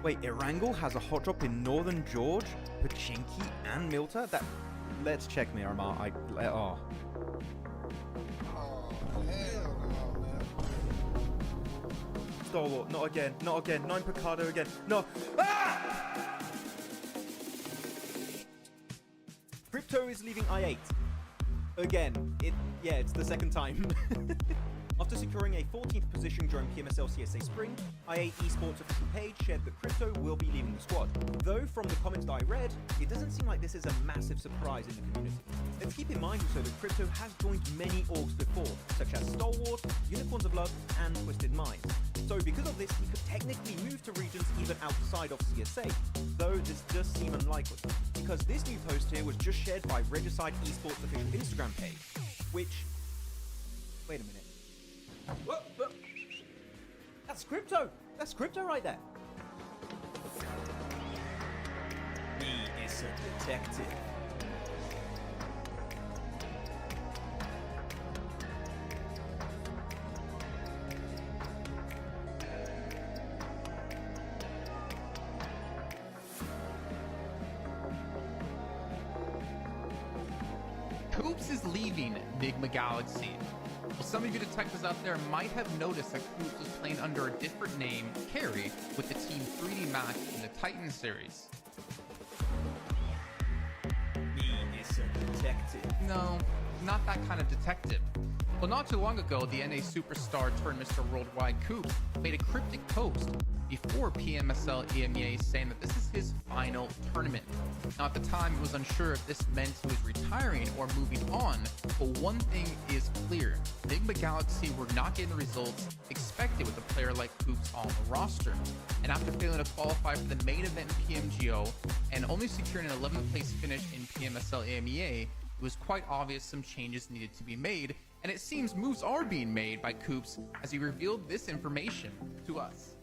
Wait, Erangel has a hot drop in Northern George, Pachinki, and Muerte? Let's check Miramar. Oh, hell no, man. Stalwart, not again, not again. 9 Picado again. No. Ah! Crypto is leaving I8. Again. It's the second time. After securing a 14th position during PMSL CSA Spring, I8 Esports official page shared that Crypto will be leaving the squad. Though from the comments that I read, it doesn't seem like this is a massive surprise in the community. Let's keep in mind also that Crypto has joined many orgs before, such as Stalwart, Unicorns of Love, and Twisted Minds. So because of this, he could technically move to regions even outside of CSA, though this does seem unlikely, because this new post here was just shared by Regicide Esports official Instagram page, which... Wait a minute. Whoa. That's Crypto! That's Crypto right there! He is a detective. Coops is leaving Enigma Galaxy. Well, some of you detectives out there might have noticed that Coops was playing under a different name, Carry, with the Team 3D match in the Titan series. He is a detective. No, not that kind of detective. Well, not too long ago, the NA superstar turned Mr. Worldwide Coops made a cryptic post before PMSL EMEA saying that this is his final tournament. Now, at the time, it was unsure if this meant he was retiring or moving on, but one thing is clear. Enigma Galaxy were not getting the results expected with a player like Coops on the roster. And after failing to qualify for the main event in PMGO and only securing an 11th place finish in PMSL EMEA, it was quite obvious some changes needed to be made, and it seems moves are being made by Coops as he revealed this information to us.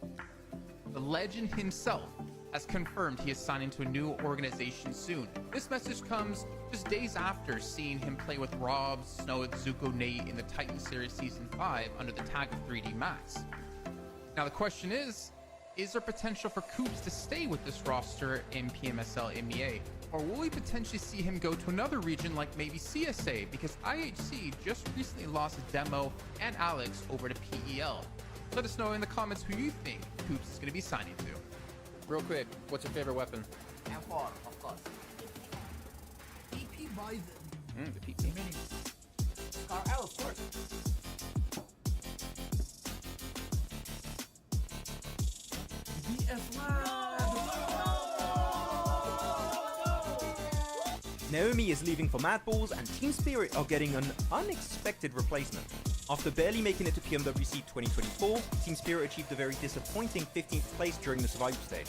The legend himself has confirmed he is signing to a new organization soon. This message comes just days after seeing him play with Rob, Snow, Zuko, Nate in the Titan Series Season 5 under the tag of 3D Max. Now the question is there potential for Coops to stay with this roster in PMSL MEA? Or will we potentially see him go to another region like maybe CSA, because IHC just recently lost Demo and Alex over to PEL. Let us know in the comments who you think Coops is going to be signing to. Real quick, what's your favorite weapon? M4, of course. PP Bison. The PP Mini. Scar L, of course. Naomi is leaving for Mad Balls, and Team Spirit are getting an unexpected replacement. After barely making it to PMWC 2024, Team Spirit achieved a very disappointing 15th place during the survival stage.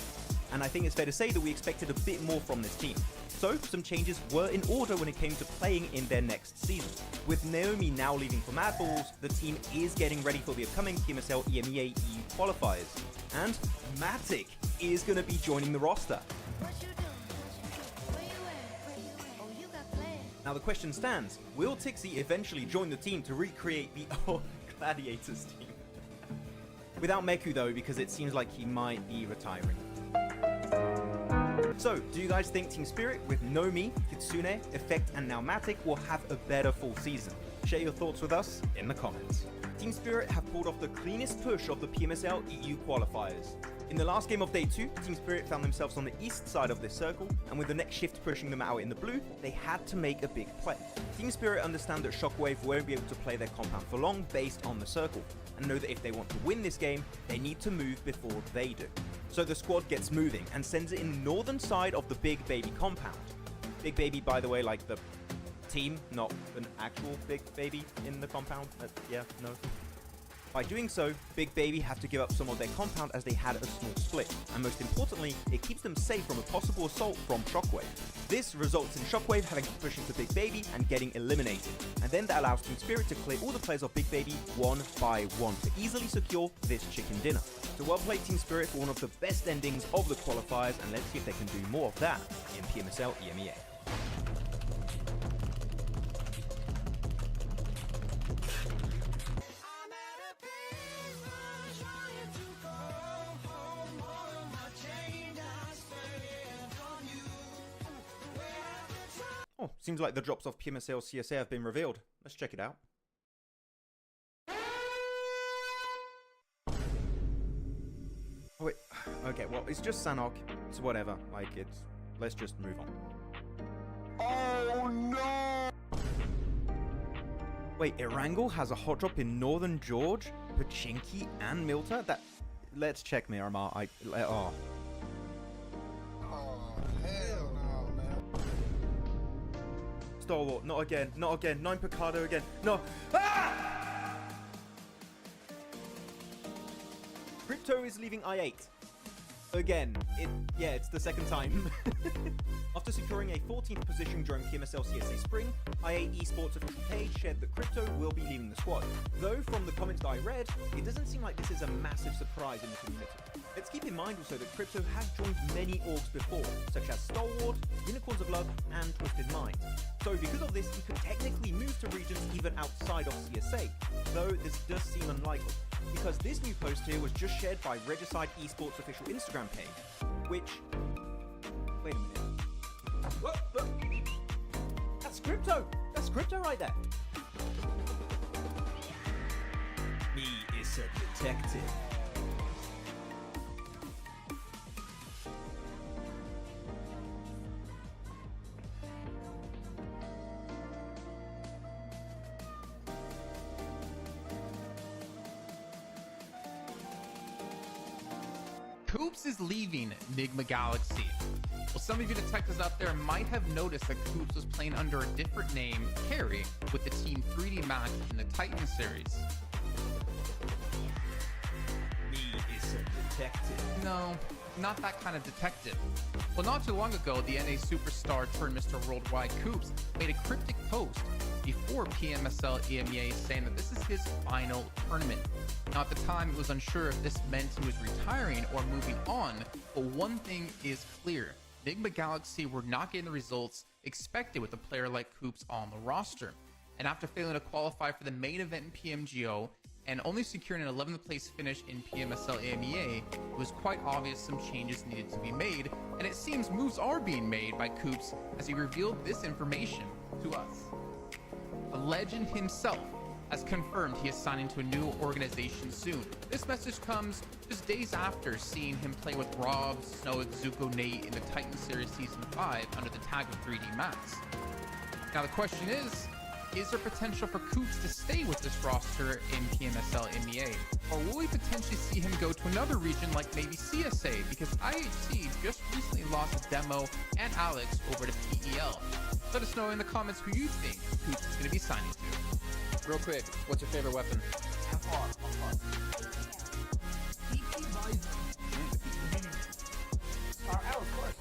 And I think it's fair to say that we expected a bit more from this team. So, some changes were in order when it came to playing in their next season. With Naomi now leaving for Mad Balls, the team is getting ready for the upcoming PMSL EMEA EU qualifiers. And Matic is going to be joining the roster. Now the question stands, will Tixie eventually join the team to recreate the old Gladiators team? Without Meku though, because it seems like he might be retiring. So, do you guys think Team Spirit with Nomi, Kitsune, Effect and now Matic will have a better full season? Share your thoughts with us in the comments. Team Spirit have pulled off the cleanest push of the PMSL EU qualifiers. In the last game of Day 2, Team Spirit found themselves on the east side of this circle, and with the next shift pushing them out in the blue, they had to make a big play. Team Spirit understand that Shockwave won't be able to play their compound for long based on the circle, and know that if they want to win this game, they need to move before they do. So the squad gets moving and sends it in the northern side of the Big Baby compound. Big Baby, by the way, like the team, not an actual Big Baby in the compound. Yeah, no. By doing so, Big Baby have to give up some of their compound as they had a small split, and most importantly, it keeps them safe from a possible assault from Shockwave. This results in Shockwave having to push into Big Baby and getting eliminated, and then that allows Team Spirit to clear all the players of Big Baby one by one to easily secure this chicken dinner. So well played Team Spirit for one of the best endings of the qualifiers, and let's see if they can do more of that in PMSL EMEA. I'm at a place where I'm trying to go home. All of my chains Seems like the drops of PMSL CSA have been revealed. Let's check it out. Oh, wait. Okay, well, it's just Sanhok. It's whatever. Like, it's... Let's just move on. Oh no! Wait, Erangel has a hot drop in Northern George, Pachinki, and Muerte? That... Let's check Miramar. Oh. Oh hell no, man. Stalwart, not again, not again. 9 Picado again. No. Ah! Crypto is leaving I8. Again. It's the second time. After securing a 14th position during PMSL CSA Spring, IA Esports official page shared that Crypto will be leaving the squad. Though from the comments that I read, it doesn't seem like this is a massive surprise in the community. Let's keep in mind also that Crypto has joined many orgs before, such as Stalwart, Unicorns of Love, and Twisted Mind. So because of this, he could technically move to regions even outside of CSA, though this does seem unlikely, because this new post here was just shared by Regicide Esports official Instagram page, which... Wait a minute. Whoa, look! That's Crypto! That's Crypto right there! Me is a detective. Coops is leaving Enigma Galaxy. Well, some of you detectives out there might have noticed that Coops was playing under a different name, Carry, with the Team 3D match in the Titan series. Me is a detective. No, not that kind of detective. Well, not too long ago, the NA superstar turned Mr. Worldwide Coops made a cryptic post before PMSL EMEA saying that this is his final tournament. Now, at the time, it was unsure if this meant he was retiring or moving on, but one thing is clear. Enigma Galaxy were not getting the results expected with a player like Coops on the roster. And after failing to qualify for the main event in PMGO and only securing an 11th place finish in PMSL EMEA, it was quite obvious some changes needed to be made, and it seems moves are being made by Coops as he revealed this information to us. A legend himself has confirmed he is signing to a new organization soon. This message comes just days after seeing him play with Rob, Snowick, Zuko, Nate in the Titan Series Season 5 under the tag of 3D Max. Now the question is there potential for Coops to stay with this roster in PMSL MEA? Or will we potentially see him go to another region like maybe CSA? Because IHC just recently lost Demo and Alex over to PEL. Let us know in the comments who you think Coops is going to be signing to. Real quick, what's your favorite weapon? F1, of course. Scar L, of course.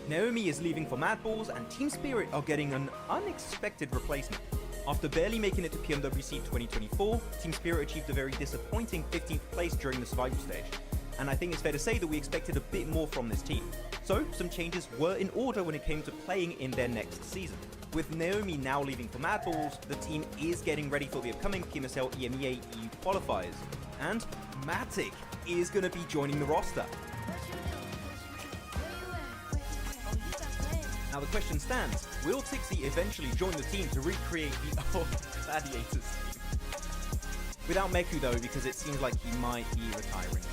Naomi is leaving for Mad Balls, and Team Spirit are getting an unexpected replacement. After barely making it to PMWC 2024, Team Spirit achieved a very disappointing 15th place during the survival stage. And I think it's fair to say that we expected a bit more from this team. So, some changes were in order when it came to playing in their next season. With Naomi now leaving for Mad Balls, the team is getting ready for the upcoming PMSL EMEA EU qualifiers. And Matic is going to be joining the roster. Now the question stands, will Tixie eventually join the team to recreate the old Gladiators team? Without Meku though, because it seems like he might be retiring.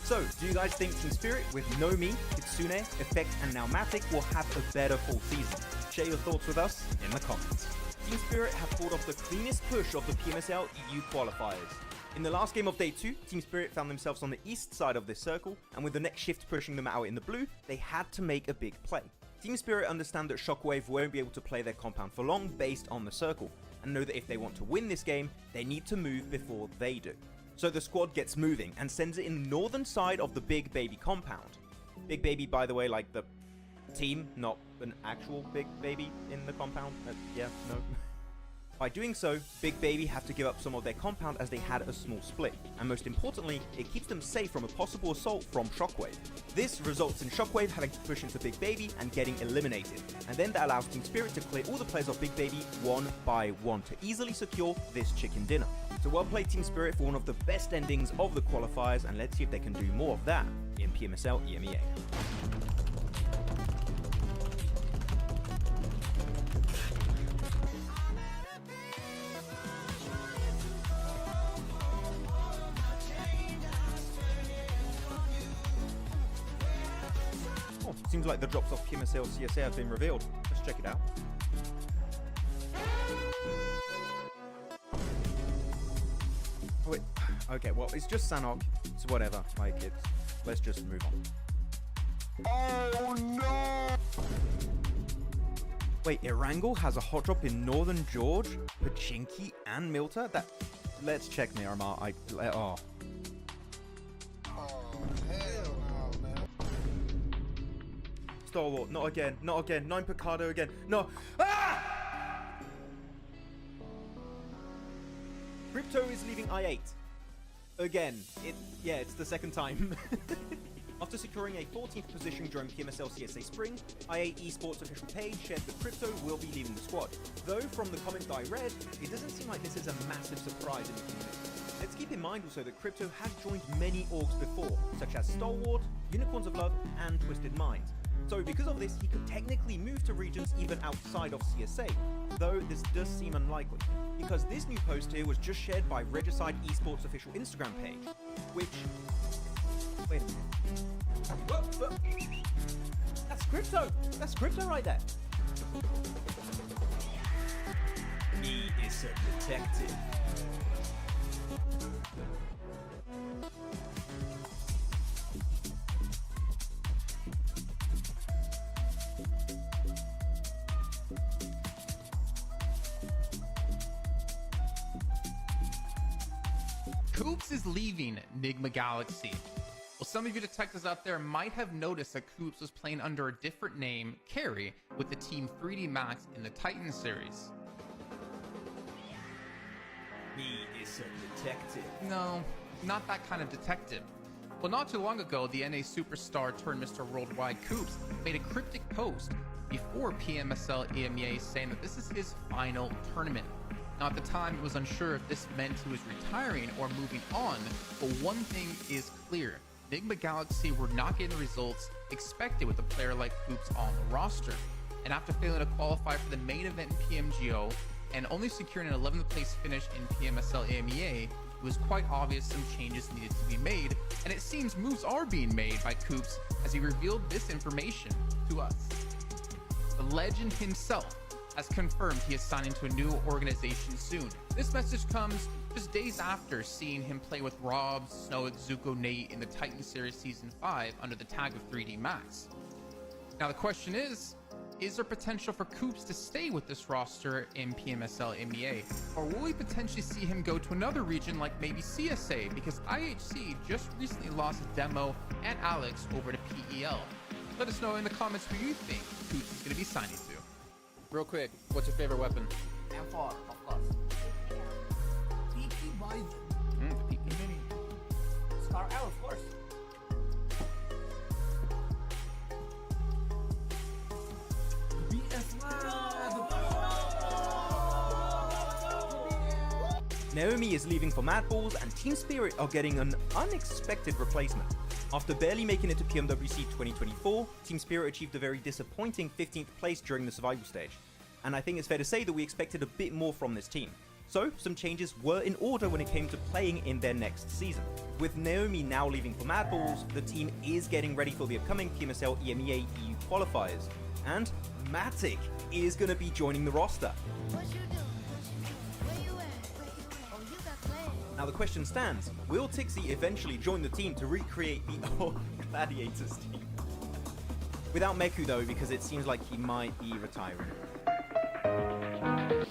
So, do you guys think Team Spirit with Nomi, Kitsune, Effect and now Matic will have a better full season? Share your thoughts with us in the comments. Team Spirit have pulled off the cleanest push of the PMSL EU qualifiers. In the last game of Day 2, Team Spirit found themselves on the east side of this circle, and with the next shift pushing them out in the blue, they had to make a big play. Team Spirit understand that Shockwave won't be able to play their compound for long based on the circle, and know that if they want to win this game, they need to move before they do. So the squad gets moving and sends it in the northern side of the Big Baby compound. Big Baby, by the way, like the team, not an actual Big Baby in the compound. Yeah, no. By doing so, Big Baby have to give up some of their compound as they had a small split, and most importantly, it keeps them safe from a possible assault from Shockwave. This results in Shockwave having to push into Big Baby and getting eliminated, and then that allows Team Spirit to clear all the players of Big Baby one by one to easily secure this chicken dinner. So well played Team Spirit for one of the best endings of the qualifiers, and let's see if they can do more of that in PMSL EMEA. Seems like the drops off PMSL CSA have been revealed. Let's check it out. Oh, wait. Okay, well, it's just Sanhok. It's whatever. Let's just move on. Oh no! Wait, Erangel has a hot drop in Northern George, Pachinki, and Muerte? Let's check Miramar. Oh hell no, man. Stalwart, not again, not again. 9 Picado again. No. Ah! Crypto is leaving I8. Again. It's the second time. After securing a 14th position during PMSL CSA Spring, I8 Esports official page shared that Crypto will be leaving the squad. Though from the comments I read, it doesn't seem like this is a massive surprise in the community. Let's keep in mind also that Crypto has joined many orgs before, such as Stalwart, Unicorns of Love, and Twisted Minds. So because of this, he could technically move to regions even outside of CSA, though this does seem unlikely, because this new post here was just shared by Regicide Esports official Instagram page, which... Wait a minute. Whoa. That's Crypto! That's Crypto right there! He is a detective. Coops is leaving Enigma Galaxy. Well, some of you detectives out there might have noticed that Coops was playing under a different name, Carry, with the team 3D Max in the Titan series. He is a detective. No, not that kind of detective. Well, not too long ago, the NA superstar turned Mr. Worldwide Coops made a cryptic post before PMSL EMEA saying that this is his final tournament. Now, at the time, it was unsure if this meant he was retiring or moving on, but one thing is clear. Enigma Galaxy were not getting the results expected with a player like Coops on the roster. And after failing to qualify for the main event in PMGO and only securing an 11th place finish in PMSL EMEA, it was quite obvious some changes needed to be made, and it seems moves are being made by Coops as he revealed this information to us. The legend himself has confirmed he is signing to a new organization soon. This message comes just days after seeing him play with Rob, Snow, Zuko, Nate in the Titan Series Season 5 under the tag of 3D Max. Now the question is there potential for Coops to stay with this roster in PMSL EMEA? Or will we potentially see him go to another region like maybe CSA, because IHC just recently lost Demo and Alex over to PEL? Let us know in the comments who you think Coops is going to be signing to. Real quick, what's your favorite weapon? M4, of course. PP Bison. PP Mini. Star L, of course. Naomi is leaving for Mad Balls, and Team Spirit are getting an unexpected replacement. After barely making it to PMWC 2024, Team Spirit achieved a very disappointing 15th place during the survival stage. And I think it's fair to say that we expected a bit more from this team. So, some changes were in order when it came to playing in their next season. With Naomi now leaving for Mad Balls, the team is getting ready for the upcoming PMSL EMEA EU qualifiers. And Matic is going to be joining the roster. Now the question stands, will Tixie eventually join the team to recreate the old Gladiators team? Without Meku though, because it seems like he might be retiring.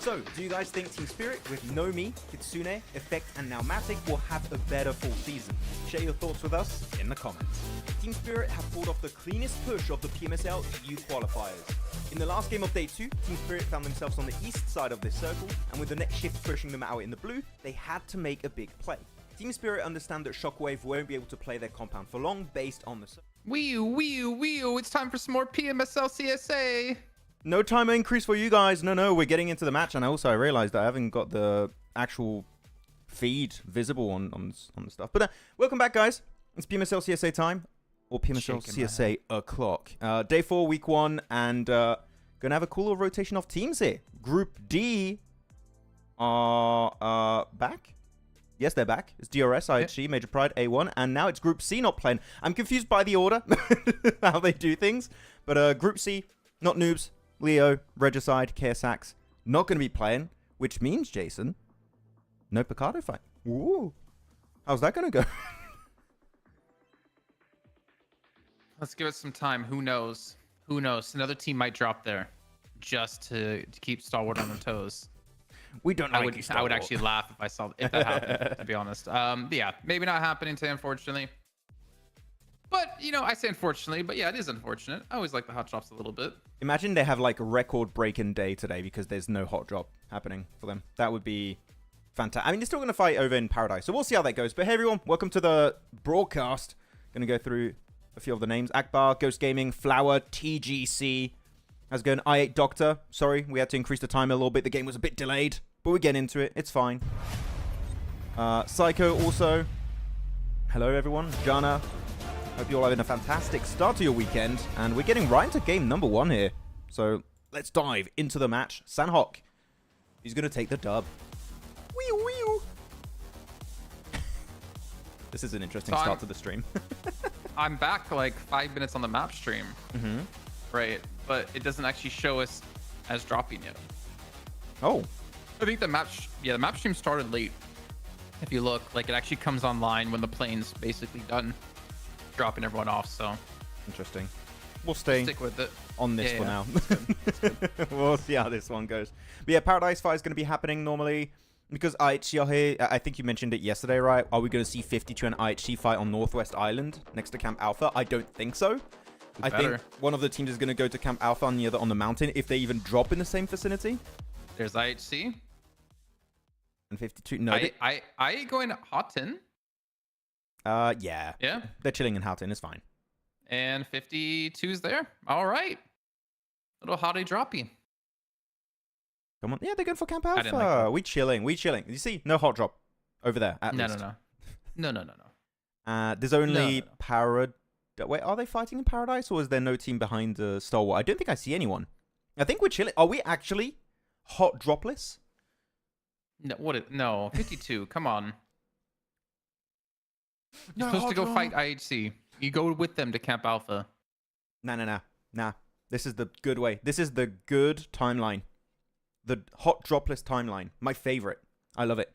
So, do you guys think Team Spirit with Nomi, Kitsune, Effect and now Matic will have a better full season? Share your thoughts with us in the comments. Team Spirit have pulled off the cleanest push of the PMSL EU qualifiers. In the last game of day 2, Team Spirit found themselves on the east side of this circle, and with the next shift pushing them out in the blue, they had to make a big play. Team Spirit understand that Shockwave won't be able to play their compound for long based on the... Wee-oo, it's time for some more PMSL CSA. No timer increase for you guys. No, we're getting into the match, and I realized I haven't got the actual feed visible on the stuff. But welcome back, guys. It's PMSL CSA time, or PMSL CSA o'clock. Day 4, week 1, and gonna have a cool little rotation of teams here. Group D are back. Yes, they're back. It's DRS, IHG, Major Pride, A1, and now it's Group C not playing. I'm confused by the order, how they do things. But Group C, not noobs, Leo, Regicide, KSAX, not going to be playing, which means, Jason, no Picardo fight. Ooh. How's that going to go? Let's give it some time. Who knows? Who knows? Another team might drop there just to keep Stalwart on their toes. We don't know. I would actually laugh if that happened, to be honest. Yeah, maybe not happening today, unfortunately. But, you know, I say unfortunately, but yeah, it is unfortunate. I always like the hot drops a little bit. Imagine they have like a record-breaking day today because there's no hot drop happening for them. That would be fantastic. I mean, they're still going to fight over in Paradise, so we'll see how that goes. But hey, everyone, welcome to the broadcast. Going to go through a few of the names. Akbar, Ghost Gaming, Flower, TGC. How's it going? I8 Doctor. Sorry, we had to increase the time a little bit. The game was a bit delayed, but we get into it. It's fine. Psycho also. Hello, everyone. Jana. Hope you're all having a fantastic start to your weekend. And we're getting right into game number 1 here. So let's dive into the match. Sanhok. He's going to take the dub. Wee. This is an interesting start to the stream. I'm back like 5 minutes on the map stream. Mm-hmm. Right. But it doesn't actually show us as dropping yet. Oh. I think the map stream started late. If you look, like it actually comes online when the plane's basically done dropping everyone off. So interesting. We'll stick with it on this for now. It's good. We'll see how this one goes. But yeah, Paradise Fight is going to be happening normally because IHC are here. I think you mentioned it yesterday, right? Are we going to see 52 and IHC fight on Northwest Island next to Camp Alpha? I don't think so. I think one of the teams is going to go to Camp Alpha on the mountain if they even drop in the same vicinity. There's IHC. And 52. No. I going Houghton. Yeah. Yeah. They're chilling in Houghton. It's fine. And 52's there. All right. Little hottie droppy. Come on. Yeah, they're going for Camp Alpha. Like we chilling. You see? No hot drop over there. At least. No. There's only Barraud. Wait, are they fighting in Paradise, or is there no team behind Stalwart? I don't think I see anyone. I think we're chilling. Are we actually hot dropless? No, no, 52. Come on. You're supposed to go fight IHC. You go with them to Camp Alpha. Nah. This is the good way. This is the good timeline. The hot dropless timeline. My favorite. I love it.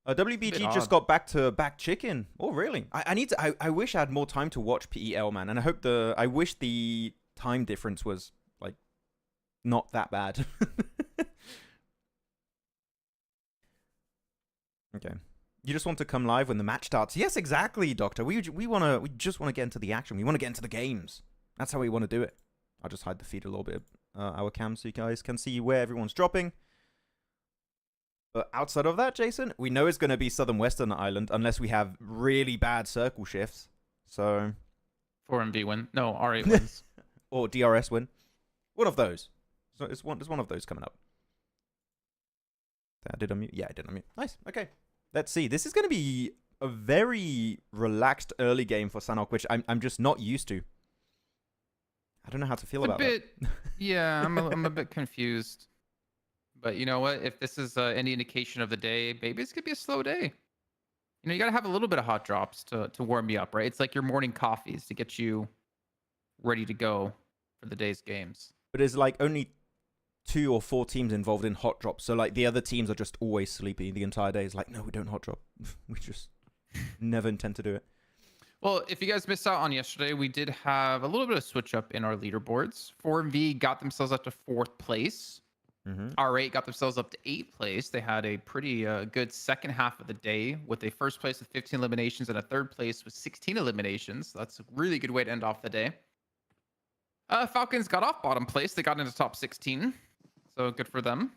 WBG just got back to back chicken. Oh, really? I wish I had more time to watch PEL, man. And I wish the time difference was like not that bad. Okay. You just want to come live when the match starts. Yes, exactly, Doctor. We just want to get into the action. We want to get into the games. That's how we want to do it. I'll just hide the feed a little bit. Our cam so you guys can see where everyone's dropping. But outside of that, Jason, we know it's going to be Southern Western Island unless we have really bad circle shifts. So 4MV win. No, R8 wins. Or DRS win. One of those. So there's one of those coming up. I did unmute. Yeah, I did unmute. Nice. Okay. Let's see. This is going to be a very relaxed early game for Sanhok, which I'm just not used to. I don't know how to feel about that. Yeah, I'm a bit confused. But you know what? If this is any indication of the day, maybe it's going to be a slow day. You know, you got to have a little bit of hot drops to warm you up, right? It's like your morning coffees to get you ready to go for the day's games. But there's like only 2 or 4 teams involved in hot drops. So like the other teams are just always sleepy the entire day. It's like, no, we don't hot drop. We just never intend to do it. Well, if you guys missed out on yesterday, we did have a little bit of switch up in our leaderboards. 4MV got themselves up to 4th place. R8 got themselves up to 8th place. They had a pretty good second half of the day with a first place with 15 eliminations and a third place with 16 eliminations. That's a really good way to end off the day. Falcons got off bottom place. They got into top 16. So good for them.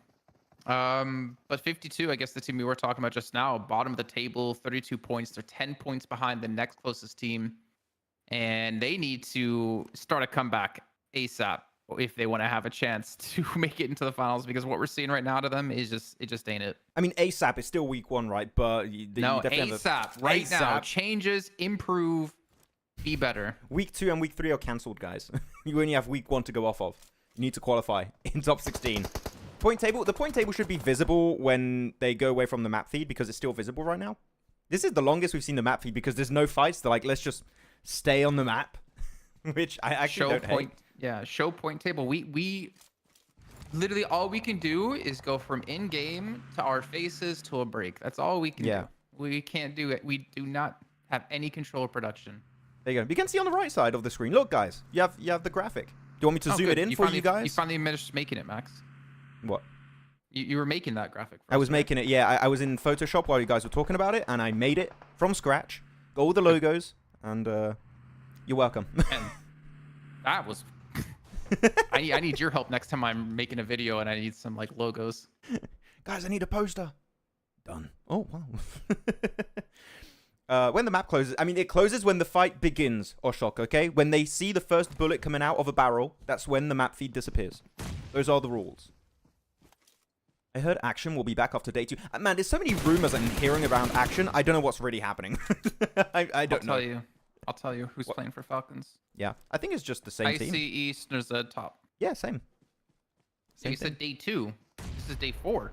But 52, I guess the team we were talking about just now, bottom of the table, 32 points. They're 10 points behind the next closest team. And they need to start a comeback ASAP if they want to have a chance to make it into the finals, because what we're seeing right now to them is it just ain't it. I mean, ASAP is still week 1, right? But you No, definitely ASAP right now. Changes, improve, be better. Week 2 and week 3 are cancelled, guys. You only have week 1 to go off of. You need to qualify in top 16. Point table. The point table should be visible when they go away from the map feed, because it's still visible right now. This is the longest we've seen the map feed because there's no fights. They're like, let's just stay on the map, which I actually don't hate. Yeah, show point table. We literally all we can do is go from in-game to our faces to a break. That's all we can do. We can't do it. We do not have any control of production. There you go. You can see on the right side of the screen. Look, guys, you have the graphic. Do you want me to zoom it in for you guys? You finally managed making it, Max. What? You were making that graphic. I was making it, yeah. I was in Photoshop while you guys were talking about it, and I made it from scratch. Got all the logos, and you're welcome. And that was... I need your help next time I'm making a video, and I need some like logos. Guys, I need a poster. Done. Oh, wow. When the map closes, I mean, it closes when the fight begins, Oshok, okay? When they see the first bullet coming out of a barrel, that's when the map feed disappears. Those are the rules. I heard Action will be back after day 2. Man, there's so many rumors I'm hearing around Action. I don't know what's really happening. I don't know. I'll tell you who's playing for Falcons. Yeah, I think it's just the same team. IC East, there's a top. Yeah, same. You said day 2. This is day 4.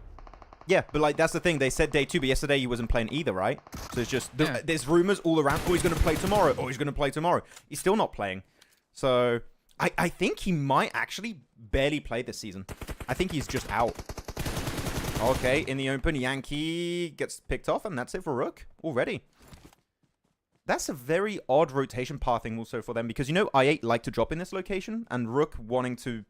Yeah, but like that's the thing. They said day 2, but yesterday he wasn't playing either, right? So it's just there's rumors all around. Oh, he's going to play tomorrow. Oh, he's going to play tomorrow. He's still not playing. So I think he might actually barely play this season. I think he's just out. Okay, in the open, Yankee gets picked off, and that's it for Rook already. That's a very odd rotation pathing also for them, because, you know, I8 like to drop in this location, and Rook wanting to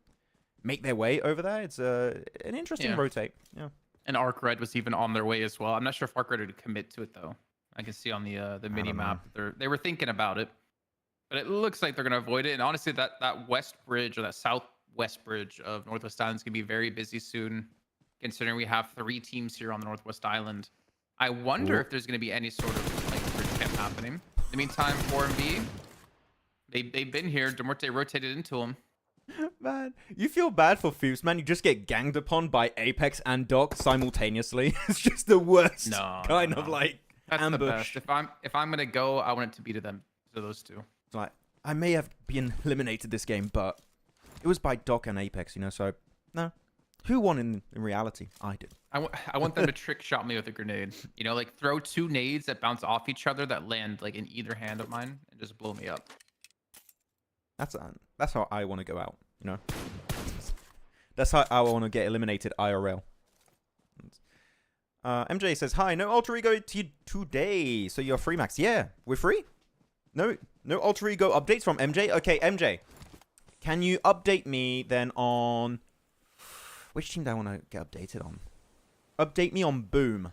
make their way over there. It's an interesting rotate. Yeah. And Arc Red was even on their way as well. I'm not sure if Arc Red would commit to it, though. I can see on the mini map they were thinking about it, but it looks like they're going to avoid it. And honestly, that west bridge or that southwest bridge of Northwest Island is going to be very busy soon, considering we have 3 teams here on the Northwest Island. I wonder if there's going to be any sort of like bridge camp happening. In the meantime, 4MB, they've been here. Muerte rotated into them. Man, you feel bad for Foos, man. You just get ganged upon by Apex and Doc simultaneously. It's just the worst kind of like That's ambush. the best. If I'm gonna go, I want it to be to those two. It's like, I may have been eliminated this game, but it was by Doc and Apex, you know. So no, who won in reality? I did. I want them to trick shot me with a grenade. You know, like throw 2 nades that bounce off each other that land like in either hand of mine and just blow me up. That's how I want to go out, you know. That's how I want to get eliminated IRL. MJ says, hi, no alter ego today. So you're free, Max. Yeah, we're free. No alter ego updates from MJ. Okay, MJ, can you update me then on which team do I want to get updated on? Update me on Boom.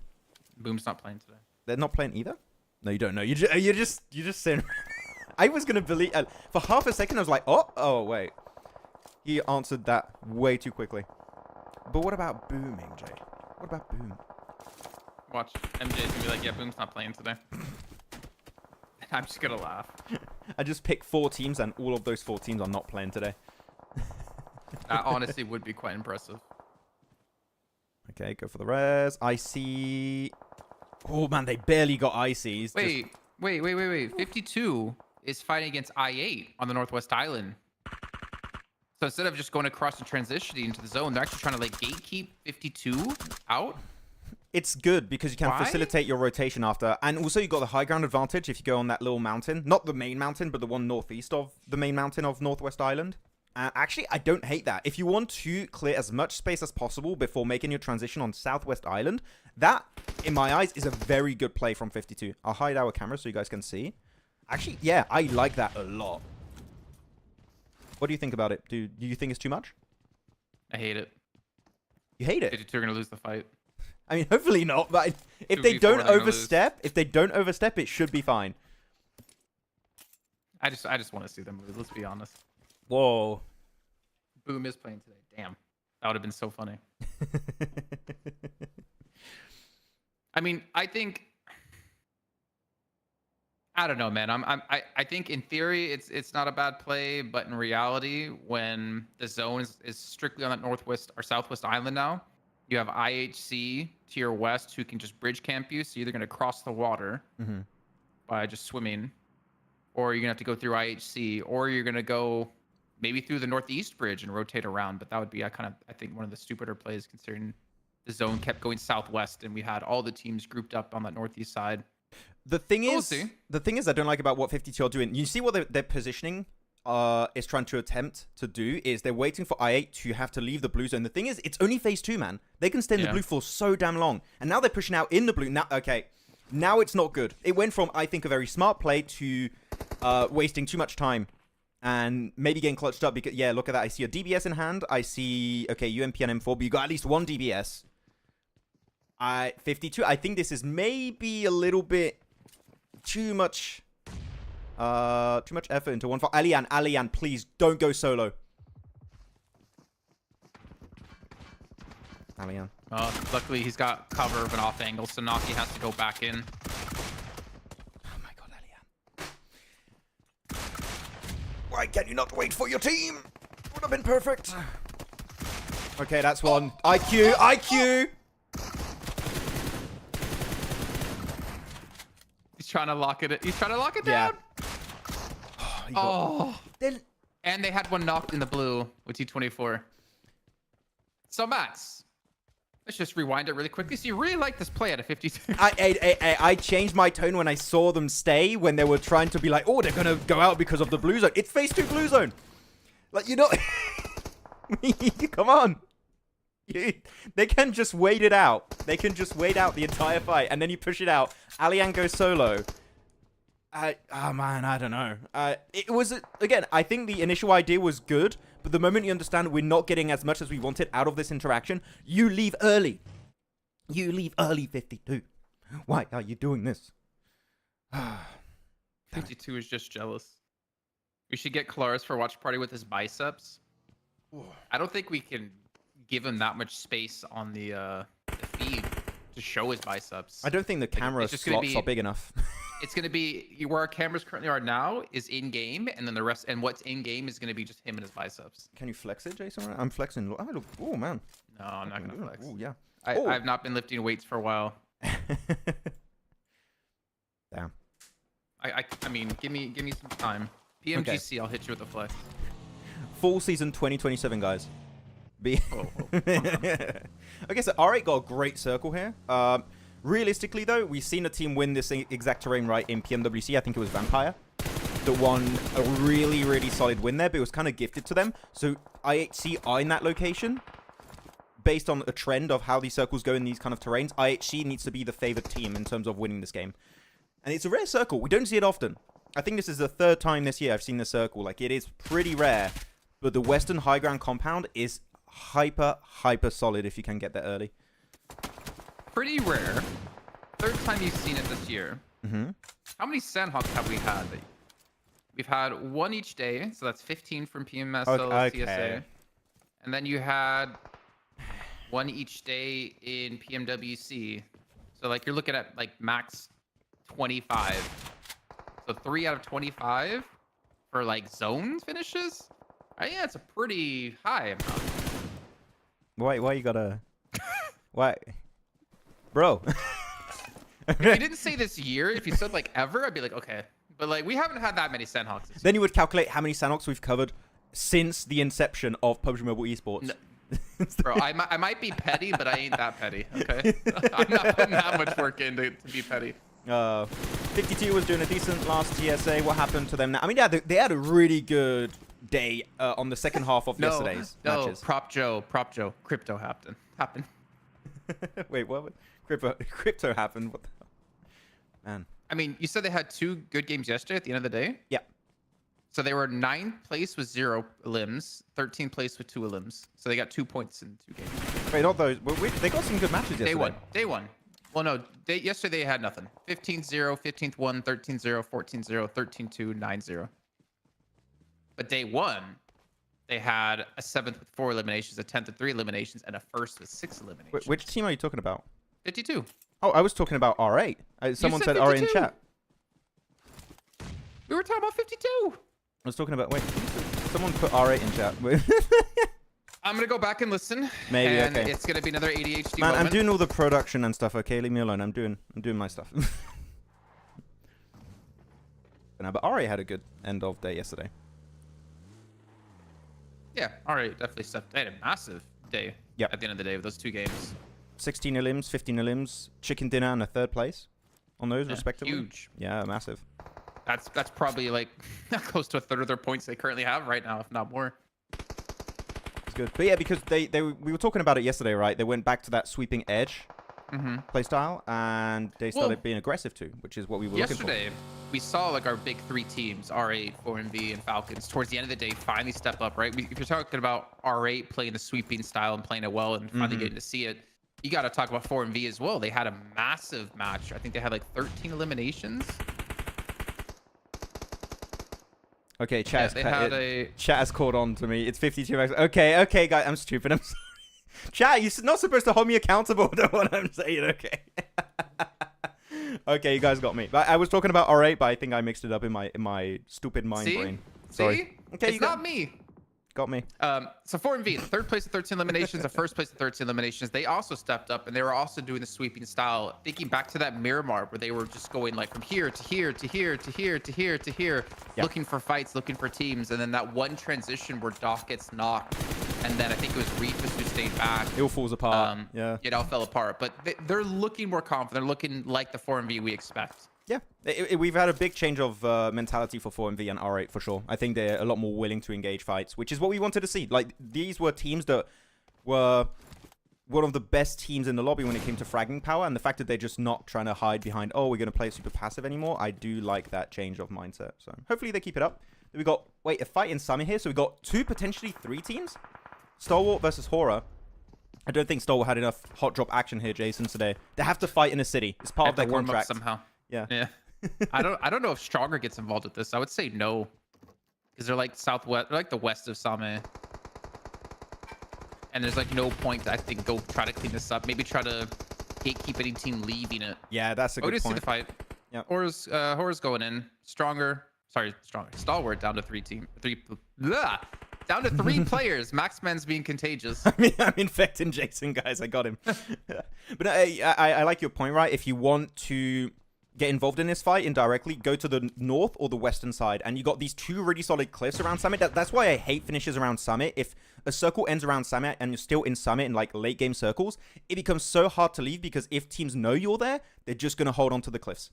Boom's not playing today. They're not playing either? No, you don't know. You're just saying. I was gonna believe for half a second. I was like, oh wait. He answered that way too quickly. But what about Boom, MJ? What about Boom? Watch, MJ's gonna be like, yeah, Boom's not playing today. I'm just gonna laugh. I just picked 4 teams, and all of those 4 teams are not playing today. That honestly would be quite impressive. Okay, go for the res. IC. Oh man, they barely got ICs. Wait. 52 is fighting against I8 on the Northwest Island. So instead of just going across and transitioning into the zone, they're actually trying to like gatekeep 52 out. It's good because you can facilitate your rotation after. And also you got the high ground advantage if you go on that little mountain. Not the main mountain, but the one northeast of the main mountain of Northwest Island. Actually, I don't hate that. If you want to clear as much space as possible before making your transition on Southwest Island, that, in my eyes, is a very good play from 52. I'll hide our camera so you guys can see. Actually, yeah, I like that a lot. What do you think about it? Do you think it's too much? I hate it. You hate it. 52 are gonna lose the fight. I mean, hopefully not, but if 2v4, they don't they're gonna overstep, it should be fine. I just want to see them lose. Let's be honest. Whoa. Boom is playing today. Damn, that would have been so funny. I mean, I don't know, man. I think in theory it's not a bad play, but in reality, when the zone is strictly on that northwest or southwest island now, you have IHC to your west who can just bridge camp you. So you're either gonna cross the water by just swimming, or you're gonna have to go through IHC, or you're gonna go maybe through the northeast bridge and rotate around. But that would be I think one of the stupider plays, considering the zone kept going southwest and we had all the teams grouped up on that northeast side. The thing We'll is, see. I don't like about what 52 are doing. You see what their positioning is trying to attempt to do is they're waiting for I8 to have to leave the blue zone. The thing is, it's only phase 2, man. They can stay in the blue for so damn long. And now they're pushing out in the blue. Now, okay, now it's not good. It went from, I think, a very smart play to wasting too much time and maybe getting clutched up because, yeah, look at that. I see a DBS in hand. I see, okay, UMP and M4, but you got at least one DBS. 52, I think this is maybe a little bit too much effort into one for Alian, please don't go solo. Alian. Luckily he's got cover of an off angle, so Naki has to go back in. Oh my god, Alian. Why can you not wait for your team? Would have been perfect. Okay, that's one. IQ. He's trying to lock it. He's trying to lock it down. Oh. And they had one knocked in the blue with T24. So Max, let's just rewind it really quickly. So you really like this play at a 52? I changed my tone when I saw them stay, when they were trying to be like, oh, they're gonna go out because of the blue zone. It's phase 2 blue zone. Like, you know, come on. They can just wait it out. They can just wait out the entire fight, and then you push it out. Alian goes solo. Man, I don't know. It was, again, I think the initial idea was good, but the moment you understand we're not getting as much as we wanted out of this interaction, you leave early. You leave early, 52. Why are you doing this? 52 is just jealous. We should get Claris for watch party with his biceps. I don't think we can give him that much space on the feed to show his biceps. I don't think the camera slots are big enough. It's going to be where our cameras currently are now is in game, and then the rest, and what's in game is going to be just him and his biceps. Can you flex it, Jason? I'm flexing. Oh, man. No, I'm not going to flex. Oh, yeah. I've not been lifting weights for a while. Damn. I mean, give me some time. PMGC, okay. I'll hit you with a flex. Full season 2027, guys. Okay, so R8 got a great circle here. Realistically, though, we've seen a team win this exact terrain right in PMWC. I think it was Vampire that won a really, really solid win there, but it was kind of gifted to them. So IHC are in that location. Based on a trend of how these circles go in these kind of terrains, IHC needs to be the favored team in terms of winning this game. And it's a rare circle. We don't see it often. I think this is the 3rd time this year I've seen the circle. Like, it is pretty rare. But the Western High Ground compound is hyper solid if you can get there early. Pretty rare. 3rd time you've seen it this year. How many Sanhoks have we had? We've had 1 each day, so that's 15 from PMSL CSA. And then you had 1 each day in PMWC. So like you're looking at like max 25. So 3 out of 25 for like zone finishes. Yeah, it's a pretty high amount. Why you gotta? Why? Bro. If you didn't say this year, if you said like ever, I'd be like, okay. But like, we haven't had that many Sanhoks. Then you would calculate how many Sanhoks we've covered since the inception of PUBG Mobile Esports. No. Bro, I might be petty, but I ain't that petty, okay? I'm not putting that much work in to be petty. 52 was doing a decent last TSA. What happened to them now? I mean, yeah, they had a really good day on the second half of yesterday's matches. Prop Joe. Crypto happened. Wait, what? Crypto happened? What the hell? Man. I mean, you said they had 2 good games yesterday at the end of the day? Yeah. So they were 9th place with 0 limbs, 13th place with 2 limbs. So they got 2 points in 2 games. Wait, not those. They got some good matches yesterday. Day one. Well, no. Yesterday they had nothing. 15-0, 15-1, 13-0, 14-0, 13-2, 9-0. But day one, they had a 7th with 4 eliminations, a 10th with 3 eliminations, and a 1st with 6 eliminations. Which team are you talking about? 52. Oh, I was talking about R8. Someone said R8 in chat. We were talking about 52. I was talking about... Wait. Someone put R8 in chat. I'm going to go back and listen. Maybe, and okay. It's going to be another ADHD Man, moment. I'm doing all the production and stuff, okay? Leave me alone. I'm doing my stuff. No, but R8 had a good end of day yesterday. Yeah, all right, definitely stepped. They had a massive day at the end of the day with those 2 games. 16 elims, 15 elims, chicken dinner, and a 3rd place on those, respectively. Huge. Yeah, massive. That's probably like close to a third of their points they currently have right now, if not more. It's good. But yeah, because we were talking about it yesterday, right? They went back to that sweeping edge playstyle, and they started being aggressive too, which is what we were looking for. Yesterday, we saw like our big 3 teams, R8, 4MV, and Falcons, towards the end of the day finally step up, right? If you're talking about R8 playing the sweeping style and playing it well and finally getting to see it, you got to talk about 4MV as well. They had a massive match. I think they had like 13 eliminations. Okay, chat chat has caught on to me. It's 52 max. Okay, guys, I'm stupid. I'm sorry. Chat, you're not supposed to hold me accountable to what I'm saying, okay? Okay, you guys got me. I was talking about R8, but I think I mixed it up in my stupid mind brain. Sorry. See? Okay, it's not me. Got me. So 4MV, 3rd place with 13 eliminations, the 1st place with 13 eliminations. They also stepped up, and they were also doing the sweeping style, thinking back to that Miramar where they were just going like from here to here to here to here to here to here, looking for fights, looking for teams, and then that one transition where Doc gets knocked, and then I think it was Reefus who stayed back. It all falls apart. Yeah. It all fell apart, but they're looking more confident. They're looking like the 4MV we expect. Yeah, we've had a big change of mentality for 4MV and R8 for sure. I think they're a lot more willing to engage fights, which is what we wanted to see. Like, these were teams that were one of the best teams in the lobby when it came to fragging power, and the fact that they're just not trying to hide behind, oh, we're going to play super passive anymore. I do like that change of mindset. So hopefully they keep it up. Then we got, a fight in Summit here. So we got 2, potentially 3 teams. Stalwart versus Horror. I don't think Stalwart had enough hot drop action here, Jason, today. They have to fight in a city. It's part of their contract. Somehow. Yeah. I don't know if Stronger gets involved with this. I would say no, because they're like southwest, they're like the west of Same, and there's like no point to, I think, go try to clean this up. Maybe try to gatekeep any team leaving it. Yeah, that's a good point. See the fight. Yeah. Horror's going in. Stalwart down to 3 players. Maxman's being contagious. I'm infecting Jason, guys. I got him. But I like your point, right? If you want to get involved in this fight indirectly, go to the north or the western side, and you got these 2 really solid cliffs around Summit. That's why I hate finishes around Summit. If a circle ends around Summit and you're still in Summit in like late game circles, it becomes so hard to leave, because if teams know you're there, they're just going to hold on to the cliffs.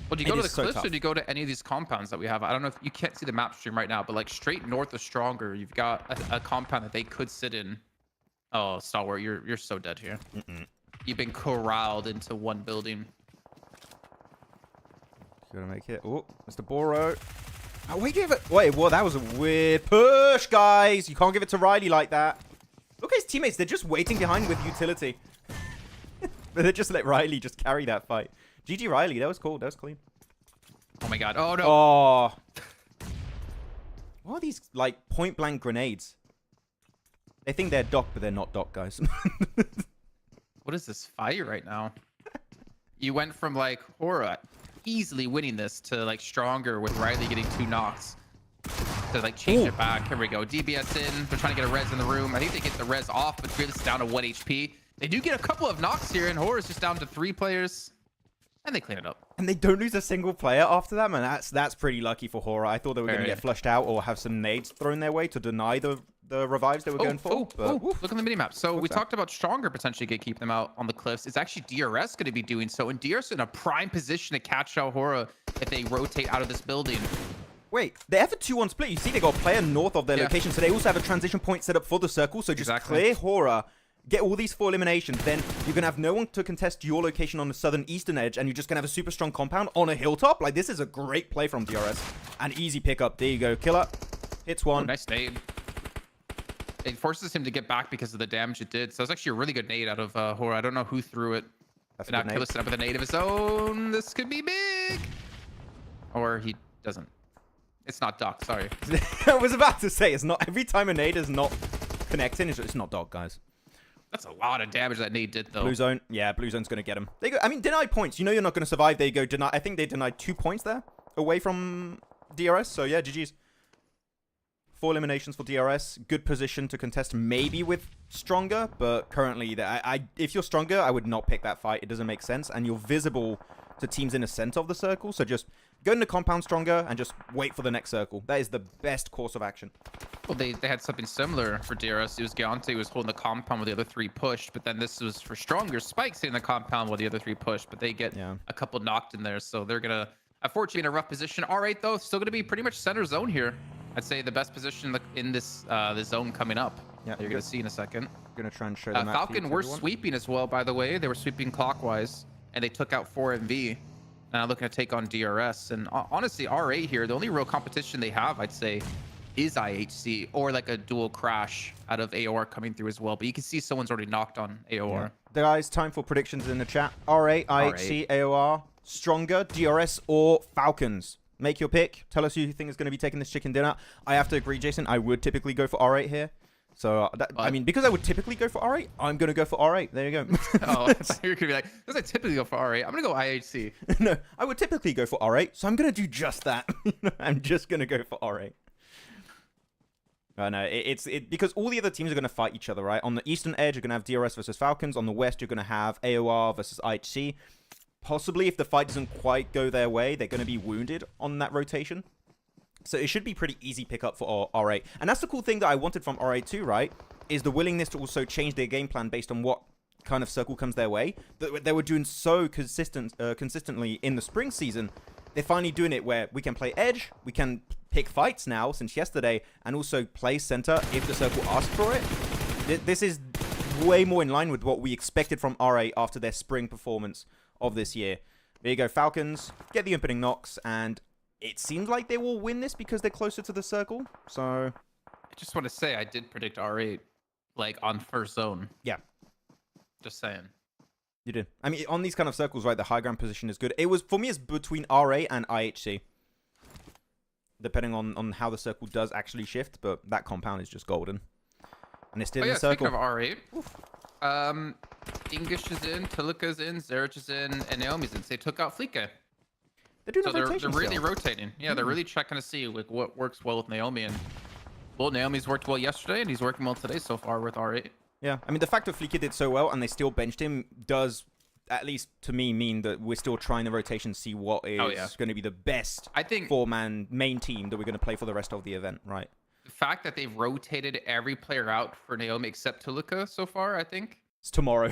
Well, do you go to the cliffs or do you go to any of these compounds that we have? I don't know if you can't see the map stream right now, but like straight north of Stronger, you've got a compound that they could sit in. Oh, Stalwart, you're so dead here. You've been corralled into one building. Gonna make it. Oh, Mr. Barraud. Oh, we give it. Wait, well, that was a weird push, guys. You can't give it to Riley like that. Look at his teammates. They're just waiting behind with utility. But they just let Riley just carry that fight. GG Riley. That was cool. That was clean. Oh my god. Oh no. Oh. What are these like point blank grenades? They think they're Doc, but they're not Doc, guys. What is this fight right now? You went from like Horror easily winning this to like Stronger with Riley getting 2 knocks to like change it back. Here we go. DBS in. They're trying to get a res in the room. I think they get the res off, but really it's down to 1 HP. They do get a couple of knocks here, and Horror's just down to 3 players. And they clean it up. And they don't lose a single player after that, man. That's pretty lucky for Horror. I thought they were going to get flushed out or have some nades thrown their way to deny the revives they were going for. Look at the minimap. So we talked about Stronger potentially keep them out on the cliffs. It's actually DRS going to be doing so. And DRS in a prime position to catch out Horror if they rotate out of this building. Wait, they have a 2-1 split. You see they got a player north of their location. So they also have a transition point set up for the circle. So just clear Horror. Get all these 4 eliminations, then you're going to have no one to contest your location on the southern eastern edge, and you're just going to have a super strong compound on a hilltop. Like, this is a great play from DRS. An easy pickup. There you go. Killer. Hits 1. Oh, nice nade. it forces him to get back because of the damage it did. So it's actually a really good nade out of Hora. I don't know who threw it. That's a But now good nade. Killer set up with a nade of his own. This could be big. Or he doesn't. It's not Doc, sorry. I was about to say, it's not every time a nade is not connecting, it's not dog, guys. That's a lot of damage that nade did, though. Blue zone, yeah, blue zone's gonna get him. There you go. I mean, denied points. You know you're not gonna survive. There you go. Deny. I think they denied 2 points there away from DRS. So yeah, GG's. 4 eliminations for DRS. Good position to contest, maybe with stronger, but currently, if you're stronger, I would not pick that fight. It doesn't make sense, and you're visible to teams in the center of the circle. So just go into compound stronger and just wait for the next circle. That is the best course of action. Well, they had something similar for DRS. It was Gante was holding the compound while the other 3 pushed, but then this was for stronger. Spike's in the compound while the other 3 pushed, but they get a couple knocked in there, so they're gonna unfortunately in a rough position. All right, though, still gonna be pretty much center zone here. I'd say the best position in this zone coming up. Yeah, that you're gonna see in a second. Gonna try and show them. Falcon were sweeping as well, by the way. They were sweeping clockwise, and they took out 4MV. Now looking to take on DRS. And honestly, R8 here, the only real competition they have, I'd say, is IHC or like a dual crash out of AOR coming through as well. But you can see someone's already knocked on AOR. Yeah. Guys, time for predictions in the chat. R8, IHC, AOR, stronger, DRS, or Falcons. Make your pick. Tell us who you think is going to be taking this chicken dinner. I have to agree, Jason. I would typically go for R8 here. So, I mean, because I would typically go for R8, I'm going to go for R8. There you go. Oh, I thought you were going to be like, because I typically go for R8, I'm going to go IHC. No, I would typically go for R8, so I'm going to do just that. I'm just going to go for R8. No, because all the other teams are going to fight each other, right? On the eastern edge, you're going to have DRS versus Falcons. On the west, you're going to have AOR versus IHC. Possibly, if the fight doesn't quite go their way, they're going to be wounded on that rotation. So it should be pretty easy pickup for R8. And that's the cool thing that I wanted from R8 too, right? Is the willingness to also change their game plan based on what kind of circle comes their way. They were doing so consistently in the spring season. They're finally doing it where we can play edge, we can pick fights now since yesterday, and also play center if the circle asks for it. This is way more in line with what we expected from R8 after their spring performance of this year. There you go, Falcons, get the opening knocks, and it seems like they will win this because they're closer to the circle. So I just want to say I did predict R8 like on first zone. Yeah. Just saying. You did. I mean, on these kind of circles, right, the high ground position is good. It was, for me, it's between R8 and IHC. Depending on how the circle does actually shift, but that compound is just golden. And it's still in the circle. Speaking of R8, English is in, Tilika's in, Zerich is in, and Naomi's in. So they took out Flika. They're doing So a rotation they're really still. rotating. Yeah, they're really checking to see like what works well with Naomi. And well, Naomi's worked well yesterday, and he's working well today so far with R8. Yeah, I mean, the fact that Flika did so well and they still benched him does, at least to me, mean that we're still trying the rotation, see what is going to be the best I think 4-man main team that we're going to play for the rest of the event, right? the fact that they've rotated every player out for Naomi except Tilika so far, I think, It's tomorrow.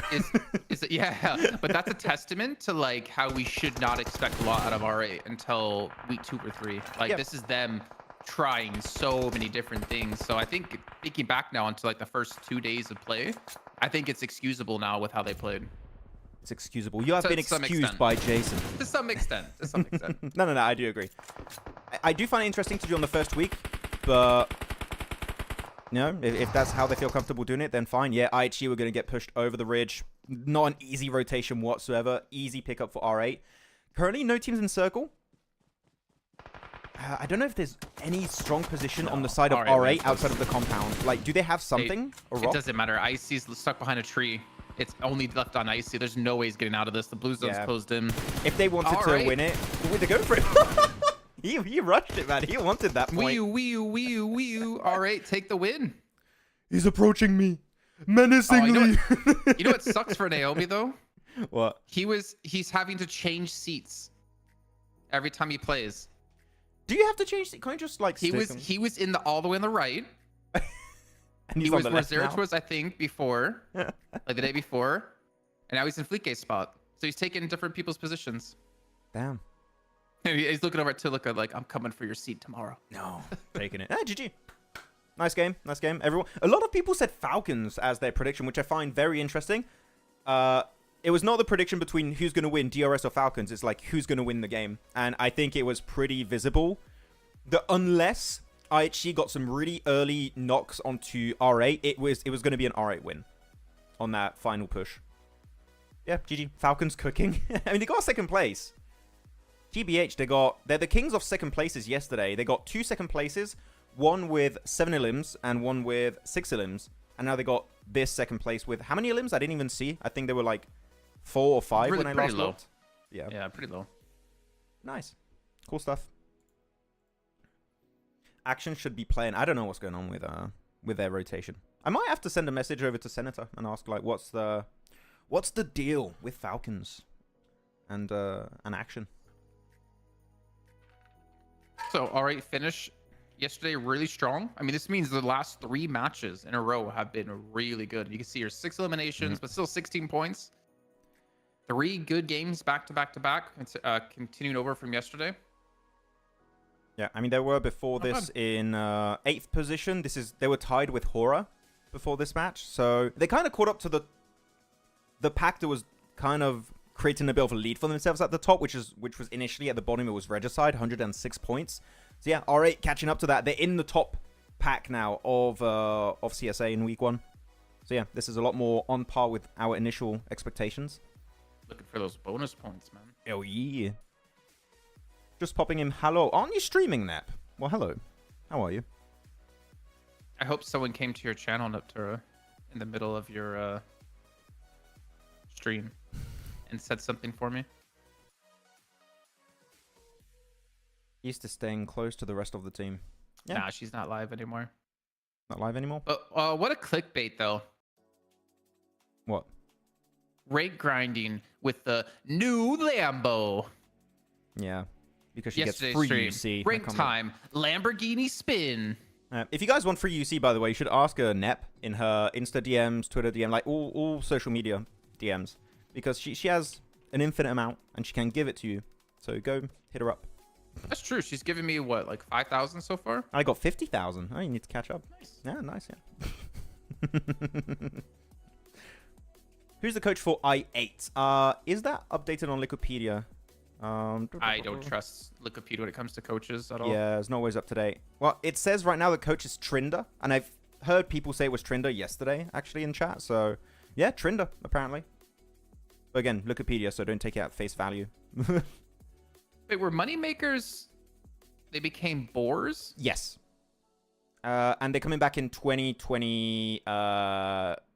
yeah, but that's a testament to like how we should not expect a lot out of R8 until week 2 or 3. Like this is them trying so many different things. So I think thinking back now onto like the first 2 days of play, I think it's excusable now with how they played. It's excusable. You have To been some excused extent. by Jason. To some extent. To some extent. No, I do agree. I do find it interesting to do on the first week, but you know, if that's how they feel comfortable doing it, then fine. Yeah, IHG, we're going to get pushed over the ridge. Not an easy rotation whatsoever. Easy pickup for R8. Currently, no teams in circle. I don't know if there's any strong position on the side of R8 outside of the compound. Like, do they have something? A It rock? doesn't matter. Icy's stuck behind a tree. It's only left on Icy. There's no way he's getting out of this. The blue zone's closed in. If they wanted to win it, would they go for it? he rushed it, man. He wanted that point. Wee-oo. R8, take the win. He's approaching me menacingly. You know what sucks for Naomi, though? What? He's having to change seats every time he plays. Do you have to change? Can't you just like? He was in the all the way on the right. And He he's on was the where left Zerich now? was, I think, before, like the day before, and now he's in Fleeke's spot. So he's taking different people's positions. Damn. And he's looking over at Tilika like, "I'm coming for your seat tomorrow." No, taking it. GG. Nice game. Nice game. Everyone. A lot of people said Falcons as their prediction, which I find very interesting. It was not the prediction between who's going to win, DRS or Falcons. It's like who's going to win the game, and I think it was pretty visible that unless IHC got some really early knocks onto R8. It was going to be an R8 win on that final push. Yeah, GG. Falcons cooking. I mean, they got second place. GBH, they're the kings of second places yesterday. They got 2 second places, one with 7 elims and one with 6 elims. And now they got this second place with how many elims? I didn't even see. I think they were like 4 or 5 when I last looked. Yeah, pretty low. Nice. Cool stuff. Action should be playing. I don't know what's going on with their rotation. I might have to send a message over to Senator and ask like what's the deal with Falcons and Action. So, R8 finish yesterday really strong. I mean, this means the last 3 matches in a row have been really good. You can see your 6 eliminations, but still 16 points. 3 good games back to back to back. It's continuing over from yesterday. Yeah, I mean, they were before this in 8th position. They were tied with Hora before this match. So they kind of caught up to the pack that was kind of creating a bit of a lead for themselves at the top, which was initially at the bottom. It was Regicide, 106 points. So yeah, R8 catching up to that. They're in the top pack now of CSA in week 1. So yeah, this is a lot more on par with our initial expectations. Looking for those bonus points, man. Oh yeah. Just popping in hello. Aren't you streaming, Nap? Well, hello. How are you? I hope someone came to your channel, Neptura, in the middle of your stream and said something for me. Used to staying close to the rest of the team. Yeah. Nah, she's not live anymore. Not live anymore? But what a clickbait, though. What? Rate grinding with the new Lambo. Yeah. Because she Yesterday's gets free stream. UC. Rank time. Lamborghini spin. If you guys want free UC, by the way, you should ask her Nep in her Insta DMs, Twitter DM, like all social media DMs. Because she has an infinite amount and she can give it to you. So go hit her up. That's true. She's given me, what, like 5,000 so far? I got 50,000. Oh, you need to catch up. Nice. Yeah, nice, yeah. Who's the coach for I8? Is that updated on Wikipedia? I don't trust Wikipedia when it comes to coaches at all. Yeah, it's not always up to date. Well, it says right now the coach is Trinder, and I've heard people say it was Trinder yesterday, actually, in chat. So, yeah, Trinder, apparently. But again, Wikipedia, so don't take it at face value. Wait, were moneymakers, they became boars? Yes. And they're coming back in 2020, in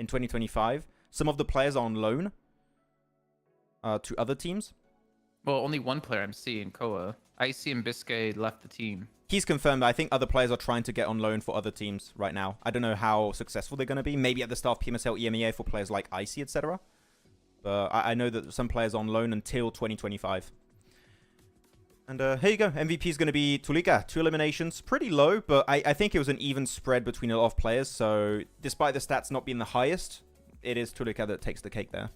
2025. Some of the players are on loan to other teams. Well, only one player I'm seeing, Koa. Icy and Biscay left the team. He's confirmed. I think other players are trying to get on loan for other teams right now. I don't know how successful they're going to be. Maybe at the start of PMSL EMEA for players like Icy, etc. But I know that some players are on loan until 2025. And here you go. MVP is going to be Tulika. 2 eliminations. Pretty low, but I think it was an even spread between a lot of players. So despite the stats not being the highest, it is Tulika that takes the cake there.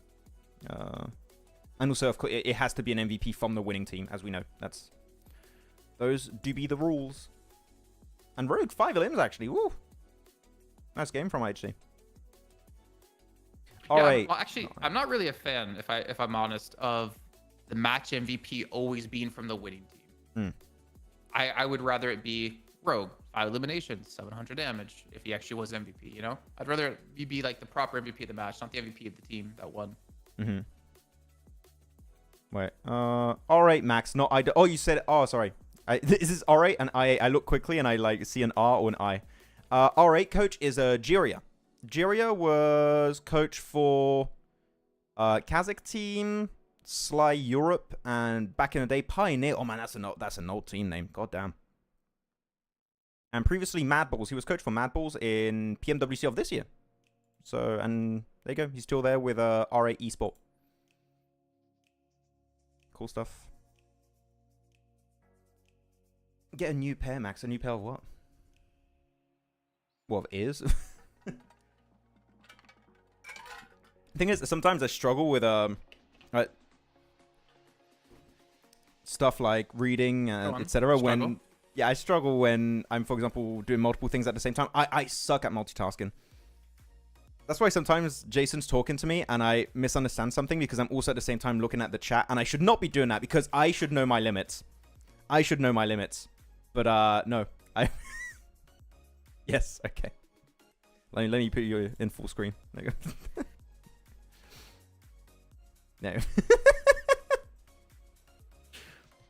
And also, of course, it has to be an MVP from the winning team, as we know. Those do be the rules. And Rogue, 5 elims, actually. Woo! Nice game from IHC. All right. Well, actually, I'm not really a fan, if I'm honest, of the match MVP always being from the winning team. I would rather it be Rogue, 5 eliminations, 700 damage, if he actually was MVP, you know? I'd rather he be like the proper MVP of the match, not the MVP of the team that won. Wait. R8 Max, not I. Oh, you said. Oh, sorry. This is R8 and I8. I look quickly and I like see an R or an I. R8 coach is Jiria. Jiria was coach for Kazakh team, Sly Europe, and back in the day Pioneer. Oh man, that's an old team name. God damn. And previously Mad Balls. He was coach for Mad Balls in PMWC of this year. So, and there you go. He's still there with R8 Esports. Cool stuff. Get a new pair, Max. A new pair of what? What, of ears? The thing is, sometimes I struggle with stuff like reading, etc. When I struggle when I'm, for example, doing multiple things at the same time. I suck at multitasking. That's why sometimes Jason's talking to me and I misunderstand something because I'm also at the same time looking at the chat, and I should not be doing that because I should know my limits. But no, Yes, okay. Let me put you in full screen. There you go. No.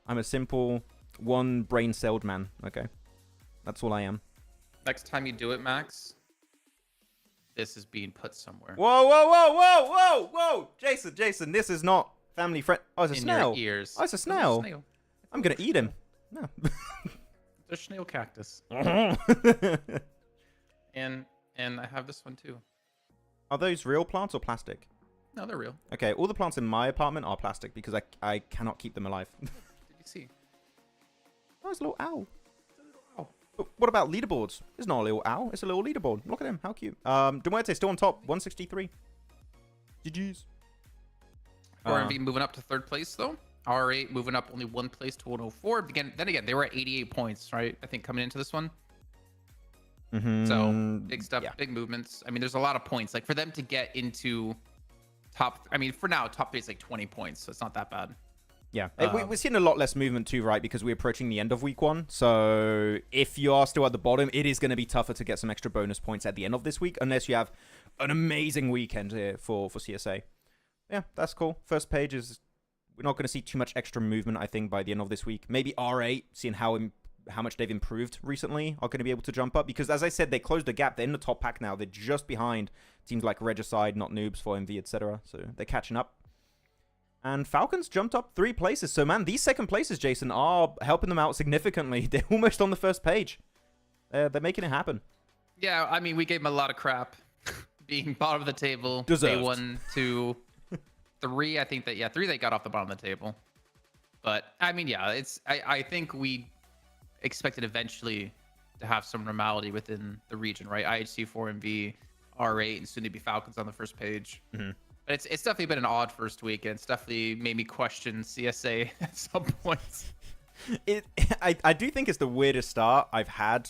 I'm a simple, one brain-celled man, okay? That's all I am. Next time you do it, Max, this is being put somewhere. Whoa, whoa, whoa, whoa, whoa, whoa! Jason, this is not family friend. Oh, it's a In snail. your ears. Oh, it's a snail. Snail. I'm gonna eat him. No. It's a snail cactus. And I have this one too. Are those real plants or plastic? No, they're real. Okay, all the plants in my apartment are plastic because I cannot keep them alive. Did you see? Oh, it's a little owl. Oh. But what about leaderboards? It's not a little owl. It's a little leaderboard. Look at him. How cute. Muerte still on top. 163. GG's. RMV moving up to third place though. R8 moving up only one place to 104. Then again, they were at 88 points, right? I think coming into this one. So big stuff, yeah. big movements. I mean, there's a lot of points. Like for them to get into top, I mean, for now, top 3 is like 20 points, so it's not that bad. Yeah, we're seeing a lot less movement too, right? Because we're approaching the end of week 1. So if you are still at the bottom, it is going to be tougher to get some extra bonus points at the end of this week, unless you have an amazing weekend here for CSA. Yeah, that's cool. First page is, we're not going to see too much extra movement, I think, by the end of this week. Maybe R8, seeing how much they've improved recently, are going to be able to jump up. Because as I said, they closed the gap. They're in the top pack now. They're just behind teams like Regicide, Not Noobs, 4MV, etc. So they're catching up. And Falcons jumped up 3 places. So, man, these second places, Jason, are helping them out significantly. They're almost on the first page. They're making it happen. Yeah, I mean, we gave them a lot of crap. Being bottom of the table. Deserved. Day 1, 2, 3. I think that, 3 they got off the bottom of the table. But, I mean, yeah, I think we expected eventually to have some normality within the region, right? IHC, 4MV, R8, and soon to be Falcons on the first page. Mm-hmm. But it's definitely been an odd first week, and it's definitely made me question CSA at some points. I do think it's the weirdest start I've had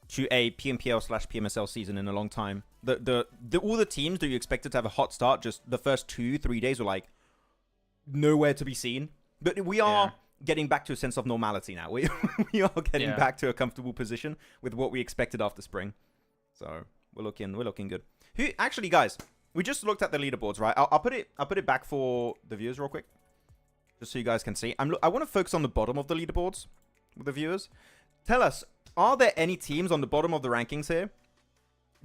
to a PMPL/PMSL season in a long time. All the teams that you expected to have a hot start, just the first 2-3 days were like nowhere to be seen. But we are getting back to a sense of normality now. We are getting back to a comfortable position with what we expected after spring. So we're looking good. Actually, guys, we just looked at the leaderboards, right? I'll put it back for the viewers real quick, just so you guys can see. I want to focus on the bottom of the leaderboards with the viewers. Tell us, are there any teams on the bottom of the rankings here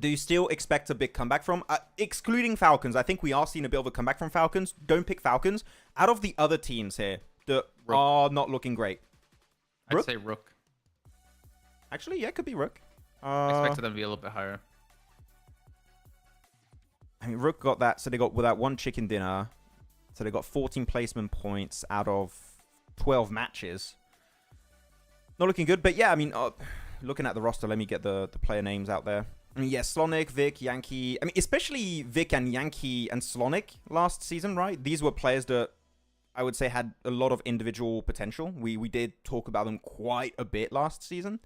do you still expect a big comeback from? Excluding Falcons, I think we are seeing a bit of a comeback from Falcons. Don't pick Falcons. Out of the other teams here that are not looking great, I'd say Rook. Actually, yeah, it could be Rook. I expected them to be a little bit higher. I mean, Rook got that, so they got with that one chicken dinner. So they got 14 placement points out of 12 matches. Not looking good, but yeah, I mean, looking at the roster, let me get the player names out there. I mean, yeah, Slonik, Vic, Yankee. I mean, especially Vic and Yankee and Slonik last season, right? These were players that I would say had a lot of individual potential. We did talk about them quite a bit last season.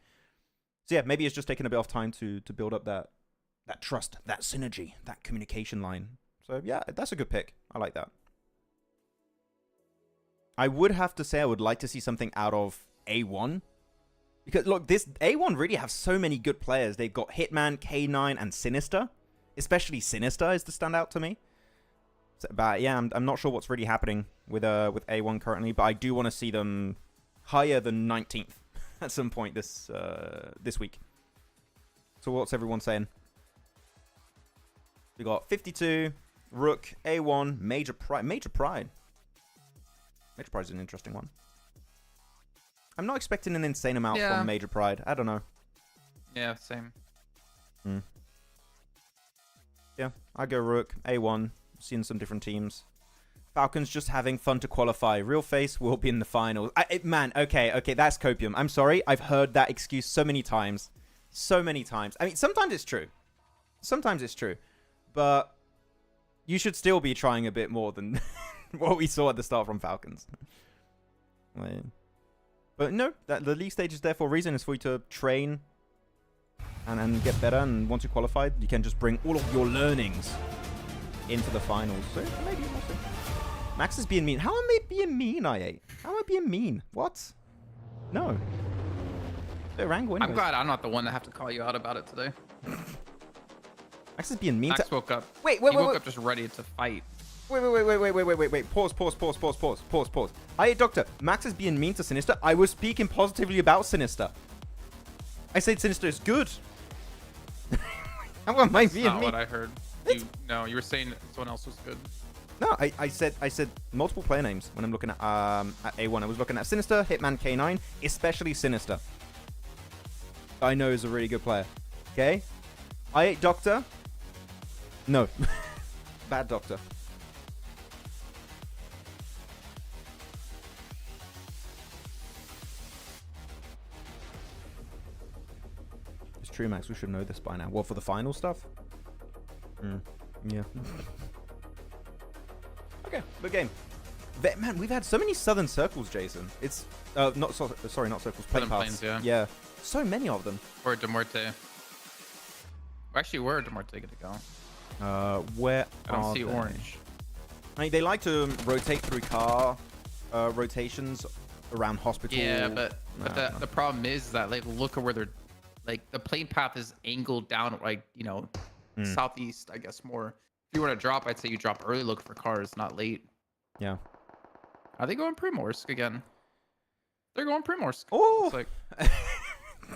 So yeah, maybe it's just taking a bit of time to build up that trust, that synergy, that communication line. So yeah, that's a good pick. I like that. I would have to say I would like to see something out of A1. Because look, this A1 really have so many good players. They've got Hitman, K9, and Sinister. Especially Sinister is the standout to me. So, but yeah, I'm not sure what's really happening with A1 currently, but I do want to see them higher than 19th at some point this week. So what's everyone saying? We got 52, Rook, A1, Major Pride. Major Pride is an interesting one. I'm not expecting an insane amount from Major Pride. I don't know. Yeah, same. Yeah, I go Rook, A1, seeing some different teams. Falcons just having fun to qualify. Real face will be in the finals. Man, okay, that's copium. I'm sorry. I've heard that excuse so many times. I mean, sometimes it's true. But you should still be trying a bit more than what we saw at the start from Falcons. But no, the league stage is there for a reason. It's for you to train and get better. And once you're qualified, you can just bring all of your learnings into the finals. So maybe we'll see. Max is being mean. How am I being mean, I8? How am I being mean? What? No. Erangel. I'm glad I'm not the one that have to call you out about it today. Max is being mean Max to... woke up. Wait, He woke up just ready to fight. Wait. Pause. Hi, Doctor. Max is being mean to Sinister. I was speaking positively about Sinister. I said Sinister is good. How am I being Not mean? what I heard. No, you were saying someone else was good. No, I said multiple player names when I'm looking at A1. I was looking at Sinister, Hitman K9, especially Sinister. I know is a really good player. Okay? I Doctor. No. Bad Doctor. It's true, Max. We should know this by now. What, for the final stuff? Yeah. Okay, good game. Man, we've had so many Southern Circles, Jason. It's not circles, plane Southern paths. planes, Yeah, so many of them. Or Muerte. Actually, where are Muerte gonna go? Where I don't are see they? orange. I mean, they like to rotate through car rotations around hospital. Yeah, but No. the problem is that like look at where they're like the plane path is angled down like southeast, I guess more. If you were to drop, I'd say you drop early, look for cars, not late. Yeah. Are they going Primorsk again? They're going Primorsk. Oh, It's like,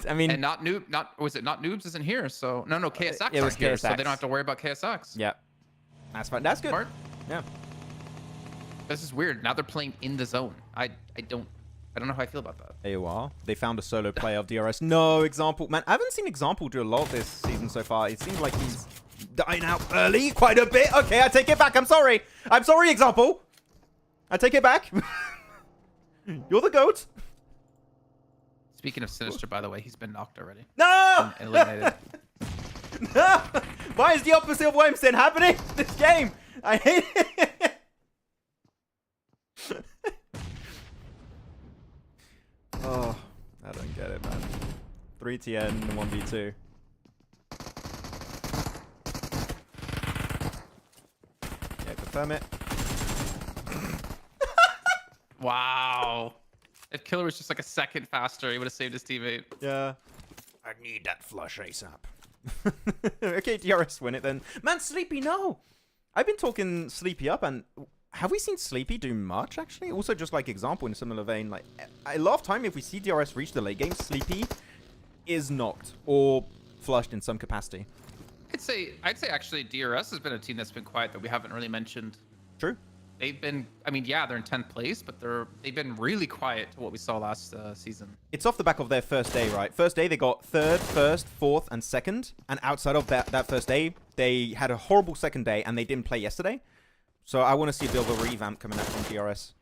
I mean, and not Noobs isn't here, so no KSX it was aren't here, so KSX. they don't have to worry about KSX. yeah, that's fine. That's good. Smart. Yeah. This is weird. Now they're playing in the zone. I don't know how I feel about that. AOR. They found a solo play of DRS. No example, man. I haven't seen example do a lot this season so far. It seems like he's dying out early quite a bit. Okay, I take it back. I'm sorry, example. I take it back. You're the GOAT. Speaking of Sinister, by the way, he's been knocked already. No! And eliminated. No! Why is the opposite of what I'm saying happening in this game? I hate it. Oh, I don't get it, man. 3TN and 1v2. Yeah, confirm it. Wow. If Killer was just like a second faster, he would have saved his teammate. Yeah. I need that flush ASAP. Okay, DRS win it then. Man, Sleepy, no. I've been talking Sleepy up, and have we seen Sleepy do much, actually? Also, just like example in a similar vein, like, a lot of time if we see DRS reach the late game, Sleepy is knocked or flushed in some capacity. I'd say actually DRS has been a team that's been quiet that we haven't really mentioned. True. They've been, I mean, yeah, they're in 10th place, but they've been really quiet to what we saw last season. It's off the back of their first day, right? First day, they got third, first, fourth, and second. And outside of that first day, they had a horrible second day, and they didn't play yesterday. So I want to see a bit of a revamp coming out from DRS.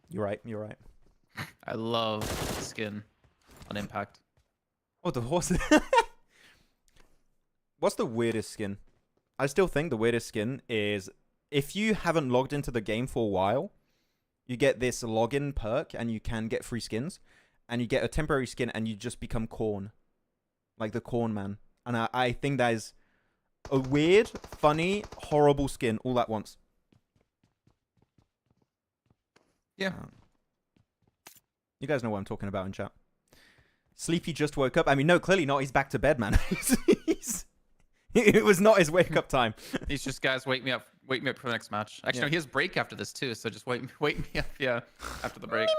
You're right. I love the skin on Impact. Oh, the horse. What's the weirdest skin? I still think the weirdest skin is if you haven't logged into the game for a while, you get this login perk and you can get free skins. And you get a temporary skin and you just become Corn. Like the Corn Man. And I think that is a weird, funny, horrible skin all at once. Yeah. You guys know what I'm talking about in chat. Sleepy just woke up. I mean, no, clearly not. He's back to bed, man. It was not his wake up time. He's just, guys, wake me up for the next match. Actually, Yeah. no, he has break after this too, so just wake me up, yeah, after the break.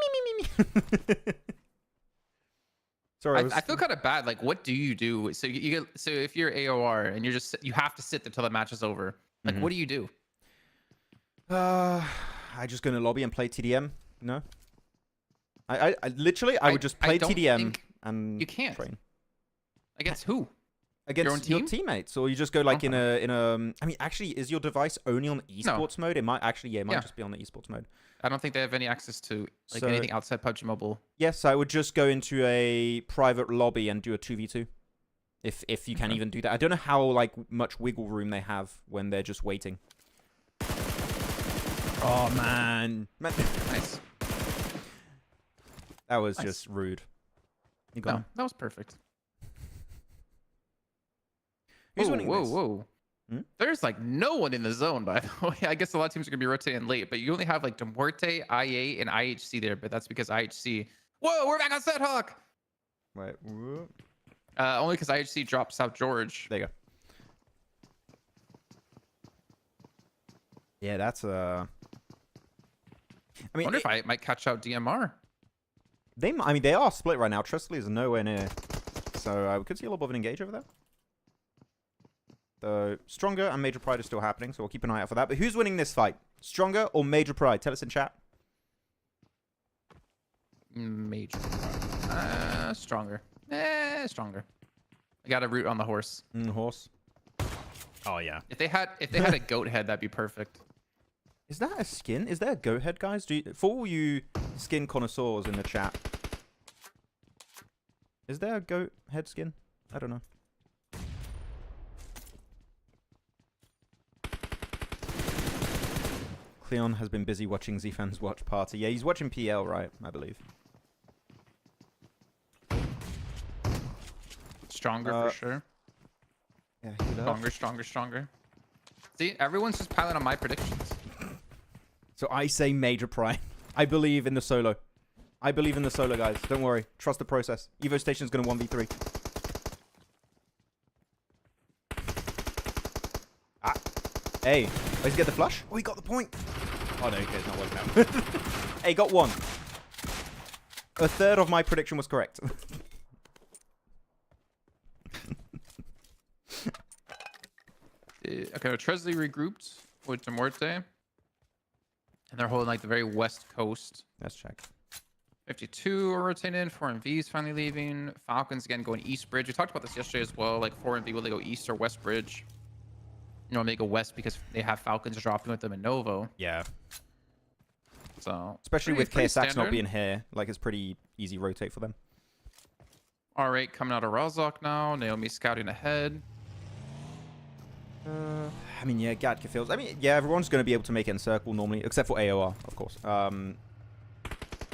Sorry, I feel kind of bad. Like, what do you do? So so if you're AOR and you have to sit until the match is over, like, what do you do? I just go in the lobby and play TDM. No. I literally I would just play don't TDM think and you can't. train Against who? against Your your own team? teammates, or you just go like in a. I mean, actually, is your device only on esports mode? It might actually, it might just be on the esports mode. I don't think they have any access to like So- anything outside PUBG Mobile. Yes, I would just go into a private lobby and do a 2v2. If you can Okay. even do that. I don't know how like much wiggle room they have when they're just waiting. Oh man. Nice. That was Nice. just rude. You got No, him. that was perfect. Who's Whoa, winning whoa, this? whoa. There's like no one in the zone, by the way. I guess a lot of teams are gonna be rotating late, but you only have like Muerte, IA, and IHC there, but that's because IHC. Whoa, we're back on Sanhok. Wait. Whoop. Only because IHC dropped South George. There you go. Yeah, that's I mean, Wonder if I might catch out DMR. I mean, they are split right now. Trustly is nowhere near, so we could see a little bit of an engage over there. So Stronger and Major Pride is still happening, so we'll keep an eye out for that. But who's winning this fight? Stronger or Major Pride? Tell us in chat. Major. Stronger. Stronger. I got to root on the horse. Horse. Oh yeah. If they had a goat head, that'd be perfect. Is that a skin? Is there a goat head, guys? For all you skin connoisseurs in the chat, is there a goat head skin? I don't know. Cleon has been busy watching Z-Fans watch party. Yeah, he's watching PL, right? I believe. Stronger for sure. Yeah, Stronger. See, everyone's just piling on my predictions. So I say Major Prime. I believe in the solo. I believe in the solo, guys. Don't worry. Trust the process. Evo Station's going to 1v3. Ah. Hey. Oh, he's get the flush? Oh, he got the point. Oh, no, okay, it's not working out. Hey, got one. A third of my prediction was correct. Okay, Tresley regrouped with Muerte. And they're holding like the very west coast. Let's check. 52 are rotating in. 4MV's finally leaving. Falcons again going east bridge. We talked about this yesterday as well. Like 4MV, will they go east or west bridge? Normally they go west because they have Falcons dropping with them in Novo. Yeah. So especially with KSX not standard. being here, like it's pretty easy rotate for them. R8 coming out of Razok now. Naomi scouting ahead. I mean, yeah, Gatka feels. I mean, yeah, everyone's going to be able to make it in circle normally, except for AOR, of course.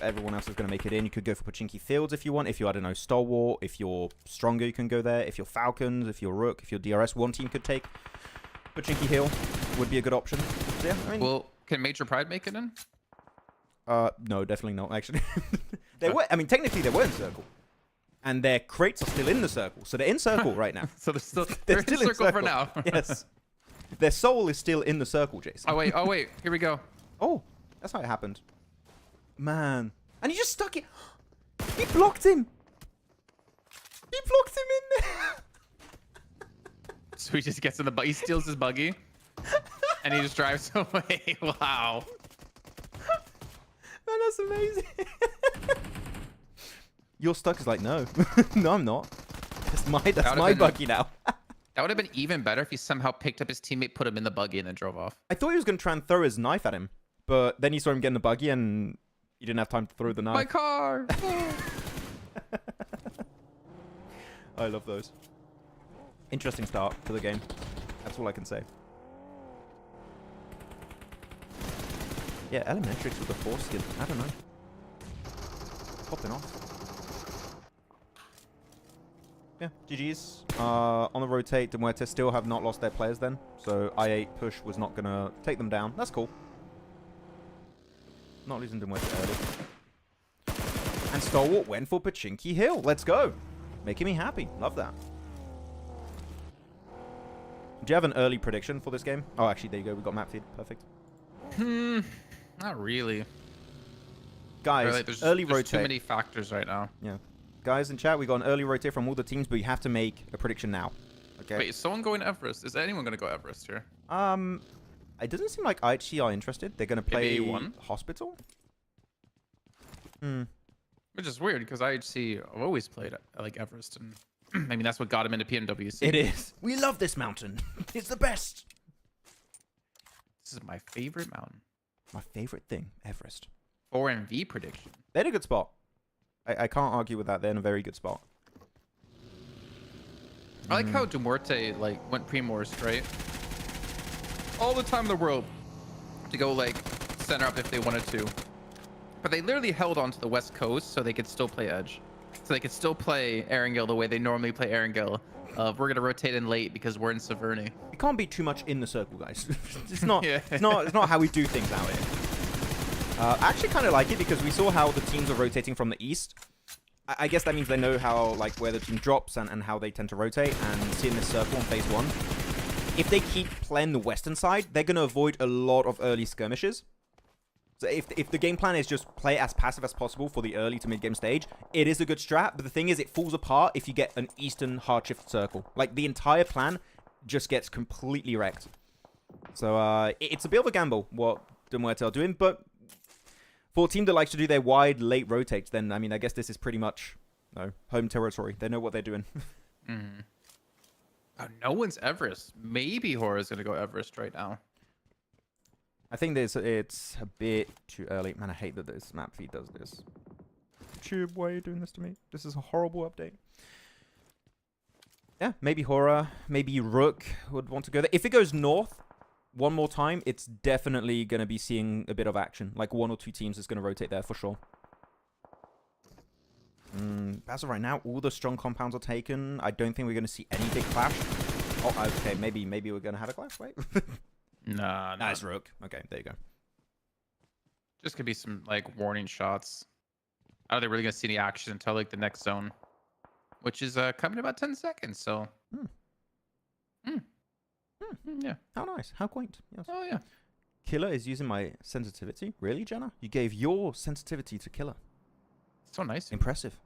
Everyone else is going to make it in. You could go for Pachinki Fields if you want. If you're, I don't know, Stalwart. If you're Stronger, you can go there. If you're Falcons, if you're Rook, if you're DRS, one team could take Pachinki Hill. Would be a good option. So, yeah, I mean, Well, can Major Pride make it in? no, definitely not, actually. They were. I mean, technically, they were in circle. And their crates are still in the circle. So they're in circle right now. So they're still in circle for now. Yes. Their soul is still in the circle, Jason. Oh, wait. Here we go. Oh, that's how it happened. Man. And he just stuck it. He blocked him. He blocked him in there. So he just gets in the buggy. He steals his buggy. And he just drives away. Wow. Man, that's amazing. You're stuck is like, no. No, I'm not. That's my buggy now. That would have been even better if he somehow picked up his teammate, put him in the buggy, and then drove off. I thought he was going to try and throw his knife at him. But then he saw him get in the buggy and he didn't have time to throw the knife. My car! I love those. Interesting start to the game. That's all I can say. Yeah, Elementrix with the force skin. I don't know. Popping off. Yeah, GG's. On the rotate, the Muerte still have not lost their players then. So I8 push was not going to take them down. That's cool. Not losing to Muerte early. And Stalwart went for Pachinki Hill. Let's go. Making me happy. Love that. Do you have an early prediction for this game? Oh, actually, there you go. We got map feed. Perfect. Not really. Guys, Really, there's rotate. too many factors right now. Yeah. Guys in chat, we got an early rotate from all the teams, but you have to make a prediction now. Okay. Wait, is someone going Everest? Is anyone going to go Everest here? It doesn't seem like IHC are interested. They're going to play A1? Hospital? Which is weird, because IHC have always played like Everest, and I mean, that's what got him into PMWC. It is. We love this mountain. It's the best. This is my favorite mountain. My favorite thing, Everest. 4MV prediction. They're in a good spot. I can't argue with that. They're in a very good spot. I like how Muerte like went pre-morse, right? All the time in the world to go like center up if they wanted to. But they literally held on to the west coast so they could still play edge. So they could still play Erangel the way they normally play Erangel. We're going to rotate in late because we're in Severny. We can't be too much in the circle, guys. It's not, it's not how we do things out here. I actually kind of like it because we saw how the teams are rotating from the east. I guess that means they know how, like, where the team drops and how they tend to rotate, and seeing this circle on phase 1. If they keep playing the western side, they're going to avoid a lot of early skirmishes. So if the game plan is just play as passive as possible for the early to mid-game stage, it is a good strat, but the thing is, it falls apart if you get an eastern hard shift circle. Like, the entire plan just gets completely wrecked. So, it's a bit of a gamble, what Muerte are doing, but for a team that likes to do their wide, late rotates, then, I mean, I guess this is pretty much, home territory. They know what they're doing. Mm-hmm. Oh, no one's Everest. Maybe Hora's going to go Everest right now. I think it's a bit too early. Man, I hate that this map feed does this. YouTube, why are you doing this to me? This is a horrible update. Yeah, maybe Hora, maybe Rook would want to go there. If it goes north one more time, it's definitely going to be seeing a bit of action. Like 1 or 2 teams is going to rotate there for sure. As of right now, all the strong compounds are taken. I don't think we're going to see any big clash. Oh, okay, maybe we're going to have a clash. Wait. Nah, Nice Rook. Okay, there you go. Just could be some like warning shots. I don't think we're really gonna see any action until like the next zone, which is coming in about 10 seconds. So, yeah. How nice. How quaint. Yes. Oh yeah. Killer is using my sensitivity. Really, Jenna? You gave your sensitivity to Killer. So nice. Impressive.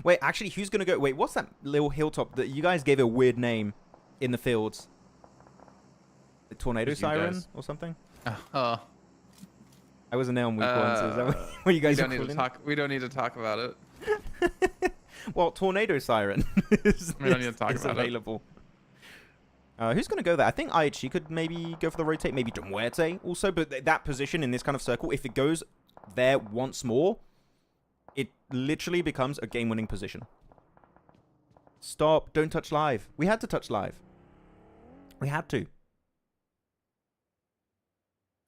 Wait, actually, who's gonna go? Wait, what's that little hilltop that you guys gave a weird name in the fields? The tornado siren or something? Oh. I wasn't there on week 1, so is that what you guys are calling? We don't need to talk about it. Well, tornado siren is, We don't need to talk about available. Who's going to go there? I think IHG could maybe go for the rotate. Maybe Muerte also. But that position in this kind of circle, if it goes there once more, it literally becomes a game-winning position. Stop. Don't touch live. We had to touch live. We had to.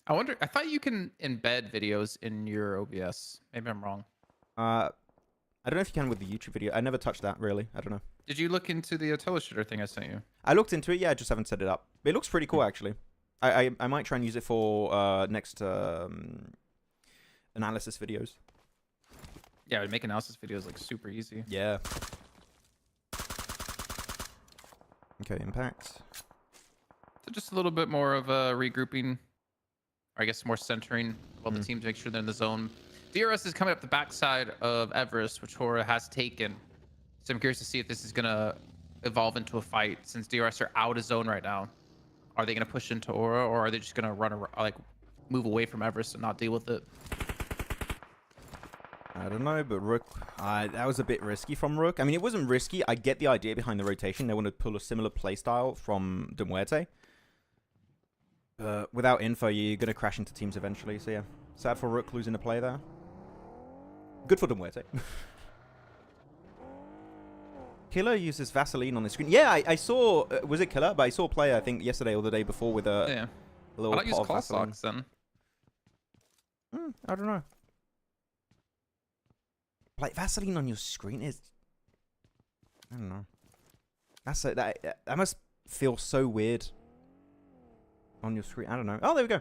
I wonder. I thought you can embed videos in your OBS. Maybe I'm wrong. I don't know if you can with the YouTube video. I never touched that, really. I don't know. Did you look into the teleshooter thing I sent you? I looked into it. Yeah, I just haven't set it up. It looks pretty cool, actually. I might try and use it for next analysis videos. Yeah, we make analysis videos like super easy. Yeah. Okay, impact. So just a little bit more of a regrouping, or I guess more centering about the team to make sure they're in the zone. DRS is coming up the backside of Everest, which Hora has taken. So I'm curious to see if this is going to evolve into a fight since DRS are out of zone right now. Are they going to push into Aura, or are they just going to run around, like move away from Everest and not deal with it? I don't know, but Rook, that was a bit risky from Rook. I mean, it wasn't risky. I get the idea behind the rotation. They want to pull a similar playstyle from Muerte. Without info, you're going to crash into teams eventually. So yeah, sad for Rook losing a play there. Good for Muerte. Killer uses Vaseline on the screen. Yeah, I saw, was it Killer? But I saw a player, I think, yesterday or the day before with a little Why not use pot of call Vaseline. socks then? I don't know. Like, Vaseline on your screen is... I don't know. That must feel so weird on your screen. I don't know. Oh, there we go.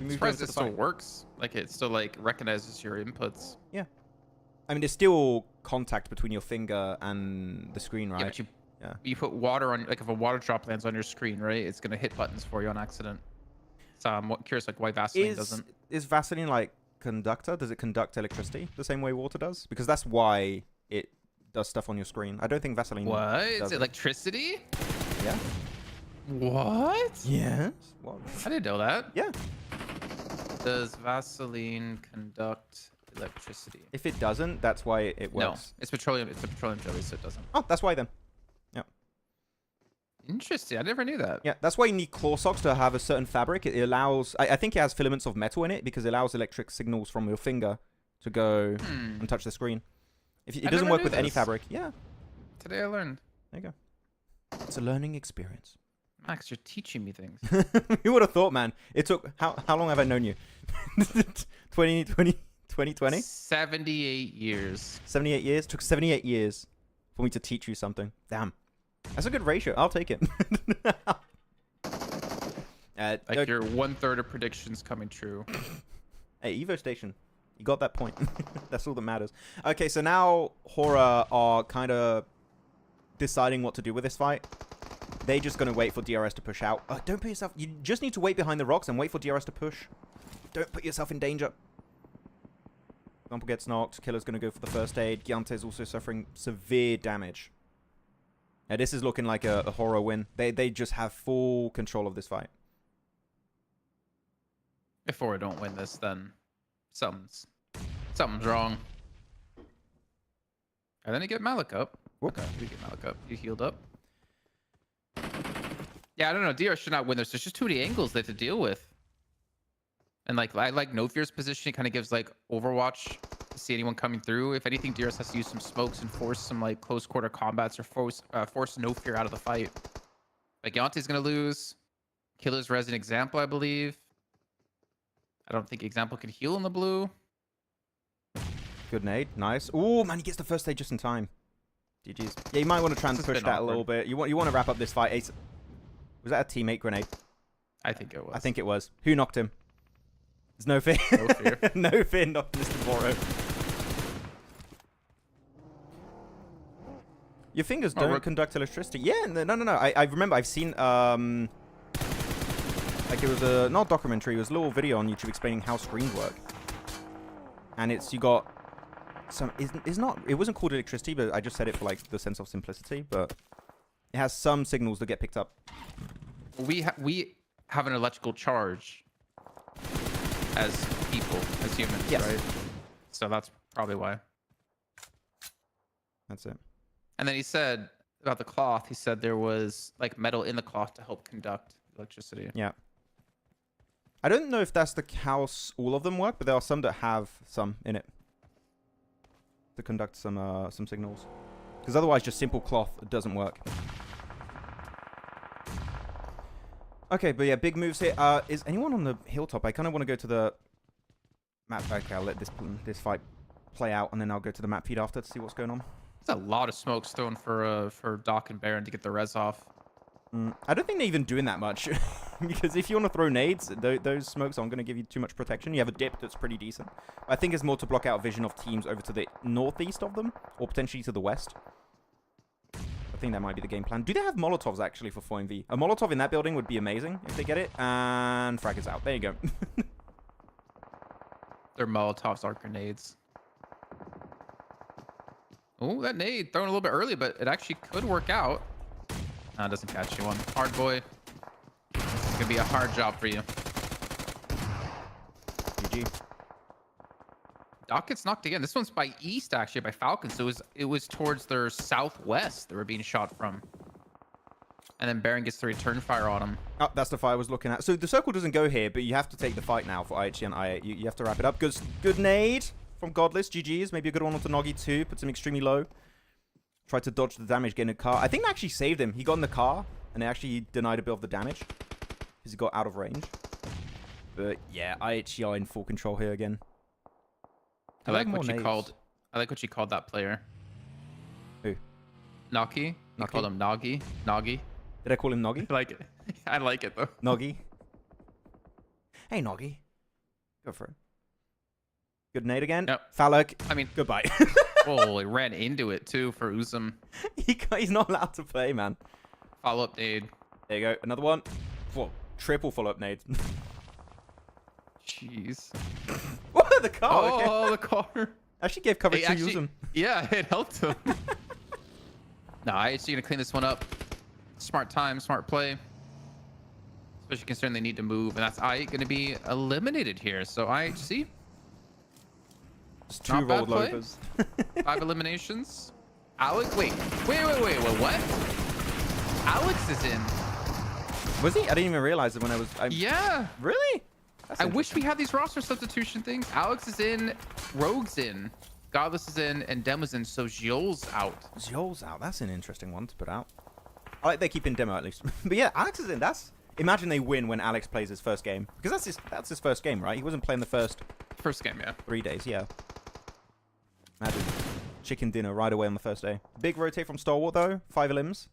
I'm surprised it still works. Like, it still, like, recognizes your inputs. Yeah. I mean, there's still contact between your finger and the screen, right? Yeah, but you put water on... Like, if a water drop lands on your screen, right, it's going to hit buttons for you on accident. So I'm curious, like, why Vaseline doesn't... Is Vaseline, like, conductor? Does it conduct electricity the same way water does? Because that's why it does stuff on your screen. I don't think Vaseline What? does Is electricity? Yeah. What? Yes. What? I didn't know that. Yeah. Does Vaseline conduct electricity? If it doesn't, that's why it works. No, it's petroleum. It's a petroleum jelly, so it doesn't. Oh, that's why then. Yeah. Interesting. I never knew that. Yeah, that's why you need claw socks to have a certain fabric. It allows... I think it has filaments of metal in it because it allows electric signals from your finger to go and touch the screen. If it doesn't work with any fabric. Yeah. Today I learned. There you go. It's a learning experience. Max, you're teaching me things. Who would have thought, man? It took... How long have I known you? 2020? 78 years. 78 years? Took 78 years for me to teach you something. Damn. That's a good ratio. I'll take it. Like your 1/3 of predictions coming true. Hey, Evo Station. You got that point. That's all that matters. Okay, so now Horror are kind of deciding what to do with this fight. They're just going to wait for DRS to push out. Don't put yourself... You just need to wait behind the rocks and wait for DRS to push. Don't put yourself in danger. Example gets knocked. Killer's going to go for the first aid. Giante is also suffering severe damage. Now, this is looking like a Horror win. They just have full control of this fight. If Horror don't win this, then something's wrong. And then you get Malik up. Whoop. Okay, we get Malik up. You healed up. Yeah, I don't know. DRS should not win this. There's just too many angles they have to deal with. And like I like No Fear's position. It kind of gives like Overwatch to see anyone coming through. If anything, DRS has to use some smokes and force some like close quarter combats or force No Fear out of the fight. Like Yante's gonna lose. Killer's Resident Example, I believe. I don't think Example can heal in the blue. Good nade. Nice. Oh, man, he gets the first aid just in time. GG's. Yeah, you might want to try and push that a little bit. You want to wrap up this fight. Ace. Was that a teammate grenade? I think it was. I think it was. Who knocked him? There's no fear. No Fear. No fear knocked Mr. Barraud. Your fingers don't conduct electricity. Yeah, no. I remember I've seen like it was a not documentary, it was a little video on YouTube explaining how screens work. And you got some it wasn't called electricity, but I just said it for like the sense of simplicity, but it has some signals that get picked up. We have an electrical charge as people, as humans, yes. Right? So that's probably why. That's it. And then he said about the cloth, he said there was like metal in the cloth to help conduct electricity. Yeah. I don't know if that's how all of them work, but there are some that have some in it to conduct some signals. Because otherwise, just simple cloth doesn't work. Okay, but yeah, big moves here. Is anyone on the hilltop? I kind of want to go to the map. Okay, I'll let this fight play out, and then I'll go to the map feed after to see what's going on. There's a lot of smokes thrown for Doc and Baron to get the res off. I don't think they're even doing that much. Because if you want to throw nades, those smokes aren't going to give you too much protection. You have a dip that's pretty decent. I think it's more to block out vision of teams over to the northeast of them, or potentially to the west. I think that might be the game plan. Do they have Molotovs, actually, for 4MV? A Molotov in that building would be amazing if they get it. And frag is out. There you go. Their Molotovs are grenades. Oh, that nade thrown a little bit early, but it actually could work out. No, it doesn't catch you on. Hard boy. It's gonna be a hard job for you. GG. Doc gets knocked again. This one's by east, actually, by Falcons. So it was towards their southwest they were being shot from. And then Baron gets the return fire on him. Oh, that's the fight I was looking at. So the circle doesn't go here, but you have to take the fight now for IHG and I8. You have to wrap it up. Good nade from Godless. GG's. Maybe a good one onto Noggy too. Puts him extremely low. Tried to dodge the damage, get in a car. I think they actually saved him. He got in the car, and they actually denied a bit of the damage. Because he got out of range. But yeah, IHG are in full control here again. I like what you called that player. Who? Naki. You called him Noggy. Noggy. Did I call him Noggy? I like it. I like it though. Noggy. Hey, Noggy. Go for it. Good nade again. Yep. Falak. I mean, goodbye. oh, he ran into it too for Uzum. He's not allowed to play, man. Follow up nade. There you go. Another one. Whoa. Triple follow-up nade. Jeez. What? The car. Oh, okay. the car. Actually gave cover to actually, Uzum. Yeah, it helped him. No, IHC gonna clean this one up. Smart time, smart play. Especially considering they need to move, and that's I gonna be eliminated here. So IHC. Just two rolled loafers. 5 eliminations. Alex, wait, what? Alex is in. Was he? I didn't even realize it when I was. Yeah. Really? That's I wish we had these roster substitution things. Alex is in, Rogue's in, Godless is in, and Demo's in. So Jiol's out. Jiol's out. That's an interesting one to put out. I like they keep in Demo at least. But yeah, Alex is in. Imagine they win when Alex plays his first game, because that's his first game, right? He wasn't playing the first game, yeah. 3 days, yeah. Imagine chicken dinner right away on the first day. Big rotate from Stalwart though. 5 elims.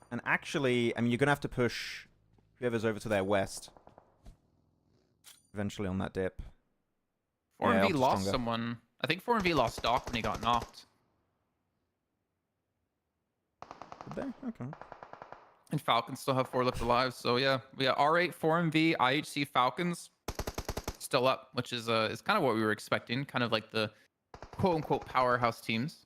And actually, I mean, you're gonna have to push whoever's over to their west. eventually on that dip. 4MV Opta's lost stronger. someone. I think 4MV lost Doc when he got knocked. Did they? Okay. And Falcons still have 4 left alive. So yeah, we got R8, 4MV, IHC, Falcons still up, which is kind of what we were expecting. Kind of like the quote-unquote powerhouse teams.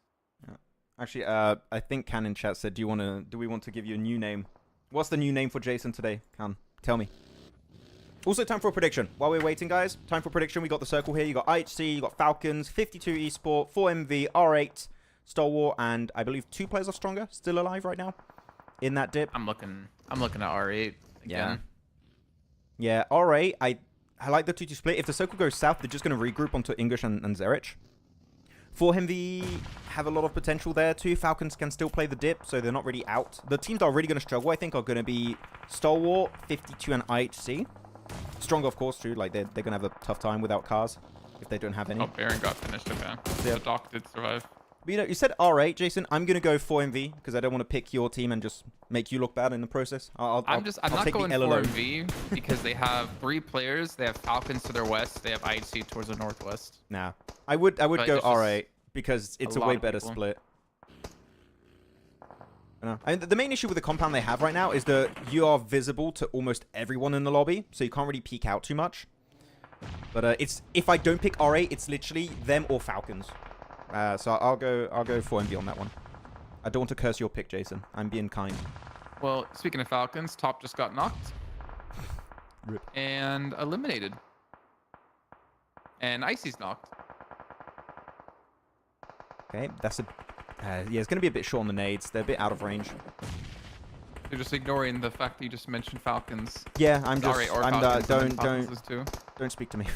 Actually, I think Can in chat said, do we want to give you a new name? What's the new name for Jason today, Can? Tell me. Also, time for a prediction. While we're waiting, guys, time for prediction. We got the circle here. You got IHC, you got Falcons, 52 Esport, 4MV, R8, Stalwart, and I believe 2 players are stronger, still alive right now in that dip. I'm looking at R8 again. Yeah, R8, I like the 2-2 split. If the circle goes south, they're just going to regroup onto English and Zerich. 4MV have a lot of potential there too. Falcons can still play the dip, so they're not really out. The teams that are really going to struggle, I think, are going to be Stalwart, 52, and IHC. Stronger, of course, too. Like, they're going to have a tough time without cars if they don't have any. Oh, Baron got finished. Okay. Yeah. The Doc did survive. But, you said R8, Jason. I'm going to go 4MV because I don't want to pick your team and just make you look bad in the process. I'm not take going the L alone. 4MV because they have 3 players. They have Falcons to their west. They have IHC towards the northwest. Nah. I would go R8 because it's a way better people. split. I mean, the main issue with the compound they have right now is that you are visible to almost everyone in the lobby, so you can't really peek out too much. But if I don't pick R8, it's literally them or Falcons. So I'll go 4MV on that one. I don't want to curse your pick, Jason. I'm being kind. Well, speaking of Falcons, Top just got knocked. Rip. And eliminated. And Icy's knocked. Okay, that's a... yeah, it's going to be a bit short on the nades. They're a bit out of range. You're just ignoring the fact that you just mentioned Falcons. Yeah, I'm just... Sorry, or I'm, Falcons, and then Falcons don't, is too. don't speak to me.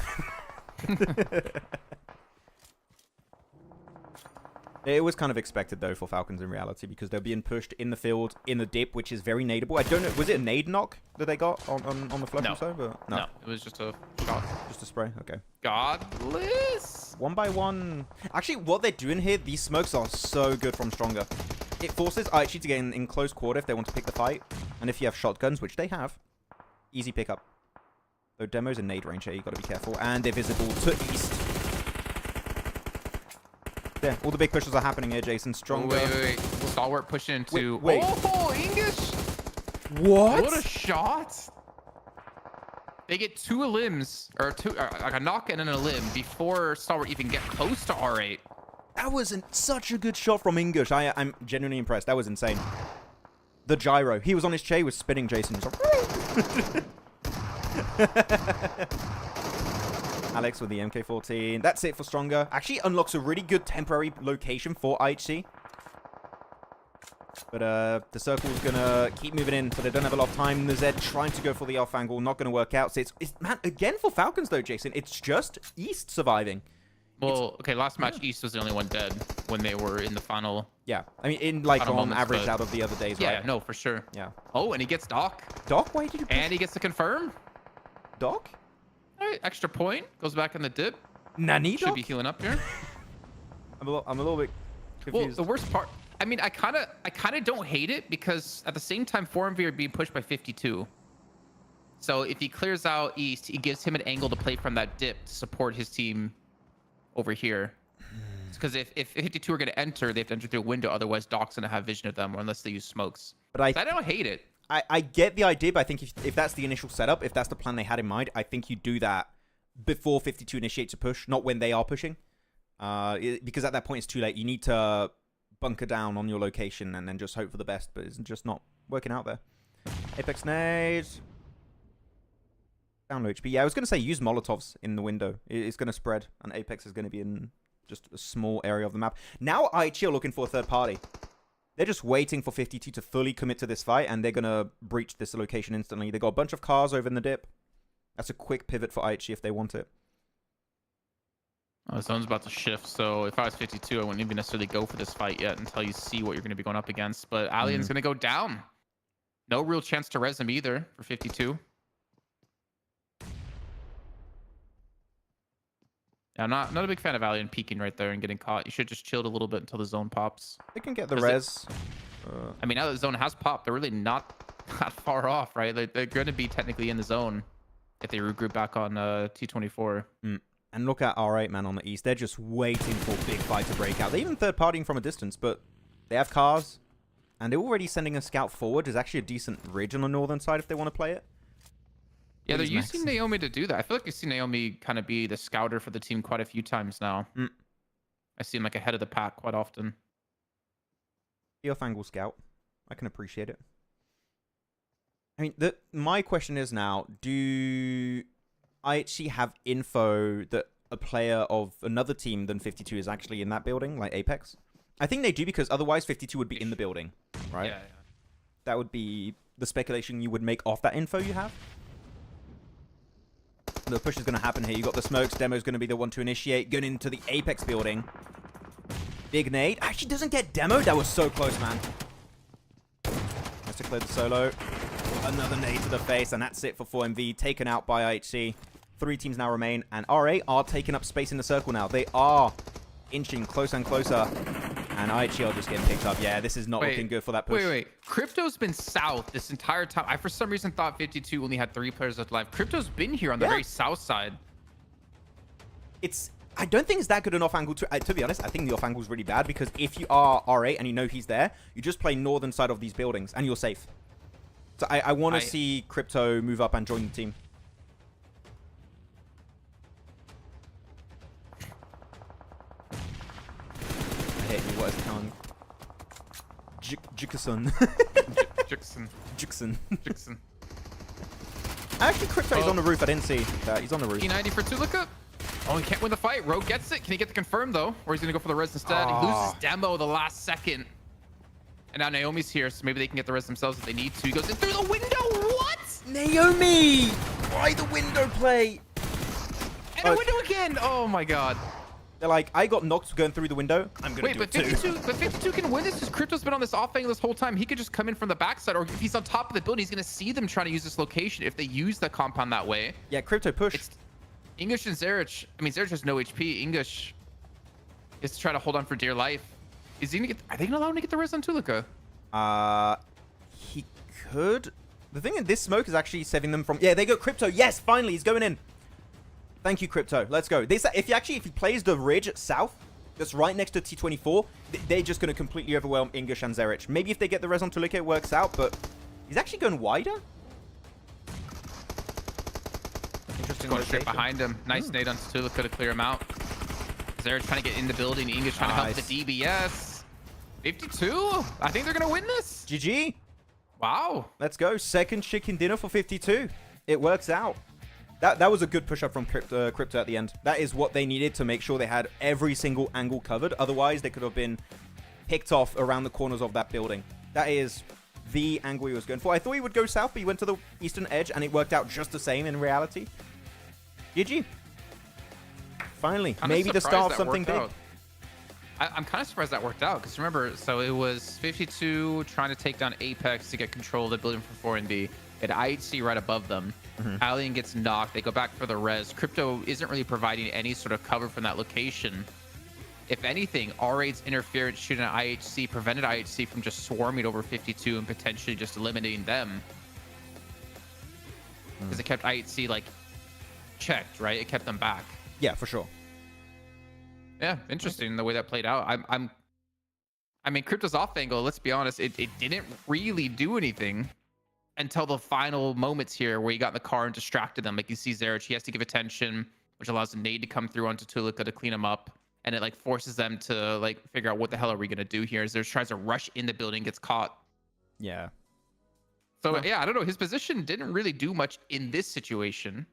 It was kind of expected, though, for Falcons in reality, because they're being pushed in the field, in the dip, which is very nadeable. I don't know, was it a nade knock that they got on the flush or so? But No, it was just a shot. Just a spray? Okay. Godless! 1 by 1. Actually, what they're doing here, these smokes are so good from Stronger. It forces IHG to get in close quarter if they want to pick the fight. And if you have shotguns, which they have, easy pickup. Though demo's in nade range here, you got to be careful. And they're visible to east. Yeah, all the big pushes are happening here, Jason. Stronger. Oh, wait. Stalwart pushing into... Wait. Oh, English! What? What a shot! They get 2 limbs, or like a knock and then a limb before Stalwart even get close to R8. That was such a good shot from English. I'm genuinely impressed. That was insane. The gyro. He was on his chair, he was spinning Jason. He was like... Alex with the MK14. That's it for Stronger. Actually unlocks a really good temporary location for IHC. But the circle's going to keep moving in, so they don't have a lot of time. The Zed trying to go for the alpha angle. Not going to work out. So it's man, again for Falcons, though, Jason. It's just East surviving. Well, okay, last match, East was the only one dead when they were in the final. Yeah, I mean, in like on moments, average but... out of the other days, yeah, right? no, for sure. Yeah. Oh, and he gets Doc. Doc, why did you push? And he gets to confirm. Doc? All right, extra point. Goes back in the dip. Nani Should Doc? be healing up here. I'm a little bit confused. Well, the worst part, I mean, I kind of don't hate it because at the same time, 4MV are being pushed by 52. So if he clears out East, he gives him an angle to play from that dip to support his team over here. Because if 52 are going to enter, they have to enter through a window. Otherwise, Doc's going to have vision of them, or unless they use smokes. But I don't hate it. I get the idea, but I think if that's the initial setup, if that's the plan they had in mind, I think you do that before 52 initiates a push, not when they are pushing. Because at that point, it's too late. You need to bunker down on your location and then just hope for the best, but it's just not working out there. Apex nade. Down low HP. Yeah, I was going to say use Molotovs in the window. It's going to spread, and Apex is going to be in just a small area of the map. Now IHG are looking for a third party. They're just waiting for 52 to fully commit to this fight, and they're going to breach this location instantly. They got a bunch of cars over in the dip. That's a quick pivot for IHG if they want it. Oh, zone's about to shift, so if I was 52, I wouldn't even necessarily go for this fight yet until you see what you're going to be going up against. But Alien's going to go down. No real chance to res him either for 52. Yeah, I'm not a big fan of Alien peeking right there and getting caught. You should just chill a little bit until the zone pops. They can get the res. I mean, now that the zone has popped, they're really not far off, right? They're going to be technically in the zone if they regroup back on T24. And look at R8, man, on the east. They're just waiting for big fight to break out. They're even third-partying from a distance, but they have cars. And they're already sending a scout forward. There's actually a decent ridge on the northern side if they want to play it. Yeah, they're using Naomi to do that. I feel like you've seen Naomi kind of be the scouter for the team quite a few times now. I see him like ahead of the pack quite often. The off-angle scout. I can appreciate it. I mean, my question is now, do I actually have info that a player of another team than 52 is actually in that building, like Apex? I think they do, because otherwise 52 would be in the building, right? Yeah. That would be the speculation you would make off that info you have. The push is going to happen here. You got the smokes. Demo's going to be the one to initiate. Going into the Apex building. Big nade. Actually doesn't get Demo. That was so close, man. Has to clear the solo. Another nade to the face, and that's it for 4MV. Taken out by IHC. 3 teams now remain, and RA are taking up space in the circle now. They are inching closer and closer. And IHC are just getting picked up. Yeah, this is not looking good for that push. Wait. Crypto's been south this entire time. I, for some reason, thought 52 only had 3 players left alive. Crypto's been here on the very south side. I don't think it's that good an off-angle. To be honest, I think the off-angle is really bad, because if you are R8 and you know he's there, you just play northern side of these buildings, and you're safe. So I want to see Crypto move up and join the team. I hate you. What is it called? Jickerson. Jixon. Actually, Crypto is on the roof. I didn't see that. He's on the roof. P90 for Tulika. Oh, he can't win the fight. Rogue gets it. Can he get the confirm, though? Or he's going to go for the res instead. He loses Demo the last second. And now Naomi's here, so maybe they can get the res themselves if they need to. He goes in through the window. What? Naomi! Why the window play? And a window again. Oh, my God. They're like, I got knocked going through the window. I'm going to do it too. But 52 can win this because Crypto's been on this off angle this whole time. He could just come in from the backside, or if he's on top of the building, he's going to see them trying to use this location if they use the compound that way. Yeah, Crypto push. It's English and Zerich. I mean, Zerich has no HP. English is to try to hold on for dear life. Is he gonna get? Are they gonna allow him to get the res on Tulika? He could. The thing is, this smoke is actually saving them from. Yeah, they go Crypto. Yes, finally, he's going in. Thank you, Crypto. Let's go. If he plays the ridge south, that's right next to T24, they're just gonna completely overwhelm English and Zerich. Maybe if they get the res on Tulika, it works out. But he's actually going wider. Interesting. Going straight behind him. Nice nade on Tulika to clear him out. Zerich trying to get in the building. English trying to help the DBS. 52. I think they're gonna win this. GG. Wow. Let's go. Second chicken dinner for 52. It works out. That was a good push up from Crypto at the end. That is what they needed to make sure they had every single angle covered. Otherwise, they could have been picked off around the corners of that building. That is the angle he was going for. I thought he would go south, but he went to the eastern edge, and it worked out just the same in reality. GG. Finally, maybe the start of something big. I'm kind of surprised that worked out, because remember, so it was 52 trying to take down Apex to get control of the building for 4NB. It IHC right above them. Alien gets knocked. They go back for the res. Crypto isn't really providing any sort of cover from that location. If anything, R8's interference shooting at IHC prevented IHC from just swarming over 52 and potentially just eliminating them. Because it kept IHC like checked, right? It kept them back. Yeah, for sure. Yeah, interesting the way that played out. I mean, Crypto's off angle, let's be honest, it didn't really do anything until the final moments here where he got in the car and distracted them. Like you see Zerich, he has to give attention, which allows a nade to come through onto Tulika to clean him up. And it like forces them to like figure out what the hell are we going to do here. Zerich tries to rush in the building, gets caught. Yeah. So yeah, I don't know. His position didn't really do much in this situation.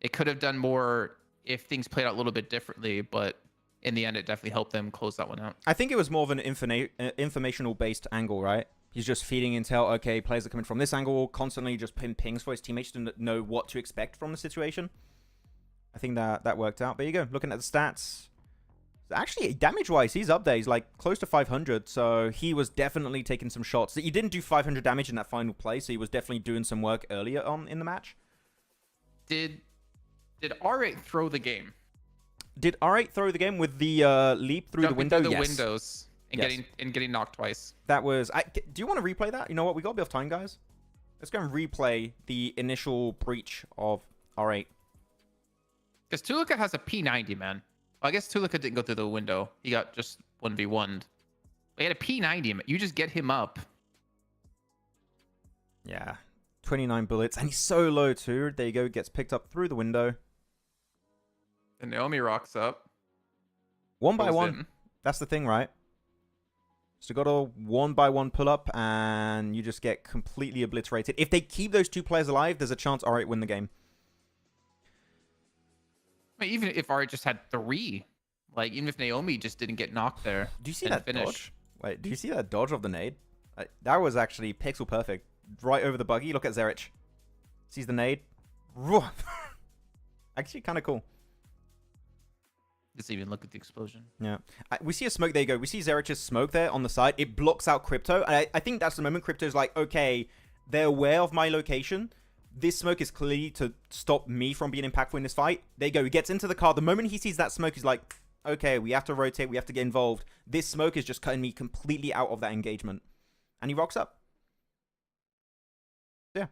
It could have done more if things played out a little bit differently, but in the end, it definitely helped them close that one out. I think it was more of an informational-based angle, right? He's just feeding intel. Okay, players are coming from this angle, constantly just pings for his teammates to know what to expect from the situation. I think that worked out. There you go. Looking at the stats. Actually, damage-wise, he's up there. He's like close to 500, so he was definitely taking some shots. He didn't do 500 damage in that final play, so he was definitely doing some work earlier on in the match. Did R8 throw the game? Did R8 throw the game with the leap through the window? Through the windows and getting knocked twice. That was. Do you want to replay that? You know what? We got a bit of time, guys. Let's go and replay the initial breach of All right. Because Tuluka has a P90, man. Well, I guess Tuluka didn't go through the window. He got just 1v1'd. But he had a P90. You just get him up. Yeah. 29 bullets. And he's so low, too. There you go. Gets picked up through the window. And Naomi rocks up. One by Goes one. in. That's the thing, right? So got a one by one pull up, and you just get completely obliterated. If they keep those two players alive, there's a chance R8 win the game. I mean, even if R8 just had 3, like even if Naomi just didn't get knocked there. Do you see and that finish. dodge? Wait, do you see that dodge of the nade? That was actually pixel perfect. Right over the buggy. Look at Zerich. Sees the nade. Actually, kind of cool. Just even look at the explosion. Yeah. We see a smoke. There you go. We see Zerich's smoke there on the side. It blocks out Crypto. And I think that's the moment Crypto's like, okay, they're aware of my location. This smoke is clearly to stop me from being impactful in this fight. There you go. He gets into the car. The moment he sees that smoke, he's like, okay, we have to rotate. We have to get involved. This smoke is just cutting me completely out of that engagement. And he rocks up. Yeah.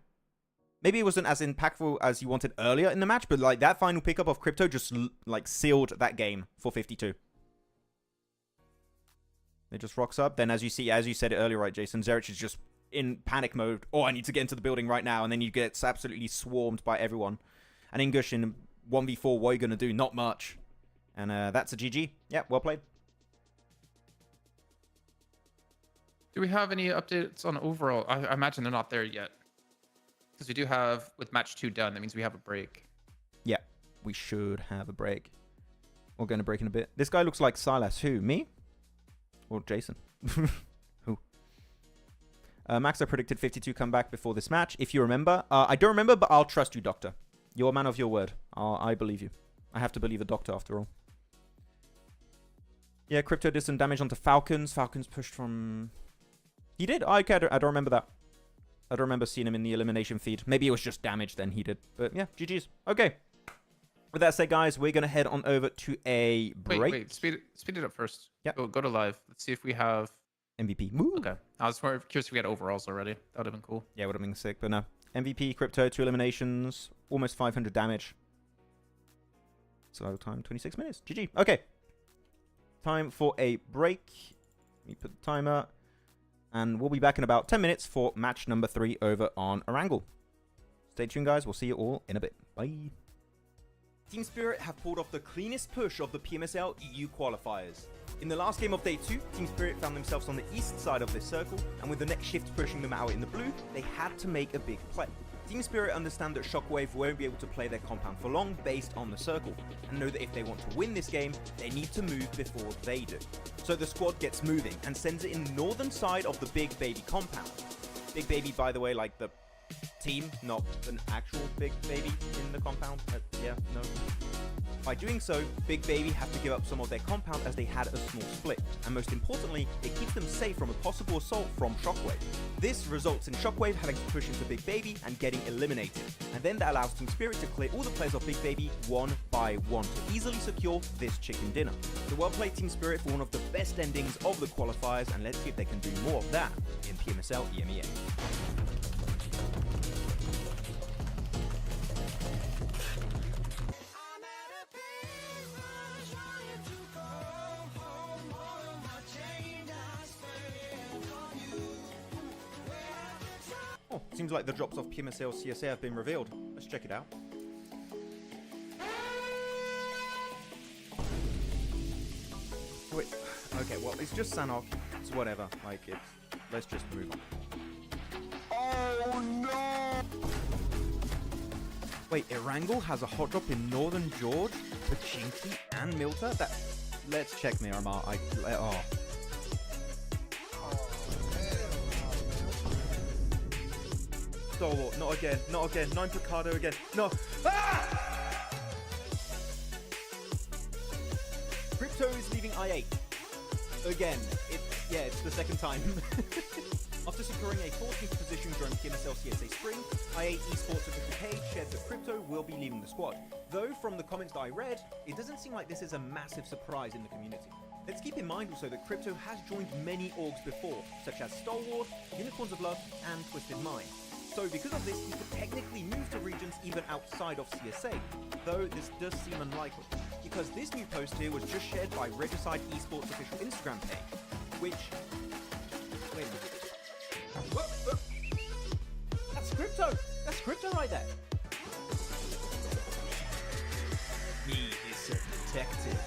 Maybe it wasn't as impactful as you wanted earlier in the match, but like that final pickup of Crypto just like sealed that game for 52. It just rocks up. Then as you see, as you said it earlier, right, Jason, Zerich is just in panic mode. Oh, I need to get into the building right now. And then you get absolutely swarmed by everyone. And Ingush in 1v4, what are you going to do? Not much. And that's a GG. Yeah, well played. Do we have any updates on overall? I imagine they're not there yet. Because we do have, with match 2 done, that means we have a break. Yeah, we should have a break. We're going to break in a bit. This guy looks like Silas. Who? Me? Or Jason? Who? Max, I predicted 52 comeback before this match. If you remember. I don't remember, but I'll trust you, Doctor. You're a man of your word. I believe you. I have to believe a doctor after all. Yeah, Crypto did some damage onto Falcons. Falcons pushed from... He did? Okay, I don't remember that. I don't remember seeing him in the elimination feed. Maybe it was just damage then he did. But yeah, GG's. Okay. With that said, guys, we're going to head on over to a break. Wait. Speed it up first. Yeah. Go to live. Let's see if we have... MVP. Woo. Okay. I was more curious if we had overalls already. That would have been cool. Yeah, would have been sick, but no. MVP, Crypto, 2 eliminations. Almost 500 damage. So time, 26 minutes. GG. Okay. Time for a break. Let me put the timer. And we'll be back in about 10 minutes for match number 3 over on Erangel. Stay tuned, guys. We'll see you all in a bit. Bye. Team Spirit have pulled off the cleanest push of the PMSL EU qualifiers. In the last game of day 2, Team Spirit found themselves on the east side of this circle, and with the next shift pushing them out in the blue, they had to make a big play. Team Spirit understand that Shockwave won't be able to play their compound for long based on the circle, and know that if they want to win this game, they need to move before they do. So the squad gets moving and sends it in the northern side of the Big Baby compound. Big Baby, by the way, like the team, not an actual Big Baby in the compound. Yeah, no. By doing so, Big Baby have to give up some of their compound as they had a small split, and most importantly, it keeps them safe from a possible assault from Shockwave. This results in Shockwave having to push into Big Baby and getting eliminated, and then that allows Team Spirit to clear all the players of Big Baby one by one to easily secure this chicken dinner. So well played Team Spirit for one of the best endings of the qualifiers, and let's see if they can do more of that in PMSL EMEA. Oh, seems like the drops of PMSL CSA have been revealed. Let's check it out. Wait, okay, well, it's just Sanhok. It's whatever. Like, it's... Let's just move on. Oh no! Wait, Erangel has a hot drop in Northern George, Pachinki, and Muerte? That... Let's check Miramar. Oh. Stalwart, not again, not again. 9 Picado again. No. Ah! Crypto is leaving I8. Again. It's the second time. After securing a 14th position during PMSL CSA Spring, I8 Esports official page shared that Crypto will be leaving the squad. Though, from the comments that I read, it doesn't seem like this is a massive surprise in the community. Let's keep in mind also that Crypto has joined many orgs before, such as Stalwart, Unicorns of Love, and Twisted Mind. So because of this, he could technically move to regions even outside of CSA, though this does seem unlikely, because this new post here was just shared by Regicide Esports official Instagram page, which... Wait a minute. Whoop. That's crypto! That's crypto right there! He is a detective.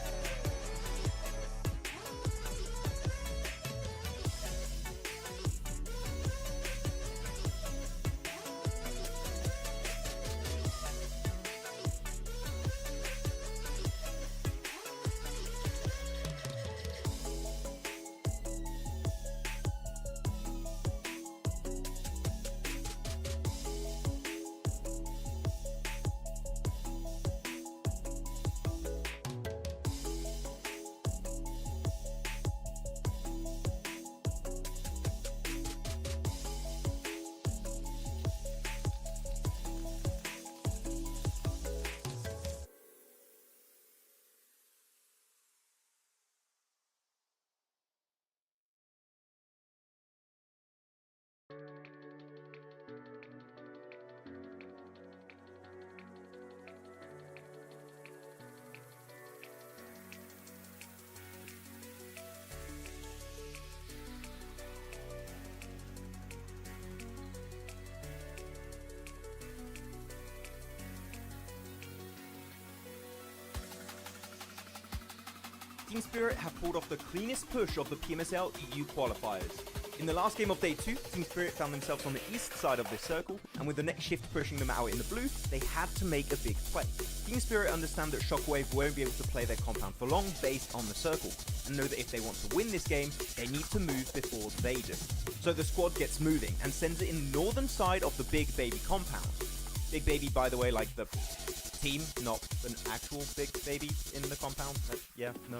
Team Spirit have pulled off the cleanest push of the PMSL EU qualifiers. In the last game of Day 2, Team Spirit found themselves on the east side of this circle, and with the next shift pushing them out in the blue, they had to make a big play. Team Spirit understand that Shockwave won't be able to play their compound for long based on the circle, and know that if they want to win this game, they need to move before they do. So the squad gets moving, and sends it in the northern side of the Big Baby compound. Big Baby, by the way, like the team, not an actual Big Baby in the compound. Yeah, no.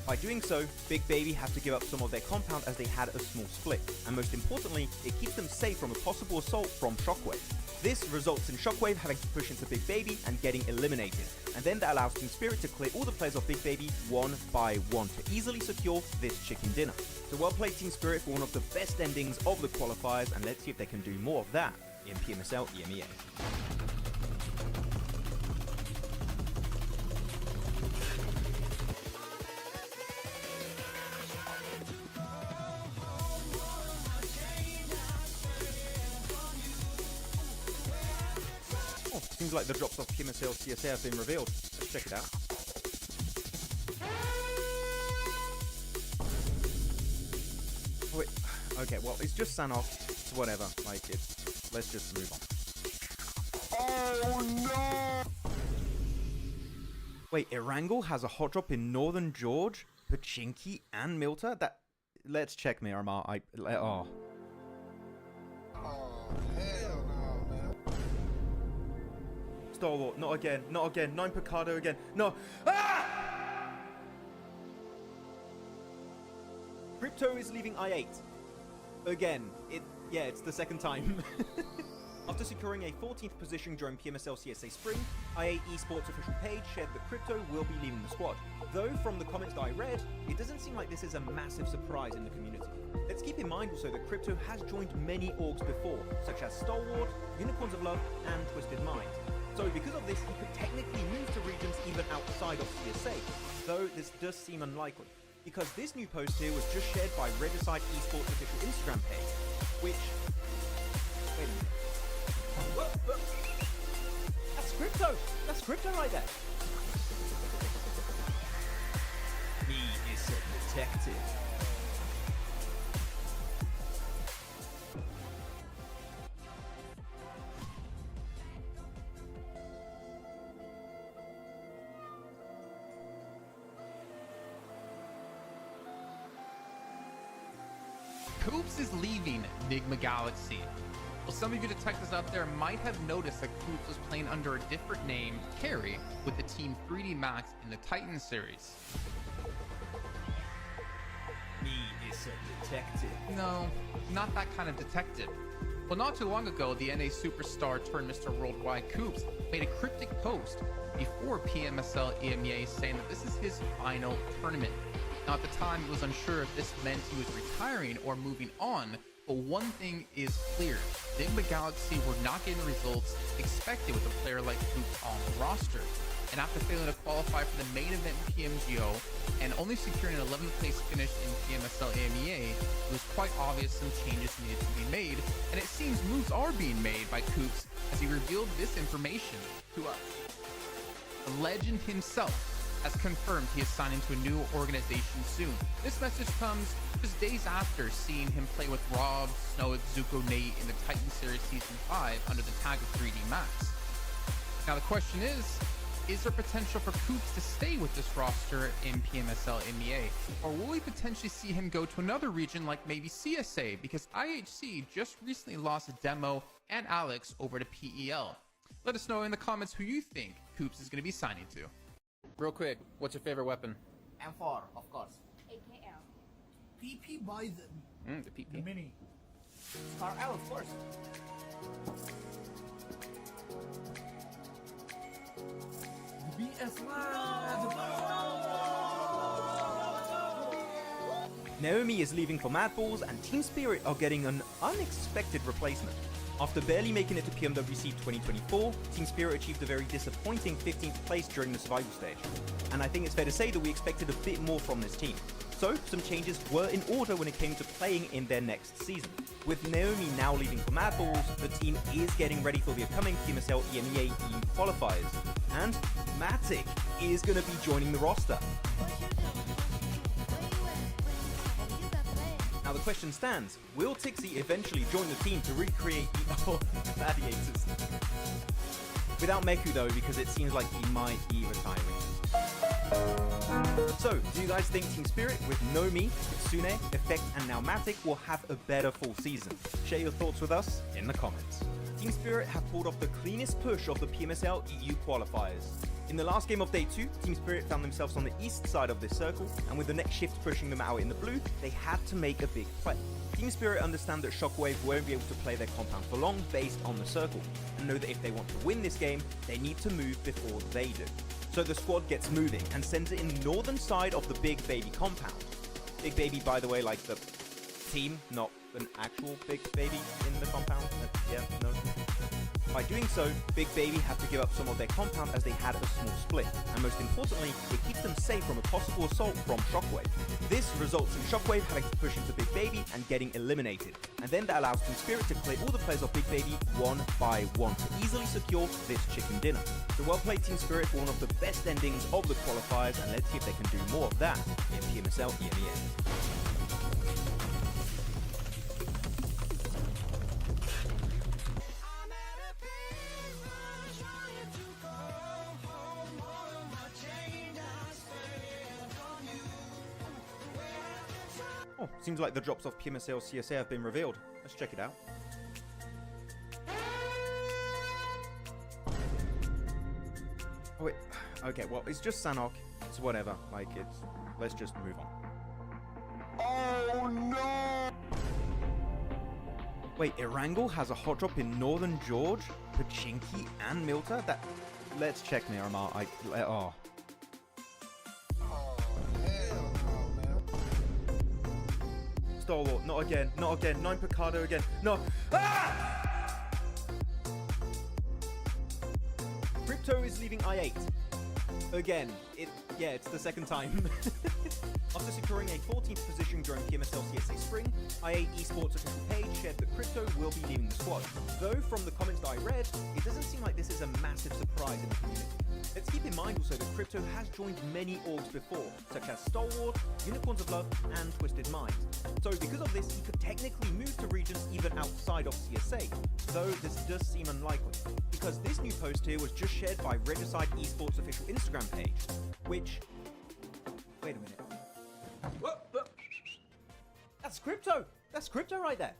By doing so, Big Baby have to give up some of their compound as they had a small split, and most importantly, it keeps them safe from a possible assault from Shockwave. This results in Shockwave having to push into Big Baby and getting eliminated, and then that allows Team Spirit to clear all the players of Big Baby one by one to easily secure this chicken dinner. So well played Team Spirit for one of the best endings of the qualifiers, and let's see if they can do more of that in PMSL EMEA. Seems like the drops of PMSL CSA have been revealed. Let's check it out. Oh, wait. Okay, well, it's just Sanhok. It's whatever. Like, let's just move on. Oh no! Wait, Erangel has a hot drop in Northern George, Pachinki, and Muerte? Let's check Miramar. Oh. Hell no, man. Stalwart, not again, not again. 9 Picardo again. No. Ah! Crypto is leaving I8. Again. It's the second time. After securing a 14th position during PMSL CSA Spring, I8 Esports official page shared that Crypto will be leaving the squad. Though from the comments that I read, it doesn't seem like this is a massive surprise in the community. Let's keep in mind also that Crypto has joined many orgs before, such as Stalwart, Unicorns of Love, and Twisted Mind. So because of this, he could technically move to regions even outside of CSA, though this does seem unlikely, because this new post here was just shared by Regicide Esports official Instagram page, which... Wait a minute. Whoa. That's crypto! That's crypto right there! He is a detective. Coops is leaving Enigma Galaxy. Well, some of you detectives out there might have noticed that Coops was playing under a different name, Carry, with the Team 3D Max in the Titan series. He is a detective. No, not that kind of detective. Well, not too long ago, the NA superstar turned Mr. Worldwide Coops made a cryptic post before PMSL EMEA saying that this is his final tournament. Now, at the time, it was unsure if this meant he was retiring or moving on But one thing is clear, Enigma Galaxy were not getting the results expected with a player like Hoops on the roster. And after failing to qualify for the main event in PMGO and only securing an 11th place finish in PMSL EMEA, it was quite obvious some changes needed to be made, and it seems moves are being made by Coops as he revealed this information to us. The legend himself has confirmed he is signing to a new organization soon. This message comes just days after seeing him play with Rob, Snow, Zuko, Nate in the Titan Series Season 5 under the tag of 3D Max. Now the question is there potential for Coops to stay with this roster in PMSL MEA? Or will we potentially see him go to another region like maybe CSA? Because IHC just recently lost Demo and Alex over to PEL. Let us know in the comments who you think Coops is going to be signing to. Real quick, what's your favorite weapon? M4, of course. AKL. PP Bison. The PP. Mini. Scar L, of course. Naomi is leaving for Mad Balls, and Team Spirit are getting an unexpected replacement. After barely making it to PMWC 2024, Team Spirit achieved a very disappointing 15th place during the survival stage. And I think it's fair to say that we expected a bit more from this team. So, some changes were in order when it came to playing in their next season. With Naomi now leaving for Mad Balls, the team is getting ready for the upcoming PMSL EMEA EU qualifiers. And Matic is going to be joining the roster. Now the question stands, will Tixie eventually join the team to recreate the Gladiators? Without Meku though, because it seems like he might be retiring. So, do you guys think Team Spirit with Nomi, Kitsune, Effect and now Matic will have a better full season? Share your thoughts with us in the comments. Team Spirit have pulled off the cleanest push of the PMSL EU qualifiers. In the last game of Day 2, Team Spirit found themselves on the east side of this circle, and with the next shift pushing them out in the blue, they had to make a big play. Team Spirit understand that Shockwave won't be able to play their compound for long based on the circle, and know that if they want to win this game, they need to move before they do. So the squad gets moving and sends it in the northern side of the Big Baby compound. Big Baby, by the way, like the team, not an actual Big Baby in the compound. Yeah, no. By doing so, Big Baby had to give up some of their compound as they had a small split, and most importantly, it keeps them safe from a possible assault from Shockwave. This results in Shockwave having to push into Big Baby and getting eliminated, and then that allows Team Spirit to clear all the players of Big Baby one by one to easily secure this chicken dinner. So well played Team Spirit for one of the best endings of the qualifiers, and let's see if they can do more of that in PMSL EMEA. Oh, seems like the drops of PMSL CSA have been revealed. Let's check it out. Oh wait, okay, well, it's just Sanhok. It's whatever, like, let's just move on. Oh no! Wait, Erangel has a hot drop in Northern George, Pachinki, and Milta? Let's check Miramar. Oh, hell no, man. Stalwart, not again, not again. 9 Picardo again. No. Ah! Crypto is leaving I8. Again. It's the second time. After securing a 14th position during PMSL CSA Spring, I8 Esports official page shared that Crypto will be leaving the squad. Though from the comments that I read, it doesn't seem like this is a massive surprise in the community. Let's keep in mind also that Crypto has joined many orgs before, such as Stalwart, Unicorns of Love, and Twisted Minds. So because of this, he could technically move to regions even outside of CSA, though this does seem unlikely, because this new post here was just shared by Regicide Esports official Instagram page, which... Wait a minute. That's Crypto! That's Crypto right there!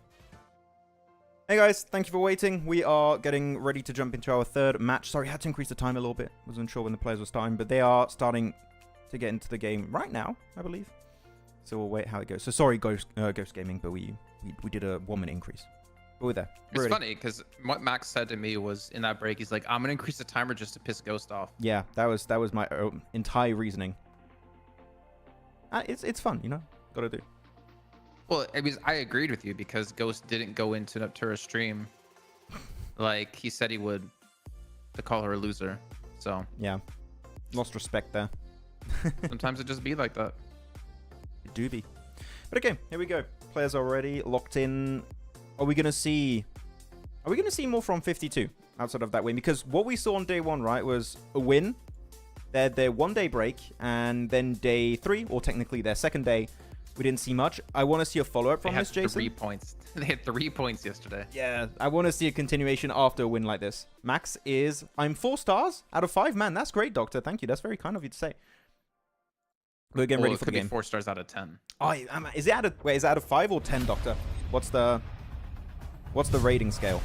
Hey guys, thank you for waiting. We are getting ready to jump into our third match. Sorry, I had to increase the time a little bit. Wasn't sure when the players were starting, but they are starting to get into the game right now, I believe. So we'll wait how it goes. So sorry, Ghost Gaming, but we did a 1 minute increase. But we're there. It's funny because what Max said to me was in that break, he's like, "I'm gonna increase the timer just to piss Ghost off." Yeah, that was my entire reasoning. It's fun, you know. Gotta do. Well, I agreed with you because Ghost didn't go into Noctura's stream like he said he would to call her a loser. So Yeah. Lost respect there. sometimes it just be like that. It do be. But okay, here we go. Players already locked in. Are we gonna see more from 52 outside of that win? Because what we saw on day 1, right, was a win, their 1 day break, and then day 3, or technically their 2nd day, we didn't see much. I want to see a follow-up from this, Jason. 3 points. They had 3 points yesterday. Yeah, I want to see a continuation after a win like this. Max is, I'm 4 stars out of 5. Man, that's great, Doctor. Thank you. That's very kind of you to say. We're getting ready for the game. 4 stars out of 10. Oh, is it out of 5 or 10, Doctor? What's the rating scale?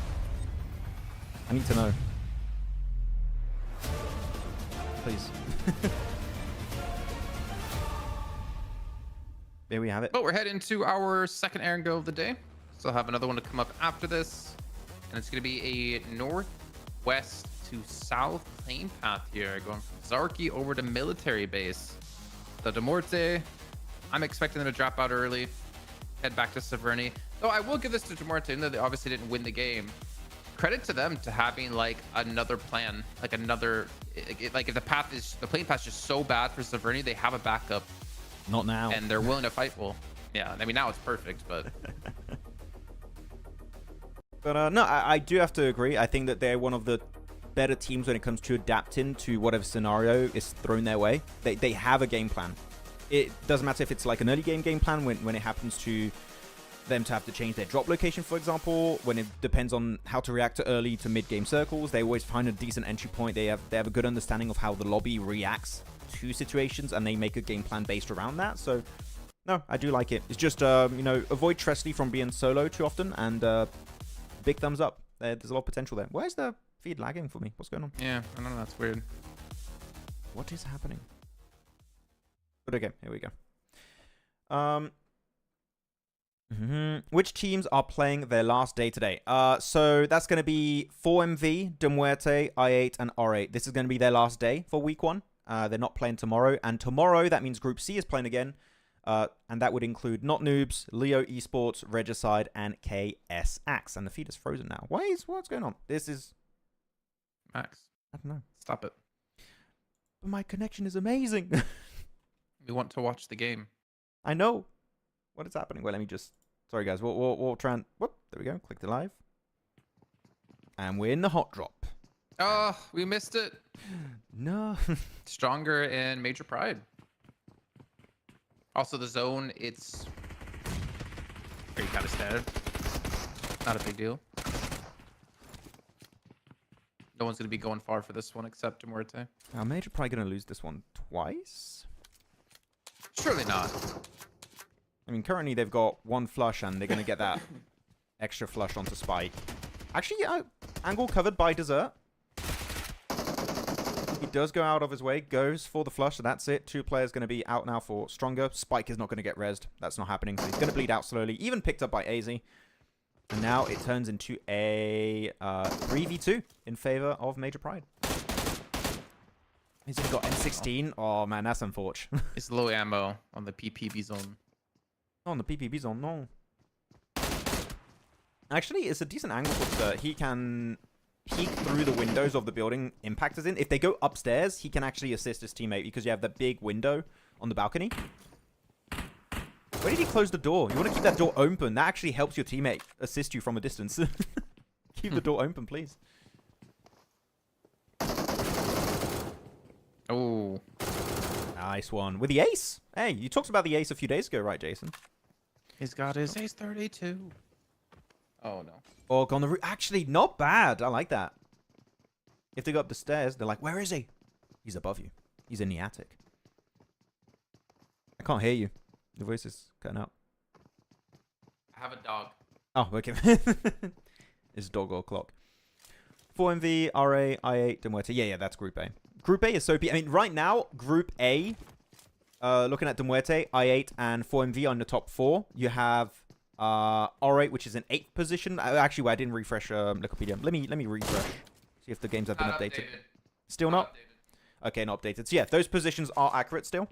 I need to know. Please. There we have it. But we're heading to our second Erangel of the day. Still have another one to come up after this. And it's going to be a northwest to south plane path here. Going from Zarki over to military base. So to Muerte, I'm expecting them to drop out early. Head back to Severny. Though I will give this to Muerte, even though they obviously didn't win the game. Credit to them to having like another plan. Like another, like if the plane path is just so bad for Severny, they have a backup. Not now. And they're willing to fight. Well, yeah, I mean, now it's perfect, but... But no, I do have to agree. I think that they're one of the better teams when it comes to adapting to whatever scenario is thrown their way. They have a game plan. It doesn't matter if it's like an early game plan when it happens to them to have to change their drop location, for example, when it depends on how to react to early to mid-game circles. They always find a decent entry point. They have a good understanding of how the lobby reacts to situations, and they make a game plan based around that. So no, I do like it. It's just avoid Tresley from being solo too often, and big thumbs up. There's a lot of potential there. Why is the feed lagging for me? What's going on? Yeah, I don't know, that's weird. What is happening? But okay, here we go. Which teams are playing their last day today? So that's going to be 4MV, De Muerte, I8, and R8. This is going to be their last day for week 1. They're not playing tomorrow. And tomorrow, that means Group C is playing again. And that would include Not Noobs, Leo Esports, Regicide, and KS Axe. And the feed is frozen now. What's going on? This is... Max. I don't know. Stop it. But my connection is amazing. We want to watch the game. I know. What is happening? Well, let me just... Sorry, guys. We'll try and... Whoop. There we go. Click the live. And we're in the hot drop. Oh, we missed it. No. Stronger and Major Pride. Also, the zone, it's very kind of standard. Not a big deal. No one's going to be going far for this one except Muerte. Major probably going to lose this one twice. Surely not. I mean, currently they've got 1 flush, and they're going to get that extra flush onto Spike. Actually, angle covered by Dessert. He does go out of his way, goes for the flush, and that's it. 2 players going to be out now for Stronger. Spike is not going to get rezzed. That's not happening, so he's going to bleed out slowly. Even picked up by AZ. And now it turns into a 3v2 in favor of Major Pride. He's only got M16. Oh, man, that's unfortunate. It's low ammo on the PPB zone. Oh, on the PPB zone, no. Actually, it's a decent angle for he can peek through the windows of the building Impact is in. If they go upstairs, he can actually assist his teammate because you have that big window on the balcony. Where did he close the door? You want to keep that door open. That actually helps your teammate assist you from a distance. Keep the door open, please. Oh. Nice one. With the ace. Hey, you talked about the ace a few days ago, right, Jason? He's got his ace 32. Oh, no. Or on the roof. Actually, not bad. I like that. If they go up the stairs, they're like, where is he? He's above you. He's in the attic. I can't hear you. The voice is cutting out. I have a dog. Oh, okay. It's dog or clock. 4MV, RA, I8, De Muerte. Yeah, that's Group A. Group A is so... I mean, right now, Group A, looking at De Muerte, I8, and 4MV on the top 4. You have R8, which is in 8th position. Actually, I didn't refresh Wikipedia. Let me refresh. See if the games have been updated. Still not? Okay, not updated. So yeah, those positions are accurate still.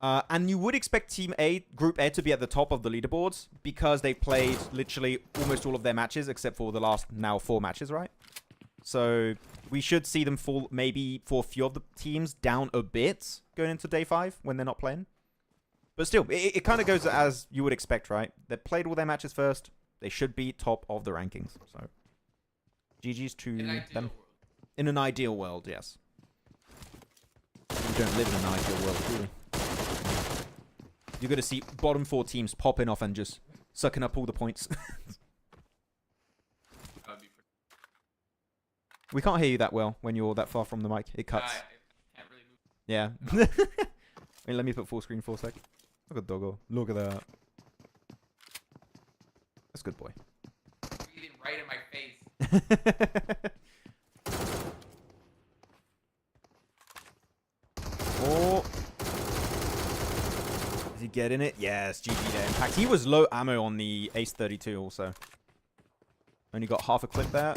And you would expect Team A, Group A, to be at the top of the leaderboards because they played literally almost all of their matches except for the last now 4 matches, right? So we should see them fall maybe for a few of the teams down a bit going into day 5 when they're not playing. But still, it kind of goes as you would expect, right? They played all their matches first. They should be top of the rankings. So GG's to them. In an ideal world, yes. We don't live in an ideal world, do we? You're going to see bottom 4 teams popping off and just sucking up all the points. We can't hear you that well when you're that far from the mic. It cuts. I can't really move. Yeah. Wait, let me put full screen for a sec. Look at Doggo. Look at that. That's a good boy. Breathing right in my face. Oh. Is he getting it? Yes, GG there. In fact, he was low ammo on the Ace 32 also. Only got half a clip there.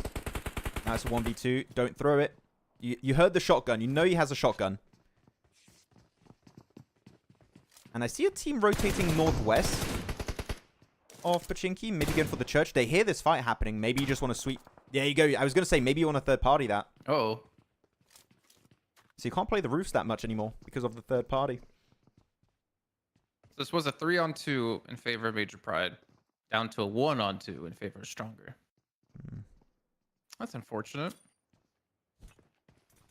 Now it's a 1v2. Don't throw it. You heard the shotgun. You know he has a shotgun. And I see a team rotating northwest of Pachinki. Maybe going for the church. They hear this fight happening. Maybe you just want to sweep. There you go. I was going to say, maybe you want to third party that. Oh. So you can't play the roofs that much anymore because of the third party. This was a 3-on-2 in favor of Major Pride, down to a 1-on-2 in favor of Stronger. That's unfortunate.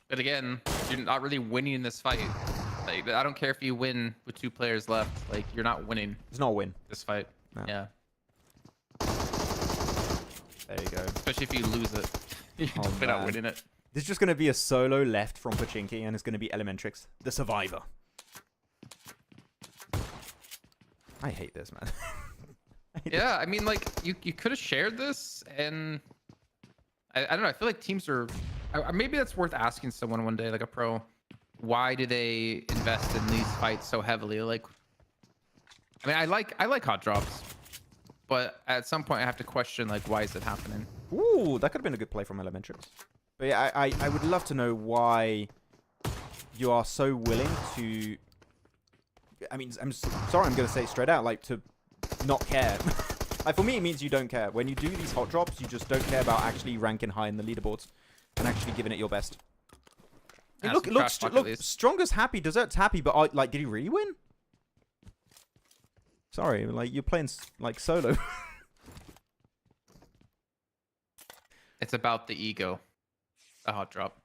But again, you're not really winning in this fight. Like, I don't care if you win with 2 players left. Like, you're not winning. It's not a win. This fight. No. Yeah. There you go. Especially if you lose it. You're Oh, definitely not man. winning it. This is just going to be a solo left from Pachinki, and it's going to be Elementrix, the survivor. I hate this, man. Yeah, I mean, like, you could have shared this, and I don't know. I feel like teams are... maybe that's worth asking someone one day, like a pro. Why do they invest in these fights so heavily? Like, I mean, I like hot drops, but at some point I have to question, like, why is it happening? Ooh, that could have been a good play from Elementrix. But yeah, I would love to know why you are so willing to... I mean, I'm sorry, I'm going to say it straight out, like, to not care. Like, for me, it means you don't care. When you do these hot drops, you just don't care about actually ranking high in the leaderboards and actually giving it your best. Hey, look, Stronger's happy, Dessert's happy, but, like, did he really win? Sorry, like, you're playing, like, solo. It's about the ego. The hot drop.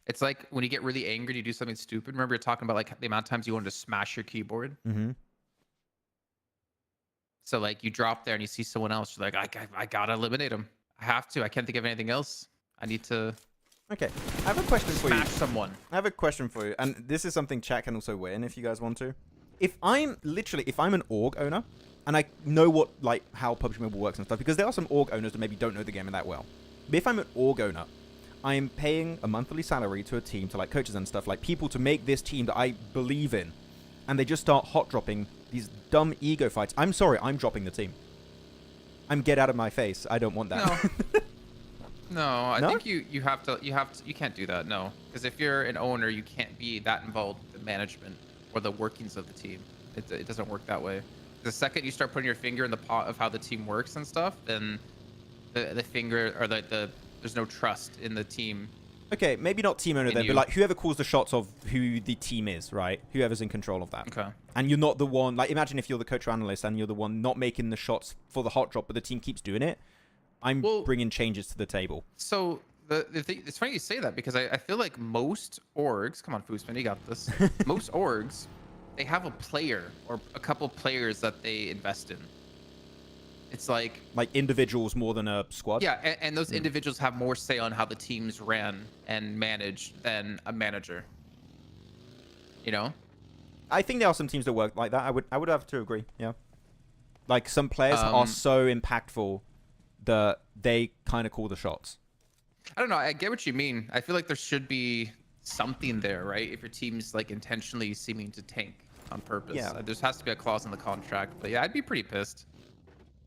It's like when you get really angry, you do something stupid. Remember, you're talking about like the amount of times you wanted to smash your keyboard. Mm-hmm. So like you drop there and you see someone else, you're like, I gotta eliminate him. I have to. I can't think of anything else. I need to. Okay, I have a question for you. Smash someone. I have a question for you, and this is something chat can also weigh in if you guys want to. If I'm an org owner, and I know what like how PUBG Mobile works and stuff, because there are some org owners that maybe don't know the game that well. But if I'm an org owner, I'm paying a monthly salary to a team, to like coaches and stuff, like people to make this team that I believe in, and they just start hot dropping these dumb ego fights. I'm sorry, I'm dropping the team. I'm get out of my face. I don't want that. No, I think you can't do that. No, because if you're an owner, you can't be that involved with the management or the workings of the team. It doesn't work that way. The second you start putting your finger in the pot of how the team works and stuff, then the finger or the there's no trust in the team. Okay, maybe not team owner then, but like whoever calls the shots of who the team is, right? Whoever's in control of that. Okay. And you're not the one, like imagine if you're the coach or analyst and you're the one not making the shots for the hot drop, but the team keeps doing it. I'm bringing changes to the table. So the thing, it's funny you say that because I feel like most orgs, come on Foosman, you got this. Most orgs, they have a player or a couple players that they invest in. It's like individuals more than a squad. Yeah, and those individuals have more say on how the teams ran and managed than a manager. You know? I think there are some teams that work like that. I would have to agree. Yeah. Like some players are so impactful that they kind of call the shots. I don't know. I get what you mean. I feel like there should be something there, right? If your team's like intentionally seeming to tank on purpose. Yeah. There has to be a clause in the contract. But yeah, I'd be pretty pissed.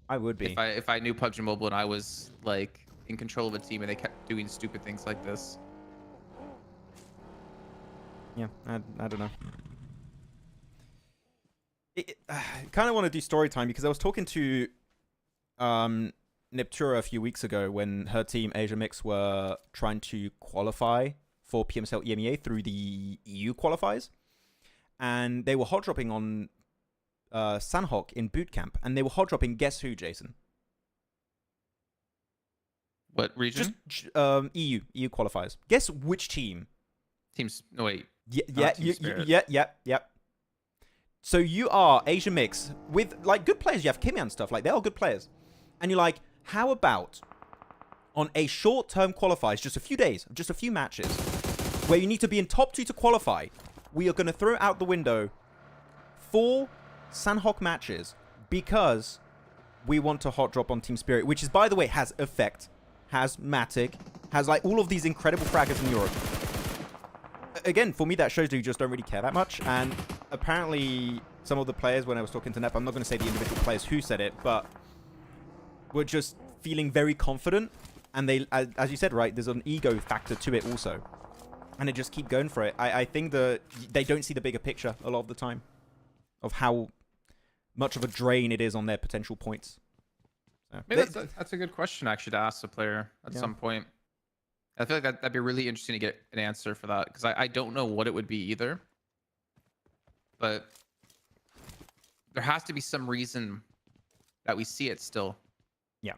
I would be. If I knew PUBG Mobile and I was like in control of a team and they kept doing stupid things like this. Yeah, I don't know. I kind of want to do story time because I was talking to Niptura a few weeks ago when her team Asia Mix were trying to qualify for PMSL EMEA through the EU qualifiers, and they were hot dropping on Sanhok in boot camp, and they were hot dropping. Guess who, Jason? What region? Just EU qualifiers. Guess which team? Teams. No wait. Yeah. So you are Asia Mix with like good players. You have Kimmy and stuff. Like, they are good players. And you're like, how about on a short-term qualifiers, just a few days, just a few matches, where you need to be in top 2 to qualify, we are going to throw out the window 4 Sanhok matches because we want to hot drop on Team Spirit, which is, by the way, has Effect, has Matic, has like all of these incredible fraggers in Europe. Again, for me, that shows you just don't really care that much. And apparently, some of the players, when I was talking to Nep, I'm not going to say the individual players who said it, but were just feeling very confident. And they, as you said, right, there's an ego factor to it also. And they just keep going for it. I think that they don't see the bigger picture a lot of the time of how much of a drain it is on their potential points. So, Maybe that's a good question, actually, to ask the player at some point. I feel like that'd be really interesting to get an answer for that, because I don't know what it would be either. But there has to be some reason that we see it still. Yeah.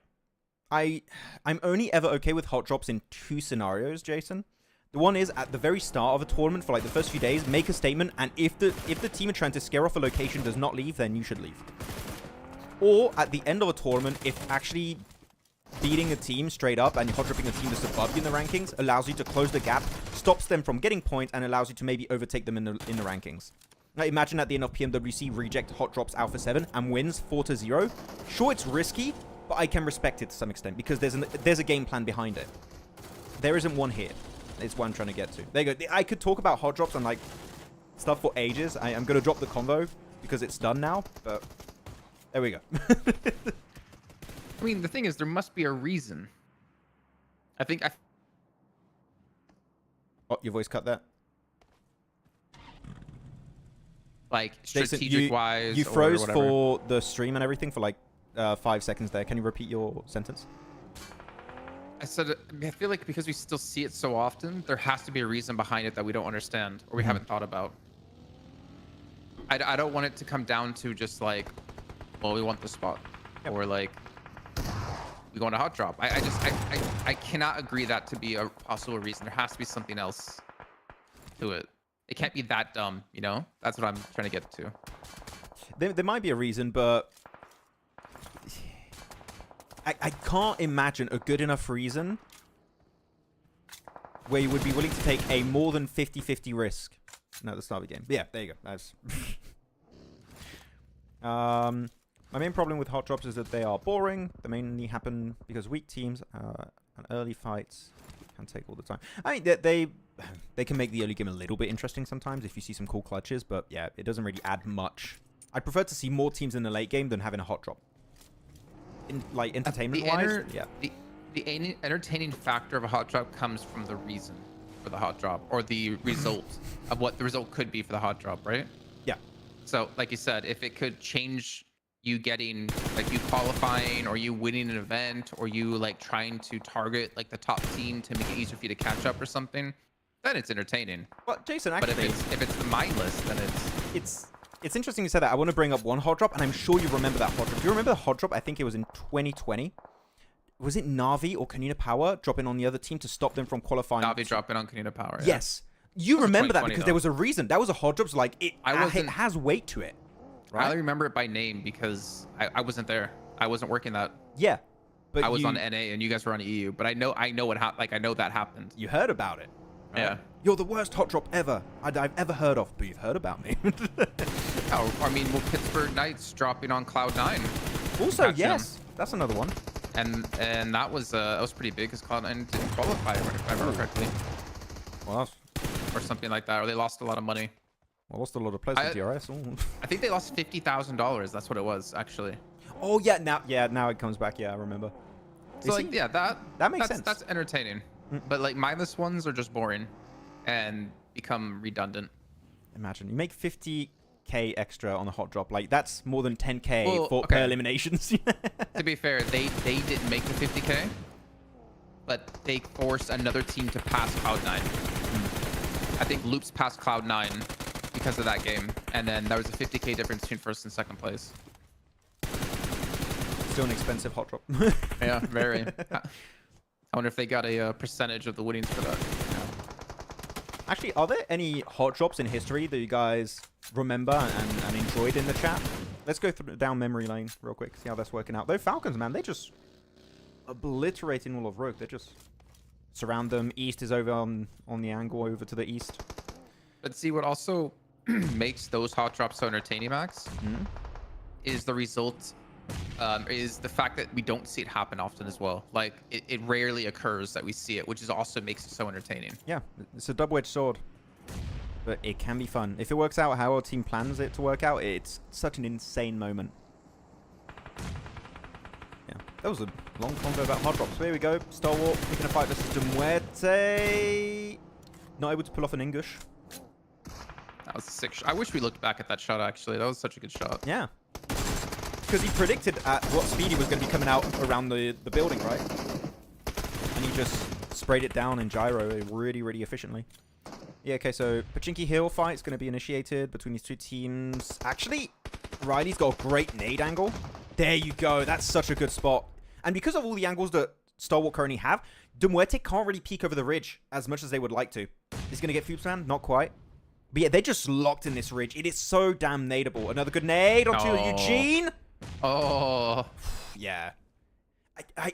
I'm only ever okay with hot drops in 2 scenarios, Jason. The one is at the very start of a tournament for like the first few days, make a statement, and if the team are trying to scare off a location does not leave, then you should leave. Or at the end of a tournament, if actually beating a team straight up and hot dropping a team that's above you in the rankings allows you to close the gap, stops them from getting points, and allows you to maybe overtake them in the rankings. Now imagine at the end of PMWC, Reject hot drops Alpha 7 and wins 4-0. Sure, it's risky, but I can respect it to some extent because there's a game plan behind it. There isn't one here. It's what I'm trying to get to. There you go. I could talk about hot drops and like stuff for ages. I'm going to drop the convo because it's done now, but there we go. I mean, the thing is, there must be a reason. I think Oh, your voice cut there. Like, Jason, strategic-wise, you froze or for the stream and everything for like 5 seconds there. Can you repeat your sentence? I said, I feel like because we still see it so often, there has to be a reason behind it that we don't understand or we haven't thought about. I don't want it to come down to just like, well, we want the spot, or like, we go on a hot drop. I cannot agree that to be a possible reason. There has to be something else to it. It can't be that dumb, you know? That's what I'm trying to get to. There might be a reason, but I can't imagine a good enough reason where you would be willing to take a more than 50-50 risk. No, at the start of the game. Yeah, there you go. That's my main problem with hot drops is that they are boring. They mainly happen because weak teams and early fights can take all the time. I mean, they can make the early game a little bit interesting sometimes if you see some cool clutches, but yeah, it doesn't really add much. I'd prefer to see more teams in the late game than having a hot drop. Like entertainment-wise, yeah. The entertaining factor of a hot drop comes from the reason for the hot drop, or the result of what the result could be for the hot drop, right? Yeah. So, like you said, if it could change you getting, like, you qualifying, or you winning an event, or you like trying to target like the top team to make it easier for you to catch up or something, then it's entertaining. Well, Jason, actually, but if it's mindless, then it's interesting you said that. I want to bring up one hot drop, and I'm sure you remember that hot drop. Do you remember the hot drop? I think it was in 2020. Was it Na'Vi or Kanina Power dropping on the other team to stop them from qualifying? Na'Vi dropping on Kanina Power. Yeah. Yes. You remember that because there was a reason. That was a hot drop. So like, it has weight to it. Right? I only remember it by name because I wasn't there. I wasn't working that. Yeah. But I was on NA and you guys were on EU. But I know what happened. Like, I know that happened. You heard about it. Right? Yeah. You're the worst hot drop ever I've ever heard of, but you've heard about me. Oh, I mean, well, Pittsburgh Knights dropping on Cloud9. Also, yes, that's another one. And that was pretty big because Cloud9 didn't qualify, if I remember correctly. Well, or something like that, or they lost a lot of money. Well, lost a lot of players in DRS. I think they lost $50,000. That's what it was, actually. Oh yeah, now it comes back. Yeah, I remember. So like, yeah, that makes sense. That's entertaining. But like, mindless ones are just boring, and become redundant. Imagine you make 50k extra on a hot drop. Like that's more than 10k Well, per eliminations. To be fair, they didn't make the 50k, but they forced another team to pass Cloud9. I think Loops passed Cloud9 because of that game, and then there was a 50k difference between first and second place. Still an expensive hot drop. Yeah, very. I wonder if they got a percentage of the winnings for that. Actually, are there any hot drops in history that you guys remember and enjoyed in the chat? Let's go down memory lane real quick, see how that's working out. Though Falcons, man, they just obliterating all of Rogue. They just surround them. East is over on the angle over to the east. But see, what also makes those hot drops so entertaining, Max, is the result, is the fact that we don't see it happen often as well. Like, it rarely occurs that we see it, which is also makes it so entertaining. Yeah, it's a double-edged sword. But it can be fun. If it works out how our team plans it to work out, it's such an insane moment. Yeah, that was a long convo about hot drops. Here we go. Stalwart picking a fight versus Muerte. Not able to pull off an English. That was a sick shot. I wish we looked back at that shot, actually. That was such a good shot. Yeah. Because he predicted at what speed he was going to be coming out around the building, right? And he just sprayed it down in gyro really, really efficiently. Yeah, okay, so Pachinki Hill fight is going to be initiated between these two teams. Actually, Riley's got a great nade angle. There you go. That's such a good spot. And because of all the angles that Stalwart currently have, Muerte can't really peek over the ridge as much as they would like to. He's going to get Foopsman? Not quite. But yeah, they're just locked in this ridge. It is so damn nadeable. Another good nade onto Eugene. Oh. Yeah.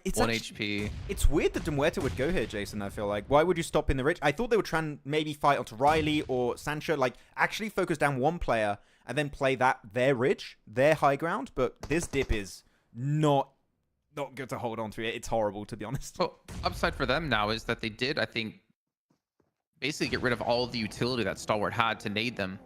It's 1 actually, HP. It's weird that Muerte would go here, Jason, I feel like. Why would you stop in the ridge? I thought they would try and maybe fight onto Riley or Sancho. Like, actually focus down one player and then play their ridge, their high ground. But this dip is not good to hold on to. It's horrible, to be honest. Well, upside for them now is that they did, I think, basically get rid of all of the utility that Stalwart had to nade them.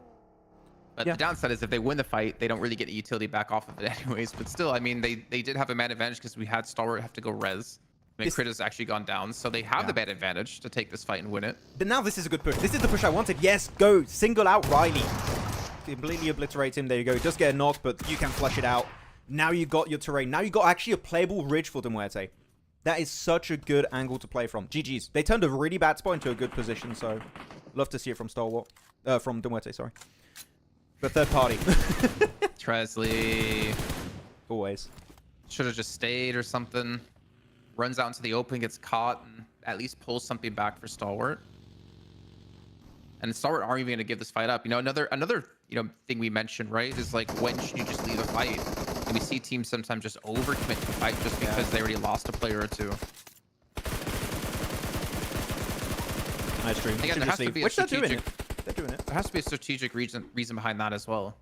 But yeah. the downside is if they win the fight, they don't really get the utility back off of it anyways. But still, I mean, they did have a man advantage because we had Stalwart have to go res. I mean, Crit has actually gone down, so they have the bad advantage to take this fight and win it. But now this is a good push. This is the push I wanted. Yes, go. Single out Riley. Completely obliterate him. There you go. Just get a knock, but you can flush it out. Now you got your terrain. Now you got actually a playable ridge for Muerte. That is such a good angle to play from. GG's. They turned a really bad spot into a good position, so love to see it from Stalwart. From Muerte, sorry. The third party. Tresley. Always. Should have just stayed or something. Runs out into the open, gets caught, and at least pulls something back for Stalwart. And Stalwart aren't even going to give this fight up. You know, another thing we mentioned, right, is like, when should you just leave a fight? And we see teams sometimes just overcommit to the fight just because they already lost a player or two. Nice stream. Again, there has to be a strategic... They're doing it. There has to be a strategic reason behind that as well.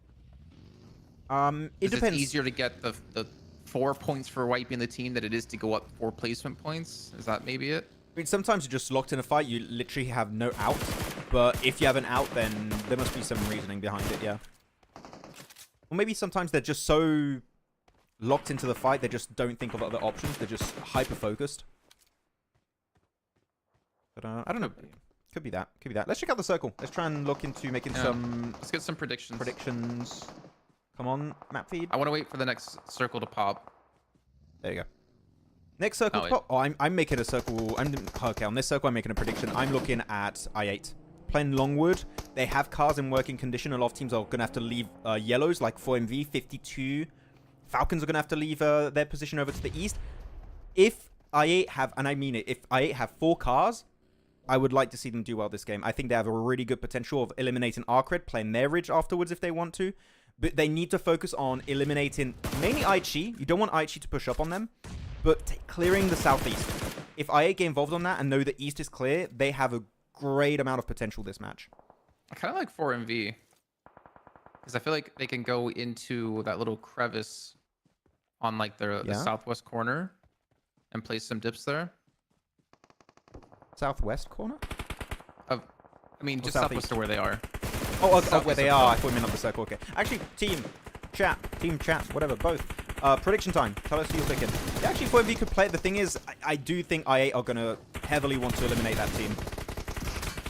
It depends. It's easier to get the 4 points for wiping the team than it is to go up 4 placement points. Is that maybe it? I mean, sometimes you're just locked in a fight. You literally have no out. But if you have an out, then there must be some reasoning behind it, yeah. Or maybe sometimes they're just so locked into the fight, they just don't think of other options. They're just hyper-focused. But I don't know. Could be that. Could be that. Let's check out the circle. Let's try and look into making some... Let's get some predictions. Come on, map feed. I want to wait for the next circle to pop. There you go. Next circle to pop. Oh, I'm making a circle. Okay, on this circle, I'm making a prediction. I'm looking at I8. Playing Longwood. They have cars in working condition. A lot of teams are going to have to leave yellows, like 4MV, 52. Falcons are going to have to leave their position over to the east. If I8 have, and I mean it, if I8 have 4 cars, I would like to see them do well this game. I think they have a really good potential of eliminating Arcred, playing their ridge afterwards if they want to. But they need to focus on eliminating mainly Aichi. You don't want Aichi to push up on them, but clearing the southeast. If I8 get involved on that and know the east is clear, they have a great amount of potential this match. I kind of like 4MV. Because I feel like they can go into that little crevice on like the southwest corner and place some dips there. Southwest corner? I mean, just southwest of where they are. Oh, where they are. I thought you meant up the circle. Okay. Actually, team chat, whatever, both. Prediction time. Tell us who you're picking. Yeah, actually, 4MV could play it. The thing is, I do think I8 are going to heavily want to eliminate that team.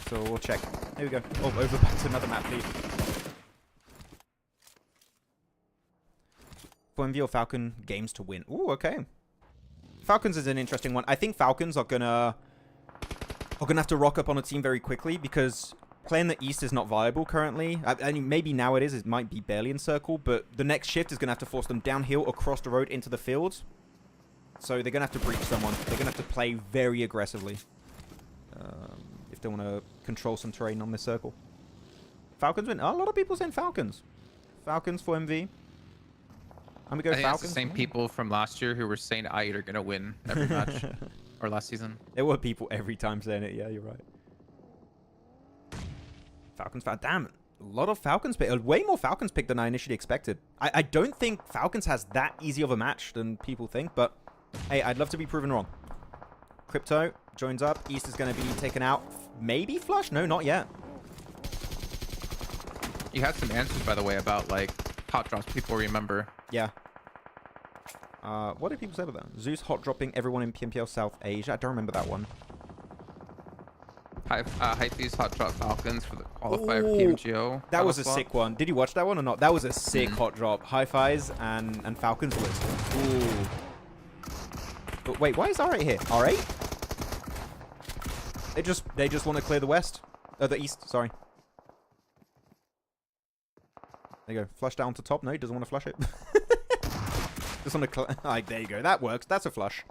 So we'll check. Here we go. Oh, over back to another map lead. For MV or Falcon games to win. Ooh, okay. Falcons is an interesting one. I think Falcons are gonna have to rock up on a team very quickly because playing the East is not viable currently. I mean, maybe now it is. It might be barely in circle, but the next shift is gonna have to force them downhill across the road into the fields. So they're gonna have to breach someone. They're gonna have to play very aggressively if they want to control some terrain on this circle. Falcons win. A lot of people saying Falcons. Falcons for MV. I'm gonna go I think Falcons. that's the same people from last year who were saying I8 are gonna win every match, or last season. There were people every time saying it. Yeah, you're right. Falcons. Damn, a lot of Falcons pick. Way more Falcons pick than I initially expected. I don't think Falcons has that easy of a match than people think, but hey, I'd love to be proven wrong. Crypto joins up. East is going to be taken out. Maybe Flush? No, not yet. You had some answers, by the way, about like hot drops people remember. Yeah. What did people say about that? Zeus hot dropping everyone in PMPL South Asia. I don't remember that one. Hype's hot drop Falcons for the qualifier Ooh, PMGO. That was a sick one. Did you watch that one or not? That was a sick hot drop. Hi-Fi's and Falcons list. Ooh. But wait, why is R8 here? R8? They just want to clear the west. The east, sorry. There you go. Flush down to top. No, he doesn't want to flush it. Just want to... Like, there you go. That works. That's a flush.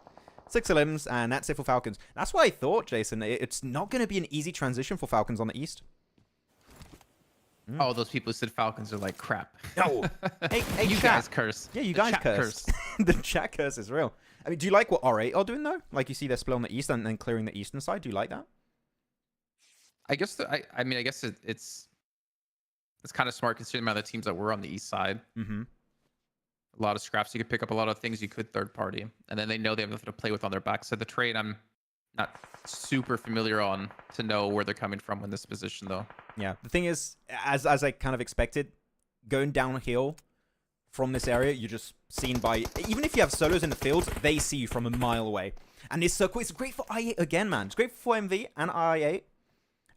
6 elims, and that's it for Falcons. That's what I thought, Jason. It's not going to be an easy transition for Falcons on the east. Oh, those people who said Falcons are like crap. No. Hey, you chat. guys curse. Yeah, you The guys chat curse. The chat curse is real. I mean, do you like what R8 are doing, though? Like, you see they're split on the east and then clearing the eastern side. Do you like that? I guess I mean, I guess it's kind of smart considering the amount of teams that were on the east side. Mm-hmm. A lot of scraps. You could pick up a lot of things you could third party, and then they know they have nothing to play with on their back. So the trade, I'm not super familiar on to know where they're coming from in this position, though. Yeah, the thing is, as I kind of expected, going downhill from this area, you're just seen by... Even if you have solos in the fields, they see you from a mile away. And this circle is great for I8 again, man. It's great for 4MV and I8.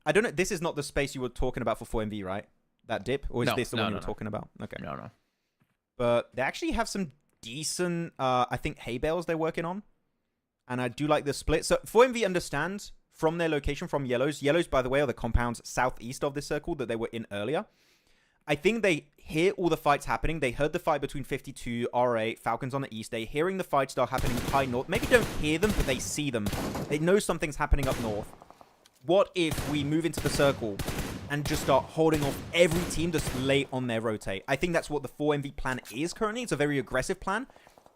I don't know, this is not the space you were talking about for 4MV, right? That dip? Or is this the one you were talking about? Okay. No. But they actually have some decent, I think, hay bales they're working on. And I do like the split. So 4MV understands from their location, from Yellows. Yellows, by the way, are the compounds southeast of this circle that they were in earlier. I think they hear all the fights happening. They heard the fight between 52, R8, Falcons on the east. They're hearing the fight start happening high north. Maybe don't hear them, but they see them. They know something's happening up north. What if we move into the circle and just start holding off every team that's late on their rotate? I think that's what the 4MV plan is currently. It's a very aggressive plan.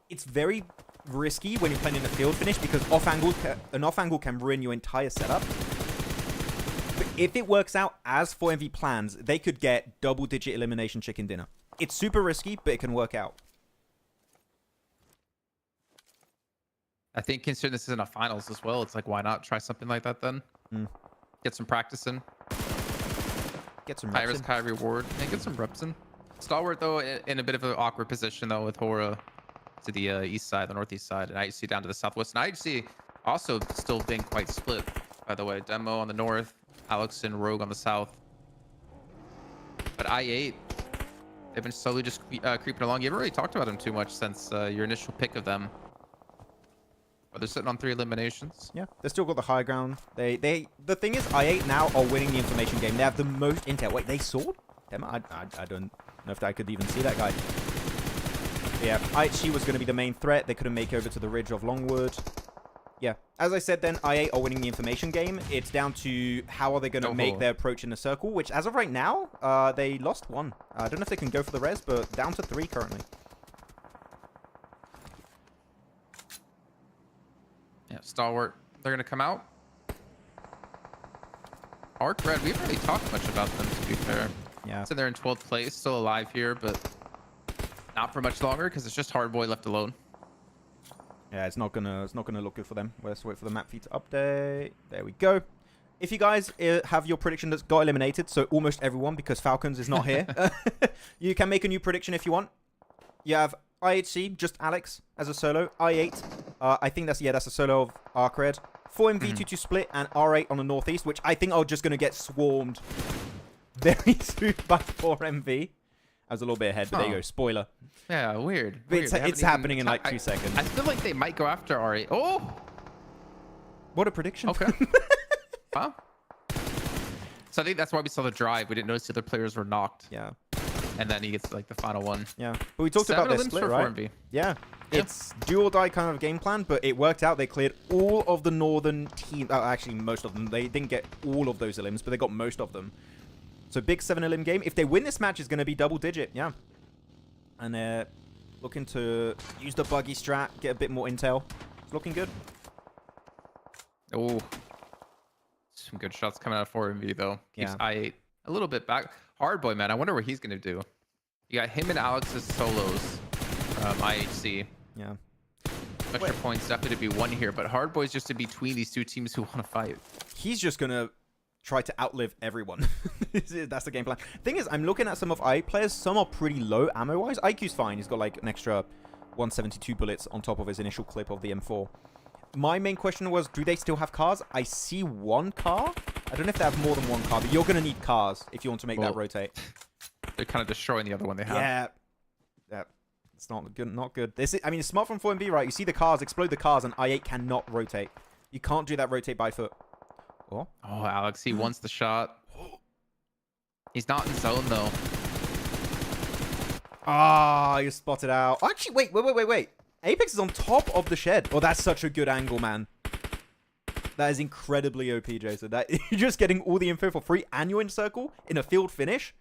It's very risky when you're playing in a field finish because an off angle can ruin your entire setup. But if it works out as 4MV plans, they could get double-digit elimination chicken dinner. It's super risky, but it can work out. I think considering this isn't a finals as well, it's like, why not try something like that then? Get some practice in. Get some high reps risk, in. high reward. And get some reps in. Stalwart, though, in a bit of an awkward position, though, with Hora to the east side, the northeast side, and IHC down to the southwest. And IHC also still being quite split, by the way. Demo on the north, Alex and Rogue on the south. But I8, they've been slowly just creeping along. You haven't really talked about them too much since your initial pick of them. But they're sitting on 3 eliminations. Yeah, they still got the high ground. The thing is, I8 now are winning the information game. They have the most intel. Wait, they soared? Damn, I don't know if I could even see that guy. But yeah, IHC was going to be the main threat. They couldn't make over to the ridge of Longwood. Yeah, as I said then, I8 are winning the information game. It's down to how are they going to make their approach in the circle, which as of right now, they lost 1. I don't know if they can go for the res, but down to 3 currently. Yeah, Stalwart, they're going to come out. Arc Red, we haven't really talked much about them, to be fair. Yeah. So they're in 12th place, still alive here, but not for much longer because it's just Hardboy left alone. Yeah, it's not gonna look good for them. Let's wait for the map feed to update. There we go. If you guys have your prediction that's got eliminated, so almost everyone because Falcons is not here, you can make a new prediction if you want. You have IHC, just Alex as a solo. I8, I think that's a solo of Arc Red. 4MV 2-2 split and R8 on the northeast, which I think are just going to get swarmed very soon by 4MV. I was a little bit ahead, but there you go. Spoiler. Yeah, weird. But Weird. it's happening in like 2 seconds. I feel like they might go after Ari. Oh! What a prediction. Okay. Wow. So I think that's why we saw the drive. We didn't notice the other players were knocked. Yeah. And then he gets like the final one. Yeah. But we talked about their split, right? 4MV. Yeah. It's do or die kind of game plan, but it worked out. They cleared all of the northern team. Oh, actually, most of them. They didn't get all of those elims, but they got most of them. So big 7 elim game. If they win this match, it's going to be double digit. Yeah. And they're looking to use the buggy strat, get a bit more intel. It's looking good. Oh. Some good shots coming out of 4MV though. Keeps Yeah. I8 a little bit back. Hardboy, man. I wonder what he's going to do. You got him and Alex's solos from IHC. Yeah. Extra points definitely to be won here, but Hardboy's just in between these two teams who want to fight. He's just going to try to outlive everyone. That's the game plan. Thing is, I'm looking at some of I8 players. Some are pretty low ammo-wise. IQ's fine. He's got like an extra 172 bullets on top of his initial clip of the M4. My main question was, do they still have cars? I see one car. I don't know if they have more than one car, but you're going to need cars if you want to make that rotate. They're kind of destroying the other one they have. Yeah. Yeah. It's not good. Not good. This is, I mean, it's smart from 4MV, right? You see the cars, explode the cars, and I8 cannot rotate. You can't do that rotate by foot. Oh, Alex, he wants the shot. He's not in zone, though. Ah, you spotted out. Actually, wait. Apex is on top of the shed. Oh, that's such a good angle, man. That is incredibly OP, Jason. That you're just getting all the info for free and you're in circle in a field finish.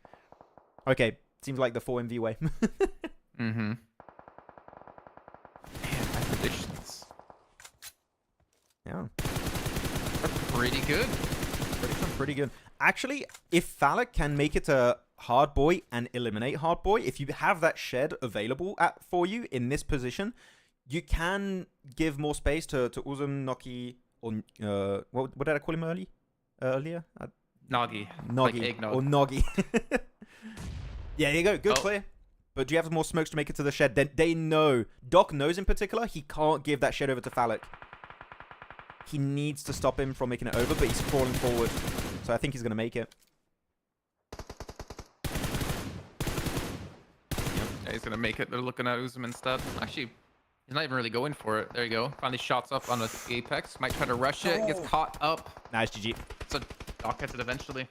Okay, seems like the 4MV way. Mm-hmm. Man, my predictions Yeah. are pretty good. Pretty good. Actually, if Phallic can make it to Hardboy and eliminate Hardboy, if you have that shed available for you in this position, you can give more space to Uzum, Noki, or what did I call him earlier? Noggy. Noggy. Like eggnog. Or Noggy. Yeah, there you go. Good clear. But do you have more smokes to make it to the shed? Then they know. Doc knows in particular he can't give that shed over to Phallic. He needs to stop him from making it over, but he's crawling forward. So I think he's going to make it. Yeah, he's going to make it. They're looking at Uzum instead. Actually, he's not even really going for it. There you go. Finally shots up on the Apex. Might try to rush it. Gets caught up. Nice, GG. So Doc gets it eventually.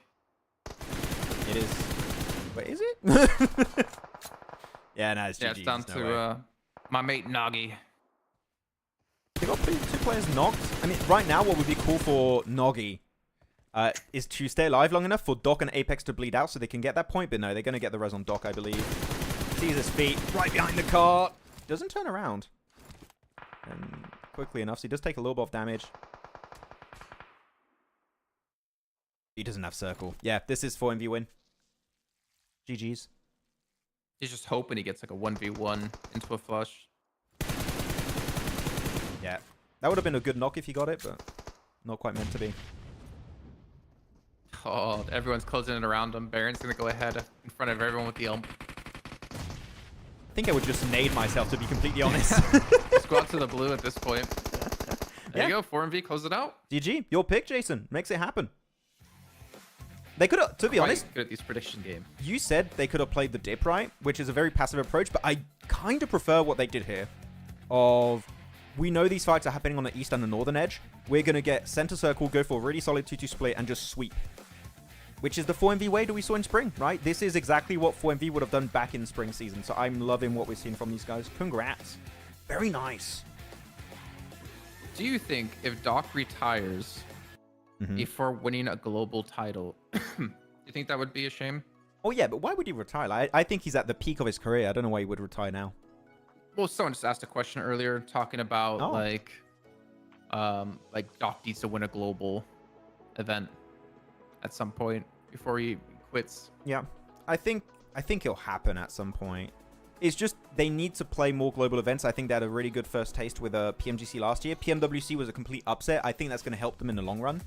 It is. Wait, is it? Yeah, no, it's GG. Yeah, it's down no to my mate Noggy. They got two players knocked. I mean, right now, what would be cool for Noggy is to stay alive long enough for Doc and Apex to bleed out so they can get that point. But no, they're going to get the res on Doc, I believe. Sees his feet right behind the car. Doesn't turn around. And quickly enough, so he does take a little bit of damage. He doesn't have circle. Yeah, this is 4MV win. GG's. He's just hoping he gets like a 1v1 into a flush. Yeah. That would have been a good knock if he got it, but not quite meant to be. Oh, everyone's closing it around him. Baron's going to go ahead in front of everyone with the elm. I think I would just nade myself, to be completely honest. Just go out to the blue at this point. There you go. 4MV, close it out. GG. Your pick, Jason. Makes it happen. They could have, to be honest, Good at these prediction game. you said they could have played the dip right, which is a very passive approach, but I kind of prefer what they did here. We know these fights are happening on the east and the northern edge. We're going to get center circle, go for a really solid 2-2 split, and just sweep. Which is the 4MV way that we saw in spring, right? This is exactly what 4MV would have done back in spring season. So I'm loving what we're seeing from these guys. Congrats. Very nice. Do you think if Doc retires before winning a global title, do you think that would be a shame? Oh, yeah, but why would he retire? I think he's at the peak of his career. I don't know why he would retire now. Well, someone just asked a question earlier talking about like Doc needs to win a global event at some point before he quits. Yeah, I think it'll happen at some point. It's just they need to play more global events. I think they had a really good first taste with PMGC last year. PMWC was a complete upset. I think that's going to help them in the long run.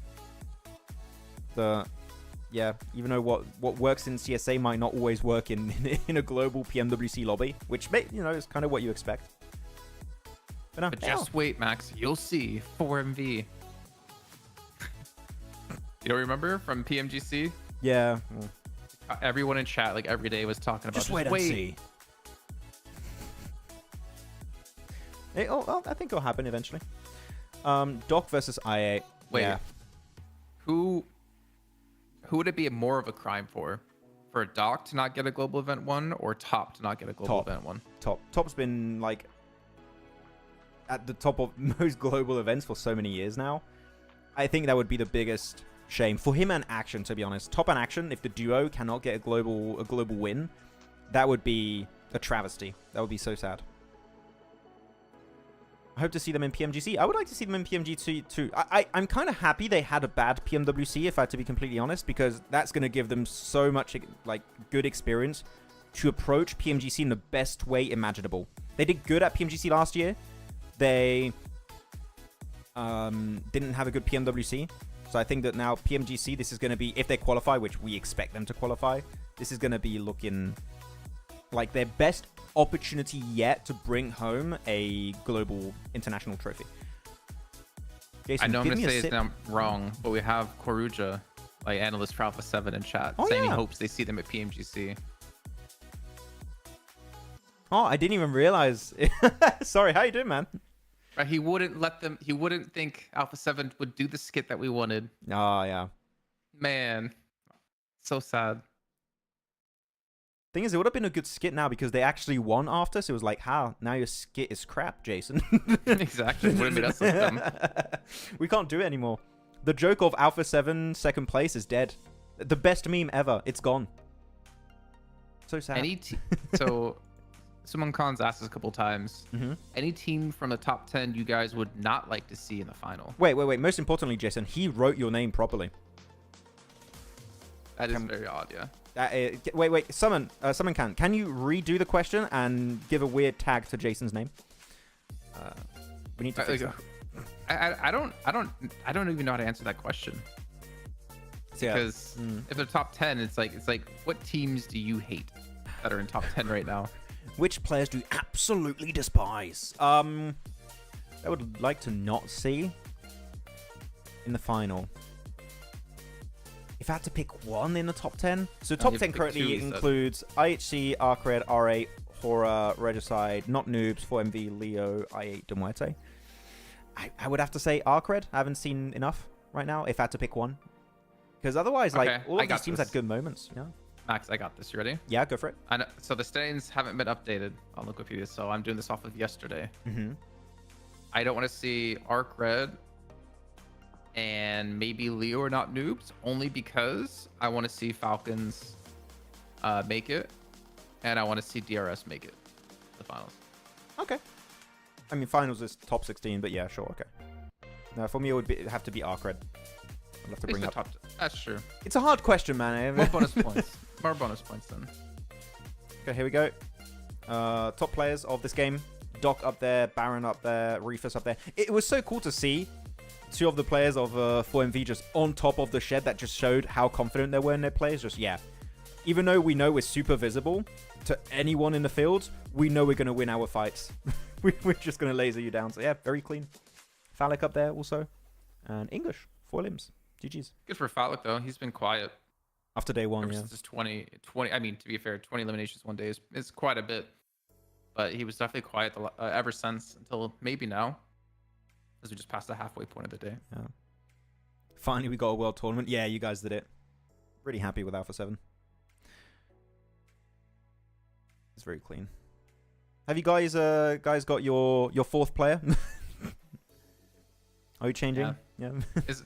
Yeah, even though what works in CSA might not always work in a global PMWC lobby, which is kind of what you expect. But just wait, Max. You'll see 4MV You don't remember from PMGC? Yeah. Everyone in chat, like every day, was talking about Just wait and see. I think it'll happen eventually. Doc versus IA. Wait. Yeah. Who would it be more of a crime for? For a Doc to not get a global event 1 or Top to not get a global Top. event 1? Top's been like at the top of most global events for so many years now. I think that would be the biggest shame for him and Action, to be honest. Top and Action, if the duo cannot get a global win, that would be a travesty. That would be so sad. I hope to see them in PMGC. I would like to see them in PMGC too. I'm kind of happy they had a bad PMWC, if I had to be completely honest, because that's going to give them so much like good experience to approach PMGC in the best way imaginable. They did good at PMGC last year. They didn't have a good PMWC. So I think that now PMGC, this is going to be, if they qualify, which we expect them to qualify, this is going to be looking like their best opportunity yet to bring home a global international trophy. Jason, I know I'm give going to me a say sip. it's wrong, but we have Koruja, like analyst for Alpha 7 in chat, Oh, saying yeah. he hopes they see them at PMGC. Oh, I didn't even realize. Sorry, how you doing, man? Right, he wouldn't let them. He wouldn't think Alpha 7 would do the skit that we wanted. Oh, yeah. Man, so sad. Thing is, it would have been a good skit now because they actually won after. So it was like, how? Now your skit is crap, Jason. Exactly. Wouldn't made us look dumb. We can't do it anymore. The joke of Alpha 7 second place is dead. The best meme ever. It's gone. So sad. So, Suman Khan's asked us a couple times. Mhm. Any team from the top 10 you guys would not like to see in the final? Wait. Most importantly, Jason, he wrote your name properly. That is very odd, yeah. Wait. Summon can you redo the question and give a weird tag to Jason's name? We need to fix that. I don't even know how to answer that question. Yeah. Because if they're top 10, it's like what teams do you hate that are in top 10 right now? Which players do you absolutely despise? I would like to not see in the final. If I had to pick one in the top 10, so top you 10 pick currently two, you said. includes IHC, Arcred, R8, Horror, Regicide, Not Noobs, 4MV, Leo, I8, de Muerte. I would have to say Arcred. I haven't seen enough right now. If I had to pick one, because otherwise, Okay, like all I of got these teams this. had good moments. Yeah. Max, I got this. You ready? Yeah, go for it. I know, so the standings haven't been updated on Wikipedia, so I'm doing this off of yesterday. Mm-hmm. I don't want to see Arc Red and maybe Leo or Not Noobs, only because I want to see Falcons make it, and I want to see DRS make it the finals. Okay. I mean, finals is top 16, but yeah, sure, okay. No, for me, it would have to be Arcred. I'd have to bring the up. top. That's true. It's a hard question, man. More bonus points. More bonus points then. Okay, here we go. Top players of this game. Doc up there, Baron up there, Reefus up there. It was so cool to see two of the players of 4MV just on top of the shed. That just showed how confident they were in their plays. Just, yeah. Even though we know we're super visible to anyone in the field, we know we're going to win our fights. We're just going to laser you down. So, yeah, very clean. Phallic up there also. And English, 4 limbs. GG's. Good for Phallic though. He's been quiet After day one, ever yeah. since his 20. I mean, to be fair, 20 eliminations one day is quite a bit. But he was definitely quiet ever since until maybe now, as we just passed the halfway point of the day. Yeah. Finally, we got a world tournament. Yeah, you guys did it. Really happy with Alpha 7. It's very clean. Have you guys got your fourth player? Are you changing? Yeah.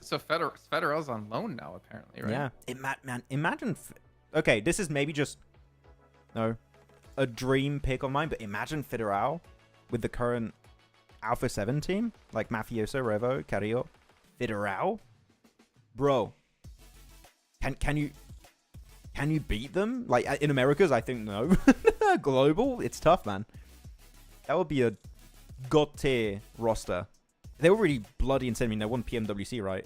So Federer's on loan now, apparently, right? Yeah. Man, imagine. Okay, this is maybe just a dream pick of mine, but imagine Federer with the current Alpha 7 team, like Mafioso, Revo, Carrillo, Federer. Bro, can you beat them? Like in Americas, I think no. Global, it's tough, man. That would be a god tier roster. They were really bloody insane. I mean, they won PMWC, right?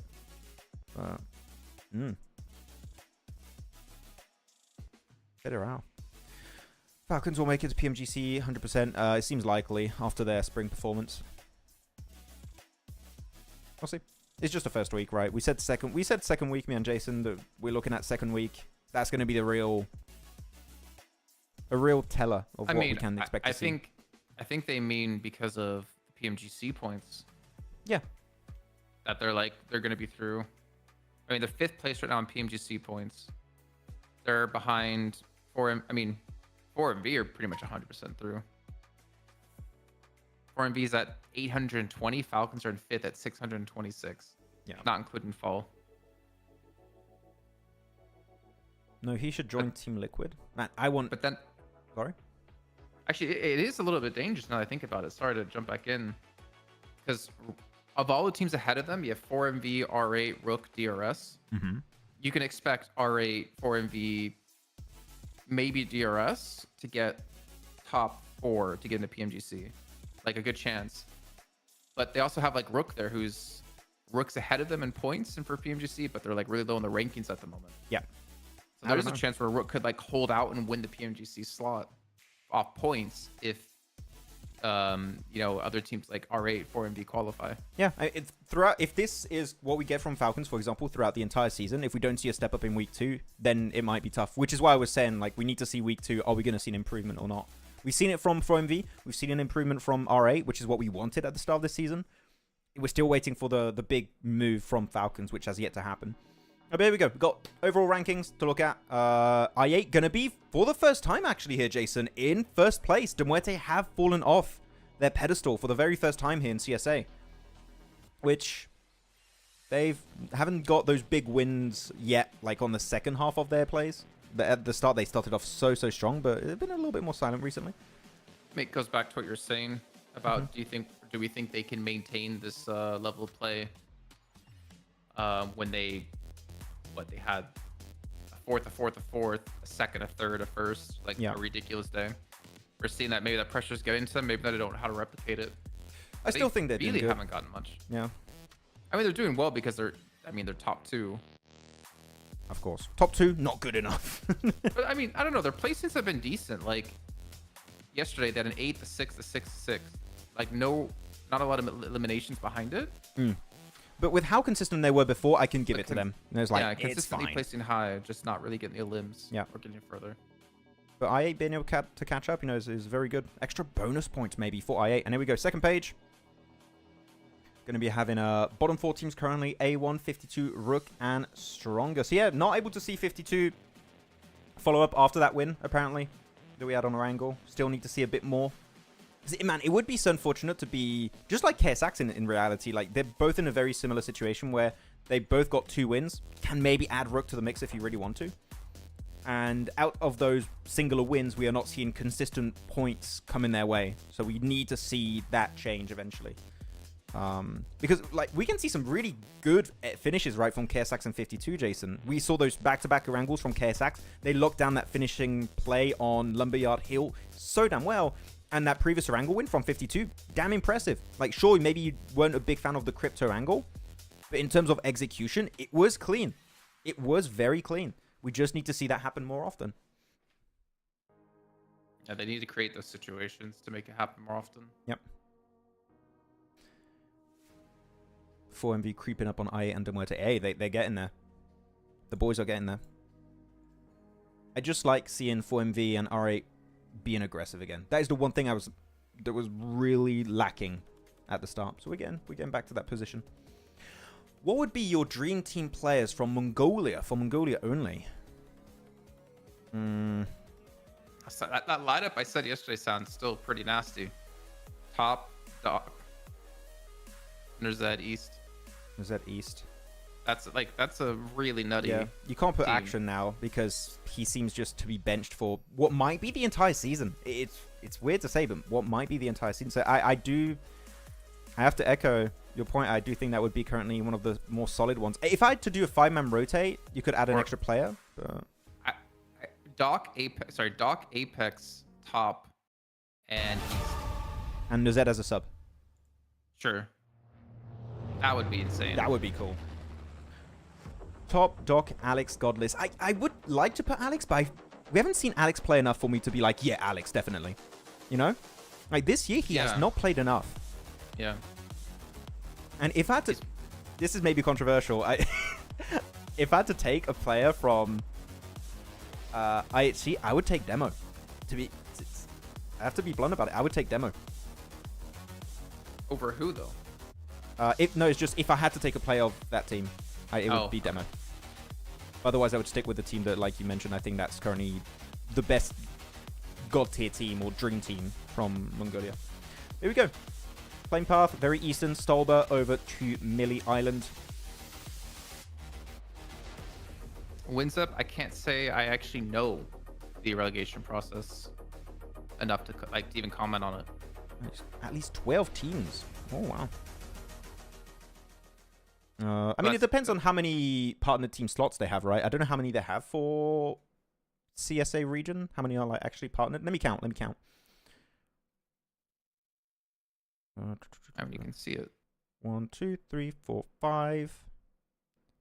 Federer. Falcons will make it to PMGC 100%. It seems likely after their spring performance. We'll see. It's just the first week, right? We said second week, me and Jason, that we're looking at second week. That's going to be a real teller of what we can expect to see. I think they mean because of the PMGC points. Yeah. That they're going to be through. I mean, they're 5th place right now in PMGC points. They're behind 4MV are pretty much 100% through. 4MV is at 820. Falcons are in 5th at 626. Yeah. Not including fall. No, he should join Team Liquid. Man, I want... But then... Sorry? Actually, it is a little bit dangerous now that I think about it. Sorry to jump back in. Because of all the teams ahead of them, you have 4MV, R8, Rook, DRS. Mm-hmm. You can expect R8, 4MV, maybe DRS to get top 4 to get into PMGC. Like a good chance. But they also have like Rook there, Rook's ahead of them in points and for PMGC, but they're like really low in the rankings at the moment. Yeah. So there's a chance where Rook could like hold out and win the PMGC slot off points if other teams like R8, 4MV qualify. Yeah, if this is what we get from Falcons, for example, throughout the entire season, if we don't see a step up in week 2, then it might be tough. Which is why I was saying, like, we need to see week 2. Are we going to see an improvement or not? We've seen it from 4MV. We've seen an improvement from R8, which is what we wanted at the start of this season. We're still waiting for the big move from Falcons, which has yet to happen. But here we go. We've got overall rankings to look at. I8 going to be, for the first time actually here, Jason, in first place. Muerte have fallen off their pedestal for the very first time here in CSA. Which they haven't got those big wins yet, like on the second half of their plays. But at the start, they started off so strong, but they've been a little bit more silent recently. It goes back to what you're saying about do we think they can maintain this level of play when they had a fourth, a second, a third, a first, like a ridiculous day. We're seeing that maybe that pressure's getting to them, maybe they don't know how to replicate it. I still think they really haven't gotten much. Yeah. I mean, they're doing well because they're top 2. Of course. Top 2, not good enough. But I mean, I don't know. Their placings have been decent. Like yesterday, they had an 8th, a 6th, a 6th, a 6th. Like not a lot of eliminations behind it. But with how consistent they were before, I can give it to them. There's like, consistently placing high, just not really getting the limbs. Yeah. Or getting further. But I8 being able to catch up, is very good. Extra bonus points maybe for I8. And here we go. Second page. Going to be having bottom 4 teams currently. A1, 52, Rook, and Stronger. So yeah, not able to see 52 follow up after that win, apparently, that we had on Erangel. Still need to see a bit more. Man, it would be so unfortunate to be just like KSX in reality. Like, they're both in a very similar situation where they both got 2 wins. Can maybe add Rook to the mix if you really want to. And out of those singular wins, we are not seeing consistent points coming their way. So we need to see that change eventually. Because like we can see some really good finishes right from KSX and 52, Jason. We saw those back-to-back Erangels from KSX. They locked down that finishing play on Lumberyard Hill so damn well. And that previous Erangel win from 52, damn impressive. Like, sure, maybe you weren't a big fan of the crypto angle, but in terms of execution, it was clean. It was very clean. We just need to see that happen more often. Yeah, they need to create those situations to make it happen more often. Yep. 4MV creeping up on I8 and Muerte. Hey, they're getting there. The boys are getting there. I just like seeing 4MV and R8 being aggressive again. That is the one thing that was really lacking at the start. So we're getting back to that position. What would be your dream team players from Mongolia? For Mongolia only. That lineup I said yesterday sounds still pretty nasty. Top, Doc. There's that East. There's that East. That's a really nutty. Yeah, you can't put team. Action now because he seems just to be benched for what might be the entire season. It's weird to say, but what might be the entire season. So I have to echo your point. I do think that would be currently one of the more solid ones. If I had to do a 5-man rotate, you could add an extra player. But... Doc, Apex, top, and East. And Nuzet as a sub. Sure. That would be insane. That would be cool. Top, Doc, Alex, Godless. I would like to put Alex, but we haven't seen Alex play enough for me to be like, yeah, Alex, definitely. You know? Like, this year, he has not played enough. Yeah. And if I had to... this is maybe controversial. If I had to take a player from IHC, I would take Demo. I have to be blunt about it. I would take Demo. Over who though? It's just if I had to take a player of that team, it would be Demo. Okay. Otherwise, I would stick with the team that, like you mentioned, I think that's currently the best god tier team or dream team from Mongolia. Here we go. Playing path, very eastern, Stolber over to Millie Island. Winsup, I can't say I actually know the relegation process enough to to even comment on it. At least 12 teams. Oh, wow. I mean, it depends on how many partner team slots they have, right? I don't know how many they have for CSA region. How many are like actually partnered? Let me count. 'Mean, you can see it. 1, 2, 3, 4, 5,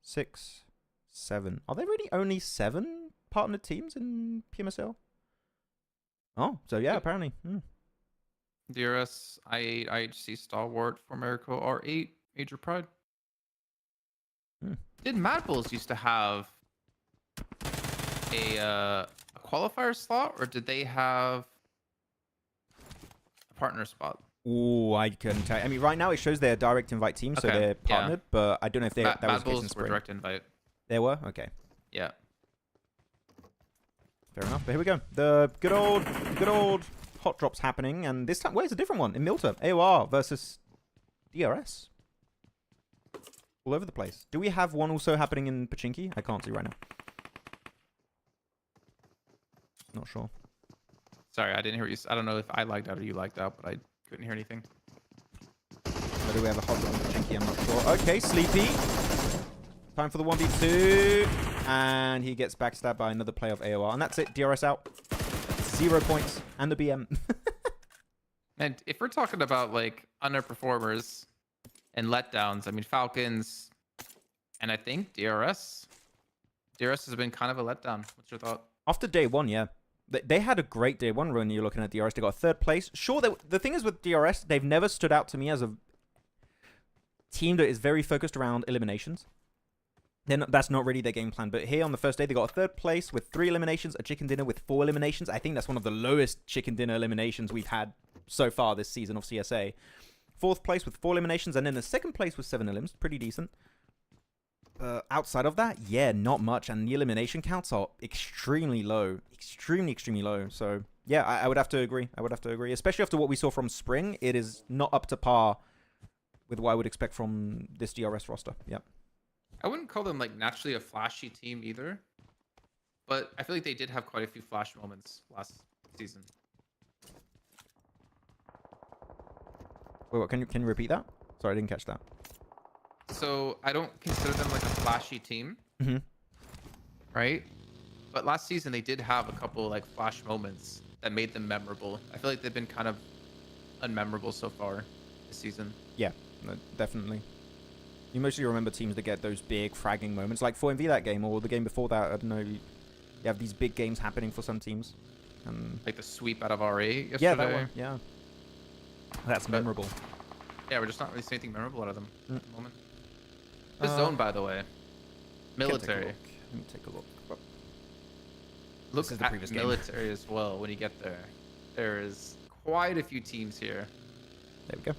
6, 7. Are there really only 7 partner teams in PMSL? Oh, so yeah, apparently. DRS, I8, IHC, Stalwart, Formerico, R8, Major Pride. Did Mad Bulls used to have a qualifier slot, or did they have a partner spot? Oh, I couldn't tell. I mean, right now it shows they're direct invite team, so Okay, they're partnered, but I don't know if that was Mad the case in Bulls were spring. direct invite. They were? Okay. Yeah. Fair enough. But here we go. The good old hot drops happening, and this time, where's a different one? In Milta, AOR versus DRS. All over the place. Do we have one also happening in Pachinki? I can't see right now. Not sure. Sorry, I didn't hear you. I don't know if I lagged out or you lagged out, but I couldn't hear anything. Whether we have a hot drop in Pachinki, I'm not sure. Okay, Sleepy. Time for the 1v2. And he gets backstabbed by another player of AOR. And that's it. DRS out. 0 points. And the BM. And if we're talking about like underperformers and letdowns, I mean Falcons, and I think DRS has been kind of a letdown. What's your thought? After day one, yeah. They had a great day one run. You're looking at DRS. They got 3rd place. Sure, the thing is with DRS, they've never stood out to me as a team that is very focused around eliminations. That's not really their game plan. But here on the first day, they got a 3rd place with 3 eliminations, a chicken dinner with 4 eliminations. I think that's one of the lowest chicken dinner eliminations we've had so far this season of CSA. 4th place with 4 eliminations, and then the 2nd place with 7 elims. Pretty decent. Outside of that, yeah, not much. And the elimination counts are extremely low. Extremely low. So, yeah, I would have to agree. Especially after what we saw from Spring. It is not up to par with what I would expect from this DRS roster. Yep. I wouldn't call them like naturally a flashy team either, but I feel like they did have quite a few flash moments last season. Wait, what? Can you repeat that? Sorry, I didn't catch that. So I don't consider them like a flashy team, right? But last season they did have a couple like flash moments that made them memorable. I feel like they've been kind of unmemorable so far this season. Yeah, no, definitely. You mostly remember teams that get those big fragging moments, like 4MV that game, or the game before that. I don't know. You have these big games happening for some teams. Like the sweep out of R8 yesterday. Yeah, that one. Yeah. That's memorable. Yeah, we're just not really seeing anything memorable out of them at the moment. The zone, by the way. Military. Let me take a look. Look This is the at previous game. military as well when you get there. There is quite a few teams here. There we go.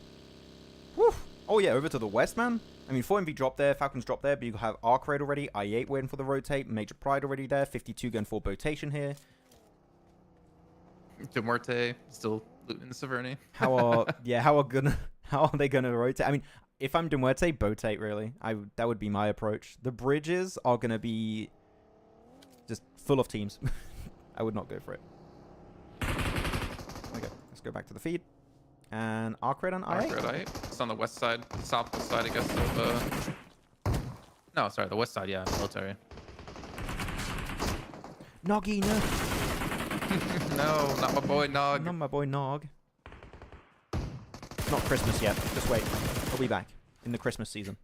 Woo! Oh yeah, over to the west, man. I mean, 4MV dropped there, Falcons dropped there, but you have Arc Raid already, I8 waiting for the rotate, Major Pride already there, 52 going for rotation here. De Muerte still looting the Severny. How are they gonna rotate? I mean, if I'm De Muerte, rotate really. That would be my approach. The bridges are gonna be just full of teams. I would not go for it. Okay, let's go back to the feed. And Arc Raid on I8? Arc Raid, it's on the west side, southwest side, I guess. Of, no, sorry, the west side, yeah, military. Noggy, no. No, not my boy Nog. Not my boy Nog. It's not Christmas yet. Just wait. I'll be back in the Christmas season.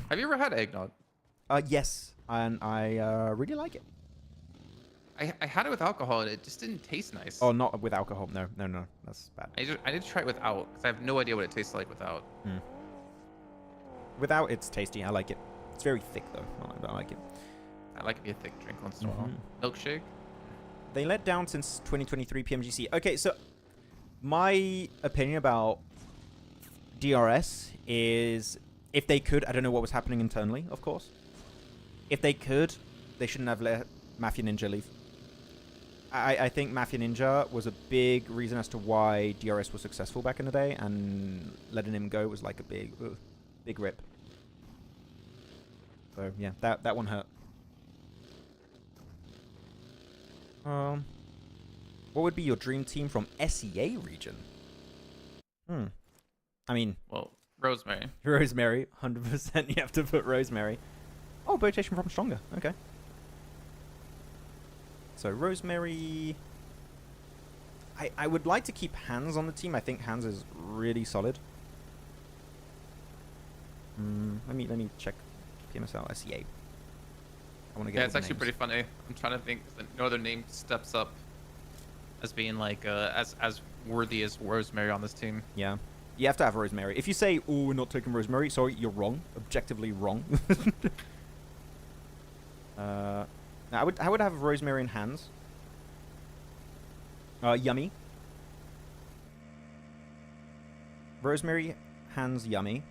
Have you ever had eggnog? Yes, and I really like it. I had it with alcohol and it just didn't taste nice. Oh, not with alcohol. No, that's bad. I need to try it without because I have no idea what it tastes like without. Without, it's tasty. I like it. It's very thick though. I like it. I like to be a thick drink once in a while. Milkshake. They let down since 2023 PMGC. Okay, so my opinion about DRS is if they could, I don't know what was happening internally, of course. If they could, they shouldn't have let Mafia Ninja leave. I think Mafia Ninja was a big reason as to why DRS was successful back in the day, and letting him go was like a big rip. So yeah, that one hurt. What would be your dream team from SEA region? I mean, Well, Rosemary. Rosemary, 100%. You have to put Rosemary. Oh, rotation from Stronger. Okay. So Rosemary. I would like to keep Hans on the team. I think Hans is really solid. Let me check PMSL SEA. I want to get. Yeah, it's actually pretty funny. I'm trying to think. No other name steps up as being like as worthy as Rosemary on this team. Yeah. You have to have Rosemary. If you say, "Oh, we're not taking Rosemary," sorry, you're wrong. Objectively wrong. I would have Rosemary and Hans. Yummy. Rosemary, Hans, Yummy.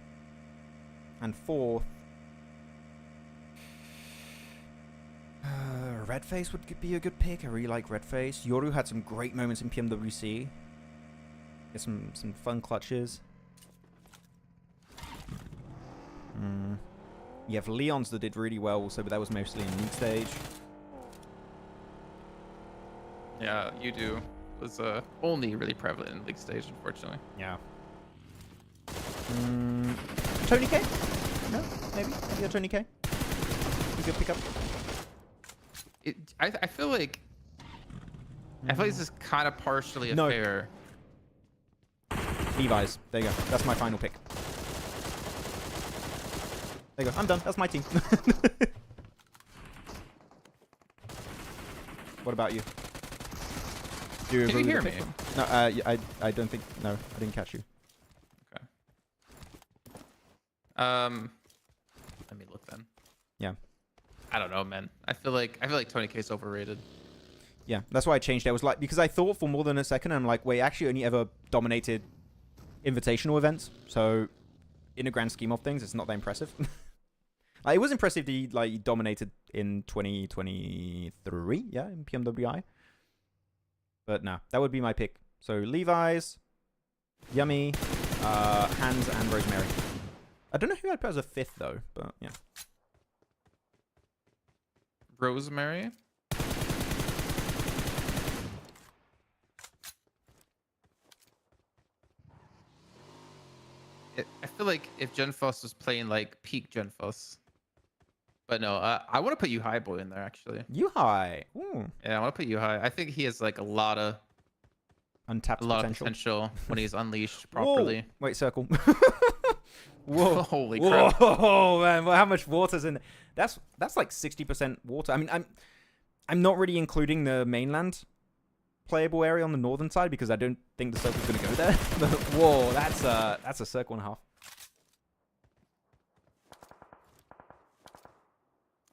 And fourth, Redface would be a good pick. I really like Redface. Yoru had some great moments in PMWC. Get some fun clutches. You have Leons that did really well also, but that was mostly in league stage. Yeah, you do. Was only really prevalent in league stage, unfortunately. Yeah. Tony K? No? Maybe a Tony K? You could pick up. I feel like this is kind of partially a fair. Levi's. There you go. That's my final pick. There you go. I'm done. That's my team. What about you? Can you hear me? No, I don't think. No, I didn't catch you. Okay. Let me look then. Yeah. I don't know, man. I feel like Tony K's overrated. Yeah, that's why I changed it. I was like, because I thought for more than a second, I'm like, wait, actually only ever dominated invitational events. So, in the grand scheme of things, it's not that impressive. Like, it was impressive that he dominated in 2023, yeah, in PMWI. But no, that would be my pick. So Levi's, Yummy, Hans, and Rosemary. I don't know who I'd put as a fifth though, but yeah. Rosemary. I feel like if Genfuss was playing like peak Genfuss. But no, I want to put High Boy in there actually. High. Ooh. Yeah, I want to put High. I think he has like a lot of untapped potential when he's unleashed properly. Whoa. Wait, circle. Whoa. Holy crap. Whoa, man. Well, how much water's in there? That's like 60% water. I mean, I'm not really including the mainland playable area on the northern side because I don't think the circle's going to go there. But whoa, that's a circle and a half.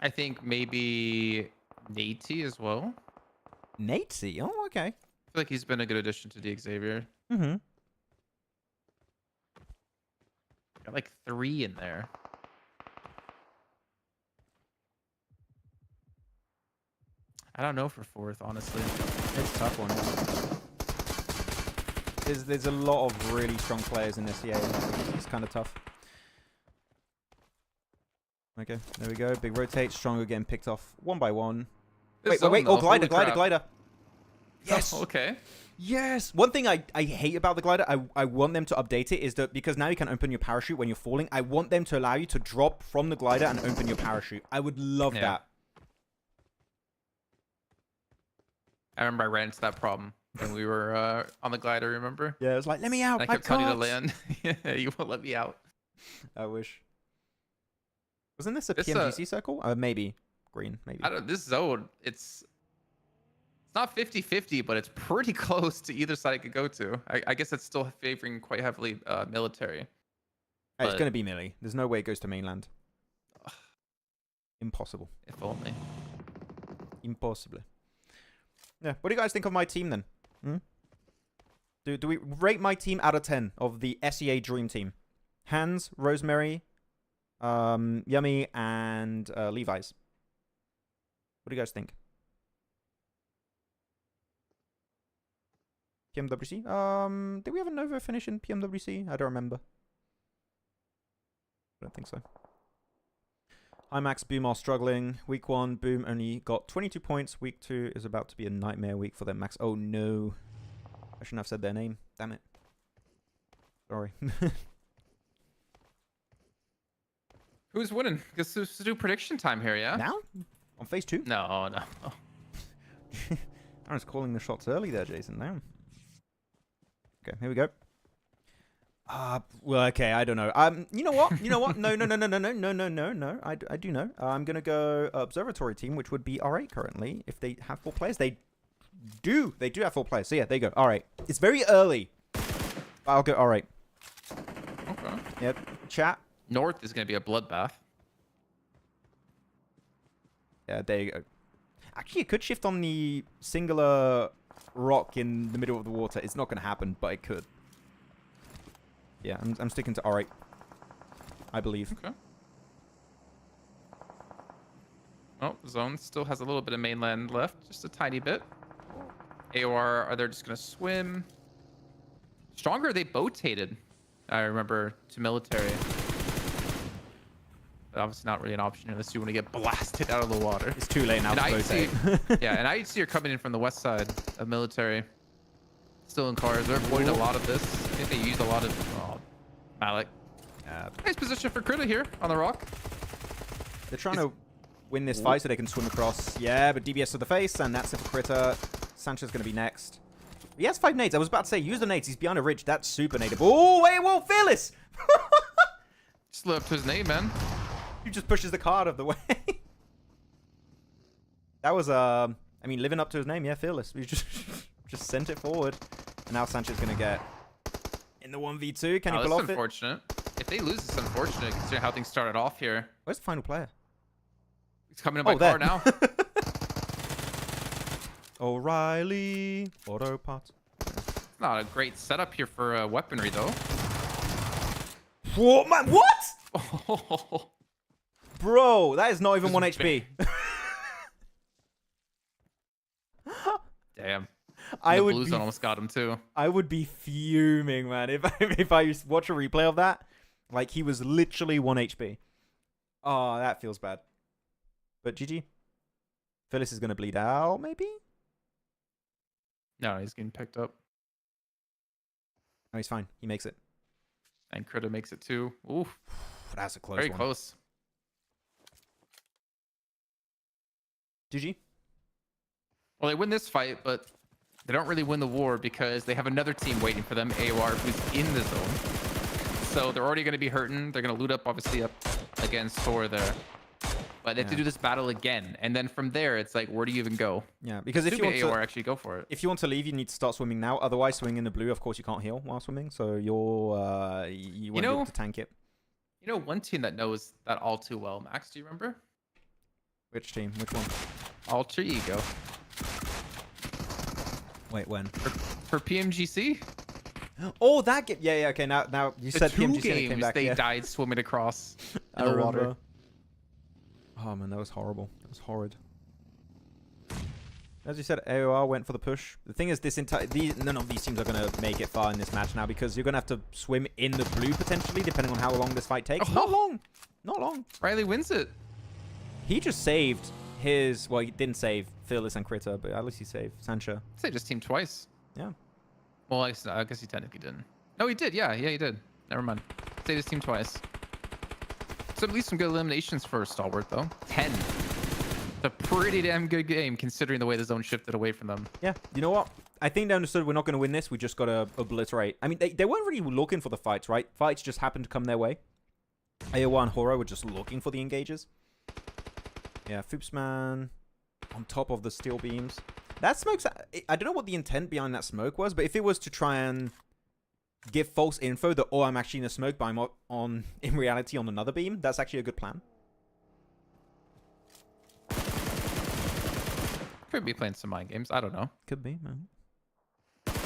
I think maybe Natey as well. Natey? Oh, okay. I feel like he's been a good addition to the Xavier. Mm-hmm. Got like 3 in there. I don't know for 4th, honestly. It's a tough one. There's a lot of really strong players in SEA. It's kind of tough. Okay, there we go. Big rotate. Stronger getting picked off one by one. Wait. Oh, glider. Yes. Oh, okay. Yes. One thing I hate about the glider, I want them to update it, is that because now you can open your parachute when you're falling, I want them to allow you to drop from the glider and open your parachute. I would love that. I remember I ran into that problem when we were on the glider, remember? Yeah, it was like, let me out. I kept telling you to land. Yeah, you won't let me out. I wish. Wasn't this a PMGC circle? Maybe. Green, maybe. I don't. This zone, it's not 50-50, but it's pretty close to either side it could go to. I guess it's still favoring quite heavily military. It's going to be Millie. There's no way it goes to mainland. Impossible. If only. Impossible. Yeah. What do you guys think of my team then? Hmm? Do we rate my team out of 10 of the SEA Dream Team? Hans, Rosemary, Yummy, and Levi's. What do you guys think? PMWC? Did we have a Nova finish in PMWC? I don't remember. I don't think so. Hi Max, Boom are struggling. Week 1, Boom only got 22 points. Week 2 is about to be a nightmare week for them, Max. Oh no. I shouldn't have said their name. Damn it. Sorry. Who's winning? Guess let's do prediction time here, yeah? Now? On phase 2? No. I was calling the shots early there, Jason. Now. Okay, here we go. Well, okay, I don't know. You know what? No. I do know. I'm gonna go observatory team, which would be R8 currently. If they have 4 players, they do have 4 players. So yeah, there you go. R8. It's very early. I'll go R8. Okay. Yep. Chat. North is gonna be a bloodbath. Yeah, there you go. Actually, it could shift on the singular rock in the middle of the water. It's not gonna happen, but it could. Yeah, I'm sticking to R8. I believe. Okay. Oh, zone still has a little bit of mainland left, just a tiny bit. AOR, are they just gonna swim? Stronger, they boat-tated, I remember, to military. But obviously not really an option unless you want to get blasted out of the water. It's too late now And to boat. yeah, and I see you're coming in from the west side of military. Still in cars. They're avoiding a lot of this. I think they used a lot of Malik. Nice position for Krita here on the rock. They're trying to win this fight so they can swim across. Yeah, but DBS to the face, and that's it for Krita. Sanchez going to be next. He has 5 nades. I was about to say, use the nades. He's behind a ridge. That's super nadeable. Oh, wait, whoa, Fearless! Just live up to his name, man. He just pushes the car out of the way. That was, I mean, living up to his name. Yeah, Fearless. We just sent it forward. And now Sanchez going to get in the 1v2. Can he pull off it? That's unfortunate. If they lose, it's unfortunate considering how things started off here. Where's the final player? He's coming in by car now. O'Reilly. Auto parts. Not a great setup here for weaponry, though. Whoa, man, what? Oh. Bro, that is not even 1 HP. Damn. I the would blue be, zone almost got him too. I would be fuming, man, if I watch a replay of that. Like, he was literally 1 HP. Oh, that feels bad. But GG. Phyllis is going to bleed out, maybe? No, he's getting picked up. No, he's fine. He makes it. And Krita makes it too. Oof. That's a close Very one. close. GG. Well, they win this fight, but they don't really win the war because they have another team waiting for them, AOR, who's in the zone. So they're already going to be hurting. They're going to loot up, obviously, up against Thor there. But they have to do this battle again. And then from there, it's like, where do you even go? Yeah, because if you want AOR to actually go for it. If you want to leave, you need to start swimming now. Otherwise, swimming in the blue, of course, you can't heal while swimming. So you won't be able to tank it. You know, one team that knows that all too well, Max, do you remember? Which team? Which one? Alter Ego. Wait, when? For PMGC? Oh, that game. Yeah, okay. Now you said two PMGC and it games came back. they Yeah. died swimming across I in the water. remember. Oh man, that was horrible. That was horrid. As you said, AOR went for the push. The thing is, none of these teams are going to make it far in this match now because you're going to have to swim in the blue potentially, depending on how long this fight takes. Oh. Not long. Not long. Riley wins it. He just saved his... Well, he didn't save Fearless and Krita, but at least he saved Sancha. I'd say just team twice. Yeah. Well, I guess he technically didn't. No, he did. Yeah, he did. Never mind. Say this team twice. So at least some good eliminations for Stalwart, though. 10. It's a pretty damn good game, considering the way the zone shifted away from them. Yeah. You know what? I think they understood we're not going to win this. We just got to obliterate. I mean, they weren't really looking for the fights, right? Fights just happened to come their way. AOR and Horo were just looking for the engages. Yeah, Foopsman on top of the steel beams. That smoke's... I don't know what the intent behind that smoke was, but if it was to try and give false info that, oh, I'm actually in the smoke, but I'm in reality on another beam. That's actually a good plan. Could be playing some mind games. I don't know. Could be, man.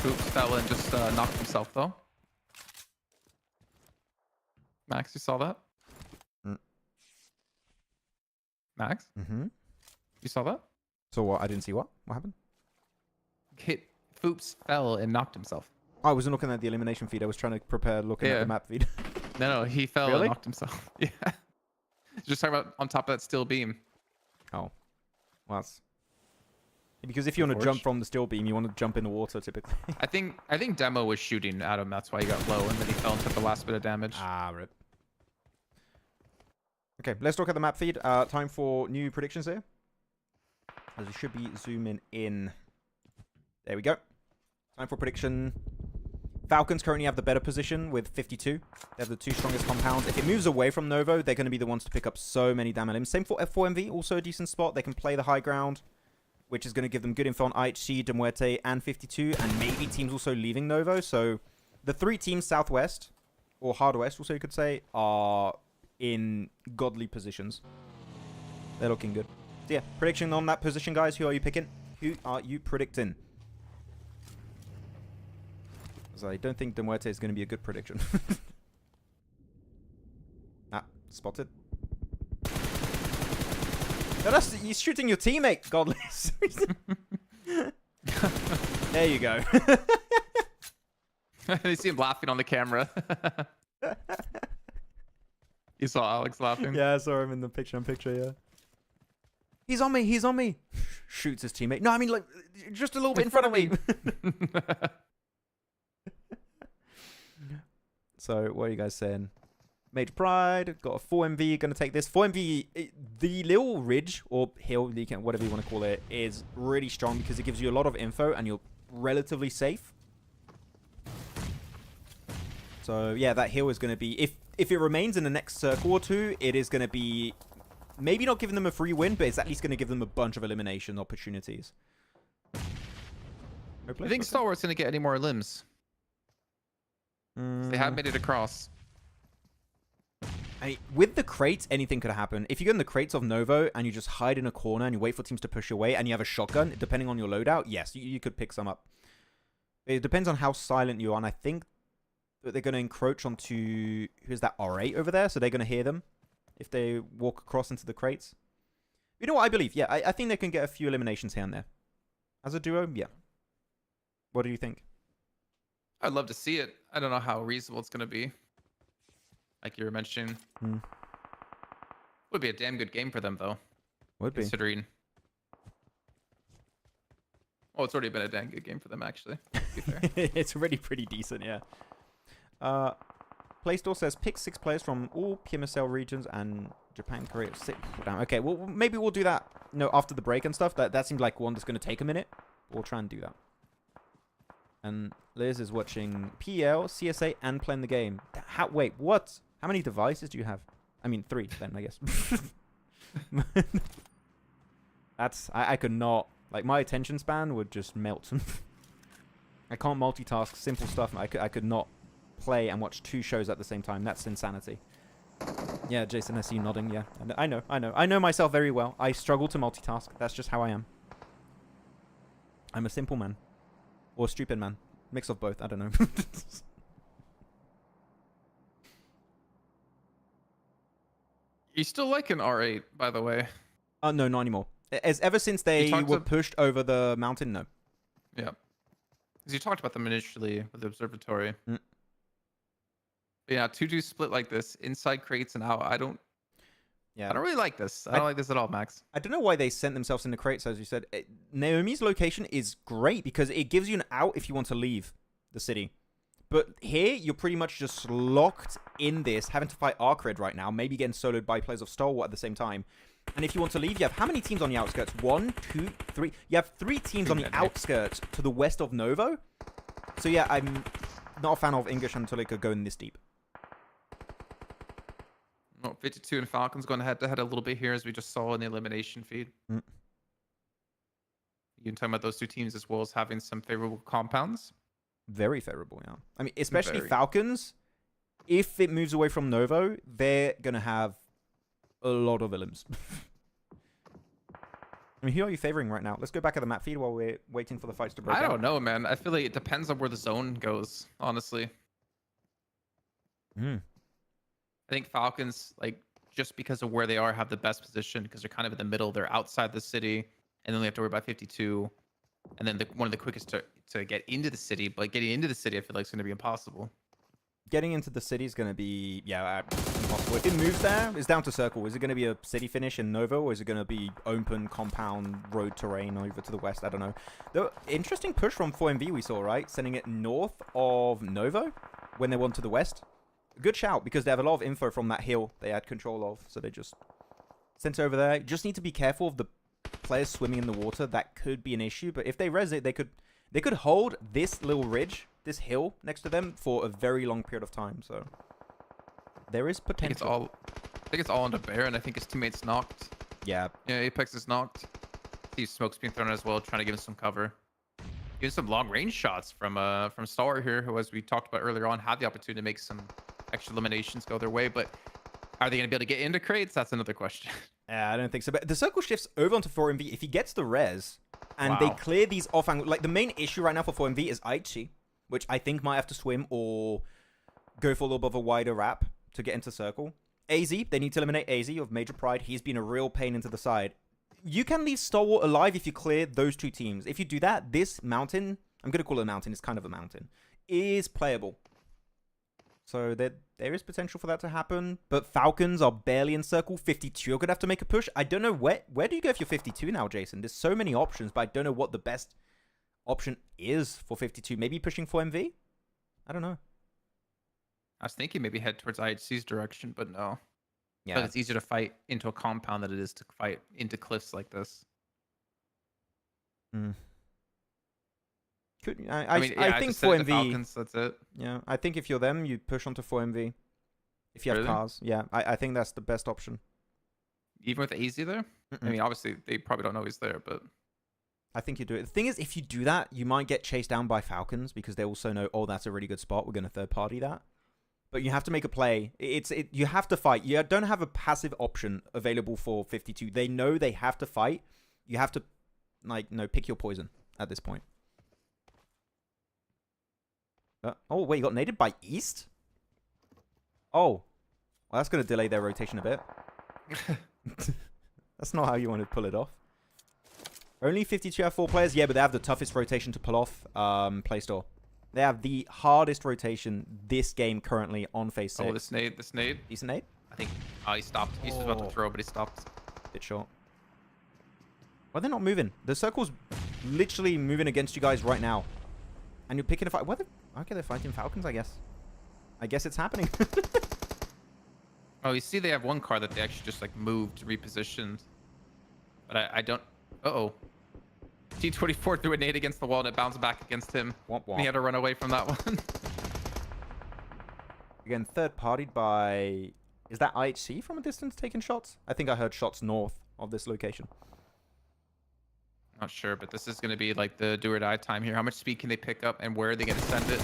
Oops, fell and just knocked himself though. Max, you saw that? Max? Mm-hmm. You saw that? So what? I didn't see what? What happened? Foops fell and knocked himself. I wasn't looking at the elimination feed. I was trying to prepare looking at the map feed. No, he fell Really? and knocked himself. Yeah. Just talking about on top of that steel beam. Oh. Well, that's... Because if you want to jump from the steel beam, you want to jump in the water, typically. I think Demo was shooting at him. That's why he got low, and then he fell and took the last bit of damage. Ah, rip. Okay, let's look at the map feed. Time for new predictions here. As we should be zooming in. There we go. Time for prediction. Falcons currently have the better position with 52. They have the two strongest compounds. If it moves away from Novo, they're going to be the ones to pick up so many damn elims. Same for F4MV, also a decent spot. They can play the high ground, which is going to give them good info on IHC, Muerte, and 52. And maybe teams also leaving Novo. So the three teams Southwest, or Hard West also you could say, are in godly positions. They're looking good. So yeah, prediction on that position, guys. Who are you picking? Who are you predicting? So I don't think Muerte is going to be a good prediction. Spotted. No, he's shooting your teammate, Godless. There you go. You see him laughing on the camera. You saw Alex laughing? Yeah, I saw him in the picture-in-picture, yeah. He's on me, he's on me. Shoots his teammate. No, I mean, like, just a little bit in front of me. So, what are you guys saying? Major Pride, got a 4MV, gonna take this. 4MV, the little ridge, or hill, whatever you want to call it, is really strong because it gives you a lot of info and you're relatively safe. So, yeah, that hill is gonna be, if it remains in the next circle or two, it is gonna be maybe not giving them a free win, but it's at least gonna give them a bunch of elimination opportunities. I think Star Wars gonna get any more limbs. They have made it across. I mean, with the crates, anything could happen. If you go in the crates of Novo and you just hide in a corner and you wait for teams to push away and you have a shotgun, depending on your loadout, yes, you could pick some up. It depends on how silent you are, and I think that they're going to encroach onto... Who's that? R8 over there, so they're going to hear them if they walk across into the crates. You know what? I believe, yeah, I think they can get a few eliminations here and there. As a duo, yeah. What do you think? I'd love to see it. I don't know how reasonable it's going to be. Like you were mentioning. Would be a damn good game for them, though. Would be. Considering... Oh, it's already been a damn good game for them, actually. To be fair. It's already pretty decent, yeah. Play Store says, pick 6 players from all PMSL regions and Japan, Korea. 6 down. Okay, well, maybe we'll do that, you know, after the break and stuff. That seems like one that's going to take a minute. We'll try and do that. And Liz is watching PL, CSA, and playing the game. Wait, what? How many devices do you have? I mean, 3 then, I guess. I could not... Like, my attention span would just melt. I can't multitask simple stuff. I could not play and watch 2 shows at the same time. That's insanity. Yeah, Jason, I see you nodding. Yeah, I know. I know myself very well. I struggle to multitask. That's just how I am. I'm a simple man. Or a stupid man. Mix of both. I don't know. You still like an R8, by the way. No, not anymore. Ever since they were pushed over the mountain, no. Yeah. Because you talked about them initially with the observatory. But yeah, 2-2 split like this, inside crates and out. I don't really like this. I don't like this at all, Max. I don't know why they sent themselves in the crates, as you said. Naomi's location is great because it gives you an out if you want to leave the city. But here, you're pretty much just locked in this, having to fight Arcred right now, maybe getting soloed by players of Stalwart at the same time. And if you want to leave, you have how many teams on the outskirts? 1, 2, 3. You have 3 teams on the outskirts to the west of Novo. So yeah, I'm not a fan of English until it could go in this deep. Well, 52 and Falcons going head-to-head a little bit here, as we just saw in the elimination feed. You can talk about those 2 teams as well as having some favorable compounds. Very favorable, yeah. I mean, especially Very. Falcons, if it moves away from Novo, they're going to have a lot of Illims. I mean, who are you favoring right now? Let's go back at the map feed while we're waiting for the fights to break I out. don't know, man. I feel like it depends on where the zone goes, honestly. Hmm. I think Falcons, like, just because of where they are, have the best position because they're kind of in the middle. They're outside the city, and then they have to worry about 52. And then one of the quickest to get into the city. But getting into the city, I feel like it's going to be impossible. Getting into the city is going to be, impossible. If it moves there, it's down to circle. Is it going to be a city finish in Novo, or is it going to be open compound road terrain over to the west? I don't know. The interesting push from 4MV we saw, right? Sending it north of Novo when they went to the west. Good shout, because they have a lot of info from that hill they had control of. So they just sent it over there. Just need to be careful of the players swimming in the water. That could be an issue. But if they res it, they could hold this little ridge, this hill next to them for a very long period of time. So there is potential. I think it's all into Baron. I think his teammate's knocked. Yeah. Yeah, Apex is knocked. See smoke's being thrown as well, trying to give him some cover. Give some long range shots from Star here, who, as we talked about earlier on, had the opportunity to make some extra eliminations go their way. But are they going to be able to get into crates? That's another question. I don't think so. But the circle shifts over onto 4MV. If he gets the res and they clear these off angle, like the main issue right now for 4MV is IHC, which I think might have to swim or go for a little bit of a wider wrap to get into circle. AZ, they need to eliminate AZ of Major Pride. He's been a real pain into the side. You can leave Stalwart alive if you clear those two teams. If you do that, this mountain, I'm going to call it a mountain, it's kind of a mountain, is playable. So there is potential for that to happen. But Falcons are barely in circle. 52 are going to have to make a push. I don't know where do you go if you're 52 now, Jason? There's so many options, but I don't know what the best option is for 52. Maybe pushing for MV? I don't know. I was thinking maybe head towards IHC's direction, but no. Yeah. But it's easier to fight into a compound than it is to fight into cliffs like this. Mm. I think just said it to 4MV. Falcons, that's it. Yeah, I think if you're them, you push onto 4MV. If you have Really? cars. Yeah, I think that's the best option. Even with AZ there? I mean, obviously, they probably don't know he's there, but... I think you do it. The thing is, if you do that, you might get chased down by Falcons because they also know, oh, that's a really good spot. We're going to third party that. But you have to make a play. You have to fight. You don't have a passive option available for 52. They know they have to fight. You have to, pick your poison at this point. Oh, wait, you got naded by East? Oh. Well, that's going to delay their rotation a bit. That's not how you want to pull it off. Only 52 have 4 players? Yeah, but they have the toughest rotation to pull off Play Store. They have the hardest rotation this game currently on phase 6. Oh, this nade. Decent nade? I think... Oh, he stopped. He was about to throw, but he stopped. Bit short. Why are they not moving? The circle's literally moving against you guys right now. And you're picking a fight. Okay, they're fighting Falcons, I guess. I guess it's happening. Oh, you see they have one car that they actually just, moved, repositioned. But I don't... Uh-oh. T24 threw a nade against the wall and it bounced back against him. Womp womp. And he had to run away from that one. Again, third partied by... Is that IHC from a distance taking shots? I think I heard shots north of this location. Not sure, but this is going to be the do or die time here. How much speed can they pick up and where are they going to send it?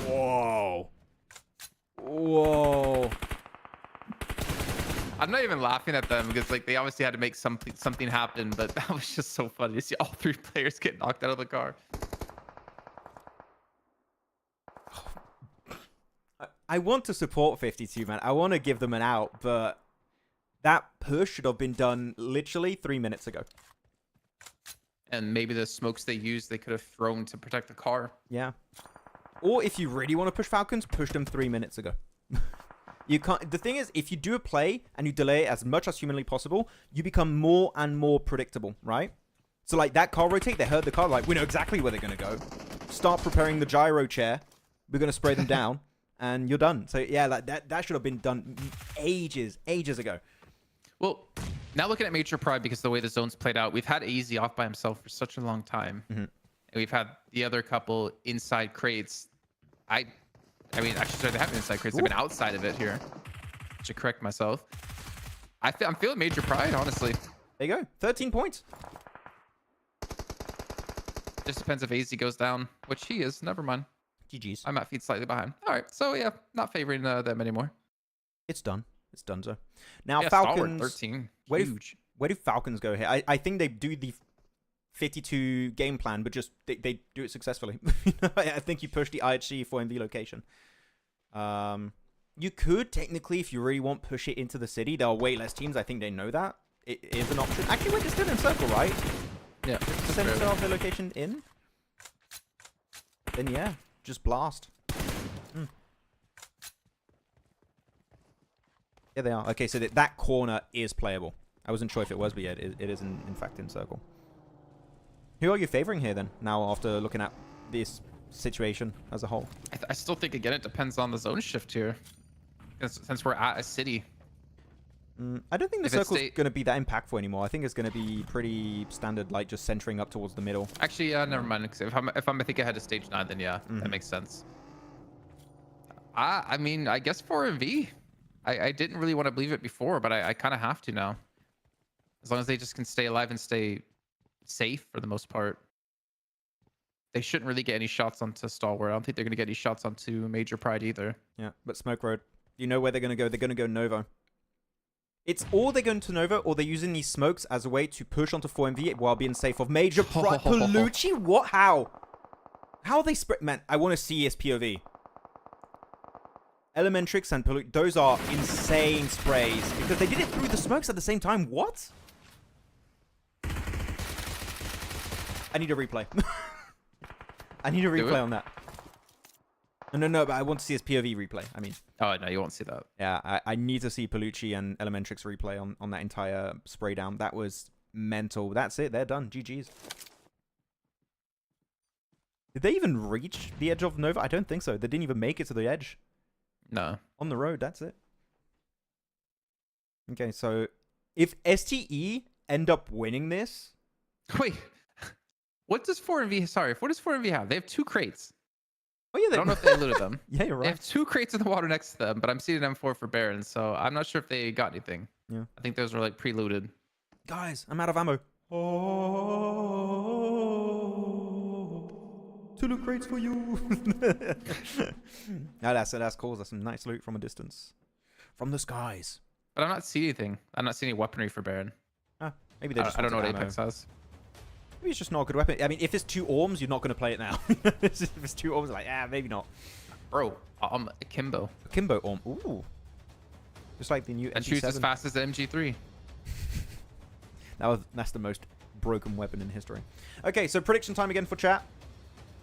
Whoa. Whoa. I'm not even laughing at them because they obviously had to make something happen, but that was just so funny to see all 3 players get knocked out of the car. I want to support 52, man. I want to give them an out, but that push should have been done literally 3 minutes ago. And maybe the smokes they used, they could have thrown to protect the car. Yeah. Or if you really want to push Falcons, push them 3 minutes ago. You can't. The thing is, if you do a play and you delay it as much as humanly possible, you become more and more predictable, right? So that car rotate, they heard the car, we know exactly where they're going to go. Start preparing the gyro chair. We're going to spray them down and you're done. So yeah, that should have been done ages ago. Well, now looking at Major Pride, because of the way the zone's played out, we've had AZ off by himself for such a long time. And we've had the other couple inside crates. I mean, actually, sorry, they haven't inside crates. They've been outside of it here. I should correct myself. I'm feeling Major Pride, honestly. There you go. 13 points. Just depends if AZ goes down, which he is. Never mind. GG's. I'm at feet slightly behind. All right, so yeah, not favoring them anymore. It's done. It's done, so. Now, Yeah, Stalwart, Falcons... 13. Where Huge. where do Falcons go here? I think they do the 52 game plan, but just they do it successfully. I think you push the IHC for MV location. You could technically, if you really want, push it into the city. There are way less teams. I think they know that. It is an option. Actually, wait, they're still in circle, right? Yeah. Center of the location in? Then yeah, just blast. Yeah, they are. Okay, so that corner is playable. I wasn't sure if it was, but yeah, it is in fact in circle. Who are you favoring here then, now after looking at this situation as a whole? I still think, again, it depends on the zone shift here. Since we're at a city. I don't think the If it's circle's going to be that impactful anymore. I think it's going to be pretty standard, like just centering up towards the middle. Actually, yeah, never mind. 'Cause if I'm I think ahead of stage 9, then yeah, that makes sense. I mean, I guess 4MV. I didn't really want to believe it before, but I kind of have to now. As long as they just can stay alive and stay safe for the most part. They shouldn't really get any shots onto Stalwart. I don't think they're going to get any shots onto Major Pride either. Yeah, but Smoke Road. You know where they're going to go. They're going to go Nova. It's or they're going to Nova, or they're using these smokes as a way to push onto 4MV while being safe of Major Pride. Palucci? What? How? How are they spread? Man, I want to see his POV. Elementrix and Palucci, those are insane sprays. Because they did it through the smokes at the same time. What? I need a replay. I need a replay on that. No, but I want to see his POV replay. I mean. Oh, no, you won't see that. Yeah, I need to see Palucci and Elementrix replay on that entire spray down. That was mental. That's it. They're done. GG's. Did they even reach the edge of Nova? I don't think so. They didn't even make it to the edge. No. On the road, that's it. Okay, so if STE end up winning this... Wait. What does 4MV... Sorry, what does 4MV have? They have 2 crates. Oh, yeah, I don't know if they looted them. Yeah, you're They right. have 2 crates in the water next to them, but I'm seeing M4 for Baron, so I'm not sure if they got anything. Yeah. I think those were like pre-looted. Guys, I'm out of ammo. Oh, 2 loot crates for you. No, that's cool. That's some nice loot from a distance. From the skies. But I'm not seeing anything. I'm not seeing any weaponry for Baron. Ah, maybe they just I don't know what wanted Apex ammo. has. Maybe it's just not a good weapon. I mean, if it's 2 Orms, you're not going to play it now. If it's 2 Orms, like, maybe not. Bro, Akimbo. Akimbo Orm. Ooh. Just like the new That MP7. shoots as fast as the MG3. That's the most broken weapon in history. Okay, so prediction time again for chat.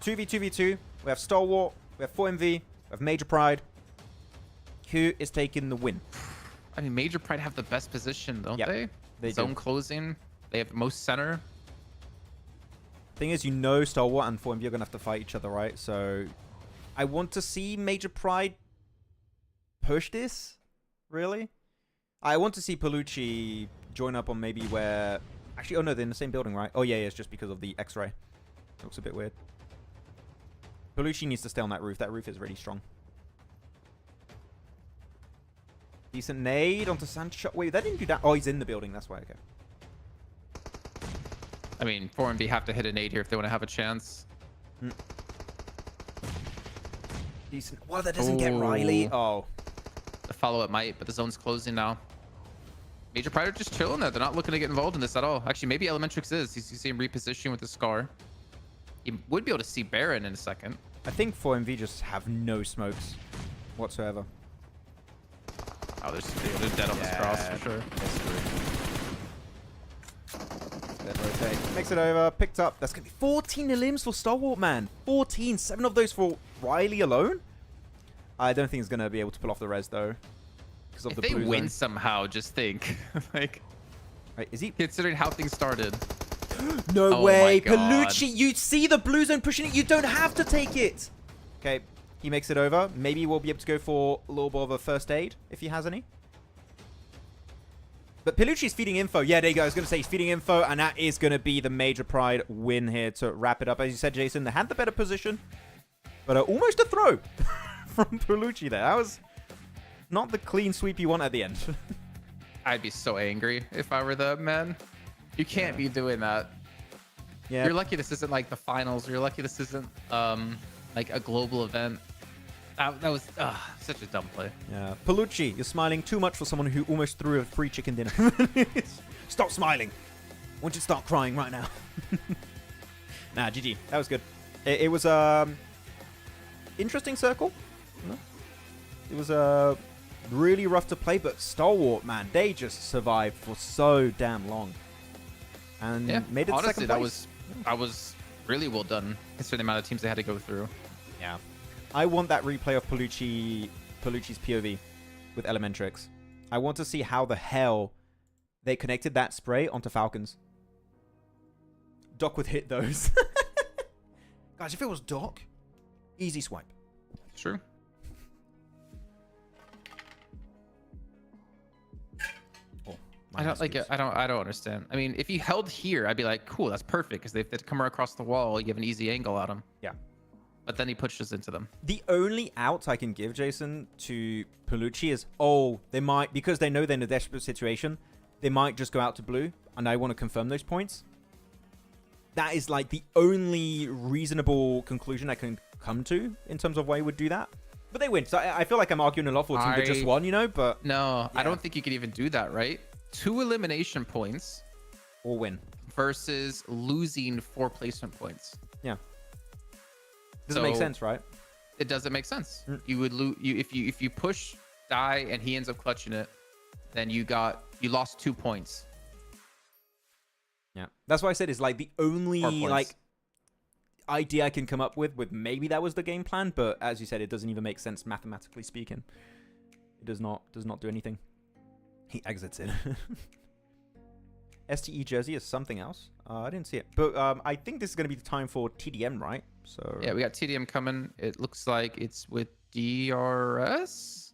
2v2v2. We have Stalwart. We have 4MV. We have Major Pride. Who is taking the win? I mean, Major Pride have the best position, don't Yep, they? they Zone do. closing. They have most center. Thing is, you know Stalwart and 4MV are going to have to fight each other, right? So I want to see Major Pride push this, really. I want to see Palucci join up on maybe where... Actually, oh no, they're in the same building, right? Oh yeah, it's just because of the X-ray. Looks a bit weird. Palucci needs to stay on that roof. That roof is really strong. Decent nade onto Sanhok. Wait, that didn't do that. Oh, he's in the building. That's why, okay. I mean, 4MV have to hit a nade here if they want to have a chance. Decent. Well, that doesn't get Riley. Oh. The follow-up might, but the zone's closing now. Major Pride are just chilling there. They're not looking to get involved in this at all. Actually, maybe Elementrix is. You see him reposition with the Scar. He would be able to see Baron in a second. I think 4MV just have no smokes whatsoever. Oh, they're dead on this cross for sure. Dead rotate. Makes it over. Picked up. That's going to be 14 elims for Stalwart, man. 14. 7 of those for Riley alone. I don't think he's going to be able to pull off the res, though. Because of If the they blue win zone. somehow, just think. Like, Wait, is he? considering how things started. No Oh way. my God. Palucci, you see the blue zone pushing it. You don't have to take it. Okay. He makes it over. Maybe we'll be able to go for a little bit of a first aid, if he has any. But Palucci's feeding info. Yeah, there you go. I was going to say he's feeding info, and that is going to be the Major Pride win here to wrap it up. As you said, Jason, they had the better position, but almost a throw from Palucci there. That was not the clean sweep you want at the end. I'd be so angry if I were them, man. You can't be doing that. Yeah. You're lucky this isn't like the finals. You're lucky this isn't like a global event. That was such a dumb play. Yeah. Palucci, you're smiling too much for someone who almost threw a free chicken dinner. Stop smiling. I want you to start crying right now. Nah, GG. That was good. It was interesting circle. It was really rough to play, but Stalwart, man, they just survived for so damn long. And Yeah, made it honestly, second place. that was really well done considering the amount of teams they had to go through. Yeah. I want that replay of Palucci's POV with Elementrix. I want to see how the hell they connected that spray onto Falcons. Doc would hit those. Guys, if it was Doc, easy swipe. True. Oh, I don't like it. I don't understand. I mean, if you held here, I'd be like, cool, that's perfect because they have to come across the wall. You have an easy angle at them. Yeah. But then he pushes into them. The only out I can give, Jason, to Palucci is, oh, they might, because they know they're in a desperate situation, they might just go out to blue, and I want to confirm those points. That is like the only reasonable conclusion I can come to in terms of why he would do that. But they win. So I feel like I'm arguing a lot for a team that just won, you know, but... No, yeah. I don't think you could even do that, right? 2 elimination points. Or win. Versus losing 4 placement points. Yeah. Doesn't make sense, right? It doesn't make sense. You would lose if you push die and he ends up clutching it, then you lost 2 points. Yeah, that's why I said it's like the only like idea I can come up with maybe that was the game plan, but as you said, it doesn't even make sense mathematically speaking. It does not do anything. He exits it. STE jersey is something else. I didn't see it, but I think this is going to be the time for TDM, right? So yeah, we got TDM coming. It looks like it's with DRS.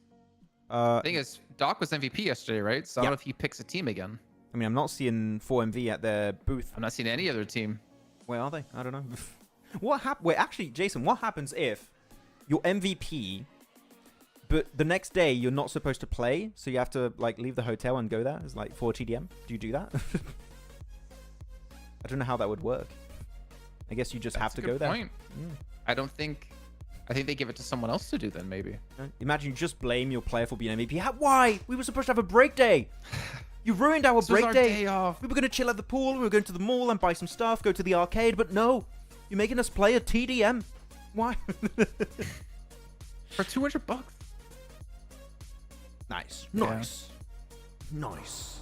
I think it's Doc was MVP yesterday, right? So I don't know if he picks a team again. I mean, I'm not seeing 4MV at their booth. I'm not seeing any other team. Where are they? I don't know. Wait, actually, Jason, what happens if you're MVP, but the next day you're not supposed to play, so you have to like leave the hotel and go there? It's like for TDM. Do you do that? I don't know how that would work. I guess you just have to go there. Point. I think they give it to someone else to do then, maybe. Imagine you just blame your player for being MVP. Why? We were supposed to have a break day. You ruined our break day. Off. We were going to chill at the pool. We were going to the mall and buy some stuff, go to the arcade. But no, you're making us play a TDM. Why? For $200. Nice. Yeah. Nice. Nice.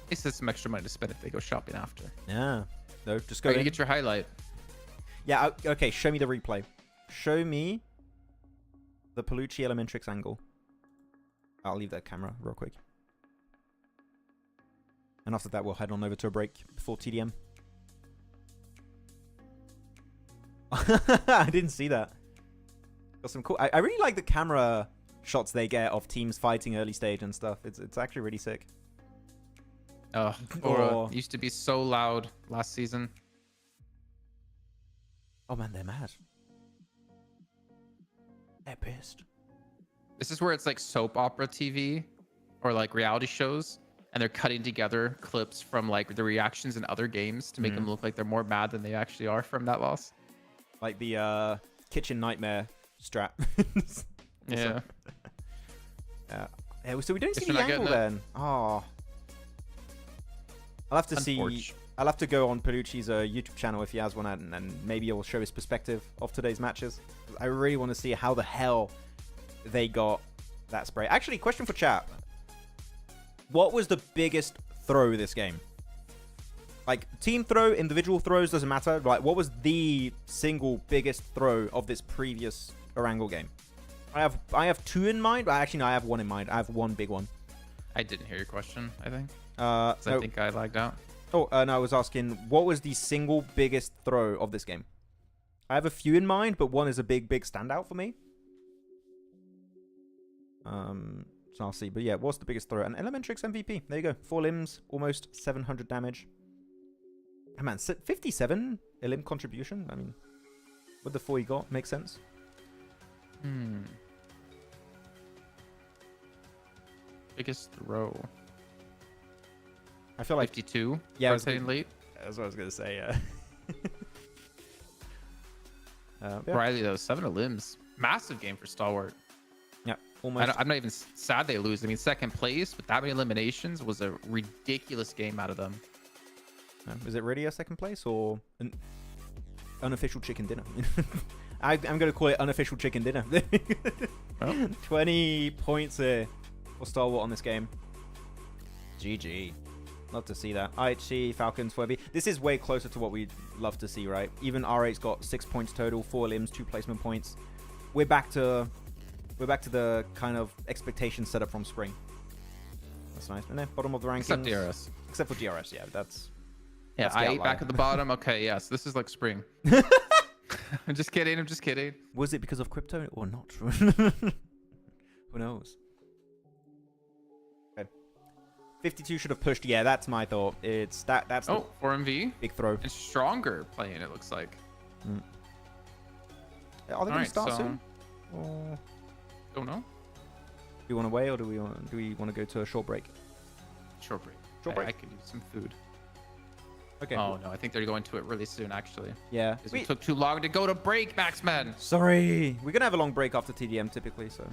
At least there's some extra money to spend if they go shopping after. Yeah. No, just go Are you in. gonna get your highlight? Yeah, okay, show me the replay. Show me the Palucci Elementrix angle. I'll leave that camera real quick. And after that, we'll head on over to a break before TDM. I didn't see that. Got some cool... I really like the camera shots they get of teams fighting early stage and stuff. It's actually really sick. Aura used to be so loud last season. Oh man, they're mad. They're pissed. This is where it's like soap opera TV or like reality shows, and they're cutting together clips from like the reactions in other games to make them look like they're more mad than they actually are from that loss. Like the kitchen nightmare strap. Yeah. Yeah. So we don't see Guess the you're not angle getting then. Oh. I'll have to see. I'll have to go on Palucci's YouTube channel if he has one, and then maybe he'll show his perspective of today's matches. I really want to see how the hell they got that spray. Actually, question for chat. What was the biggest throw this game? Like, team throw, individual throws, doesn't matter. Like, what was the single biggest throw of this previous Erangel game? I have two in mind. Actually, no, I have one in mind. I have one big one. I didn't hear your question, I think. No. I think I lagged out. Oh, no, I was asking, what was the single biggest throw of this game? I have a few in mind, but one is a big standout for me. So I'll see. But yeah, what's the biggest throw? An Elementrix MVP. There you go. 4 limbs, almost 700 damage. Oh, man, 57 limb contribution. I mean, with the 4 he got, makes sense. Biggest throw. I feel like 52. Yeah, I was hitting late. that's what I was gonna say. Yeah. Yeah. Riley though, 7 limbs, massive game for Stalwart. Yeah, almost. I'm not even sad they lose. I mean, second place with that many eliminations was a ridiculous game out of them. Is it really a second place or an unofficial chicken dinner? I'm going to call it unofficial chicken dinner. Well. 20 points here for Stalwart on this game. GG. Love to see that. IHC, Falcons, 4B. This is way closer to what we'd love to see, right? Even R8's got 6 points total, 4 limbs, 2 placement points. We're back to the kind of expectations set up from spring. That's nice. And then bottom of the rankings. Except DRS. Except for DRS, yeah. That's Yeah, the I ate outlier. back at the bottom. Okay, yes, this is like spring. I'm just kidding. I'm just kidding. Was it because of crypto or not? Who knows? Okay. 52 should have pushed. Yeah, that's my thought. It's that's the 4MV big throw. and stronger playing. It looks like. Are they going to Alright, start so- soon? Or Don't know. do you want to wait, or do we want to go to a short break? Short break. Short break. I could use some food. Okay. Oh no, I think they're going to it really soon. Actually, Yeah. because we took too long to go to break, Maxman. Sorry. We're gonna have a long break after TDM typically, so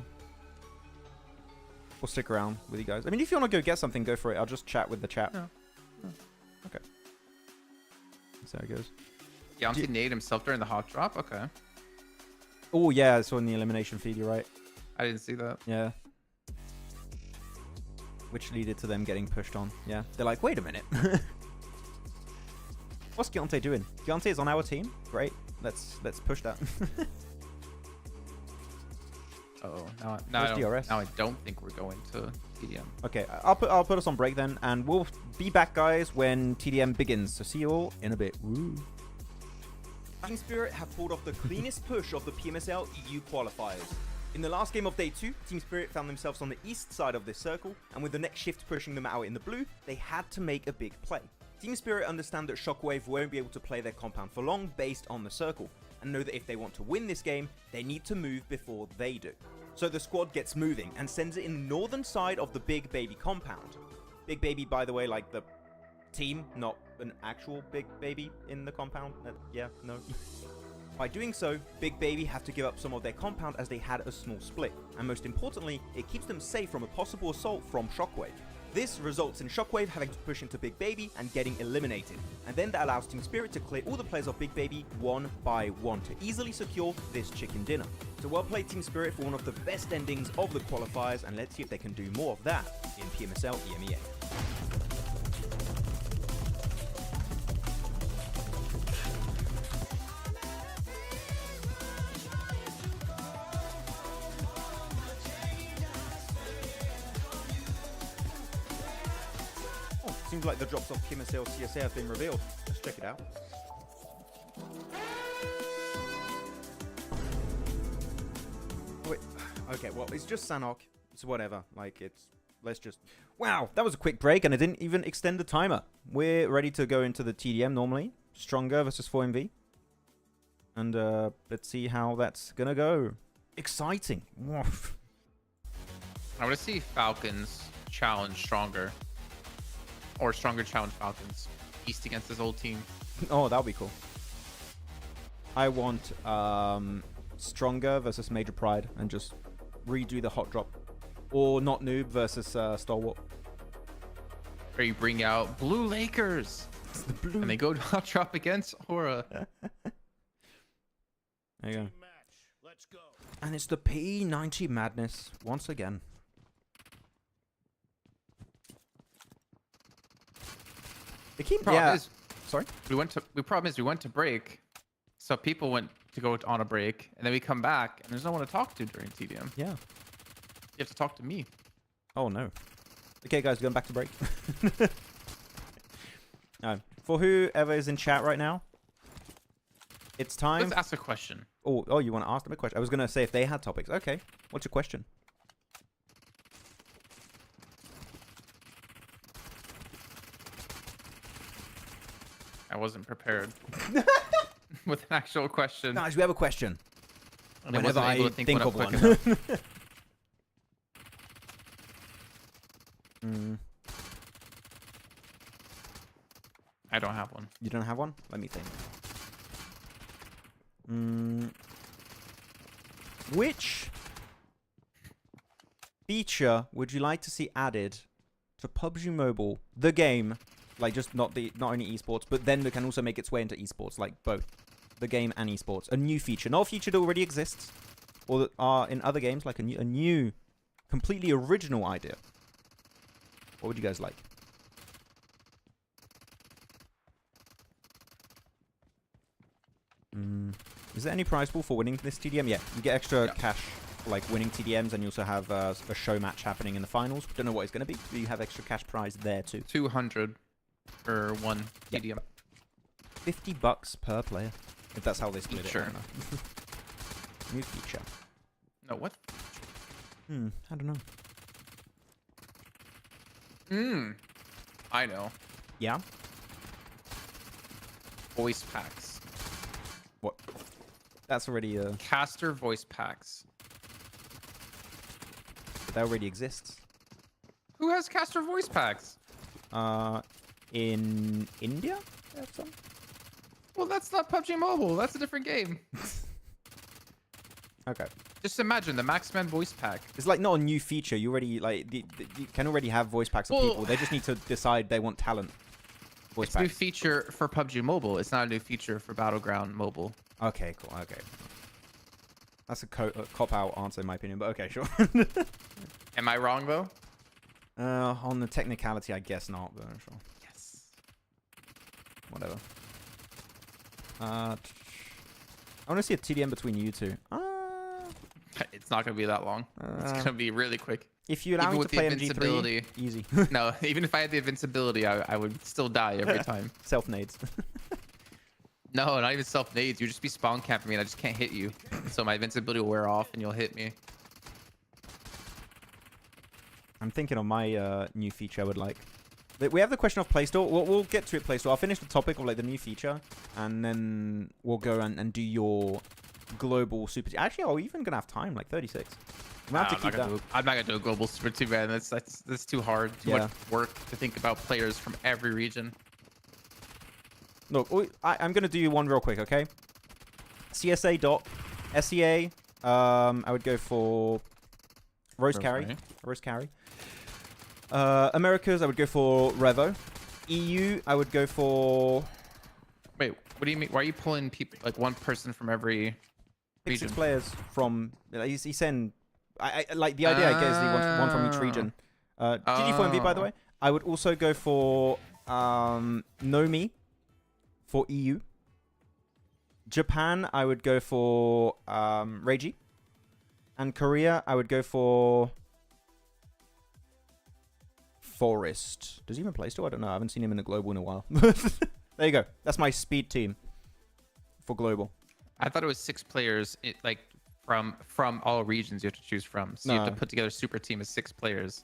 we'll stick around with you guys. I mean, if you want to go get something, go for it. I'll just chat with the chat. No. Okay. That's how it goes. Yeah, he naded himself during the hot drop. Okay, Oh yeah, I saw in the elimination feed. You're right. I didn't see that. Yeah. Which leaded to them getting pushed on. Yeah. They're like, wait a minute. What's Giante doing? Giante is on our team. Great. Let's push that. Oh, Where's DRS? now I don't think we're going to TDM. Okay, I'll put us on break then, and we'll be back, guys, when TDM begins. So see you all in a bit. Woo. Team Spirit have pulled off the cleanest push of the PMSL EU qualifiers. In the last game of day 2, Team Spirit found themselves on the east side of this circle, and with the next shift pushing them out in the blue, they had to make a big play. Team Spirit understand that Shockwave won't be able to play their compound for long based on the circle, and know that if they want to win this game, they need to move before they do. So the squad gets moving and sends it in the northern side of the Big Baby compound. Big Baby, by the way, like the team, not an actual Big Baby in the compound. Yeah, no. By doing so, Big Baby have to give up some of their compound as they had a small split, and most importantly, it keeps them safe from a possible assault from Shockwave. This results in Shockwave having to push into Big Baby and getting eliminated, and then that allows Team Spirit to clear all the players of Big Baby one by one to easily secure this chicken dinner. So well played Team Spirit for one of the best endings of the qualifiers, and let's see if they can do more of that in PMSL EMEA. Seems like the drops of PMSL CSA have been revealed. Let's check it out. Wait, okay, well, it's just Sanhok. It's whatever. Like, let's just... Wow, that was a quick break, and I didn't even extend the timer. We're ready to go into the TDM normally. Stronger versus 4MV. And let's see how that's gonna go. Exciting. I want to see Falcons challenge Stronger. Or Stronger challenge Falcons. East against his old team. Oh, that would be cool. I want Stronger versus Major Pride and just redo the hot drop. Or Not Noob versus Stalwart. Or you bring out Blue Lakers. It's the blue. And they go hot drop against Aura. There you go. And it's the P90 madness once again. They keep sorry. Problem is we went to break, so people went to go on a break, and then we come back, and there's no one to talk to during TDM. Yeah. You have to talk to me. Oh no. Okay, guys, going back to break. No. For whoever is in chat right now, it's time. Let's ask a question. Oh, you want to ask them a question? I was gonna say if they had topics. Okay. What's your question? I wasn't prepared with an actual question. Guys, we have a question. And I Whenever wasn't able I to think think one of up one. quick enough. I don't have one. You don't have one? Let me think. Which feature would you like to see added to PUBG Mobile, the game, like just not only esports, but then it can also make its way into esports, like both the game and esports. A new feature, not a feature that already exists, or that are in other games, like a new, completely original idea. What would you guys like? Is there any prize pool for winning this TDM? Yeah, you get extra cash for like winning TDMs, and you also have a show match happening in the finals. Don't know what it's going to be, but you have extra cash prize there too. 200 for one TDM. $50 per player, if that's how they split it. Sure. I don't know. New feature. No, what? I don't know. I know. Yeah? Voice packs. What? That's already Caster voice packs. that already exists. Who has caster voice packs? In India? They have some? Well, that's not PUBG Mobile. That's a different game. Okay. Just imagine the Maxman voice pack. It's like not a new feature. You already you can already have voice packs of people. They just need to decide they want talent. Voice It's a new packs. feature for PUBG Mobile. It's not a new feature for Battleground Mobile. Okay, cool. Okay. That's a cop-out answer in my opinion, but okay, sure. Am I wrong though? On the technicality, I guess not, but sure. Yes. Whatever. I want to see a TDM between you two. It's not gonna be that long. It's gonna be really quick. If you allow Even me with to the play invincibility. MG3, easy. No, even if I had the invincibility, I would still die every time. Self-nades. No, not even self-nades. You just be spawn camping me and I just can't hit you. So my invincibility will wear off and you'll hit me. I'm thinking of my new feature I would like. We have the question of Play Store. We'll get to it, Play Store. I'll finish the topic of like the new feature, and then we'll go and do your global super. Actually, are we even gonna have time? Like 36. I'm gonna have to keep that. I'm not gonna do a global super team, man. That's too hard. Too much work to think about players from every region. Look, I'm gonna do one real quick, okay? CSA dot SEA. I would go for Rose Carry. Americas, I would go for Revo. EU, I would go for. Wait, what do you mean? Why are you pulling people like one person from every Pick region? 6 players from. He's saying. I like the idea. I guess he wants one from each region. GG4MV, by the way. I would also go for Nomi for EU. Japan, I would go for Reiji. And Korea, I would go for Forest. Does he even play still? I don't know. I haven't seen him in the global in a while. There you go. That's my speed team for global. I thought it was 6 players, like from all regions you have to choose from. So you have to put together a super team of 6 players.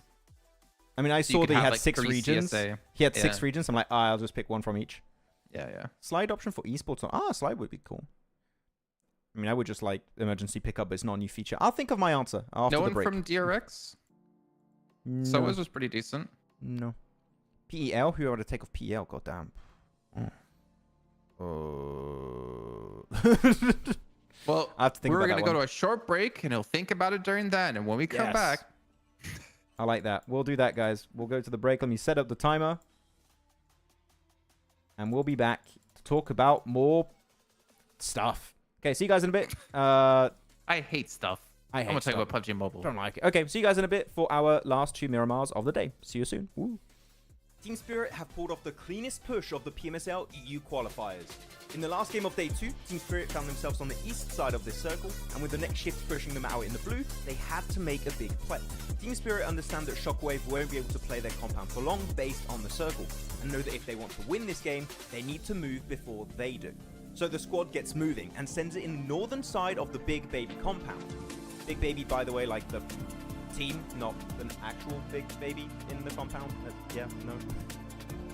I mean, I So you saw could that he have, had like, 6 3 regions. CSA. He had 6 regions. I'm like, I'll just pick one from each. Yeah. Slide option for esports. Slide would be cool. I mean, I would just like emergency pickup, but it's not a new feature. I'll think of my answer after No the one break. from DRX? No. Soa's was pretty decent. No. PEL? Who would I take of PEL? Goddamn. Oh. Well, I have to think we're about going to that go one. to a short break and he'll think about it during that. And when we come Yes. back, I like that. We'll do that, guys. We'll go to the break. Let me set up the timer. And we'll be back to talk about more stuff. Okay, see you guys in a bit. I hate stuff. I I'm hate going to talk stuff. about PUBG Mobile. Don't like it. Okay, see you guys in a bit for our last 2 Miramars of the day. See you soon. Woo. Team Spirit have pulled off the cleanest push of the PMSL EU qualifiers. In the last game of day 2, Team Spirit found themselves on the east side of this circle, and with the next shift pushing them out in the blue, they had to make a big play. Team Spirit understand that Shockwave won't be able to play their compound for long based on the circle, and know that if they want to win this game, they need to move before they do. So the squad gets moving and sends it in the northern side of the Big Baby compound. Big Baby, by the way, like the team, not an actual Big Baby in the compound. Yeah, no.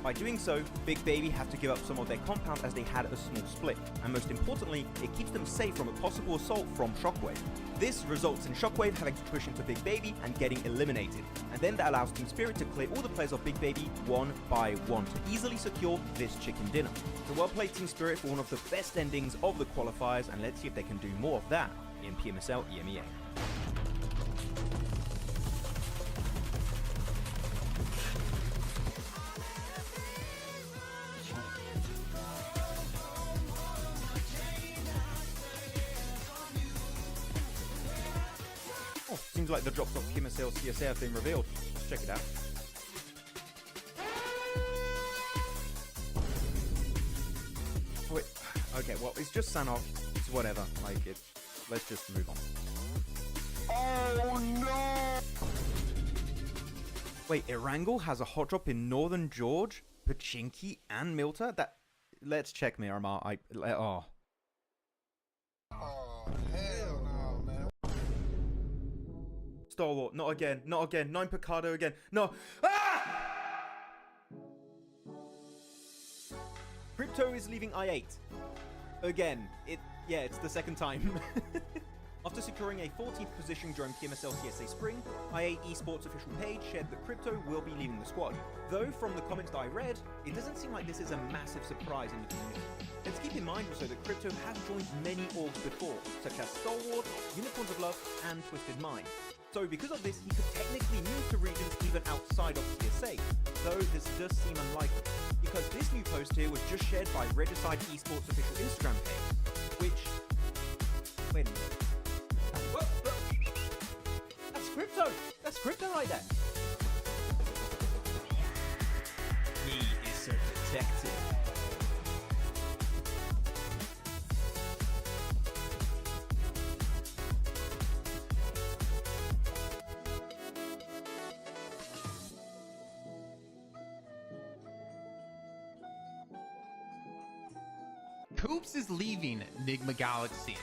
By doing so, Big Baby have to give up some of their compound as they had a small split, and most importantly, it keeps them safe from a possible assault from Shockwave. This results in Shockwave having to push into Big Baby and getting eliminated, and then that allows Team Spirit to clear all the players of Big Baby one by one to easily secure this chicken dinner. So well played Team Spirit for one of the best endings of the qualifiers, and let's see if they can do more of that in PMSL EMEA. Oh, seems like the drops of PMSL CSA have been revealed. Check it out. Wait, okay, well, it's just Sanhok. It's whatever. Like, let's just move on. Oh no! Wait, Erangel has a hot drop in Northern George, Pachinki, and Muerte? Let's check Miramar. Oh. Oh hell no, man. Stalwart, not again, not again. 9 Picardo again. No. Ah! Crypto is leaving I8. Again. It's the second time. After securing a 14th position during PMSL CSA Spring, I8 Esports official page shared that Crypto will be leaving the squad. Though from the comments that I read, it doesn't seem like this is a massive surprise in the community. Let's keep in mind also that Crypto has joined many orgs before, such as Stalwart, Unicorns of Love, and Twisted Mind. So because of this, he could technically move to regions even outside of CSA, though this does seem unlikely, because this new post here was just shared by Regicide Esports official Instagram page, which... Wait a minute. Whoa. That's Crypto! That's Crypto right there! He is so detective. Koops is leaving Enigma Galaxy.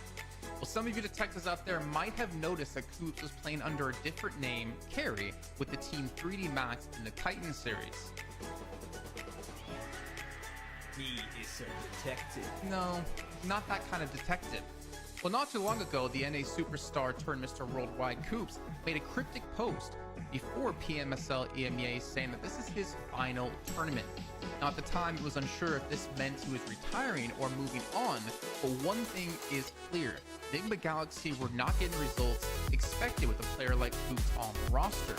Well, some of you detectives out there might have noticed that Koops was playing under a different name, Carry, with the team 3D Max in the Titan series. He is so detective. No, not that kind of detective. Well, not too long ago, the NA superstar turned Mr. Worldwide Koops made a cryptic post before PMSL EMEA saying that this is his final tournament. Now, at the time, it was unsure if this meant he was retiring or moving on, but one thing is clear. Enigma Galaxy were not getting the results expected with a player like Koops on the roster.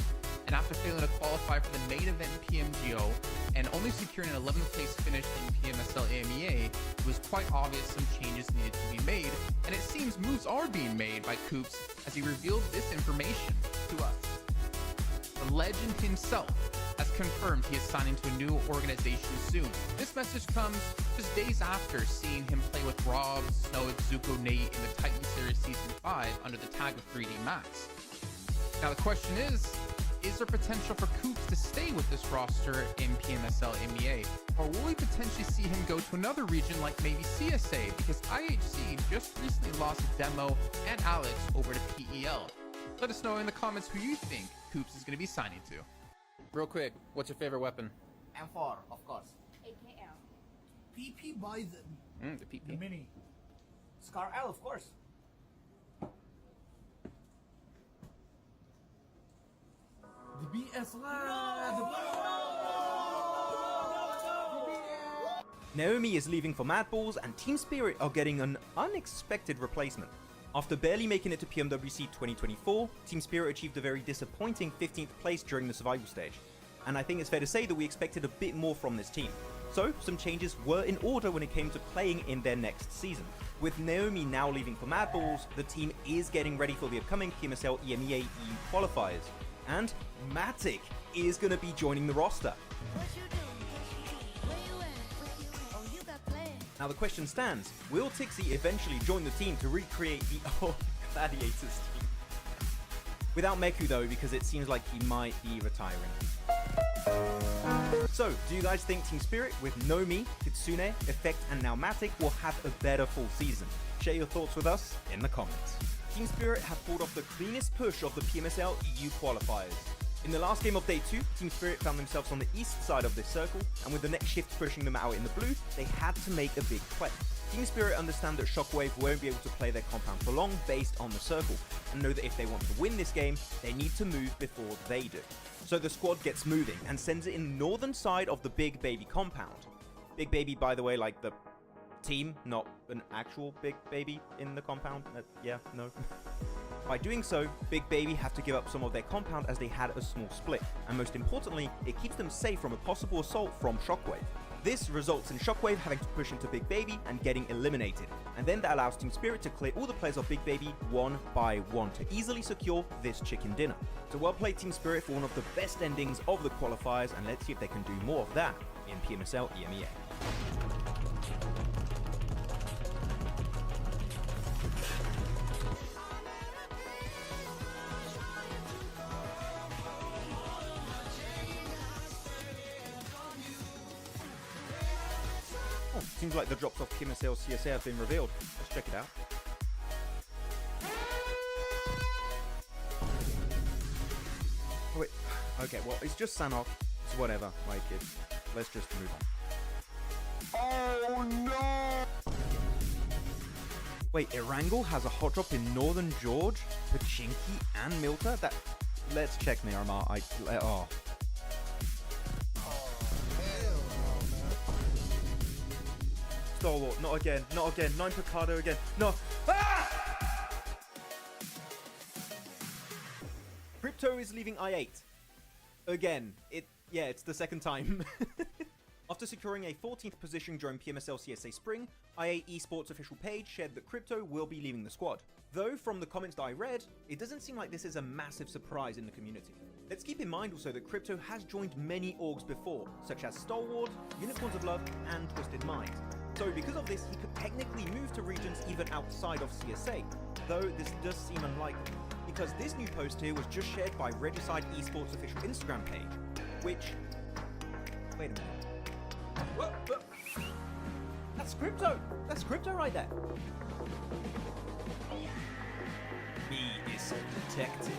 And after failing to qualify for the main event in PMGO and only securing an 11th place finish in PMSL EMEA, it was quite obvious some changes needed to be made, and it seems moves are being made by Koops as he revealed this information to us. The legend himself has confirmed he is signing to a new organization soon. This message comes just days after seeing him play with Rob, Snow, Zuko, Nate in the Titan Series Season 5 under the tag of 3D Max. Now the question is there potential for Koops to stay with this roster in PMSL MEA? Or will we potentially see him go to another region like maybe CSA? Because IHC just recently lost Demo and Alex over to PEL. Let us know in the comments who you think Koops is going to be signing to. Real quick, what's your favorite weapon? M4, of course. PP buy the The PP. mini. Scar L, of course. The BS1. Naomi is leaving for Mad Balls, and Team Spirit are getting an unexpected replacement. After barely making it to PMWC 2024, Team Spirit achieved a very disappointing 15th place during the survival stage. And I think it's fair to say that we expected a bit more from this team. So, some changes were in order when it came to playing in their next season. With Naomi now leaving for Mad Balls, the team is getting ready for the upcoming PMSL EMEA EU qualifiers. And Matic is going to be joining the roster. Now the question stands, will Tixie eventually join the team to recreate the old Gladiators team? Without Meku though, because it seems like he might be retiring. So, do you guys think Team Spirit with Nomi, Kitsune, Effect and now Matic will have a better full season? Share your thoughts with us in the comments. Team Spirit have pulled off the cleanest push of the PMSL EU qualifiers. In the last game of Day 2, Team Spirit found themselves on the east side of this circle, and with the next shift pushing them out in the blue, they had to make a big play. Team Spirit understand that Shockwave won't be able to play their compound for long based on the circle, and know that if they want to win this game, they need to move before they do. So the squad gets moving, and sends it in the northern side of the Big Baby compound. Big Baby, by the way, like the team, not an actual Big Baby in the compound. Yeah, no. By doing so, Big Baby have to give up some of their compound as they had a small split, and most importantly, it keeps them safe from a possible assault from Shockwave. This results in Shockwave having to push into Big Baby and getting eliminated, and then that allows Team Spirit to clear all the players of Big Baby one by one to easily secure this chicken dinner. So well played Team Spirit for one of the best endings of the qualifiers, and let's see if they can do more of that in PMSL EMEA. Oh, seems like the drops of PMSL CSA have been revealed. Let's check it out. Oh, wait. Okay, well, it's just Sanhok. It's whatever. Like, let's just move on. Oh no! Wait, Erangel has a hot drop in Northern George, Pachinki, and Milta? That. Let's check Miramar. Oh. Stalwart, not again, not again. 9 Picado again. No. Ah! Crypto is leaving I8. Again. It's the second time. After securing a 14th position during PMSL CSA Spring, IA Esports official page shared that Crypto will be leaving the squad. Though, from the comments that I read, it doesn't seem like this is a massive surprise in the community. Let's keep in mind also that Crypto has joined many orgs before, such as Stalwart, Unicorns of Love, and Twisted Minds. So because of this, he could technically move to regions even outside of CSA, though this does seem unlikely, because this new post here was just shared by Regicide Esports official Instagram page, which... Wait a minute. Whoa. That's Crypto! That's Crypto right there! He is a detective.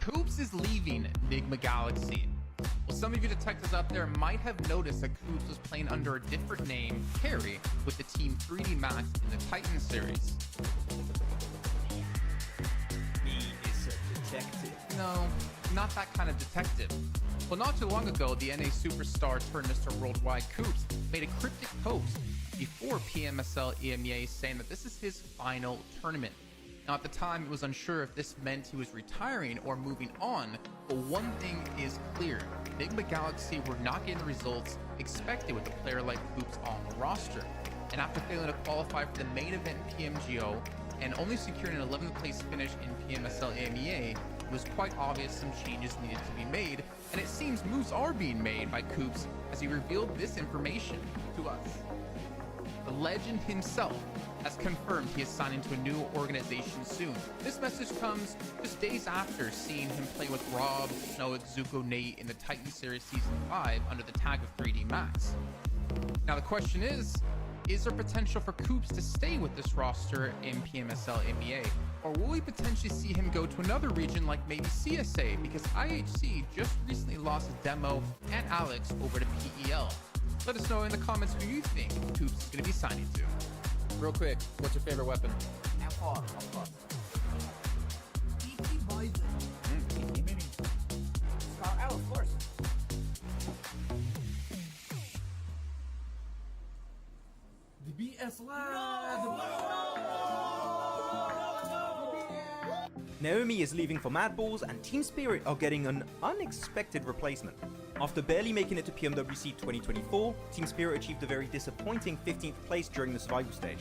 Coops is leaving Enigma Galaxy. Well, some of you detectives out there might have noticed that Coops was playing under a different name, Carry, with the team 3D Max in the Titan series. He is a detective. No, not that kind of detective. Well, not too long ago, the NA superstar turned Mr. Worldwide Coops made a cryptic post before PMSL EMEA saying that this is his final tournament. Now, at the time, it was unsure if this meant he was retiring or moving on, but one thing is clear. Enigma Galaxy were not getting the results expected with a player like Coops on the roster. And after failing to qualify for the main event in PMGO and only securing an 11th place finish in PMSL EMEA, it was quite obvious some changes needed to be made, and it seems moves are being made by Coops as he revealed this information to us. The legend himself has confirmed he is signing to a new organization soon. This message comes just days after seeing him play with Rob, Snowick, Zuko, Nate in the Titan Series Season 5 under the tag of 3D Max. Now the question is there potential for Coops to stay with this roster in PMSL MEA? Or will we potentially see him go to another region like maybe CSA, because IHC just recently lost Demo and Alex over to PEL. Let us know in the comments who you think Coops is going to be signing to. Real quick, what's your favorite weapon? M4, of course. PP buys it. Scar L, of course. The BS lad. Naomi is leaving for Mad Balls, and Team Spirit are getting an unexpected replacement. After barely making it to PMWC 2024, Team Spirit achieved a very disappointing 15th place during the survival stage,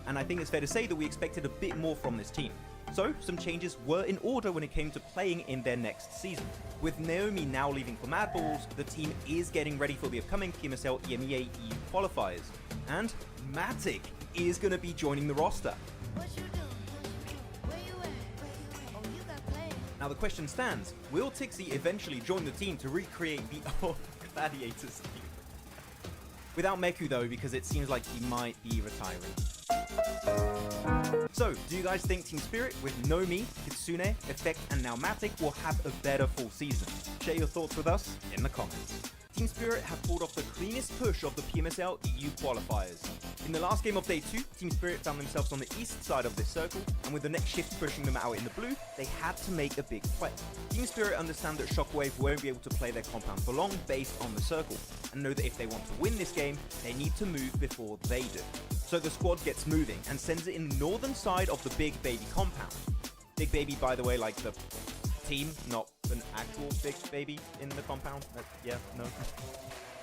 and I think it's fair to say that we expected a bit more from this team. So, some changes were in order when it came to playing in their next season. With Naomi now leaving for Mad Balls, the team is getting ready for the upcoming PMSL EMEA EU qualifiers, and Matic is going to be joining the roster. What you doing? Where you at? Oh, you got plans. Now the question stands, will Tixie eventually join the team to recreate the old Gladiators team? Without Meku though, because it seems like he might be retiring. So, do you guys think Team Spirit with Nomi, Kitsune, Effect and now Matic will have a better full season? Share your thoughts with us in the comments. Team Spirit have pulled off the cleanest push of the PMSL EU qualifiers. In the last game of day 2, Team Spirit found themselves on the east side of this circle, and with the next shift pushing them out in the blue, they had to make a big play. Team Spirit understand that Shockwave won't be able to play their compound for long based on the circle, and know that if they want to win this game, they need to move before they do. So the squad gets moving and sends it in the northern side of the Big Baby compound. Big Baby, by the way, like the team, not an actual Big Baby in the compound. Yeah, no.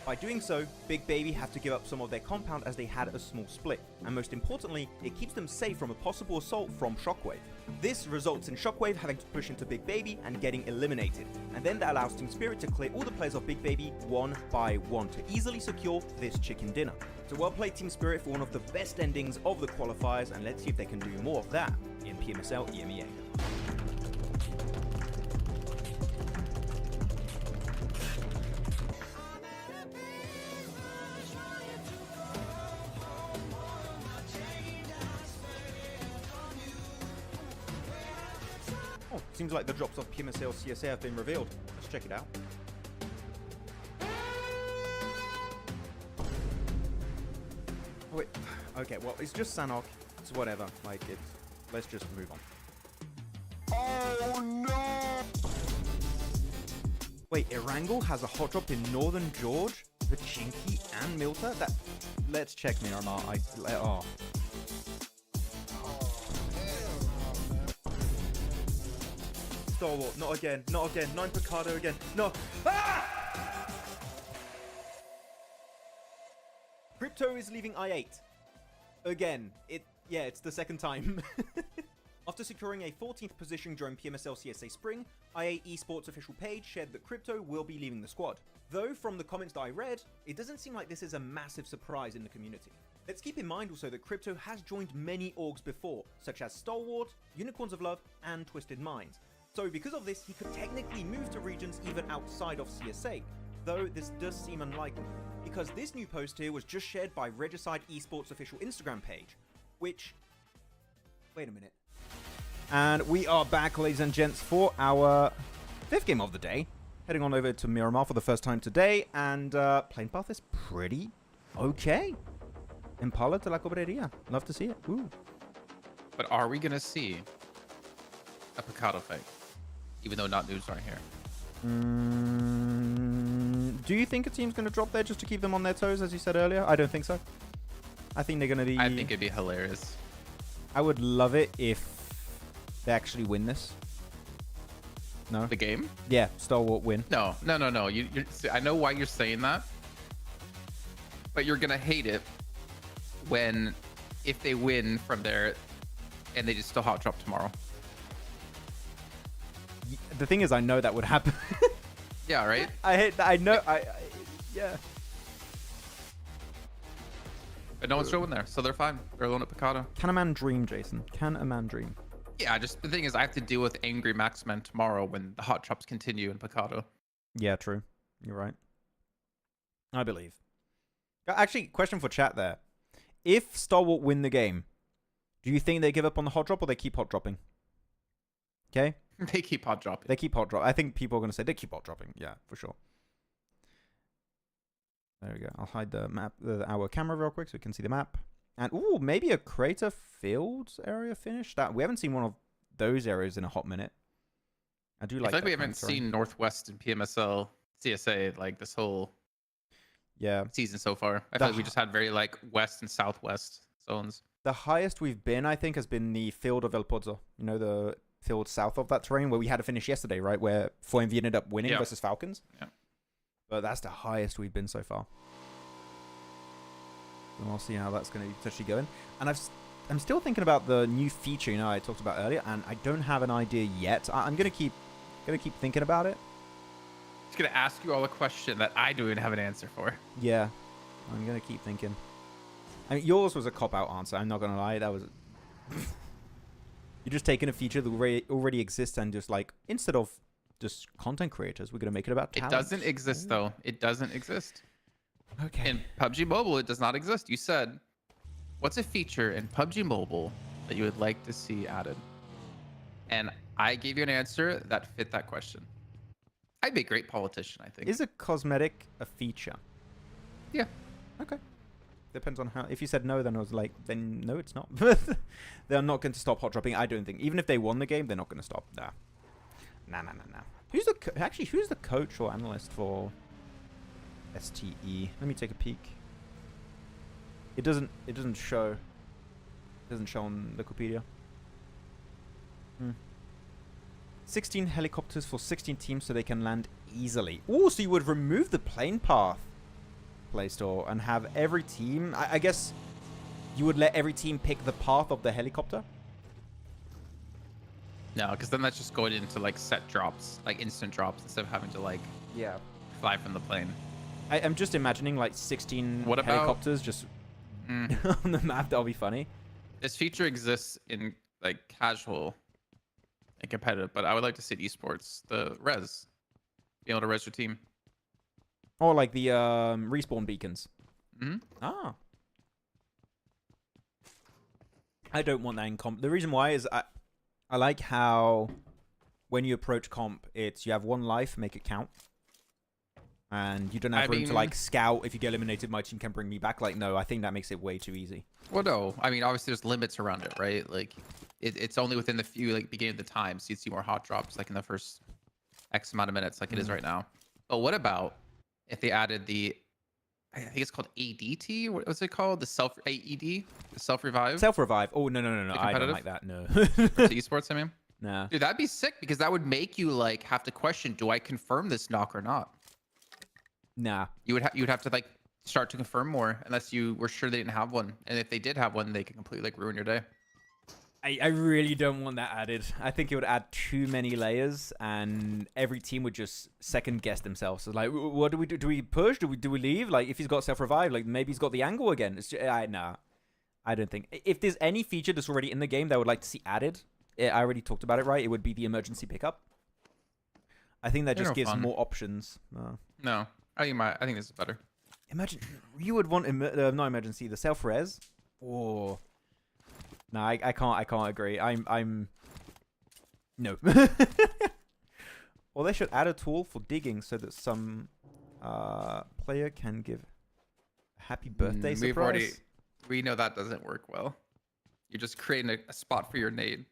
By doing so, Big Baby have to give up some of their compound as they had a small split, and most importantly, it keeps them safe from a possible assault from Shockwave. This results in Shockwave having to push into Big Baby and getting eliminated, and then that allows Team Spirit to clear all the players of Big Baby one by one to easily secure this chicken dinner. So well played Team Spirit for one of the best endings of the qualifiers, and let's see if they can do more of that in PMSL EMEA. Oh, seems like the drops of PMSL CSA have been revealed. Let's check it out. Wait, okay, well, it's just Sanhok. It's whatever. Like, let's just move on. Oh no! Wait, Erangel has a hot drop in Northern George, Pachinki, and Muerte? Let's check Miramar. Oh. Stalwart, not again, not again. 9 Picado again. No. Ah! Crypto is leaving I8. Again. It's the second time. After securing a 14th position during PMSL CSA Spring, IA Esports official page shared that Crypto will be leaving the squad. Though, from the comments that I read, it doesn't seem like this is a massive surprise in the community. Let's keep in mind also that Crypto has joined many orgs before, such as Stalwart, Unicorns of Love, and Twisted Minds. So because of this, he could technically move to regions even outside of CSA, though this does seem unlikely, because this new post here was just shared by Regicide Esports official Instagram page, which... Wait a minute. And we are back, ladies and gents, for our 5th game of the day. Heading on over to Miramar for the first time today, and playing path is pretty okay. Impala to la Cobreria. Love to see it. Ooh. But are we going to see a Picado fight? Even though not news aren't here. Do you think a team's going to drop there just to keep them on their toes, as you said earlier? I don't think so. I think they're going to be... I think it'd be hilarious. I would love it if they actually win this. No? The game? Yeah, Stalwart win. No. I know why you're saying that, but you're going to hate it when, if they win from there and they just still hot drop tomorrow. The thing is, I know that would happen. Yeah, right? I hate that. I know. Yeah. But no one's showing there, so they're fine. They're alone at Picado. Can a man dream, Jason? Can a man dream? Yeah, just the thing is, I have to deal with angry Maxman tomorrow when the hot drops continue in Picado. Yeah, true. You're right. I believe. Actually, question for chat there. If Stalwart win the game, do you think they give up on the hot drop or they keep hot dropping? Okay? They keep hot dropping. They keep hot drop. I think people are going to say they keep hot dropping. Yeah, for sure. There we go. I'll hide the map, our camera real quick so we can see the map. And, ooh, maybe a crater fields area finish. That we haven't seen one of those areas in a hot minute. I do like I feel like we that haven't seen Northwest and PMSL CSA like this whole season so far. I feel like we just had very like west and southwest zones. The highest we've been, I think, has been the field of El Pozo. You know, the field south of that terrain where we had a finish yesterday, right? Where FOMV ended up winning versus Falcons. Yeah. But that's the highest we've been so far. And we'll see how that's going to potentially go in. And I'm still thinking about the new feature, you know, I talked about earlier, and I don't have an idea yet. I'm going to keep thinking about it. Just gonna ask you all a question that I don't even have an answer for. Yeah, I'm going to keep thinking. I mean, yours was a cop-out answer. I'm not going to lie. That was... You're just taking a feature that already exists and just like, instead of just content creators, we're going to make it about talent. It doesn't exist, though. It doesn't exist. Okay. In PUBG Mobile, it does not exist. You said, what's a feature in PUBG Mobile that you would like to see added? And I gave you an answer that fit that question. I'd be a great politician, I think. Is a cosmetic a feature? Yeah. Okay. Depends on how. If you said no, then I was like, then no, it's not. They're not going to stop hot dropping. I don't think. Even if they won the game, they're not going to stop. Nah. Who's the who's the coach or analyst for STE? Let me take a peek. It doesn't show. It doesn't show on Wikipedia. 16 helicopters for 16 teams so they can land easily. Oh, so you would remove the plane path Play Store and have every team... I guess you would let every team pick the path of the helicopter? No, because then that's just going into like set drops, like instant drops, instead of having to like fly from the plane. I'm just imagining like 16 What about- helicopters just on the map. That'll be funny. This feature exists in like casual and competitive, but I would like to see it esports. The res, being able to res your team. Or like the respawn beacons. Hmm. Ah. I don't want that in comp. The reason why is I like how when you approach comp, it's you have one life, make it count. And you don't have room to like scout. If you get eliminated, my team can bring me back. Like, no, I think that makes it way too easy. Well, no. I mean, obviously there's limits around it, right? Like it's only within the few like beginning of the time, so you'd see more hot drops like in the first X amount of minutes, like it is right now. But what about if they added the, I think it's called ADT. What was it called? The self AED, the self revive. Self revive. Oh no. I don't like that. No. For esports, I mean. Nah. Dude, that'd be sick because that would make you like have to question: do I confirm this knock or not? Nah. You'd have to like start to confirm more unless you were sure they didn't have one, and if they did have one, they could completely like ruin your day. I really don't want that added. I think it would add too many layers, and every team would just second guess themselves. So like, what do we do? Do we push? Do we leave? Like, if he's got self revive, like maybe he's got the angle again. It's just, nah. I don't think. If there's any feature that's already in the game that I would like to see added, I already talked about it, right? It would be the emergency pickup. I think that just gives more options. No, I think this is better. Imagine you would want not emergency, the self res. Oh. No, I can't agree. I'm no. Or they should add a tool for digging so that some player can give a happy birthday surprise. We know that doesn't work well. You're just creating a spot for your nade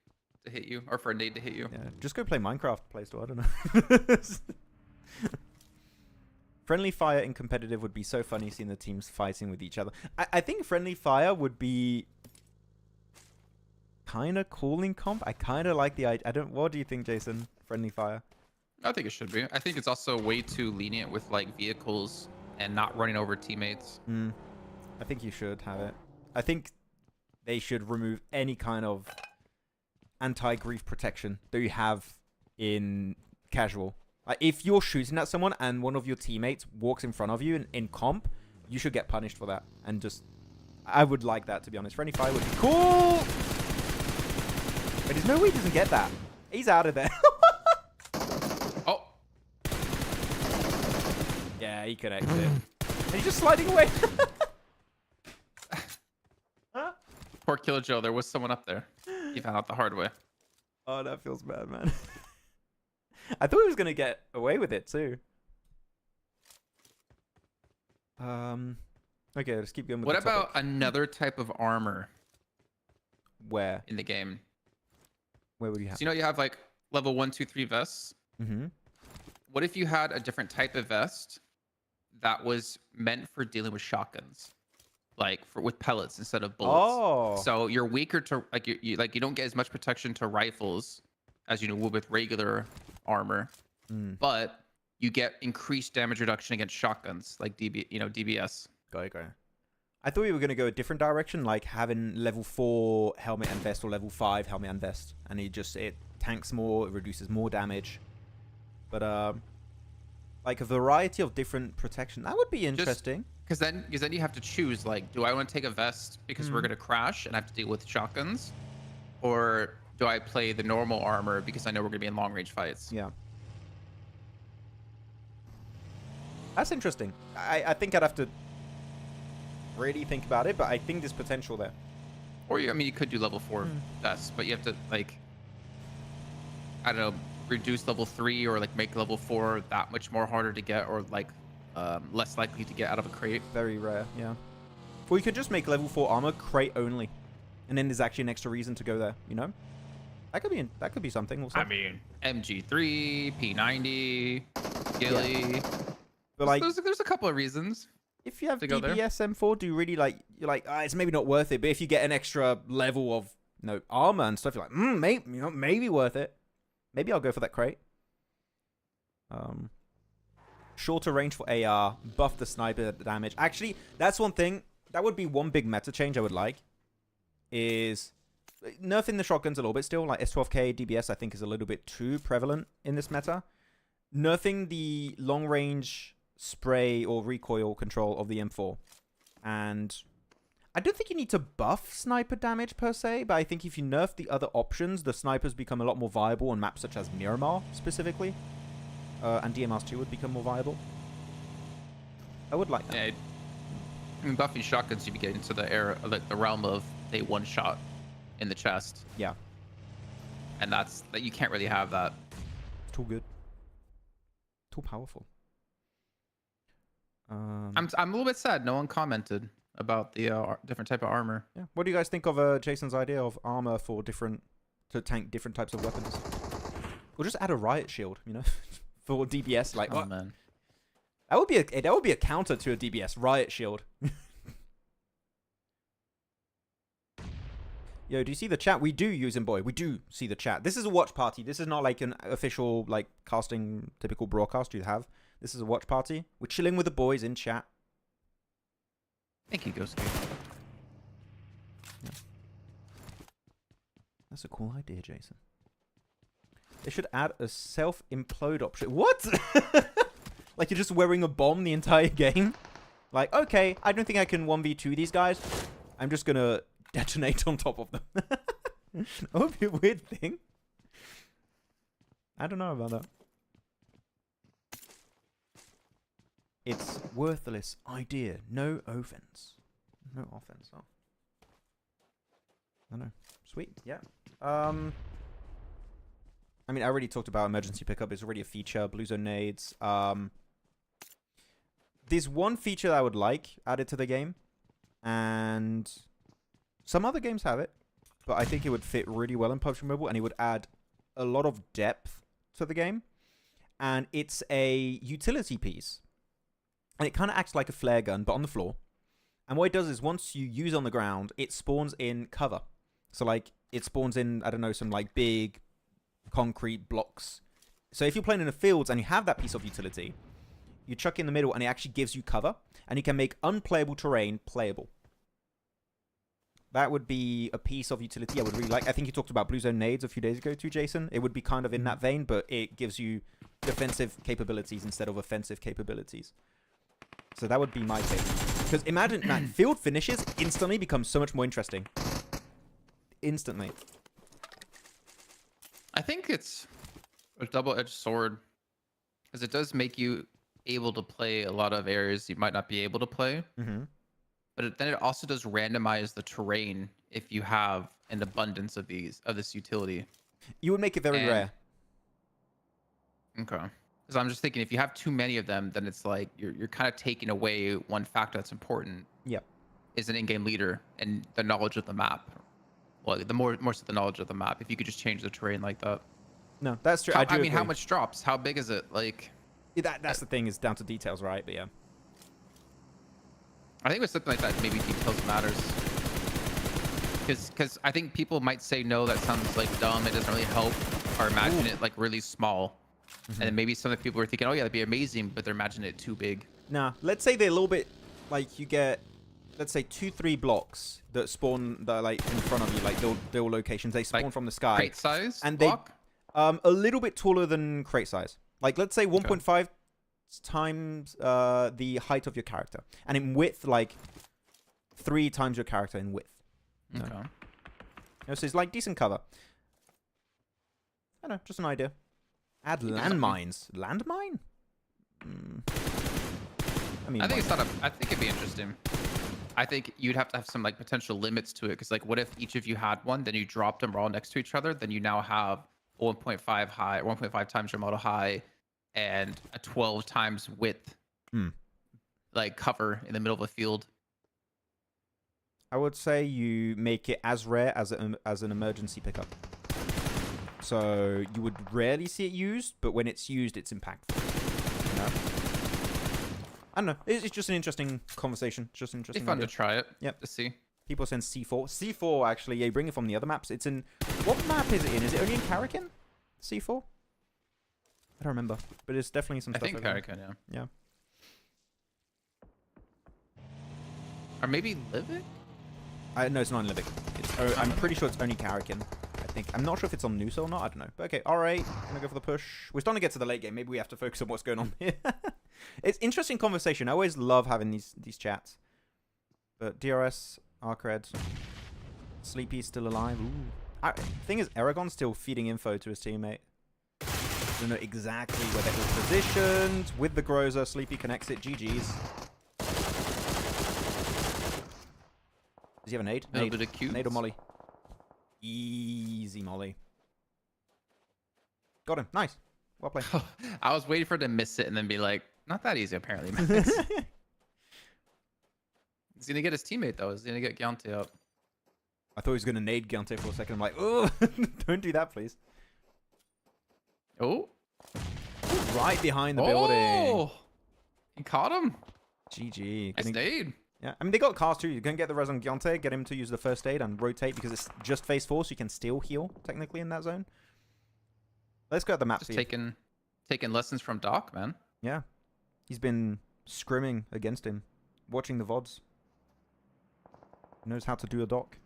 to hit you, or for a nade to hit you. Yeah, just go play Minecraft Play Store. I don't know. Friendly fire in competitive would be so funny seeing the teams fighting with each other. I think friendly fire would be kind of cool in comp. I kind of like the idea. What do you think, Jason? Friendly fire? I think it should be. I think it's also way too lenient with like vehicles and not running over teammates. I think you should have it. I think they should remove any kind of anti-grief protection that you have in casual. Like, if you're shooting at someone and one of your teammates walks in front of you in comp, you should get punished for that. And just, I would like that, to be honest. Friendly fire would be cool. But there's no way he doesn't get that. He's out of there. Oh. Yeah, he connected it. And he's just sliding away. Huh? Poor Killer Joe. There was someone up there. He found out the hard way. Oh, that feels bad, man. I thought he was going to get away with it, too. Okay, let's keep going with What the about topic. another type of armor Where? in the game? Where would you have? So you know you have like level 1, 2, 3 vests. Mm-hmm. What if you had a different type of vest that was meant for dealing with shotguns, like with pellets instead of bullets? Oh. So you're weaker to like you don't get as much protection to rifles as you would with regular armor, but you get increased damage reduction against shotguns like DBS. Got it. I thought we were going to go a different direction, like having level 4 helmet and vest or level 5 helmet and vest, and it tanks more, it reduces more damage. But like a variety of different protection, that would be interesting. Because then you have to choose, like, do I want to take a vest because we're going to crash and have to deal with shotguns, or do I play the normal armor because I know we're going to be in long range fights? Yeah. That's interesting. I think I'd have to really think about it, but I think there's potential there. Or you could do level 4 vests, but you have to, like, I don't know, reduce level 3 or like make level 4 that much more harder to get, or like less likely to get out of a crate. Very rare, yeah. Or you could just make level 4 armor crate only, and then there's actually an extra reason to go there. You know, that could be something. Also. I mean, MG3, P90, Gilly. Yeah. But like, there's a couple of reasons. If you have to go there. DBS M4, do you really like? You're like, it's maybe not worth it. But if you get an extra level of armor and stuff, you're like, maybe worth it. Maybe I'll go for that crate. Shorter range for AR, buff the sniper damage. Actually, that's one thing. That would be one big meta change I would like. Is nerfing the shotguns a little bit still. Like S12K DBS, I think, is a little bit too prevalent in this meta. Nerfing the long range spray or recoil control of the M4. And I don't think you need to buff sniper damage per se, but I think if you nerf the other options, the snipers become a lot more viable on maps such as Miramar specifically. And DMRs2 would become more viable. I would like that. Yeah, I mean, buffing shotguns, you'd be getting into the realm of a one shot in the chest. Yeah. And that you can't really have that. Too good. Too powerful. I'm a little bit sad. No one commented about the different type of armor. Yeah. What do you guys think of Jason's idea of armor for to tank different types of weapons? Or just add a riot shield, for DBS. Like, Oh man. That would be a counter to a DBS riot shield. Yo, do you see the chat? We do use him, boy. We do see the chat. This is a watch party. This is not like an official casting typical broadcast you have. This is a watch party. We're chilling with the boys in chat. Thank you, Ghost. Yeah. That's a cool idea, Jason. They should add a self-implode option. What? Like you're just wearing a bomb the entire game? Like, okay, I don't think I can 1v2 these guys. I'm just gonna detonate on top of them. That would be a weird thing. I don't know about that. It's worthless idea. No offense. No offense. Oh. I know. Sweet. Yeah. I mean, I already talked about emergency pickup. It's already a feature. Blue zone nades. There's one feature that I would like added to the game. And some other games have it. But I think it would fit really well in PUBG Mobile. And it would add a lot of depth to the game. And it's a utility piece. And it kind of acts like a flare gun, but on the floor. And what it does is once you use on the ground, it spawns in cover. So, like, it spawns in, I don't know, some, like, big concrete blocks. So if you're playing in the fields and you have that piece of utility, you chuck in the middle and it actually gives you cover. And you can make unplayable terrain playable. That would be a piece of utility I would really like. I think you talked about blue zone nades a few days ago too, Jason. It would be kind of in that vein, but it gives you defensive capabilities instead of offensive capabilities. So that would be my take. Because imagine, man, field finishes instantly become so much more interesting. Instantly. I think it's a double-edged sword, because it does make you able to play a lot of areas you might not be able to play. Mm-hmm. But then it also does randomize the terrain if you have an abundance of this utility. You would make it very rare. Okay. Because I'm just thinking, if you have too many of them, then it's like you're kind of taking away one factor that's important. Yep. Is an in-game leader and the knowledge of the map. Well, the more so the knowledge of the map. If you could just change the terrain like that. No, that's true. I mean, how much drops? How big is it? Like, yeah, that's the thing. Is down to details, right? But yeah. I think with something like that, maybe details matters. Because I think people might say, no, that sounds like dumb. It doesn't really help. Or imagine it like really small. Mm-hmm. And then maybe some of the people are thinking, oh yeah, that'd be amazing, but they're imagining it too big. Nah, let's say they're a little bit, like you get, let's say 2-3 blocks that spawn, that are like in front of you, like they're locations. They spawn like from the sky. Crate size and block? They, a little bit taller than crate size. Like let's say 1.5 times the height of your character. And in width, like 3 times your character in width. Okay. So it's like decent cover. I don't know, just an idea. Add landmines. Landmine? I mean, I think I think it'd be interesting. I think you'd have to have some like potential limits to it, because like, what if each of you had one, then you dropped them all next to each other, then you now have 1.5 high, 1.5 times your model high, and a 12 times width, like cover in the middle of a field. I would say you make it as rare as an emergency pickup. So you would rarely see it used, but when it's used, it's impactful. You know? I don't know. It's just an interesting conversation. Just interesting. It's fun idea. to try it. Yep. To see. People send C4. C4 actually, yeah, you bring it from the other maps. It's in what map is it in? Is it only in Karakin? C4? I don't remember, but it's definitely some I stuff. think over there. Karakin, yeah. Yeah. Or maybe Livic? No, it's not in Livic. I'm pretty sure it's only Karakin. I think. I'm not sure if it's on Nusa or not. I don't know. But okay, alright. Gonna go for the push. We're starting to get to the late game. Maybe we have to focus on what's going on here. It's interesting conversation. I always love having these chats. But DRS, Arcred, Sleepy's still alive. Ooh. Thing is, Eragon's still feeding info to his teammate. Don't know exactly where they're all positioned. With the Groza, Sleepy connects it. GG's. Does he have a nade? A little bit of cute. Nade or molly? Easy molly. Got him. Nice. Well played. I was waiting for him to miss it and then be like, not that easy apparently, Max. He's gonna get his teammate though. He's gonna get Gyante up. I thought he was gonna nade Gyante for a second. I'm like, oh, don't do that, please. Oh. Right behind the building. He caught him. GG. Nice nade. Yeah, I mean, they got cars too. You can get the res on Gyante, get him to use the first aid and rotate because it's just phase 4, so you can still heal technically in that zone. Let's go at the map Just speed. taking lessons from Doc, man. Yeah. He's been scrimming against him, watching the VODs. He knows how to do a doc.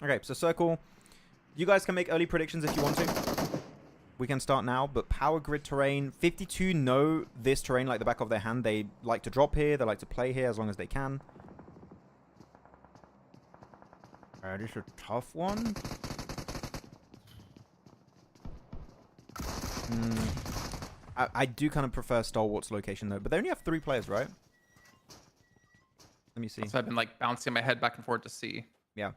Okay, so circle. You guys can make early predictions if you want to. We can start now, but power grid terrain. 52 know this terrain like the back of their hand. They like to drop here. They like to play here as long as they can. This is a tough one. I do kind of prefer Stalwart's location though, but they only have 3 players, right? Let me see. So I've been like bouncing my head back and forth to see. Yeah.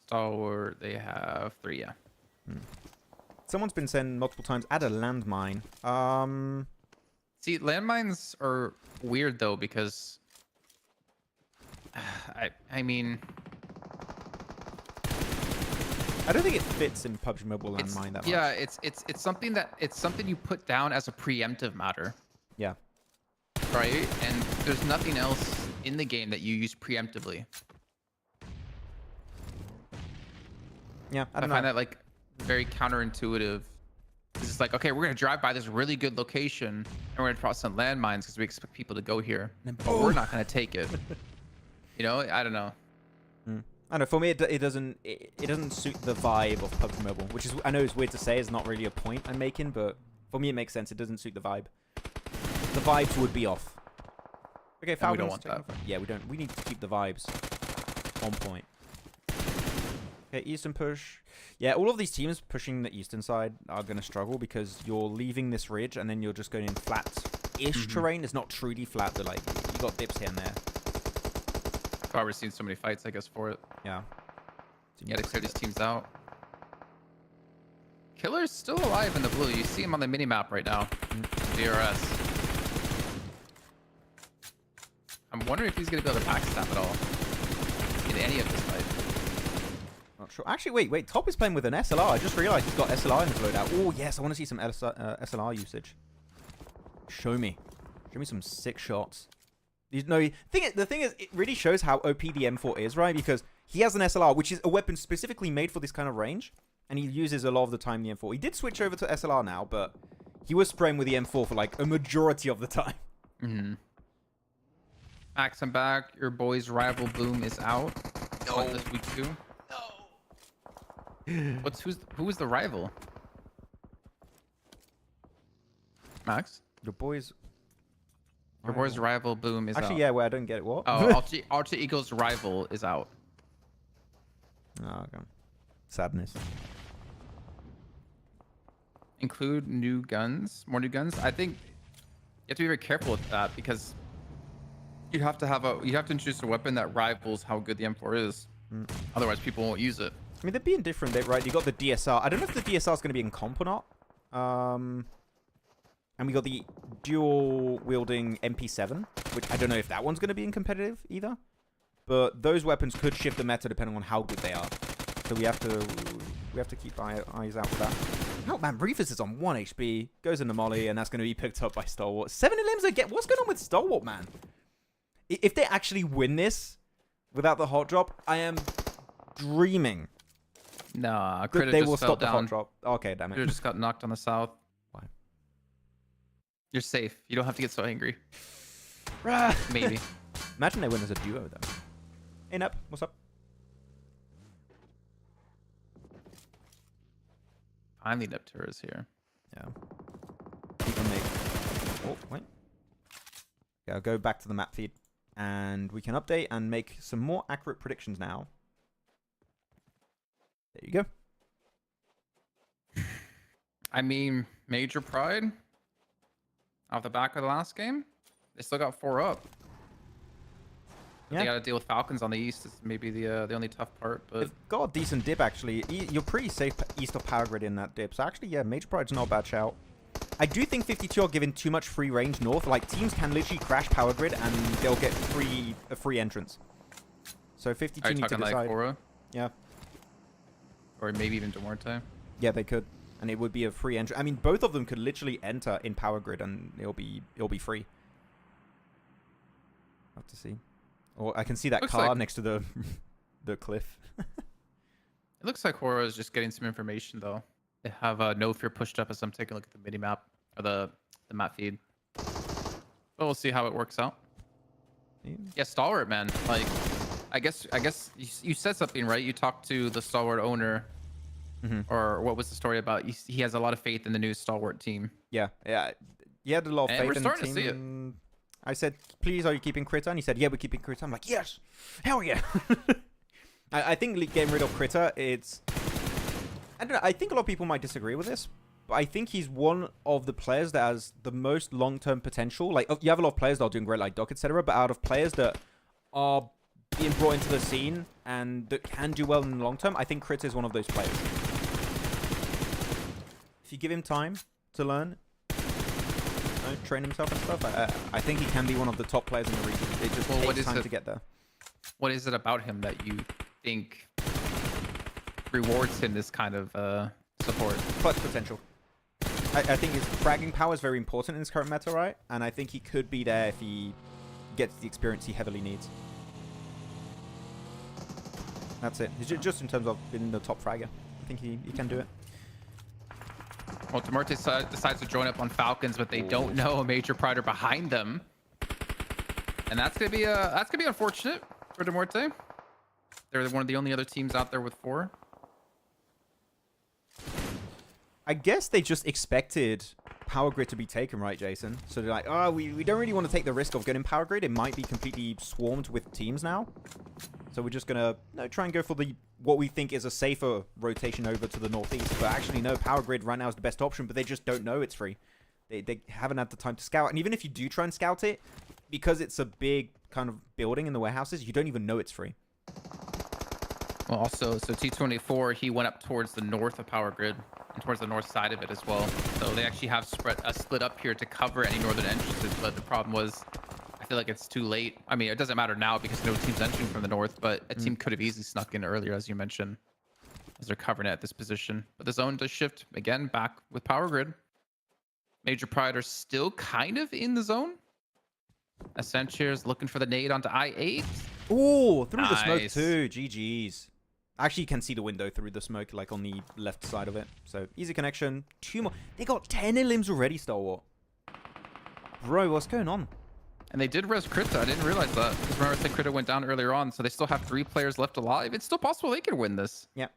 Stalwart, they have 3, yeah. Someone's been saying multiple times, add a landmine. See, landmines are weird though because I mean, I don't think it fits in PUBG Mobile landmine that much. yeah, it's something you put down as a preemptive matter, Yeah. right? And there's nothing else in the game that you use preemptively. Yeah, I I don't find know. that like very counterintuitive. It's just like, okay, we're gonna drive by this really good location and we're gonna toss some landmines because we expect people to go here, but we're not gonna take it. You know, I don't know. I don't know. For me, it doesn't suit the vibe of PUBG Mobile, which is, I know it's weird to say, it's not really a point I'm making, but for me it makes sense. It doesn't suit the vibe. The vibes would be off. Okay, And we don't Falcons want taking that. off. Yeah, we don't. We need to keep the vibes on point. Okay, Eastern push. Yeah, all of these teams pushing the Eastern side are going to struggle because you're leaving this ridge and then you're just going in flat-ish terrain. It's not truly flat, but like, you got dips here and there. That's why we're seeing so many fights, I guess, for it. Yeah. Yeah, to clear these teams out. Killer's still alive in the blue. You see him on the mini-map right now. DRS. I'm wondering if he's going to be able to backstab at all in any of this fight. Not sure. Actually, wait. Top is playing with an SLR. I just realized he's got SLR in his loadout. Oh, yes. I want to see some SLR usage. Show me. Show me some sick shots. The thing is, it really shows how OP the M4 is, right? Because he has an SLR, which is a weapon specifically made for this kind of range. And he uses a lot of the time the M4. He did switch over to SLR now, but he was spraying with the M4 for like a majority of the time. Max, I'm back. Your boy's rival boom is out. No. This week too. Who is the rival? Max? Your boys... Your boy's rival boom is out. Actually, yeah, where I don't get it. What? Oh, Alter Ego's rival is out. Oh, okay. Sadness. Include new guns, more new guns. I think you have to be very careful with that because you have to introduce a weapon that rivals how good the M4 is. Otherwise, people won't use it. I mean, they're being different, right? You got the DSR. I don't know if the DSR is going to be in comp or not. And we got the dual-wielding MP7, which I don't know if that one's going to be in competitive either. But those weapons could shift the meta depending on how good they are. So we have to keep eyes out for that. Oh man, Reefus is on 1 HP, goes into Molly, and that's going to be picked up by Stalwart. 7 limbs again. What's going on with Stalwart, man? If they actually win this without the hot drop, I am dreaming. Nah, That Critter they just will fell stop the down. hot drop. Okay, damn Critter it. just got knocked on the south. Why? You're safe. You don't have to get so angry. Rah. Maybe. Imagine they win as a duo, though. Hey, Nap, what's up? Finally, Neptura is here. Yeah. You can make... Oh, wait. Yeah, I'll go back to the map feed. And we can update and make some more accurate predictions now. There you go. I mean, major pride. Off the back of the last game, they still got 4 up. But Yeah. They got to deal with Falcons on the east. Is maybe the only tough part. But They've got a decent dip, actually. You're pretty safe east of Power Grid in that dip. So actually, yeah, Major Pride's not a bad shout. I do think 52 are given too much free range north. Like, teams can literally crash Power Grid and they'll get a free entrance. So 52 are you need to talking like decide. Fora? Yeah. Or maybe even Muerte? Yeah, they could. And it would be a free entry. I mean, both of them could literally enter in Power Grid and it'll be free. Have to see. Or I can see that Looks car like- next to the the cliff. It looks like Hora is just getting some information though. They have No Fear pushed up as I'm taking a look at the mini map or the map feed. But we'll see how it works out. Yeah, Stalwart, man. Like, I guess you said something, right? You talked to the Stalwart owner, or what was the story about? He has a lot of faith in the new Stalwart team. Yeah. He had a lot of And faith we're in the starting team. to see it. And I said, please, are you keeping Critter? And he said, yeah, we're keeping Critter. I'm like, yes, hell yeah. I think getting rid of Critter, I don't know, I think a lot of people might disagree with this, but I think he's one of the players that has the most long-term potential. Like, you have a lot of players that are doing great, like Doc, etc., but out of players that are being brought into the scene and that can do well in the long term, I think Critter is one of those players. If you give him time to learn, train himself and stuff, I think he can be one of the top players in the region. It just takes time to get there. What is it about him that you think rewards him this kind of support? Clutch potential. I think his fragging power is very important in this current meta, right? And I think he could be there if he gets the experience he heavily needs. That's it. Just in terms of being the top fragger. I think he can do it. Well, Muerte decides to join up on Falcons, but they don't know a major prider behind them, and that's gonna be unfortunate for Muerte. They're one of the only other teams out there with 4. I guess they just expected Power Grid to be taken, right, Jason? So they're like, oh, we don't really want to take the risk of getting Power Grid. It might be completely swarmed with teams now. So we're just going to try and go for what we think is a safer rotation over to the northeast. But actually, no, Power Grid right now is the best option, but they just don't know it's free. They haven't had the time to scout. And even if you do try and scout it, because it's a big kind of building in the warehouses, you don't even know it's free. Well, also, so T24, he went up towards the north of Power Grid and towards the north side of it as well. So they actually have split up here to cover any northern entrances. But the problem was, I feel like it's too late. I mean, it doesn't matter now because no team's entering from the north, but a team could have easily snuck in earlier, as you mentioned, as they're covering it at this position. But the zone does shift again back with Power Grid. Major Pride are still kind of in the zone. Accenture is looking for the nade onto I8. Oh, through the smoke Nice. too. GG's. Actually, you can see the window through the smoke, like on the left side of it. So, easy connection. 2 more. They got 10 in limbs already, Stalwart. Bro, what's going on? And they did res Krita. I didn't realize that. Because remember I said Krita went down earlier on, so they still have 3 players left alive. It's still possible they could win this. Yeah.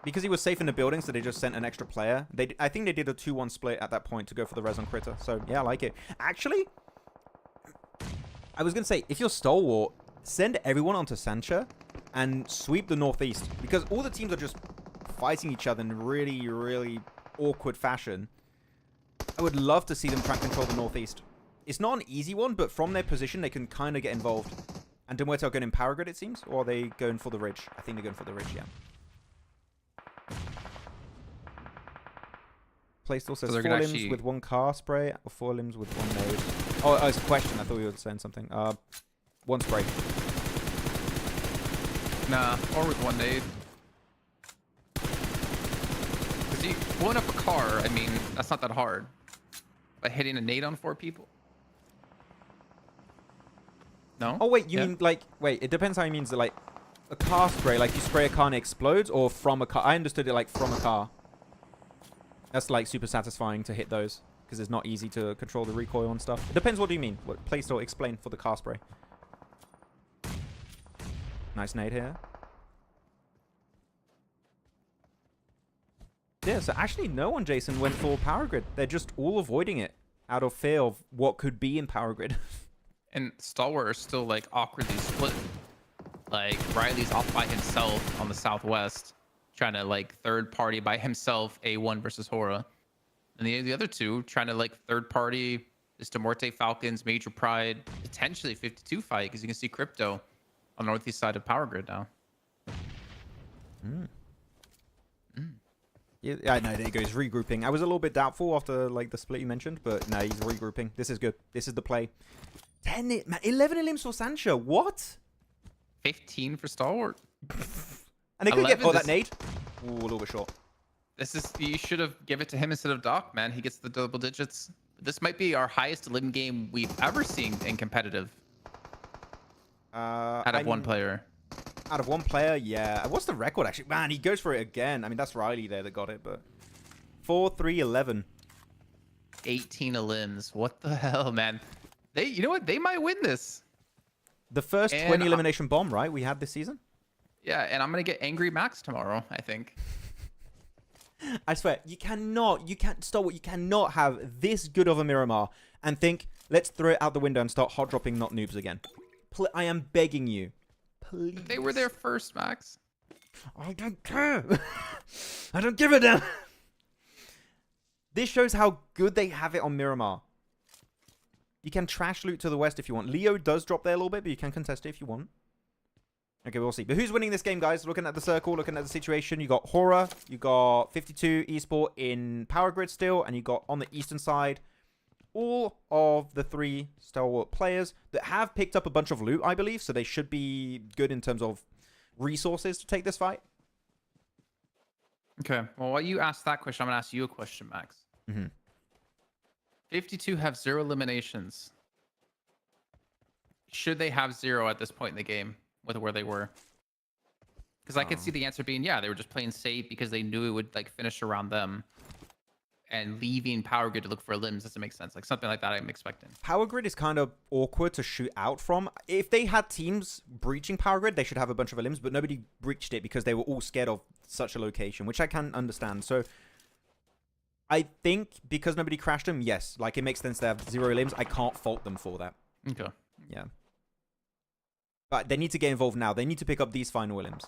Because he was safe in the building, so they just sent an extra player. I think they did a 2-1 split at that point to go for the res on Krita. So, yeah, I like it. Actually, I was going to say, if you're Stalwart, send everyone onto Sancha and sweep the northeast. Because all the teams are just fighting each other in really, really awkward fashion. I would love to see them try and control the northeast. It's not an easy one, but from their position, they can kind of get involved. And Muerte are going in Power Grid, it seems? Or are they going for the ridge? I think they're going for the ridge, yeah. Playstore says So they're 4 gonna limbs actually- with 1 car spray or 4 limbs with 1 nade. Oh, it's a question. I thought you were saying something. 1 spray. Nah, or with 1 nade. Because you blowing up a car, I mean, that's not that hard. By hitting a nade on 4 people. No? Oh wait, you Yeah. mean like it depends how he means it, like a car spray, like you spray a car and it explodes, or from a car. I understood it like from a car. That's like super satisfying to hit those because it's not easy to control the recoil and stuff. It depends what do you mean. What Playstore explain for the car spray. Nice nade here. Yeah, so actually no one, Jason, went for Power Grid. They're just all avoiding it out of fear of what could be in Power Grid. And Stalwart are still like awkwardly split. Like Riley's off by himself on the southwest, trying to like third party by himself A1 versus Hora. And the other two trying to like third party is to Muerte Falcons, Major Pride, potentially 52 fight, because you can see Crypto on the northeast side of Power Grid now. Yeah, I know. There you go. He's regrouping. I was a little bit doubtful after like the split you mentioned, but no, he's regrouping. This is good. This is the play. 11 limbs for Sancho. What? 15 for Stalwart. And they could get 11 that is- nade. Ooh, a little bit short. This is, you should have give it to him instead of Doc, man. He gets the double digits. This might be our highest limb game we've ever seen in competitive out of one player. Out of one player, yeah. What's the record actually? Man, he goes for it again. I mean, that's Riley there that got it, but 4-3-11. 18 limbs. What the hell, man? They, you know what? They might win this. The first And 20 elimination bomb, right? We had this season. Yeah, and I'm gonna get Angry Max tomorrow, I think. I swear, you cannot have this good of a Miramar and think, let's throw it out the window and start hot dropping not noobs again. I am begging you. Please. They were there first, Max. I don't care. I don't give a damn. This shows how good they have it on Miramar. You can trash loot to the west if you want. Leo does drop there a little bit, but you can contest it if you want. Okay, we'll see. But who's winning this game, guys? Looking at the circle, looking at the situation, you got Hora, you got 52 Esport in Power Grid still, and you got on the eastern side all of the 3 Stalwart players that have picked up a bunch of loot, I believe, so they should be good in terms of resources to take this fight. Okay. Well, while you asked that question, I'm gonna ask you a question, Max. 52 have 0 eliminations. Should they have 0 at this point in the game with where they were? Because I could see the answer being, yeah, they were just playing safe because they knew it would like finish around them. And leaving Power Grid to look for limbs doesn't make sense. Like something like that I'm expecting. Power Grid is kind of awkward to shoot out from. If they had teams breaching Power Grid, they should have a bunch of limbs, but nobody breached it because they were all scared of such a location, which I can understand. So I think because nobody crashed them, yes, like it makes sense to have 0 limbs. I can't fault them for that. Okay. Yeah. But they need to get involved now. They need to pick up these final limbs.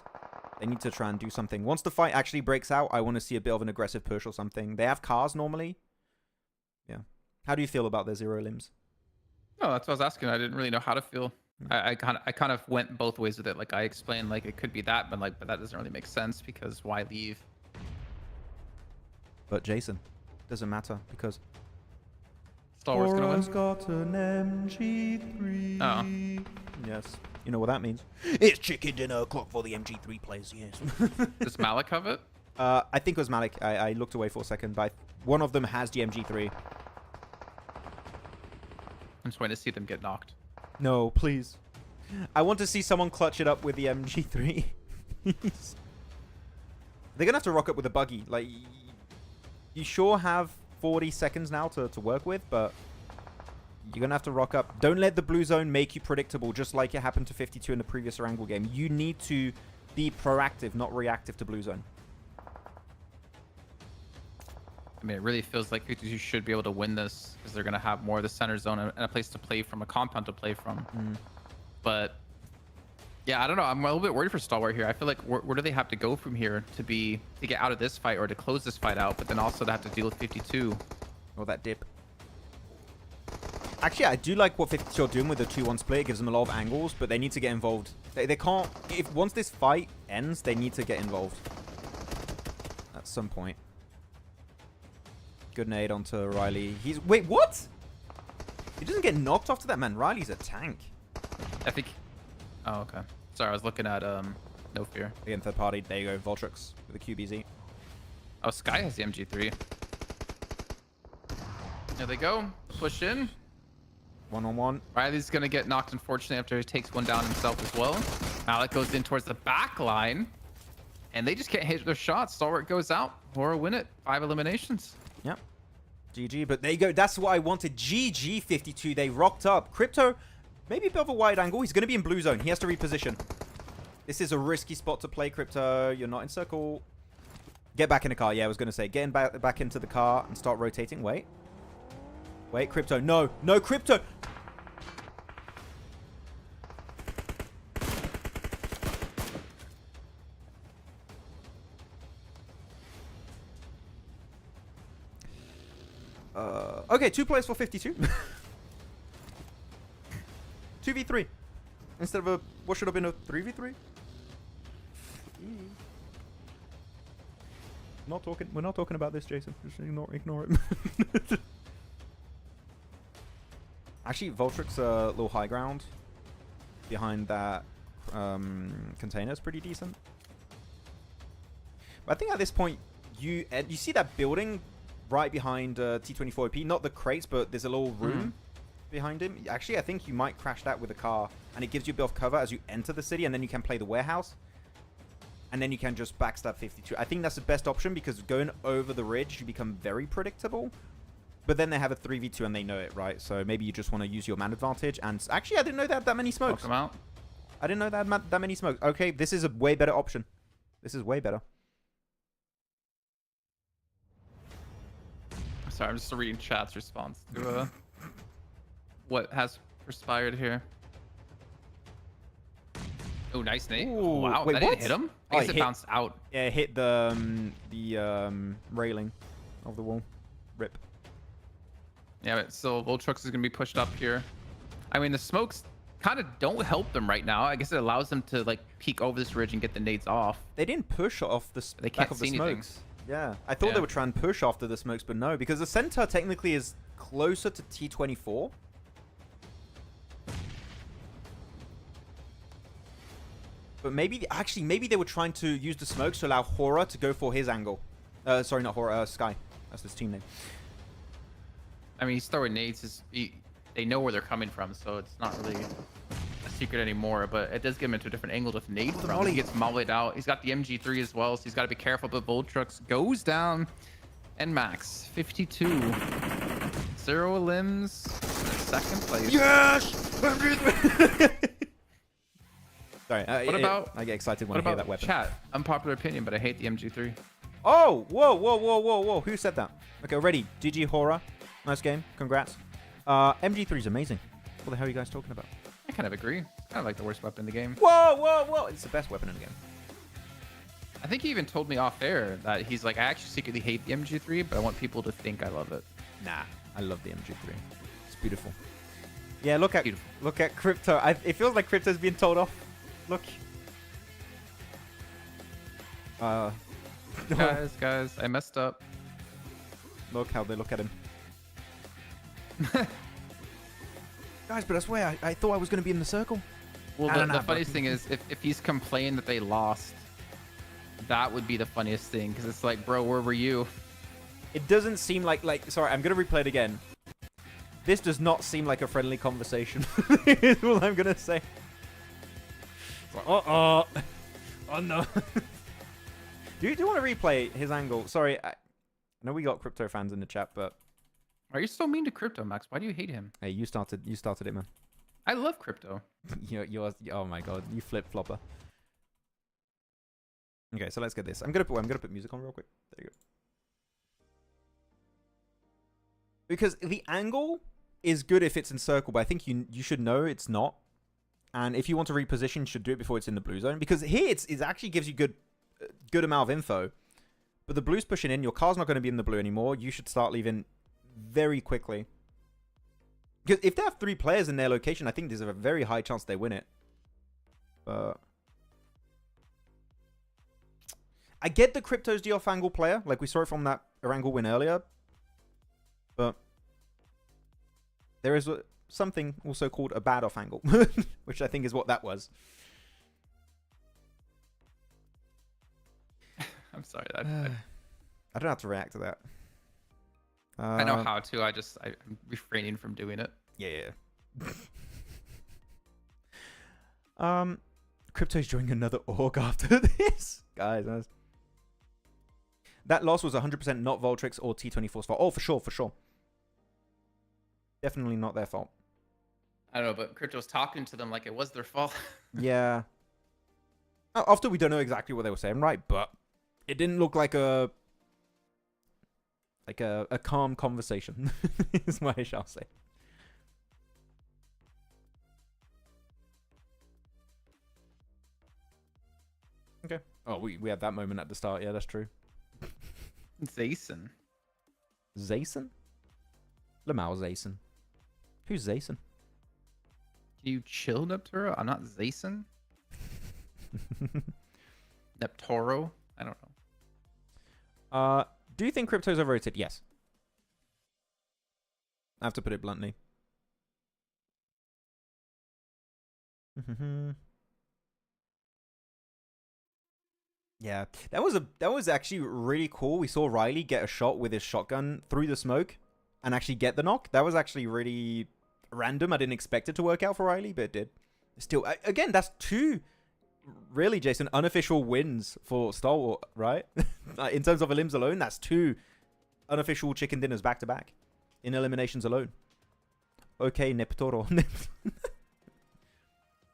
They need to try and do something. Once the fight actually breaks out, I want to see a bit of an aggressive push or something. They have cars normally. Yeah. How do you feel about their 0 limbs? No, that's what I was asking. I didn't really know how to feel. I kind of went both ways with it. Like I explained, like it could be that, but that doesn't really make sense because why leave? But Jason, doesn't matter because Stalwart's gonna win. got an MG3. Oh. Yes. You know what that means? It's chicken dinner o'clock for the MG3 players, yes. Does Malik have it? I think it was Malik. I looked away for a second, but one of them has the MG3. I'm just waiting to see them get knocked. No, please. I want to see someone clutch it up with the MG3. They're gonna have to rock up with a buggy. Like, you sure have 40 seconds now to work with, but you're gonna have to rock up. Don't let the blue zone make you predictable, just like it happened to 52 in the previous Erangel game. You need to be proactive, not reactive to blue zone. I mean, it really feels like 52 should be able to win this because they're going to have more of the center zone and a place to play from, a compound to play from. But yeah, I don't know. I'm a little bit worried for Stalwart here. I feel like where do they have to go from here to get out of this fight or to close this fight out? But then also they have to deal with 52. Or that dip. Actually, I do like what 52 are doing with the 2-1 split. It gives them a lot of angles, but they need to get involved. They can't... Once this fight ends, they need to get involved. At some point. Good nade onto Riley. Wait, what? He doesn't get knocked off to that, man. Riley's a tank. I think. Oh, okay. Sorry, I was looking at No Fear. Again, third party. There you go. Voltrix with the QBZ. Oh, Sky has the MG3. There they go. Push in. 1-on-1. Riley's gonna get knocked, unfortunately, after he takes one down himself as well. Malik goes in towards the back line, and they just can't hit their shots. Stalwart goes out. Hora win it. 5 eliminations. Yep. GG, but there you go. That's what I wanted. GG 52. They rocked up. Crypto, maybe a bit of a wide angle. He's going to be in blue zone. He has to reposition. This is a risky spot to play, Crypto. You're not in circle. Get back in the car. Yeah, I was going to say. Get back into the car and start rotating. Wait. Wait, Crypto. No. No, Crypto. Okay, 2 players for 52. 2v3. Instead of what should have been a 3v3? We're not talking about this, Jason. Just ignore it. Actually, Voltrix a little high ground behind that container is pretty decent. But I think at this point, you see that building right behind T24OP, not the crates, but there's a little room behind him. Actually, I think you might crash that with a car, and it gives you a bit of cover as you enter the city, and then you can play the warehouse, and then you can just backstab 52. I think that's the best option, because going over the ridge, you become very predictable. But then they have a 3v2 and they know it, right? So maybe you just want to use your man advantage. And actually, I didn't know they had that many smokes. Come out. I didn't know they had that many smokes. Okay, this is a way better option. This is way better. Sorry, I'm just reading chat's response to what has perspired here. Oh, nice nade. Ooh, Wow, wait, that what? didn't hit him? I guess it bounced out. Yeah, it hit the railing of the wall. Rip. Yeah, but still, Voltrix is going to be pushed up here. I mean, the smokes kind of don't help them right now. I guess it allows them to, like, peek over this ridge and get the nades off. They didn't push off the They back can't of the see anything. smokes. Yeah, I thought they would try and push after the smokes, but no, because the center technically is closer to T24. But maybe, actually, maybe they were trying to use the smokes to allow Hora to go for his angle. Sorry, not Hora, Sky. That's his team name. I mean, he's throwing nades. They know where they're coming from, so it's not really a secret anymore. But it does get him into a different angle to nade from. He gets mollied out. He's got the MG3 as well, so he's got to be careful. But Voltrix goes down. And Max, 52. 0 limbs. Second place. Yes! Sorry. What about... I get excited when I hear that weapon. Chat? Unpopular opinion, but I hate the MG3. Oh! Whoa, whoa, whoa, whoa, whoa. Who said that? Okay, ready. GG Hora. Nice game. Congrats. MG3 is amazing. What the hell are you guys talking about? I kind of agree. Kind of like the worst weapon in the game. Whoa, whoa, whoa. It's the best weapon in the game. I think he even told me off air that he's like, I actually secretly hate the MG3, but I want people to think I love it. Nah, I love the MG3. It's beautiful. Yeah, look at Crypto. It feels like Crypto's being told off. Look. Guys, I messed up. Look how they look at him. Guys, but I swear, I thought I was going to be in the circle. Well, the funniest thing is, if he's complaining that they lost, that would be the funniest thing, because it's like, bro, where were you? It doesn't seem like, sorry, I'm going to replay it again. This does not seem like a friendly conversation, is what I'm going to say. Oh no. Do you want to replay his angle? Sorry, I know we got Crypto fans in the chat, but... Are you so mean to Crypto, Max? Why do you hate him? Hey, you started it, man. I love Crypto. you're oh my god, you flip-flopper. Okay, so let's get this. I'm gonna put music on real quick. There you go. Because the angle is good if it's in circle, but I think you should know it's not. And if you want to reposition, you should do it before it's in the blue zone. Because here it actually gives you good amount of info. But the blue's pushing in. Your car's not going to be in the blue anymore. You should start leaving very quickly. Because if they have 3 players in their location, I think there's a very high chance they win it. But I get the Crypto's the off-angle player. Like we saw it from that Erangel win earlier. there is something also called a bad off angle, which I think is what that was. I'm sorry. I don't know how to react to that. I know how to. I'm refraining from doing it. Yeah. Crypto's joining another org after this. Guys, that loss was 100% not Voltrix or T24's fault. Oh, for sure. Definitely not their fault. I don't know, but Crypto's talking to them like it was their fault. Yeah. After we don't know exactly what they were saying, right? But it didn't look like a calm conversation, is what I shall say. Okay. Oh, we had that moment at the start. Yeah, that's true. Zayson. Zayson? Lamau Zayson. Who's Zayson? Can you chill, Nepturo? I'm not Zayson. Neptoro? I don't know. Do you think crypto's overrated? Yes. I have to put it bluntly. Yeah, that was actually really cool. We saw Riley get a shot with his shotgun through the smoke and actually get the knock. That was actually really random. I didn't expect it to work out for Riley, but it did. Still, again, that's two, really, Jason, unofficial wins for Stalwart, right? In terms of elims alone, that's two unofficial chicken dinners back to back in eliminations alone. Okay, Neptoro.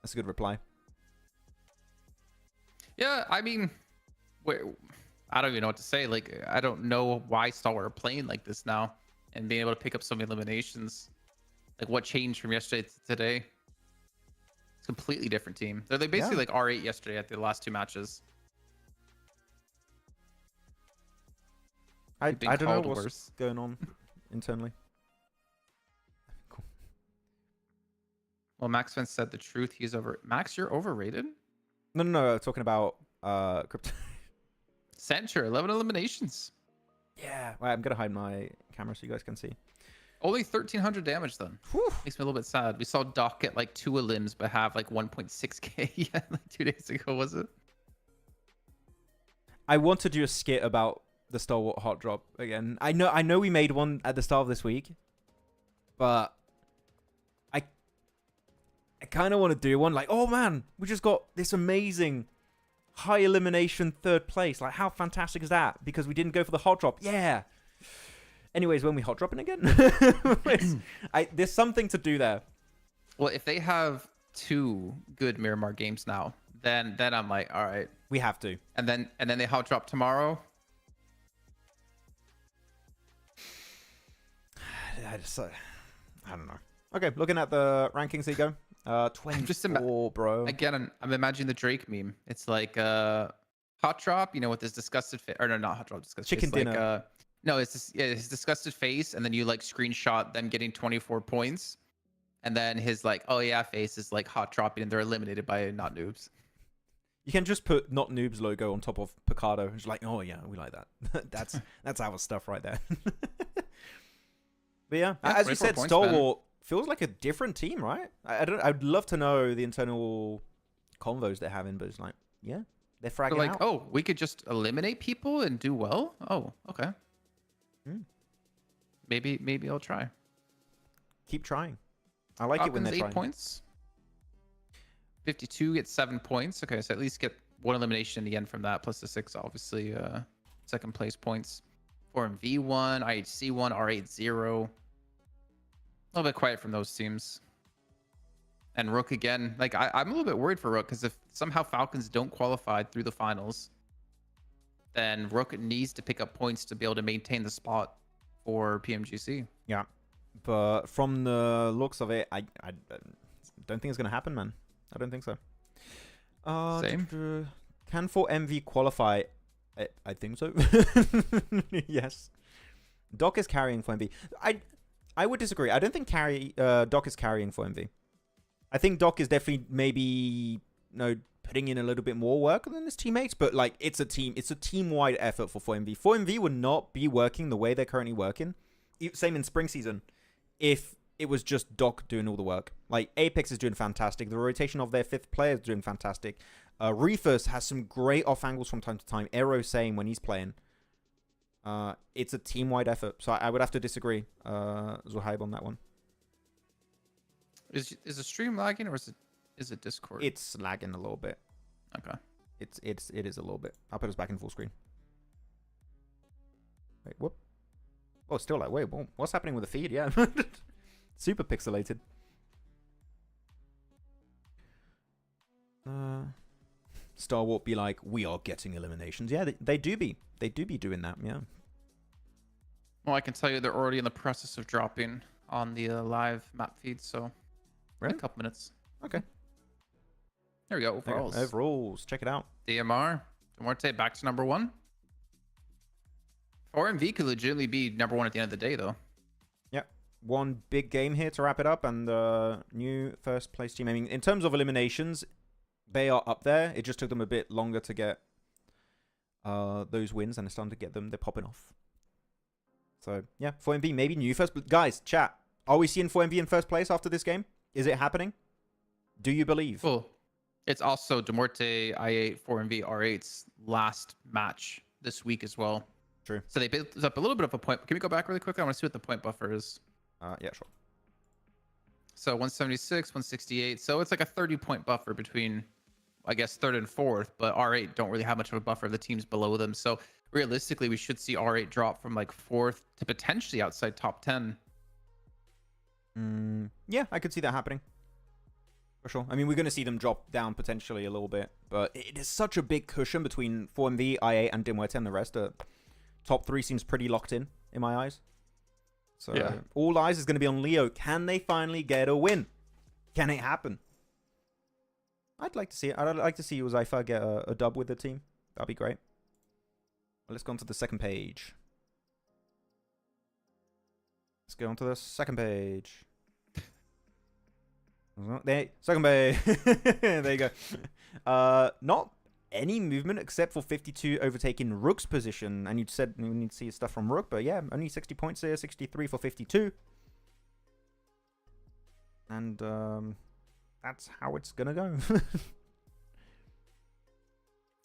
That's a good reply. Yeah, I mean, I don't even know what to say. Like, I don't know why Stalwart are playing like this now and being able to pick up so many eliminations. Like, what changed from yesterday to today? It's a completely different team. They're like basically like R8 yesterday at the last two matches. I don't know what's going on internally. Cool. Well, Maxman said the truth. He's over. Max, you're overrated? No, talking about crypto. Censure, 11 eliminations. Yeah. Wait, I'm going to hide my camera so you guys can see. Only 1,300 damage then. Whew. Makes me a little bit sad. We saw Doc get like 2 elims but have like 1.6k yeah, like 2 days ago, was it? I want to do a skit about the Stalwart hot drop again. I know we made one at the start of this week, but I kind of want to do one like, oh man, we just got this amazing high elimination 3rd place. Like, how fantastic is that? Because we didn't go for the hot drop. Yeah. Anyways, when we hot dropping again, there's something to do there. Well, if they have 2 good Miramar games now, then I'm like, all right, we have to. And then they hot drop tomorrow. I don't know. Okay, looking at the rankings, here you go. 24, bro. Again, I'm imagining the Drake meme. It's like hot drop, you know, with this disgusted face, or no, not hot drop, disgusted chicken face. dinner. Like, no, it's just, his disgusted face, and then you like screenshot them getting 24 points, and then his like, oh yeah, face is like hot dropping, and they're eliminated by not noobs. You can just put not noobs logo on top of Picardo. It's like, oh yeah, we like that. that's our stuff right there. But yeah, as you said, points, Stalwart feels like a different team, right? I'd love to know the internal convos they're having, but it's like, yeah, they're fragging They're like, out. oh, we could just eliminate people and do well. Oh, okay. Maybe I'll try. Keep trying. I like it when they're 8 trying. points. 52 gets 7 points. Okay, so at least get 1 elimination in the end from that, plus the 6, obviously, 2nd place points. 4MV 1, IHC 1, R8 0. A little bit quiet from those teams. And Rook again. Like, I'm a little bit worried for Rook, because if somehow Falcons don't qualify through the finals, then Rook needs to pick up points to be able to maintain the spot for PMGC. Yeah, but from the looks of it, I don't think it's gonna happen, man. I don't think so. Same. Can 4MV qualify? I think so. Yes. Doc is carrying 4MV. I would disagree. I don't think Doc is carrying 4MV. I think Doc is definitely maybe putting in a little bit more work than his teammates, but like it's a team-wide effort for 4MV. 4MV would not be working the way they're currently working, same in spring season, if it was just Doc doing all the work. Like, Apex is doing fantastic. The rotation of their 5th player is doing fantastic. Reefus has some great off angles from time to time. Aero same when he's playing. It's a team-wide effort. So I would have to disagree, Zuhaib, on that one. Is the stream lagging or is it Discord? It's lagging a little bit. Okay. It is a little bit. I'll put us back in full screen. Wait, whoop. Oh, it's still like, wait, what's happening with the feed? Yeah. Super pixelated. Star Wars be like, we are getting eliminations. Yeah, they do be. They do be doing that, yeah. Well, I can tell you they're already in the process of dropping on the live map feed, so Really? in a couple minutes. Okay. There we go. Overalls. Overalls. Check it out. DMR. Muerte back to number 1. 4MV could legitimately be number 1 at the end of the day, though. Yep. One big game here to wrap it up, and the new first place team. I mean, in terms of eliminations, they are up there. It just took them a bit longer to get those wins, and it's starting to get them. They're popping off. So, yeah, 4MV, maybe new first. Guys, chat. Are we seeing 4MV in first place after this game? Is it happening? Do you believe? Cool. It's also Muerte, I8, 4MV, R8's last match this week as well. True. So they built up a little bit of a point. Can we go back really quickly? I want to see what the point buffer is. Yeah, sure. So 176, 168. So it's like a 30-point buffer between, I guess, 3rd and 4th. But R8 don't really have much of a buffer. The teams below them. So realistically, we should see R8 drop from like 4th to potentially outside top 10. Yeah, I could see that happening. For sure. I mean, we're going to see them drop down potentially a little bit. But it is such a big cushion between 4MV, I8, and Muerte and the rest. Top 3 seems pretty locked in my eyes. So yeah. All eyes is going to be on Leo. Can they finally get a win? Can it happen? I'd like to see it. I'd like to see Uzaifa get a dub with the team. That'd be great. Well, let's go on to the second page. Let's go on to the second page. Second page. There you go. Not any movement except for 52 overtaking Rook's position. And you said we need to see stuff from Rook, but yeah, only 60 points here, 63 for 52. And that's how it's gonna go.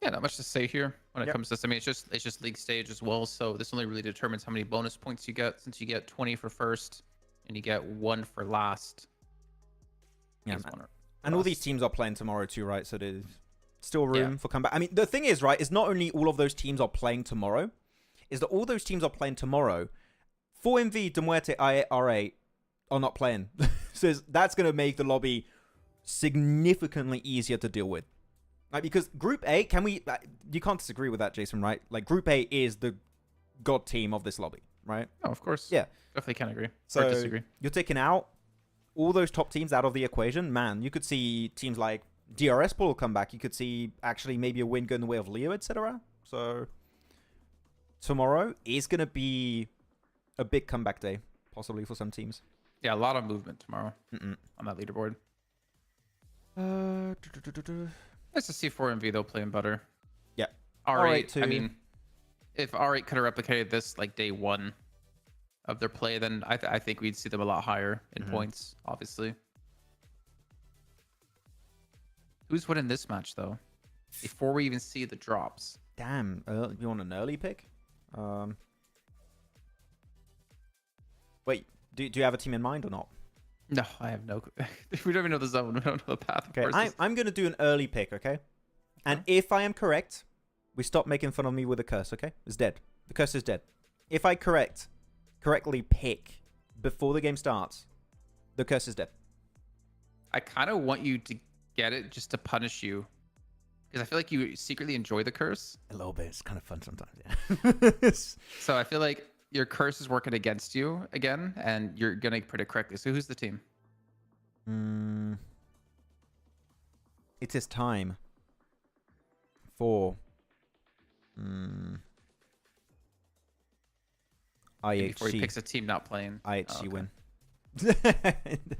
Yeah, not much to say here when it comes to this. I mean, it's just league stage as well, so this only really determines how many bonus points you get, since you get 20 for first and you get 1 for last. Yeah, and all these teams are playing tomorrow too, right? So there's still room Yeah. for comeback. I mean, the thing is, right, is not only all of those teams are playing tomorrow, is that all those teams are playing tomorrow. 4MV, Muerte, IRA are not playing. So that's going to make the lobby significantly easier to deal with. Like, because Group A, you can't disagree with that, Jason, right? Like, Group A is the god team of this lobby, right? Oh, of course. Yeah. Definitely can't agree. So or disagree. You're taking out all those top teams out of the equation. Man, you could see teams like DRS Pool come back. You could see actually maybe a win go in the way of Leo, etc. So tomorrow is going to be a big comeback day, possibly for some teams. Yeah, a lot of movement tomorrow on that leaderboard. Nice to see 4MV though playing better. Yeah. R8 too. I mean, if R8 could have replicated this like day 1 of their play, then I think we'd see them a lot higher in points, obviously. Who's winning this match though? Before we even see the drops. Damn, you want an early pick? Wait, do you have a team in mind or not? No, I have no. We don't even know the zone. We don't know the path. Okay, I'm going to do an early pick, okay? And if I am correct, we stop making fun of me with a curse, okay? It's dead. The curse is dead. If I correctly pick before the game starts, the curse is dead. I kind of want you to get it just to punish you, because I feel like you secretly enjoy the curse. A little bit. It's kind of fun sometimes, yeah. So I feel like your curse is working against you again, and you're gonna predict correctly. So who's the team? It is time for Before he IHC. picks a team not playing. IHC Oh, okay. win.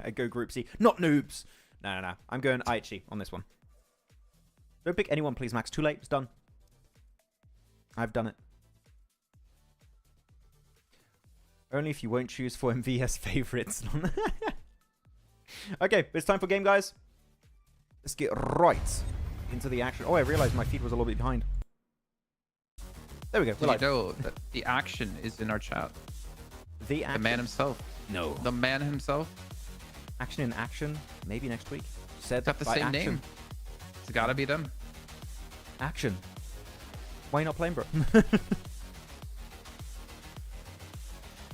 I go Group C. Not noobs. No. I'm going IHC on this one. Don't pick anyone, please, Max. Too late. It's done. I've done it. Only if you won't choose for MV as favorites. Okay, it's time for game, guys. Let's get right into the action. Oh, I realized my feed was a little bit behind. There we go. Did We're live. you know that the action is in our chat? The The action. man himself. No. The man himself. Action in action. Maybe next week. Said Got the by same action. name. It's gotta be them. Action. Why not playing, bro?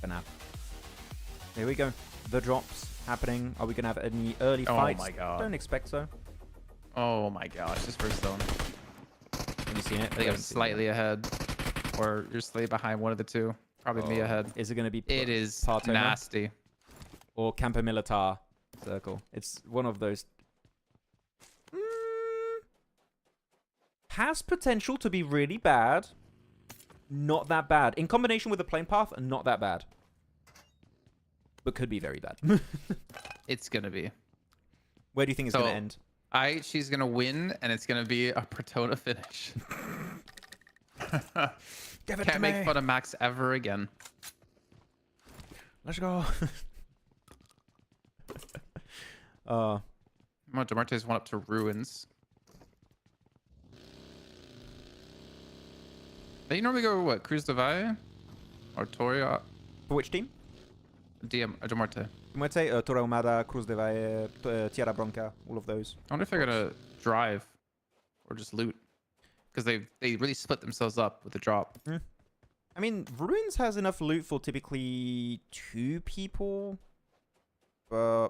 For now. Here we go. The drops happening. Are we gonna have any early Oh fights? my God. Don't expect so. Oh my gosh, this first zone. Have you seen it? I think I'm slightly ahead. Or you're slightly behind, one of the two. Probably me ahead. Is it gonna be? It is Partona? nasty. Or Campo Militar circle? It's one of those. Has potential to be really bad. Not that bad. In combination with the plane path, not that bad. But could be very bad. It's gonna be. Where do you think it's So- gonna end? She's gonna win, and it's gonna be a Partona finish. Give it Can't make fun of Max ever again. Let's go. Muerte's went up to ruins. They normally go what? Cruz de Valle? Or Toria? For which team? De Muerte. Muerte, Torre Ahumada, Cruz de Valle, Tierra Bronca, all of those. I wonder if they're gonna drive or just loot, because they really split themselves up with the drop. I mean, Ruins has enough loot for typically 2 people. But,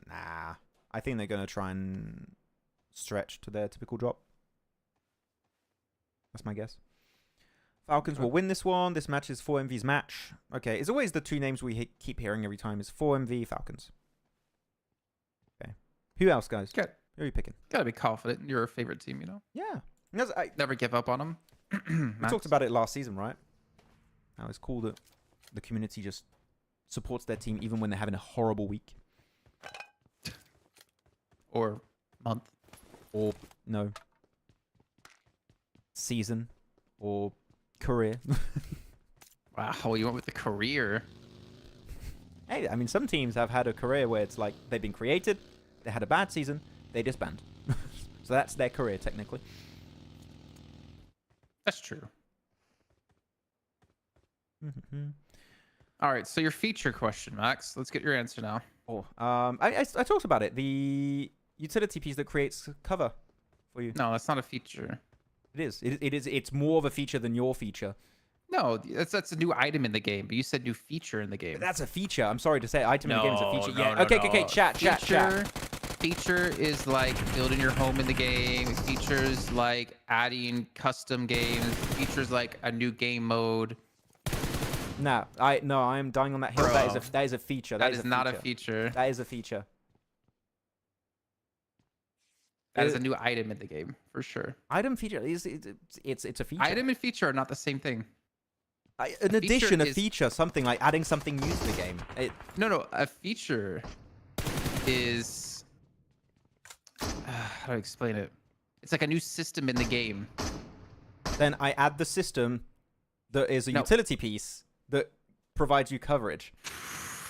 nah. I think they're going to try and stretch to their typical drop. That's my guess. Falcons will win this one. This match is 4MV's match. Okay, it's always the 2 names we keep hearing every time. It's 4MV, Falcons. Okay. Who else, guys? Good. Who are you picking? Gotta be confident in your favorite team, you know? Yeah. Never give up on them. We talked about it last season, right? How it's cool that the community just supports their team even when they're having a horrible week. Or month. Or, no. Season. Or career. Wow, you went with the career. Hey, I mean, some teams have had a career where it's like they've been created, they had a bad season, they disband. So that's their career, technically. That's true. All right, so your feature question, Max. Let's get your answer now. Oh, I talked about it. The utility piece that creates cover for you. No, that's not a feature. It is. It's more of a feature than your feature. No, that's a new item in the game. But you said new feature in the game. That's a feature. I'm sorry to say, item in the game is a feature. No, Yeah. no, Okay. no. Chat. Feature is like building your home in the game. Features like adding custom games. Features like a new game mode. No, I'm dying on that hill. Bro, That is a feature. That is not a feature. That is a feature. That is a new item in the game for sure. Item feature it's a feature. Item and feature are not the same thing. An addition, a is- feature, something like adding something new to the game. No, a feature is how do I explain it? It's like a new system in the game. Then I add the system that is a utility piece that provides you coverage.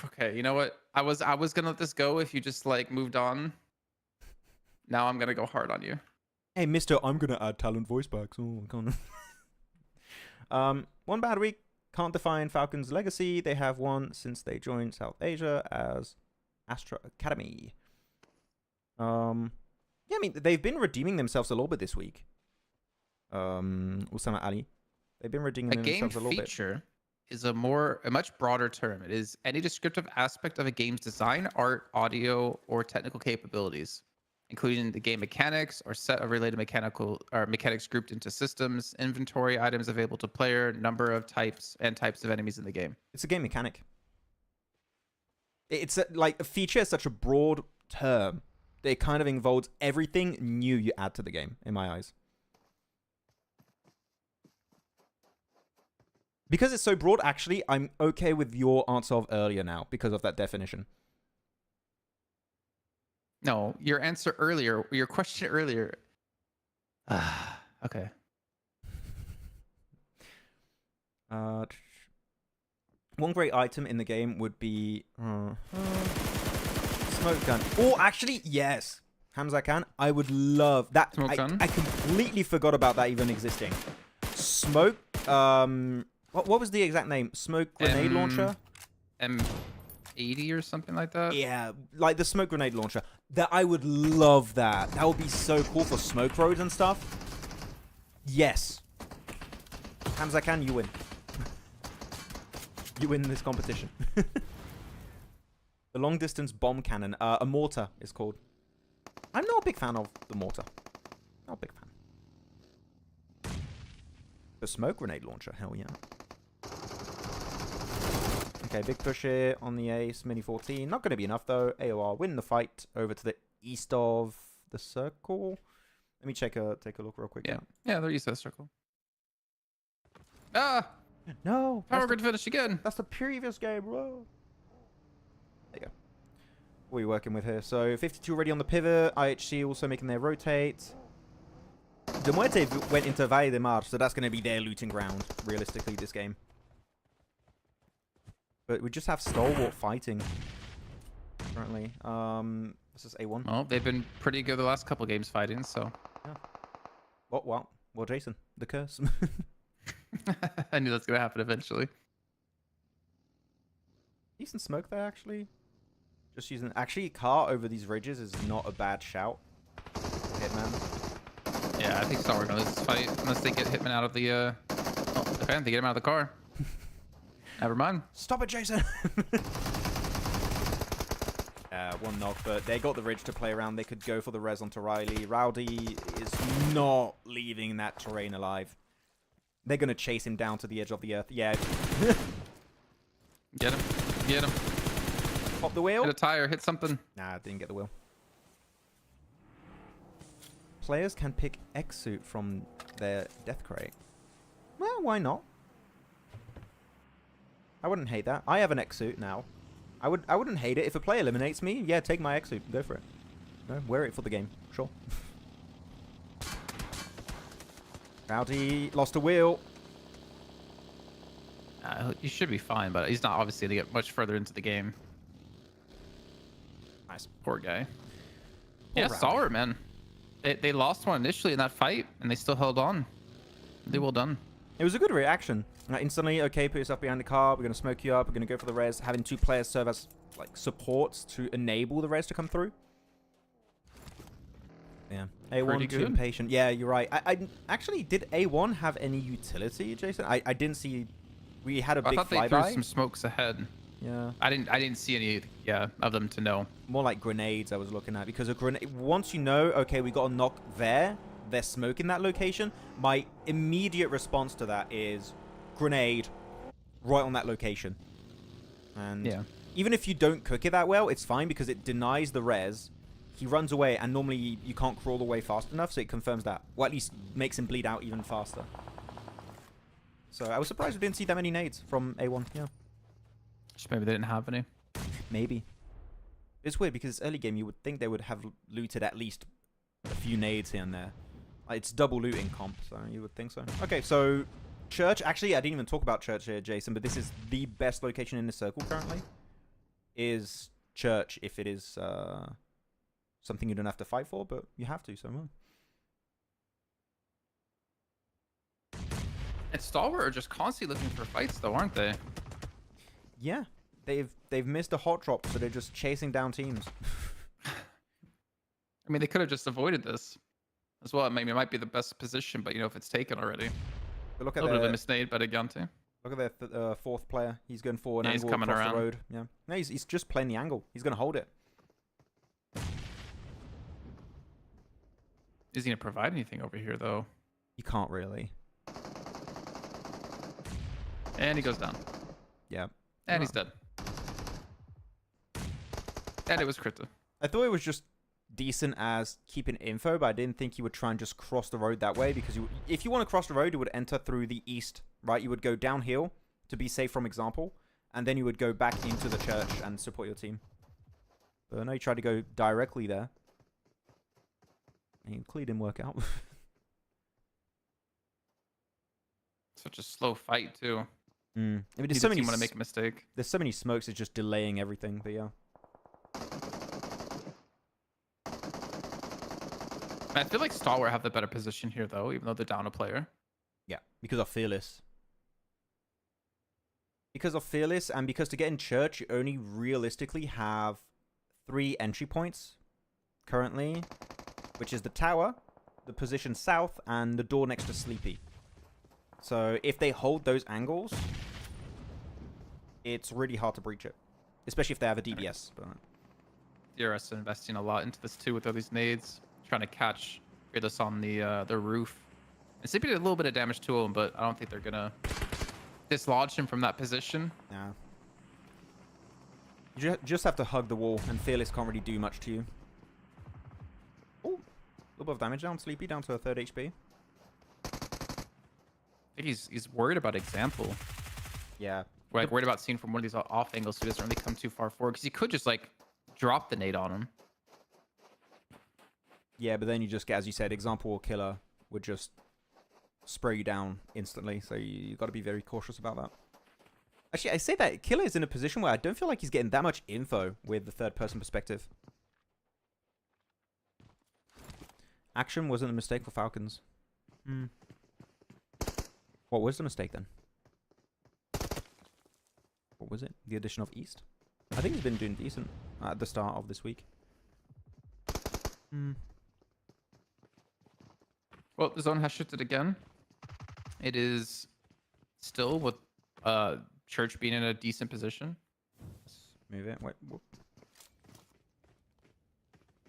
Okay, you know what? I was gonna let this go if you just like moved on. Now I'm gonna go hard on you. Hey, mister, I'm gonna add talent voice packs. Oh, I can't. One bad week. Can't define Falcons' legacy. They have one since they joined South Asia as Astra Academy. Yeah, I mean, they've been redeeming themselves a little bit this week. Usama Ali. They've been redeeming A game themselves a little bit. feature is a much broader term. It is any descriptive aspect of a game's design, art, audio, or technical capabilities, including the game mechanics or set of related mechanics grouped into systems, inventory items available to player, number of types, and types of enemies in the game. It's a game mechanic. It's like a feature is such a broad term. It kind of involves everything new you add to the game, in my eyes. Because it's so broad, actually, I'm okay with your answer of earlier now because of that definition. No, your answer earlier, your question earlier. Okay. One great item in the game would be Smoke gun. Oh, actually, yes. Hamza Khan, I would love that. Smoke gun? I completely forgot about that even existing. Smoke. What was the exact name? Smoke grenade launcher. M80 or something like that. Yeah, like the smoke grenade launcher. That I would love that. That would be so cool for smoke roads and stuff. Yes. Hamza Khan, you win. You win this competition. The long distance bomb cannon. A mortar is called. I'm not a big fan of the mortar. Not a big fan. The smoke grenade launcher, hell yeah. Okay, big push here on the ace, mini 14. Not going to be enough though. AOR win the fight over to the east of the circle. Let me take a look real quick. Yeah, yeah, they're east of the circle. Ah, no, power grid finish again. that's the previous game, bro. There you go. What are you working with here? So 52 already on the pivot. IHC also making their rotate. The Muerte went into Valle de Mar, so that's going to be their looting ground, realistically, this game. But we just have stalwart fighting currently. This is A1. Well, they've been pretty good the last couple games fighting, so. Yeah. Well, Jason, the curse. I knew that's gonna happen eventually. Decent smoke there, actually. Just using... Actually, car over these ridges is not a bad shout. Hitman. Yeah, I think it's not working on this fight unless they get Hitman out of the. Oh, okay, they get him out of the car. Never mind. Stop it, Jason! One knock, but they got the ridge to play around. They could go for the res onto Riley. Rowdy is not leaving that terrain alive. They're going to chase him down to the edge of the earth. Yeah. Get him. Get him. Pop the wheel. Hit a tire. Hit something. Nah, didn't get the wheel. Players can pick X-suit from their death crate. Well, why not? I wouldn't hate that. I have an X-suit now. I wouldn't hate it. If a player eliminates me, yeah, take my X-suit. Go for it. No, wear it for the game. Sure. Rowdy lost a wheel. You should be fine, but he's not obviously going to get much further into the game. Nice. Poor guy. Poor yeah, Rowdy. Stalwart, man. They lost one initially in that fight, and they still held on. Really well done. It was a good reaction. Instantly, okay, put yourself behind the car. We're going to smoke you up. We're going to go for the res. Having two players serve as like supports to enable the res to come through. Yeah. A1 too impatient. Yeah, you're right. I actually, did A1 have any utility, Jason? I didn't see. We had a big I thought they flyby. threw some smokes ahead. Yeah. I didn't see any of them to know. More like grenades I was looking at, because a grenade, once you know, okay, we got a knock there, they're smoking that location, my immediate response to that is grenade right on that location. And yeah, even if you don't cook it that well, it's fine because it denies the res. He runs away, and normally you can't crawl away fast enough, so it confirms that. Or at least makes him bleed out even faster. So I was surprised we didn't see that many nades from A1, yeah. just maybe they didn't have any. Maybe. It's weird because early game you would think they would have looted at least a few nades here and there. Like, it's double looting comp, so you would think so. Okay, so Church. Actually, I didn't even talk about Church here, Jason, but this is the best location in the circle currently. Is Church, if it is something you don't have to fight for, but you have to, so well. And Stalwart are just constantly looking for fights, though, aren't they? Yeah, they've missed a hot drop, so they're just chasing down teams. I mean, they could have just avoided this as well. Maybe it might be the best position, but you know, if it's taken already. But look A at little bit of a their, misnade by Gigante. look at their fourth player. He's going for an Yeah, he's angle coming across around. the road. Yeah, no, he's just playing the angle. He's going to hold it. Is he gonna provide anything over here though? You can't really. And he goes down. Yeah. And he's dead. And it was crypto. I thought it was just decent as keeping info, but I didn't think he would try and just cross the road that way, because if you want to cross the road, you would enter through the east, right? You would go downhill to be safe from example, and then you would go back into the church and support your team. But I know you tried to go directly there. And it clearly didn't work out. Such a slow fight too. I mean, there's Neither so many. team want to make a mistake. There's so many smokes. It's just delaying everything. But yeah. I feel like Stalwart have the better position here, though, even though they're down a player. Yeah, because of Fearless. Because of Fearless, and because to get in Church, you only realistically have 3 entry points currently, which is the tower, the position south, and the door next to Sleepy. So if they hold those angles, it's really hard to breach it, especially if they have a DBS. But DRS are investing a lot into this too with all these nades, trying to catch Fearless on the roof. And Sleepy did a little bit of damage to him, but I don't think they're gonna dislodge him from that position. nah. You just have to hug the wall, and Fearless can't really do much to you. Oh, a little bit of damage down. Sleepy down to a 3rd HP. I think he's worried about example. Yeah. Like worried about seeing from one of these off angles so he doesn't really come too far forward, because he could just like drop the nade on him. Yeah, but then you just get, as you said, example or killer would just spray you down instantly. So you got to be very cautious about that. Actually, I say that killer is in a position where I don't feel like he's getting that much info with the 3rd-person perspective. Action wasn't a mistake for Falcons. What was the mistake then? What was it? The addition of East? I think he's been doing decent at the start of this week. Well, the zone has shifted again. It is still with Church being in a decent position. Let's move it. Wait, whoop.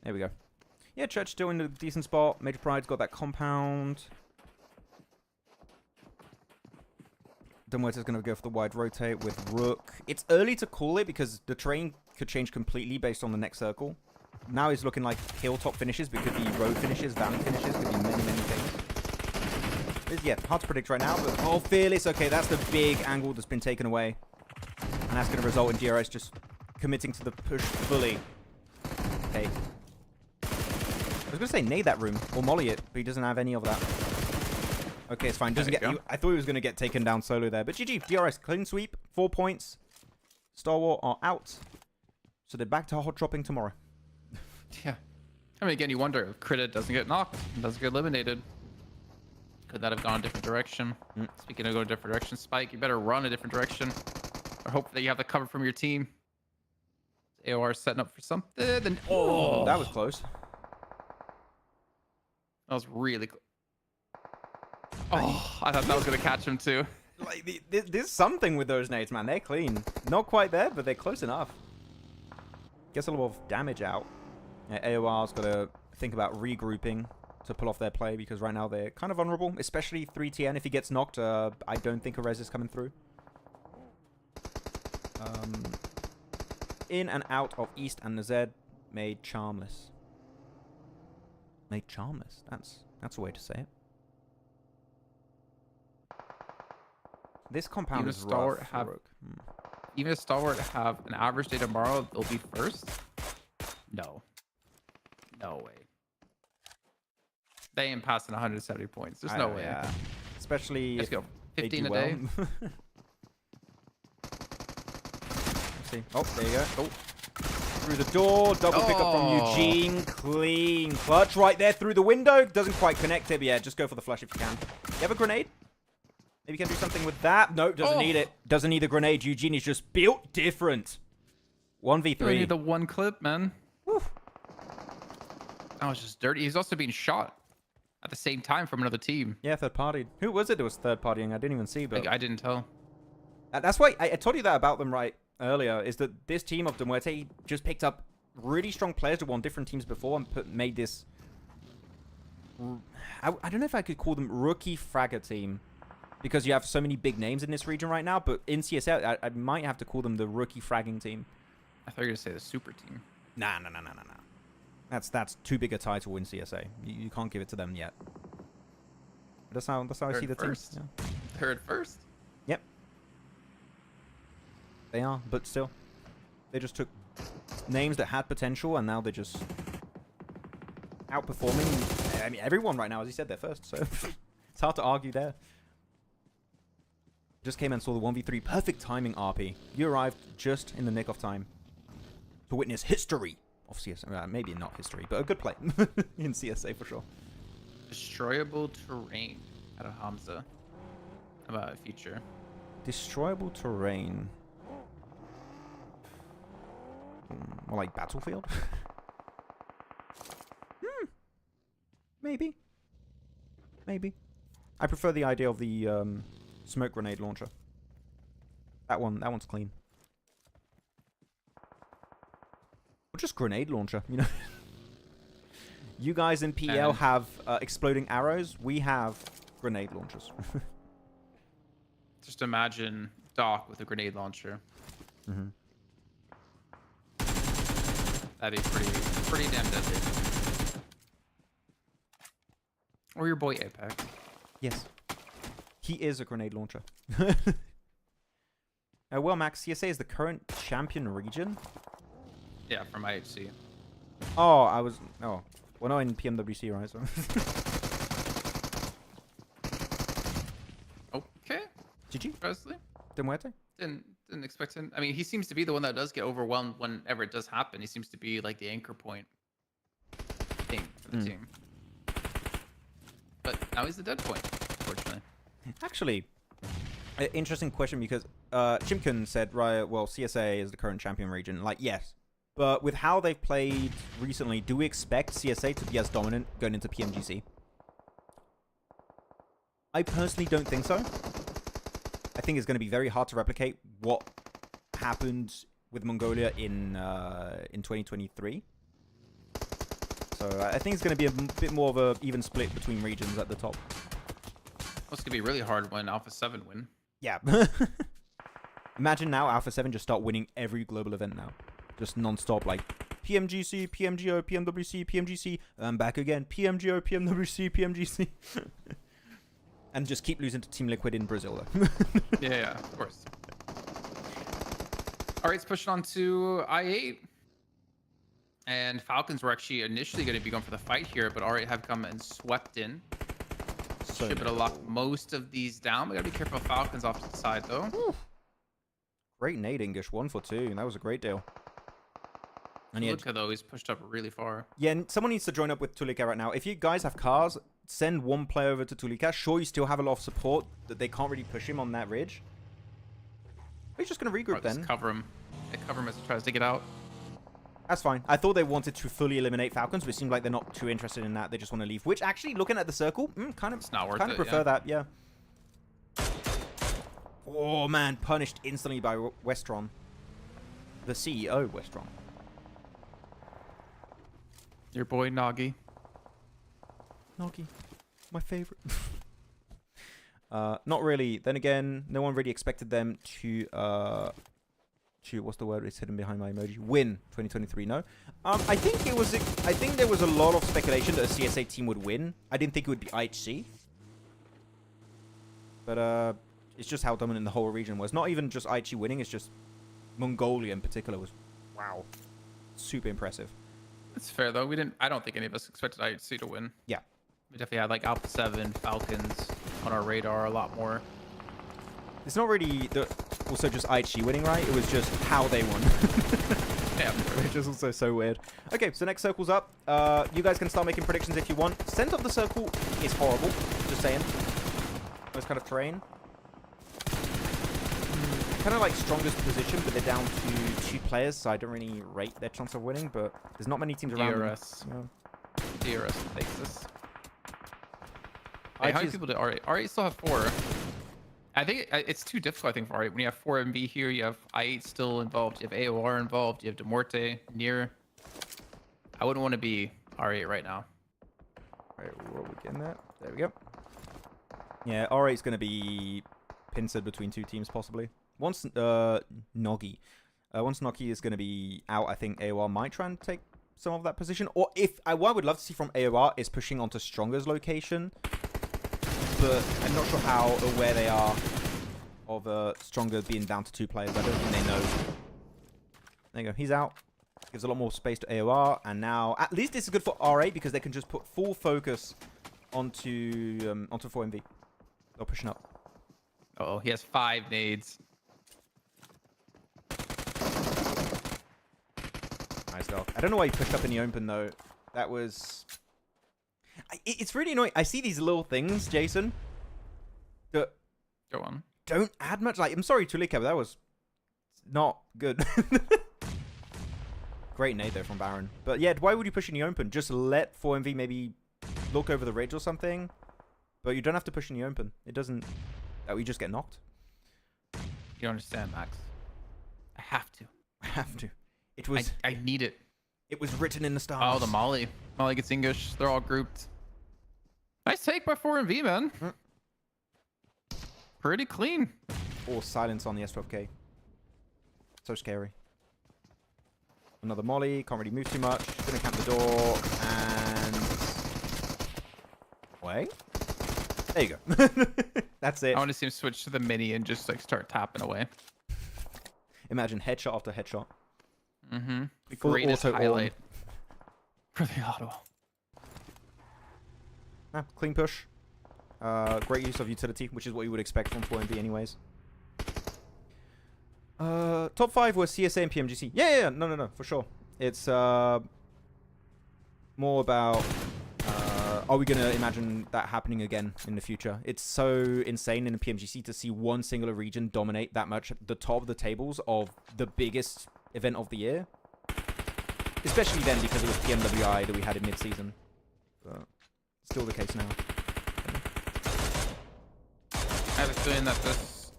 There we go. Yeah, Church still in a decent spot. Major Pride's got that compound. Muerte's going to go for the wide rotate with Rook. It's early to call it because the terrain could change completely based on the next circle. Now he's looking like hilltop finishes, but it could be road finishes, valley finishes, could be many, many things. It's, yeah, hard to predict right now, but oh, Fearless. Okay, that's the big angle that's been taken away. And that's going to result in DRS just committing to the push fully. Okay. I was going to say nade that room or molly it, but he doesn't have any of that. Okay, it's fine. Doesn't get. I thought he was going to get taken down solo there, but GG. DRS clean sweep, 4 points. Stalwart are out, so they're back to hot dropping tomorrow. Yeah. I mean, again, you wonder if Krita doesn't get knocked, doesn't get eliminated. Could that have gone a different direction? Speaking of going a different direction, Spike, you better run a different direction. Or hope that you have the cover from your team. AOR setting up for something. Then, oh, That was close. That was really close. Oh, I thought that was going to catch him too. Like, there's something with those nades, man. They're clean. Not quite there, but they're close enough. Gets a lot of damage out. Yeah, AOR's got to think about regrouping to pull off their play, because right now they're kind of vulnerable, especially 3TN. If he gets knocked, I don't think a res is coming through. In and out of East and the Z made charmless. Made charmless. That's a way to say it. This compound Even is Stalwart rough. have, even if Stalwart have an average day tomorrow, they'll be first? No. No way. They ain't passing 170 points. There's no way. Yeah. Especially Let's if go. they 15 do a well. day. Let's see. Oh, there you go. Oh. Through the door. Double pickup from Eugene. Clean. Clutch right there through the window. Doesn't quite connect it, but yeah, just go for the flush if you can. You have a grenade? Maybe you can do something with that. No, doesn't need it. Doesn't need the grenade. Eugene is just built different. 1v3. You need the one clip, man. Whew. That was just dirty. He's also being shot at the same time from another team. Yeah, third party. Who was it that was third partying? I didn't even see, but I didn't tell. That's why I told you that about them right earlier, is that this team of Muerte just picked up really strong players that won different teams before and made this... I don't know if I could call them rookie fragger team, because you have so many big names in this region right now, but in CSA, I might have to call them the rookie fragging team. I thought you were going to say the super team. Nah. That's too big a title in CSA. You can't give it to them yet. That's how I see the team. Yeah. Third first? Yep. They are, but still. They just took names that had potential, and now they're just outperforming. I mean, everyone right now, as you said, they're first, so it's hard to argue there. Just came and saw the 1v3. Perfect timing, RP. You arrived just in the nick of time to witness history. of CSA. Maybe not history, but a good play in CSA for sure. Destroyable terrain out of Hamza. How about a feature? Destroyable terrain. More like Battlefield? Maybe. Maybe. I prefer the idea of the smoke grenade launcher. That one's clean. Or just grenade launcher, you know. You guys in PL have exploding arrows. We have grenade launchers. Just imagine Doc with a grenade launcher. Mm-hmm. That'd be pretty damn deadly. Or your boy Apex. Yes. He is a grenade launcher. Well, Max, CSA is the current champion region. Yeah, from IHC. Oh, I was... Oh. Well, not in PMWC, right? So. Okay. GG. Presley. De Muerte? Didn't expect him. I mean, he seems to be the one that does get overwhelmed whenever it does happen. He seems to be like the anchor point thing for the team. But now he's the dead point, unfortunately. Actually, interesting question because Chimkin said, right, well, CSA is the current champion region. Like, yes. But with how they've played recently, do we expect CSA to be as dominant going into PMGC? I personally don't think so. I think it's going to be very hard to replicate what happened with Mongolia in 2023. So I think it's going to be a bit more of an even split between regions at the top. It's going to be really hard when Alpha 7 win. Yeah. Imagine now Alpha 7 just start winning every global event now. Just non-stop, like PMGC, PMGO, PMWC, PMGC, back again, PMGO, PMWC, PMGC. And just keep losing to Team Liquid in Brazil, though. Yeah, of course. All right, it's pushing on to I8. And Falcons were actually initially going to be going for the fight here, but R8 have come and swept in. So Should be able to lock most of these down. We got to be careful of Falcons off to the side, though. Whew. Great nade, English. 1 for 2. That was a great deal. And yeah, Tulika, though, he's pushed up really far. Yeah, and someone needs to join up with Tulika right now. If you guys have cars, send one player over to Tulika. Sure, you still have a lot of support that they can't really push him on that ridge. We're just going to regroup then. Just cover him. They cover him as he tries to get out. That's fine. I thought they wanted to fully eliminate Falcons, but it seems like they're not too interested in that. They just want to leave. Which, actually, looking at the circle, kind of, It's not worth kind of it, prefer yeah. that, yeah. Oh, man. Punished instantly by Westron. The CEO, Westron. Your boy, Nagi. Noggy. My favorite. Not really. Then again, no one really expected them to what's the word? It's hidden behind my emoji. Win 2023. No. I think there was a lot of speculation that a CSA team would win. I didn't think it would be IHC. But it's just how dominant the whole region was. Not even just IHC winning. It's just Mongolia in particular was wow, super impressive. It's fair, though. I don't think any of us expected IHC to win. Yeah. We definitely had like Alpha 7, Falcons on our radar a lot more. It's not really also just IHG winning, right? It was just how they won. Yeah. Which is also so weird. Okay, so next circle's up. You guys can start making predictions if you want. Center of the circle is horrible. Just saying. Those kind of terrain. Kind of like strongest position, but they're down to 2 players, so I don't really rate their chance of winning, but there's not many teams around DRS. them. DRS takes this. Yeah. Hey, how many people did R8? R8 still have 4. I think it's too difficult, I think, for R8. When you have 4 MB here, you have I8 still involved, you have AOR involved, you have Muerte, near. I wouldn't want to be R8 right now. Alright, what are we getting at? There we go. Yeah, R8 is going to be pincered between 2 teams, possibly. Once Noggy is going to be out, I think AOR might try and take some of that position. Or if what I would love to see from AOR is pushing onto Stronger's location. But I'm not sure how aware they are of Stronger being down to 2 players. I don't think they know. There you go. He's out. Gives a lot more space to AOR. And now, at least this is good for R8 because they can just put full focus onto 4MV. They're pushing up. Uh-oh, he has 5 nades. Nice dog. I don't know why he pushed up in the open, though. That was... It's really annoying. I see these little things, Jason, that Go on. don't add much. Like, I'm sorry, Tulika, but that was not good. Great nade, though, from Baron. But yeah, why would you push in the open? Just let 4MV maybe look over the ridge or something. But you don't have to push in the open. It doesn't... we just get knocked. You don't understand, Max. I have to. I have to. It was... I need it. It was written in the stars. Oh, the Molly. Molly gets English. They're all grouped. Nice take by 4MV, man. Pretty clean. Or silence on the S12K. So scary. Another Molly. Can't really move too much. Gonna camp the door. And... Wait. There you go. That's it. I want to see him switch to the mini and just like start tapping away. Imagine headshot after headshot. Mm-hmm. The Full greatest auto highlight for the auto. Clean push. Great use of utility, which is what you would expect from 4MV anyways. Top 5 was CSA and PMGC. Yeah, no, for sure. It's more about are we going to imagine that happening again in the future? It's so insane in the PMGC to see one singular region dominate that much at the top of the tables of the biggest event of the year. Especially then because it was PMWI that we had in mid-season. But still the case now. I have a feeling that this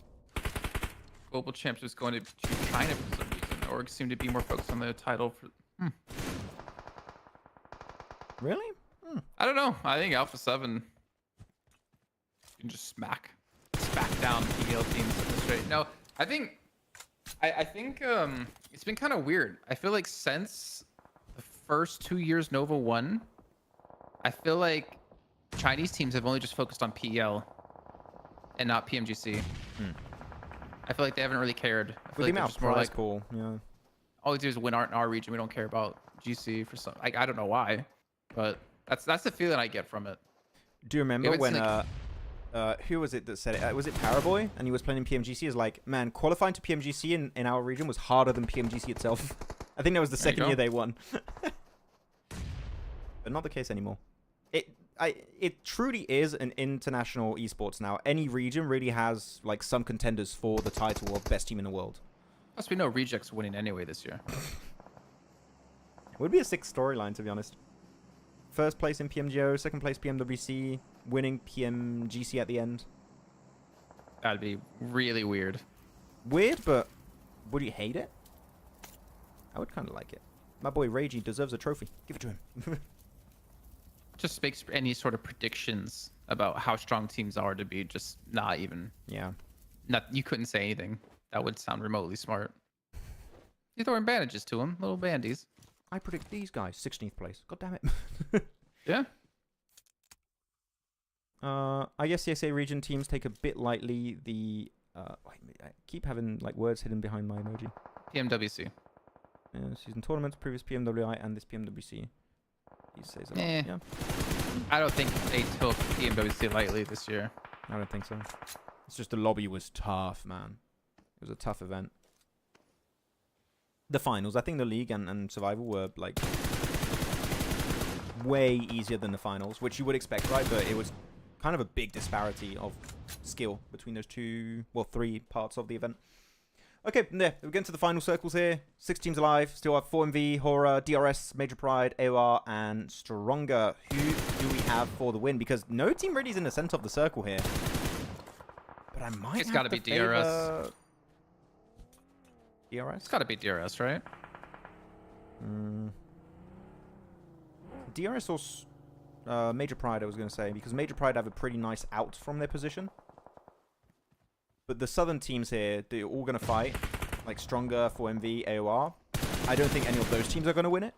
Global Champs is going to China for some reason, or seem to be more focused on the title. For Really? I don't know. I think Alpha 7 can just smack down PL teams at the straight. No, I think it's been kind of weird. I feel like since the first 2 years Nova won, I feel like Chinese teams have only just focused on PL and not PMGC. I feel like they haven't really cared. I feel like they're just more like, pool, yeah. all we do is win in our region. We don't care about GC for some. I don't know why, but that's the feeling I get from it. Do you remember when like, who was it that said it? Was it Paraboy? And he was playing in PMGC. Is like, man, qualifying to PMGC in our region was harder than PMGC itself. I think that was the second year they won. But not the case anymore. It truly is an international esports now. Any region really has like some contenders for the title of best team in the world. Plus, we know Rejects winning anyway this year. It would be a sick storyline, to be honest. First place in PMGO, second place PMWC, winning PMGC at the end. That'd be really weird. Weird, but would you hate it? I would kind of like it. My boy Ragey deserves a trophy. Give it to him. Just makes any sort of predictions about how strong teams are to be just not even. Yeah. You couldn't say anything that would sound remotely smart. You're throwing bandages to them, little bandies. I predict these guys 16th place. God damn it. Yeah. I guess CSA region teams take a bit lightly the. Wait, I keep having like words hidden behind my emoji. PMWC. Season tournaments, previous PMWI, and this PMWC. He says a lot. Eh. Yeah. I don't think they took PMWC lightly this year. I don't think so. It's just the lobby was tough, man. It was a tough event. The finals, I think the league and survival were like way easier than the finals, which you would expect, right? But it was kind of a big disparity of skill between those three parts of the event. Okay, there. We're getting to the final circles here. 6 teams alive. Still have 4MV, Horror, DRS, Major Pride, AOR, and Stronger. Who do we have for the win? Because no team really is in the center of the circle here. But I might It's have got to to be DRS. DRS? It's got to be DRS, right? DRS or Major Pride, I was going to say, because Major Pride have a pretty nice out from their position. But the southern teams here, they're all going to fight. Like Stronger, 4MV, AOR. I don't think any of those teams are going to win it.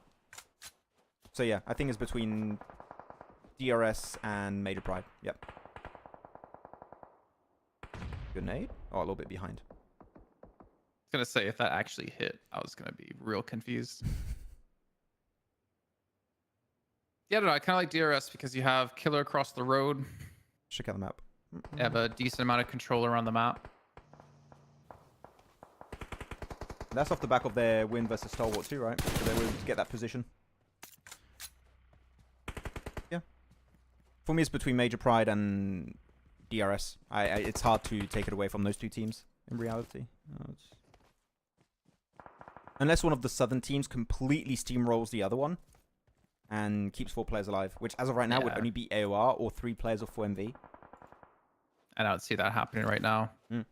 So yeah, I think it's between DRS and Major Pride. Yep. Good nade? Oh, a little bit behind. I was going to say, if that actually hit, I was going to be real confused. Yeah, I don't know. I kind of like DRS because you have Killer across the road. Check out the map. You have a decent amount of control around the map. That's off the back of their win versus Stalwart too, right? So they were able to get that position. Yeah. For me, it's between Major Pride and DRS. It's hard to take it away from those two teams in reality. Unless one of the southern teams completely steamrolls the other one and keeps 4 players alive, which as of right now would only be AOR or 3 players of 4MV. I don't see that happening right now. Mm.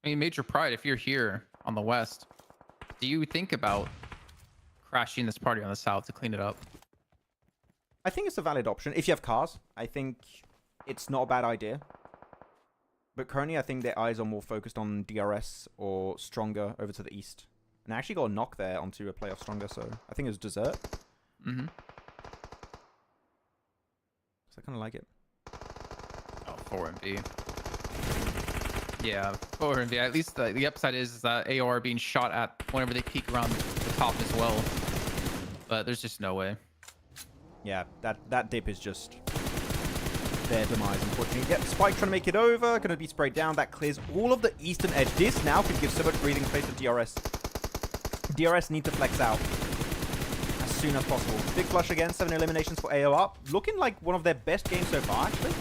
I mean, Major Pride, if you're here on the west, do you think about crashing this party on the south to clean it up? I think it's a valid option. If you have cars, I think it's not a bad idea. But currently, I think their eyes are more focused on DRS or Stronger over to the east. And I actually got a knock there onto a playoff Stronger, so I think it was Dessert. Mm-hmm. So I kind of like it. Oh, 4MV. Yeah, 4MV. At least the upside is that AOR being shot at whenever they peek around the top as well. But there's just no way. Yeah, that dip is just their demise, unfortunately. Yep, Spike trying to make it over. Going to be sprayed down. That clears all of the eastern edge. This now could give so much breathing space to DRS. DRS need to flex out as soon as possible. Big flush again. 7 eliminations for AOR. Looking like one of their best games so far, actually.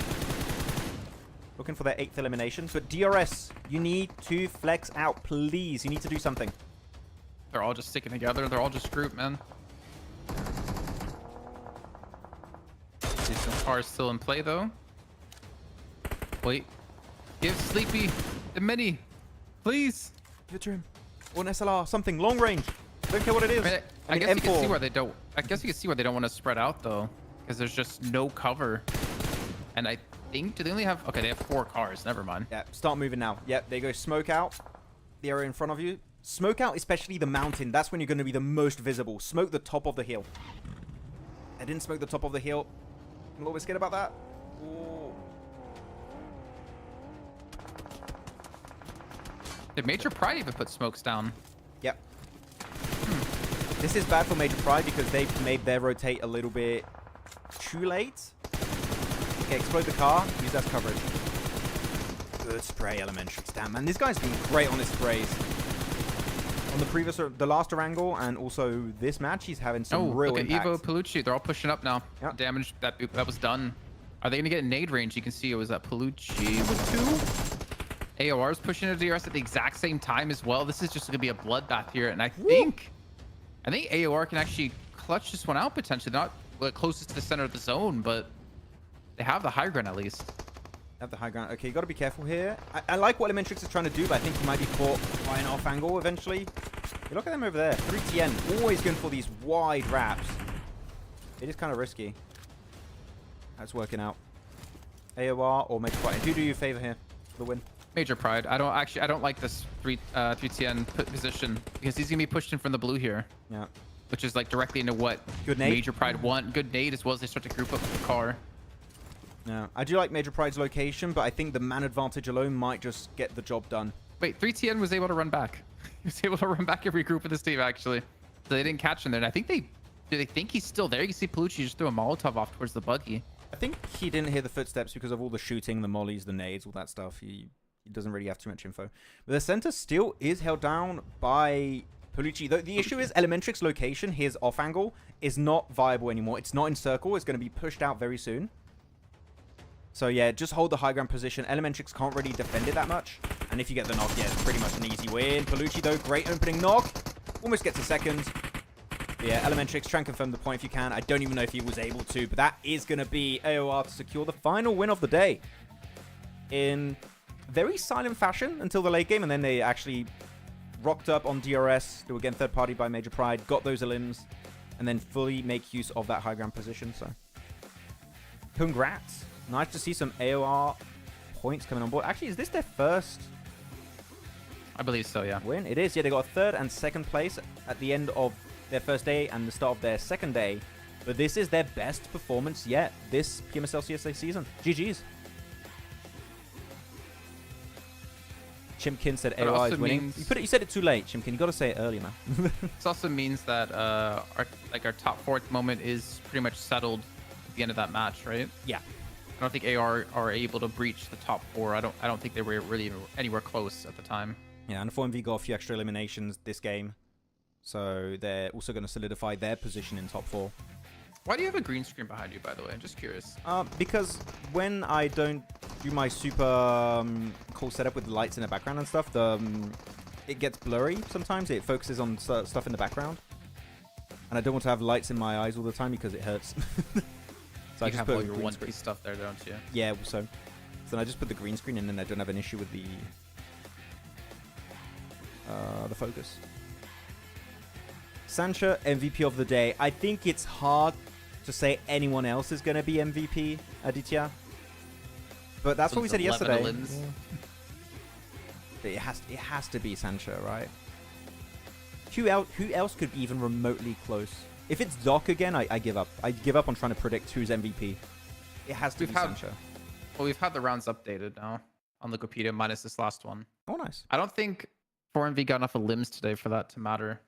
Looking for their 8th elimination. But DRS, you need to flex out, please. You need to do something. They're all just sticking together. They're all just grouped, man. See some cars still in play, though. Wait. Give Sleepy the mini. Please. Give it to him. Or an SLR. Something. Long range. Don't care what it is. I guess you can see where they don't. I guess you can see where they don't want to spread out, though. Because there's just no cover. And I think, do they only have... Okay, they have 4 cars. Never mind. Yeah, start moving now. Yep, there you go. Smoke out. The area in front of you. Smoke out, especially the mountain. That's when you're going to be the most visible. Smoke the top of the hill. I didn't smoke the top of the hill. I'm a little bit scared about that. Ooh. Did Major Pride even put smokes down? Yep. This is bad for Major Pride because they've made their rotate a little bit too late. Okay, explode the car. Use that as coverage. Good spray, Elementary. Damn, man. This guy's been great on his sprays. On the previous, the last Erangel, and also this match, he's having some real look impact. at Evo, Palucci. They're all pushing up now. Yep. Damage that was done. Are they going to get nade range? You can see it was that Palucci with 2. AOR's pushing into DRS at the exact same time as well. This is just going to be a bloodbath here. And I think AOR can actually clutch this one out potentially. Not closest to the center of the zone, but they have the high ground at least. Have the high ground. Okay, you got to be careful here. I like what Elementrix is trying to do, but I think he might be caught by an off angle eventually. Hey, look at them over there. 3TN, always going for these wide wraps. It is kind of risky. That's working out. AOR or Major Pride. Who do you favor here for the win? Major Pride. I don't like this 3TN position because he's gonna be pushed in from the blue here. Yeah. Which is like directly into what Good nade. Major Pride want. Good nade as well as they start to group up with the car. Yeah, I do like Major Pride's location, but I think the man advantage alone might just get the job done. Wait, 3TN was able to run back. He was able to run back every group of this team actually. So they didn't catch him there. And I think do they think he's still there? You can see Palucci just threw a Molotov off towards the buggy. I think he didn't hear the footsteps because of all the shooting, the mollies, the nades, all that stuff. He doesn't really have too much info. But the center still is held down by Palucci. The issue is Elementrix's location, his off angle, is not viable anymore. It's not in circle. It's going to be pushed out very soon. So yeah, just hold the high ground position. Elementrix can't really defend it that much. And if you get the knock, yeah, it's pretty much an easy win. Palucci, though, great opening knock. Almost gets a second. But yeah, Elementrix, try and confirm the point if you can. I don't even know if he was able to, but that is going to be AOR to secure the final win of the day. In very silent fashion until the late game, and then they actually rocked up on DRS. They were again third party by Major Pride, got those elims, and then fully make use of that high ground position. So congrats. Nice to see some AOR points coming on board. Actually, is this their first I believe so, yeah. win? It is. Yeah, they got a 3rd and 2nd place at the end of their first day and the start of their 2nd day. But this is their best performance yet this PMSL CSA season. GG's. Chimkin said AOR is winning. You said it too late, Chimkin. You got to say it earlier, man. This also means that our top 4 at the moment is pretty much settled at the end of that match, right? Yeah. I don't think AR are able to breach the top 4. I don't think they were really anywhere close at the time. Yeah, and 4MV got a few extra eliminations this game. So they're also going to solidify their position in top 4. Why do you have a green screen behind you, by the way? I'm just curious. Because when I don't do my super cool setup with the lights in the background and stuff, it gets blurry sometimes. It focuses on stuff in the background. And I don't want to have lights in my eyes all the time because it hurts. So I just have put all your green One screen. Piece stuff there, don't you? Yeah, so then I just put the green screen in and I don't have an issue with the focus. Sancha, MVP of the day. I think it's hard to say anyone else is going to be MVP, Aditya. But that's what we said 11 yesterday. limbs. Yeah. It has to be Sancha, right? Who else could be even remotely close? If it's Doc again, I give up. I give up on trying to predict who's MVP. It has to be Sancha. Well, we've had the rounds updated now on Wikipedia minus this last one. Oh, nice. I don't think 4MV got enough of limbs today for that to matter.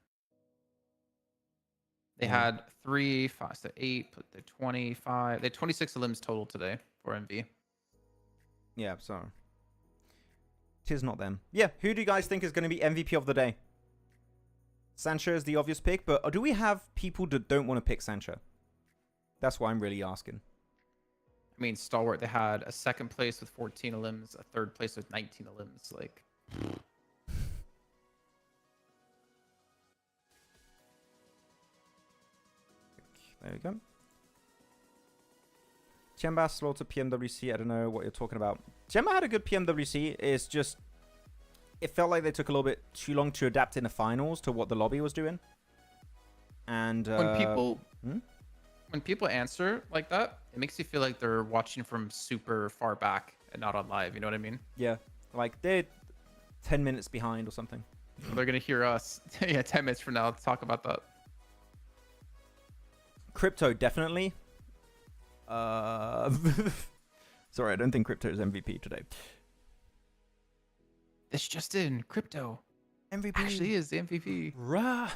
They had 3, 5, so 8, they're 25. They had 26 limbs total today for MV. Yeah, so. Tis not them. Yeah, who do you guys think is going to be MVP of the day? Sancha is the obvious pick, but do we have people that don't want to pick Sancha? That's what I'm really asking. I mean, Stalwart, they had a second place with 14 limbs, a third place with 19 limbs. Like, there we go. Chemba, Slaughter, PMWC. I don't know what you're talking about. Chemba had a good PMWC. It's just, it felt like they took a little bit too long to adapt in the finals to what the lobby was doing. And when people answer like that, it makes you feel like they're watching from super far back and not on live. You know what I mean? Yeah, like they're 10 minutes behind or something. They're gonna hear us, 10 minutes from now, talk about that. Crypto, definitely. Sorry, I don't think Crypto is MVP today. This just in, Crypto MVP actually is the MVP. Rah.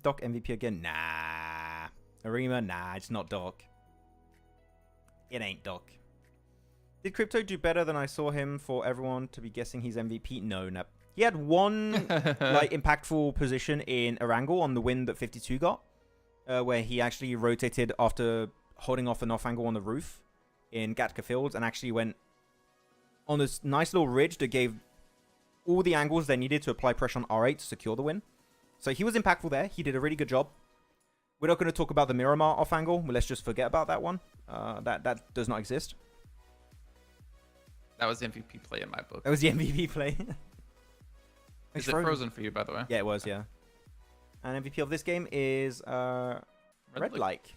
Doc MVP again? Nah. Arima? Nah, it's not Doc. It ain't Doc. Did Crypto do better than I saw him for everyone to be guessing he's MVP? No, no. He had one like impactful position in Erangel on the win that 52 got, where he actually rotated after holding off an off angle on the roof in Gatka Fields and actually went on this nice little ridge that gave all the angles they needed to apply pressure on R8 to secure the win. So he was impactful there. He did a really good job. We're not going to talk about the Miramar off angle. But let's just forget about that one. That does not exist. That was the MVP play in my book. That was the MVP play. Is it frozen for you, by the way? Yeah, it was, yeah. And MVP of this game is Red Like.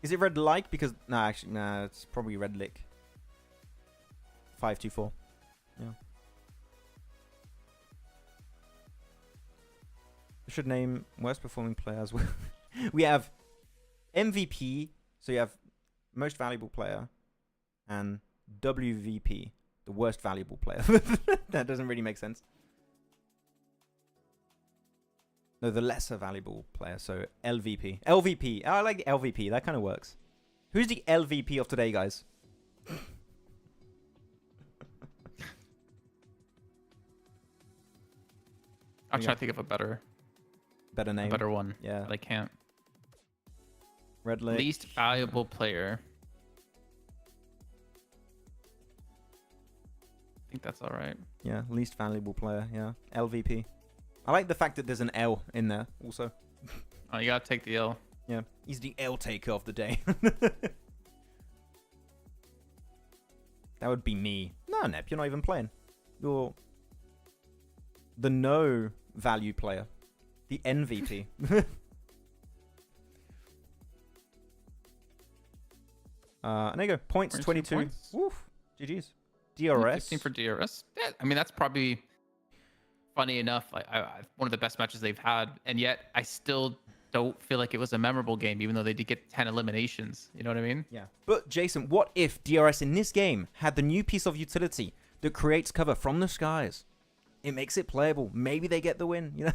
Is it Red Like? Because, actually, it's probably Red Lick. 524. Yeah. I should name worst performing player as well. We have MVP, so you have most valuable player, and WVP, the worst valuable player. That doesn't really make sense. No, the lesser valuable player, so LVP. LVP. Oh, I like LVP. That kind of works. Who's the LVP of today, guys? I'm trying to think of a better name. A better one. Yeah. But I can't. Red Lick. Least valuable player. I think that's all right. Yeah, least valuable player. Yeah, LVP. I like the fact that there's an L in there also. Oh, you gotta take the L. Yeah, he's the L taker of the day. That would be me. No, Nep, you're not even playing. You're the no value player. The NVP. And there you go. Points 22. Points. Woof. GG's. DRS. 15 for DRS. Yeah, I mean, that's probably funny enough. One of the best matches they've had. And yet, I still don't feel like it was a memorable game, even though they did get 10 eliminations. You know what I mean? Yeah. But, Jason, what if DRS in this game had the new piece of utility that creates cover from the skies? It makes it playable. Maybe they get the win, you know?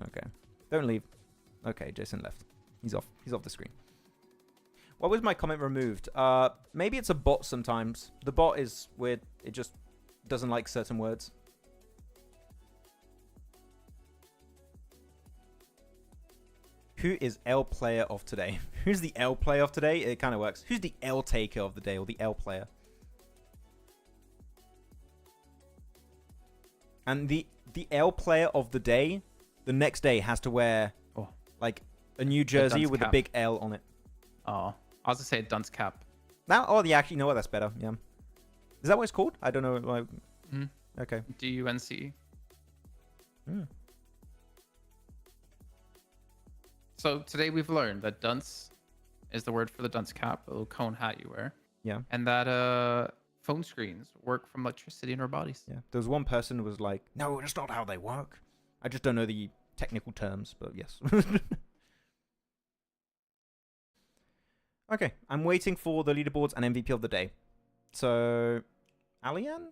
Okay. Don't leave. Okay, Jason left. He's off the screen. Why was my comment removed? Maybe it's a bot sometimes. The bot is weird. It just doesn't like certain words. Who is L player of today? Who's the L player of today? It kind of works. Who's the L taker of the day, or the L player? And the L player of the day, the next day has to wear like a new jersey with a big L on it. Oh, I was gonna say a dunce cap. Now, oh, yeah, actually, you know what? That's better. Yeah. Is that what it's called? I don't know. Like, okay. DUNC. Mm. So today we've learned that dunce is the word for the dunce cap, the little cone hat you wear. Yeah. And that phone screens work from electricity in our bodies. Yeah. There was one person who was like, no, that's not how they work. I just don't know the technical terms, but yes. Okay. I'm waiting for the leaderboards and MVP of the day. So, Alian?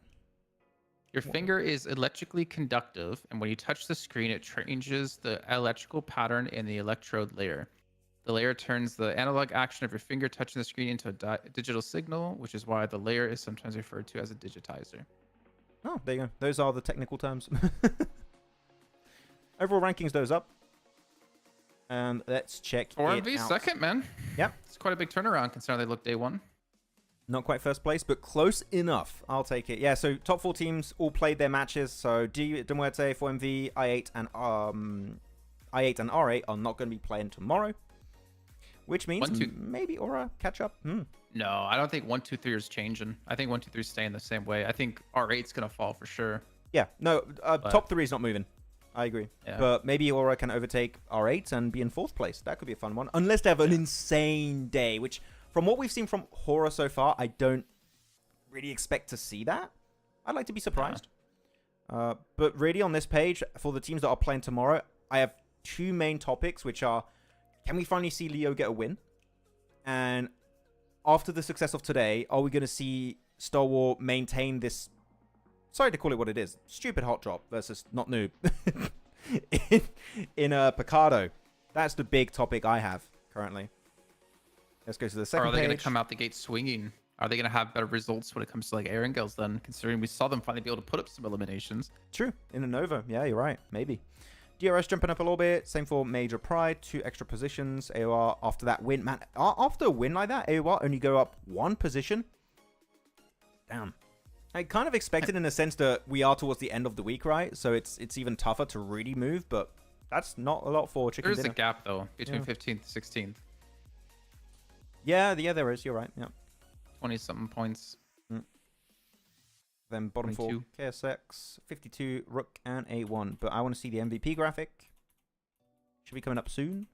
Your finger is electrically conductive, and when you touch the screen, it changes the electrical pattern in the electrode layer. The layer turns the analog action of your finger touching the screen into a digital signal, which is why the layer is sometimes referred to as a digitizer. Oh, there you go. Those are the technical terms. Overall rankings those up. And let's check 4MV it out. second, man. Yep. It's quite a big turnaround considering they look day one. Not quite first place, but close enough. I'll take it. Yeah, so top 4 teams all played their matches. So Muerte, 4MV, I8, and R8 are not going to be playing tomorrow. Which means maybe Aura catch up. No, I don't think 1, 2, 3 is changing. I think 1, 2, 3 is staying the same way. I think R8's going to fall for sure. Yeah, no, top 3 is not moving. I agree. Yeah. But maybe Aura can overtake R8 and be in 4th place. That could be a fun one. Unless they have an insane day, which from what we've seen from Horror so far, I don't really expect to see that. I'd like to be surprised. But really on this page, for the teams that are playing tomorrow, I have 2 main topics, which are, can we finally see Leo get a win? And after the success of today, are we going to see Star Wars maintain this, sorry to call it what it is, stupid hot drop versus not noob in Picardo? That's the big topic I have currently. Let's go to the second Or are they page. going to come out the gate swinging? Are they going to have better results when it comes to like Erangel's then, considering we saw them finally be able to put up some eliminations? True. In a Nova. Yeah, you're right. Maybe. DRS jumping up a little bit. Same for Major Pride. 2 extra positions. AOR after that win. Man, after a win like that, AOR only go up 1 position. Damn. I kind of expected in a sense that we are towards the end of the week, right? So it's even tougher to really move, but that's not a lot for Chicken There's Dinner. a gap though between 15th and 16th. Yeah, there is. You're right. Yeah. 20-something points. Then bottom 4, 22. KSX, 52, Rook, and A1. But I want to see the MVP graphic. Should be coming up soon.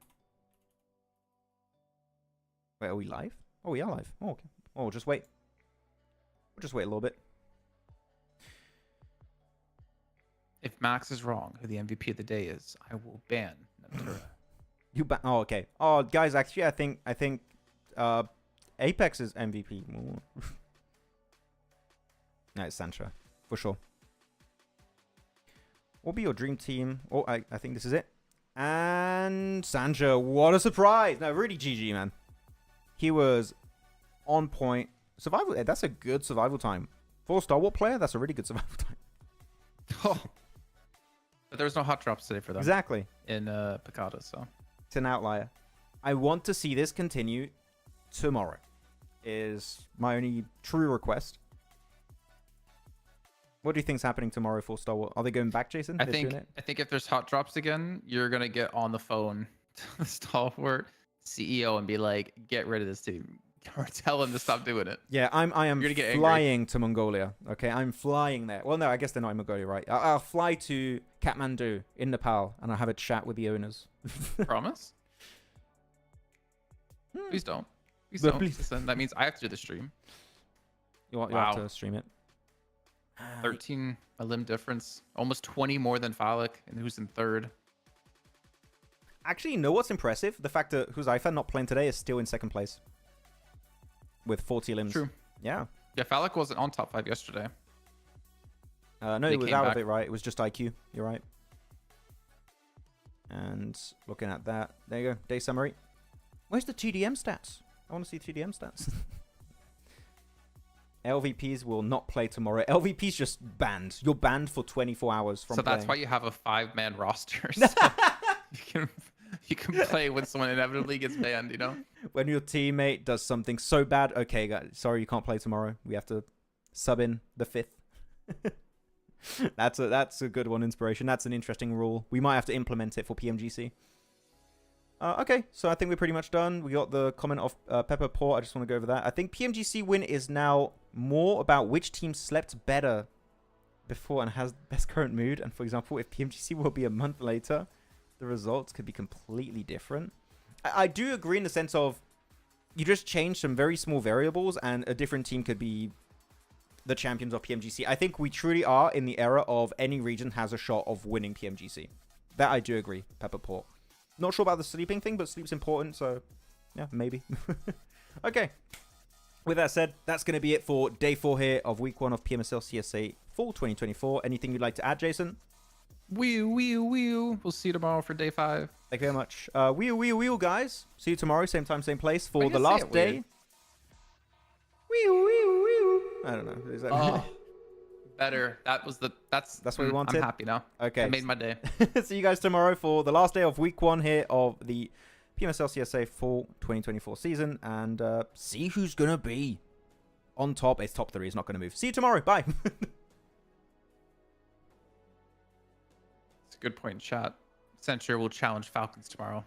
Wait, are we live? Oh, we are live. Oh, okay. Oh, just wait. We'll just wait a little bit. If Max is wrong, who the MVP of the day is, I will ban Natura. Oh, okay. Oh, guys, actually, I think Apex is MVP. No, it's Santra, for sure. What will be your dream team? Oh, I think this is it. And Sancha, what a surprise. No, really GG, man. He was on point. Survival, that's a good survival time. For a Star Wars player, that's a really good survival time. Oh. But there was no hot drops today for them. Exactly. In Picada, so. It's an outlier. I want to see this continue tomorrow. Is my only true request. What do you think's happening tomorrow for Star Wars? Are they going back, Jason? I They're doing think it? if there's hot drops again, you're gonna get on the phone to the Star Wars CEO and be like, get rid of this team. Or tell him to stop doing it. Yeah, I am You're gonna get flying to Mongolia. Okay, I'm flying there. Well, no, I guess they're not in Mongolia, right? I'll fly to Kathmandu in Nepal, and I'll have a chat with the owners. Promise? Please don't. Please But don't. please. Listen, that means I have to do the stream. You'll have Wow. to stream it. 13 a limb difference. Almost 20 more than Falik, and who's in third. Actually, you know what's impressive? The fact that Huzaifa not playing today is still in second place. With 40 limbs. True. Yeah. Yeah, Falik wasn't on top 5 yesterday. No, They he was came out back. of it, right? It was just IQ. You're right. And looking at that. There you go. Day summary. Where's the TDM stats? I want to see TDM stats. LVPs will not play tomorrow. LVP's just banned. You're banned for 24 hours from So that's playing. why you have a 5-man roster. So you can play when someone inevitably gets banned, you know? When your teammate does something so bad, okay, guys, sorry, you can't play tomorrow. We have to sub in the 5th. That's a good one, Inspiration. That's an interesting rule. We might have to implement it for PMGC. Okay, so I think we're pretty much done. We got the comment of Pepper Port. I just want to go over that. I think PMGC win is now more about which team slept better before and has best current mood. And for example, if PMGC will be a month later, the results could be completely different. I do agree in the sense of you just change some very small variables and a different team could be the champions of PMGC. I think we truly are in the era of any region has a shot of winning PMGC. That I do agree, Pepper Port. Not sure about the sleeping thing, but sleep's important, so yeah, maybe. Okay. With that said, that's going to be it for day 4 here of week 1 of PMSL CSA Fall 2024. Anything you'd like to add, Jason? We'll see you tomorrow for day 5. Thank you very much. Wheel, guys. See you tomorrow, same time, same place for Why the you say last it day. weird? I don't know. Is that Oh, better. That's what we wanted? I'm happy now. Okay. I made my day. See you guys tomorrow for the last day of week 1 here of the PMSL CSA Fall 2024 season. And see who's going to be on top. It's top 3. It's not going to move. See you tomorrow. Bye. It's a good point in chat. Censure will challenge Falcons tomorrow.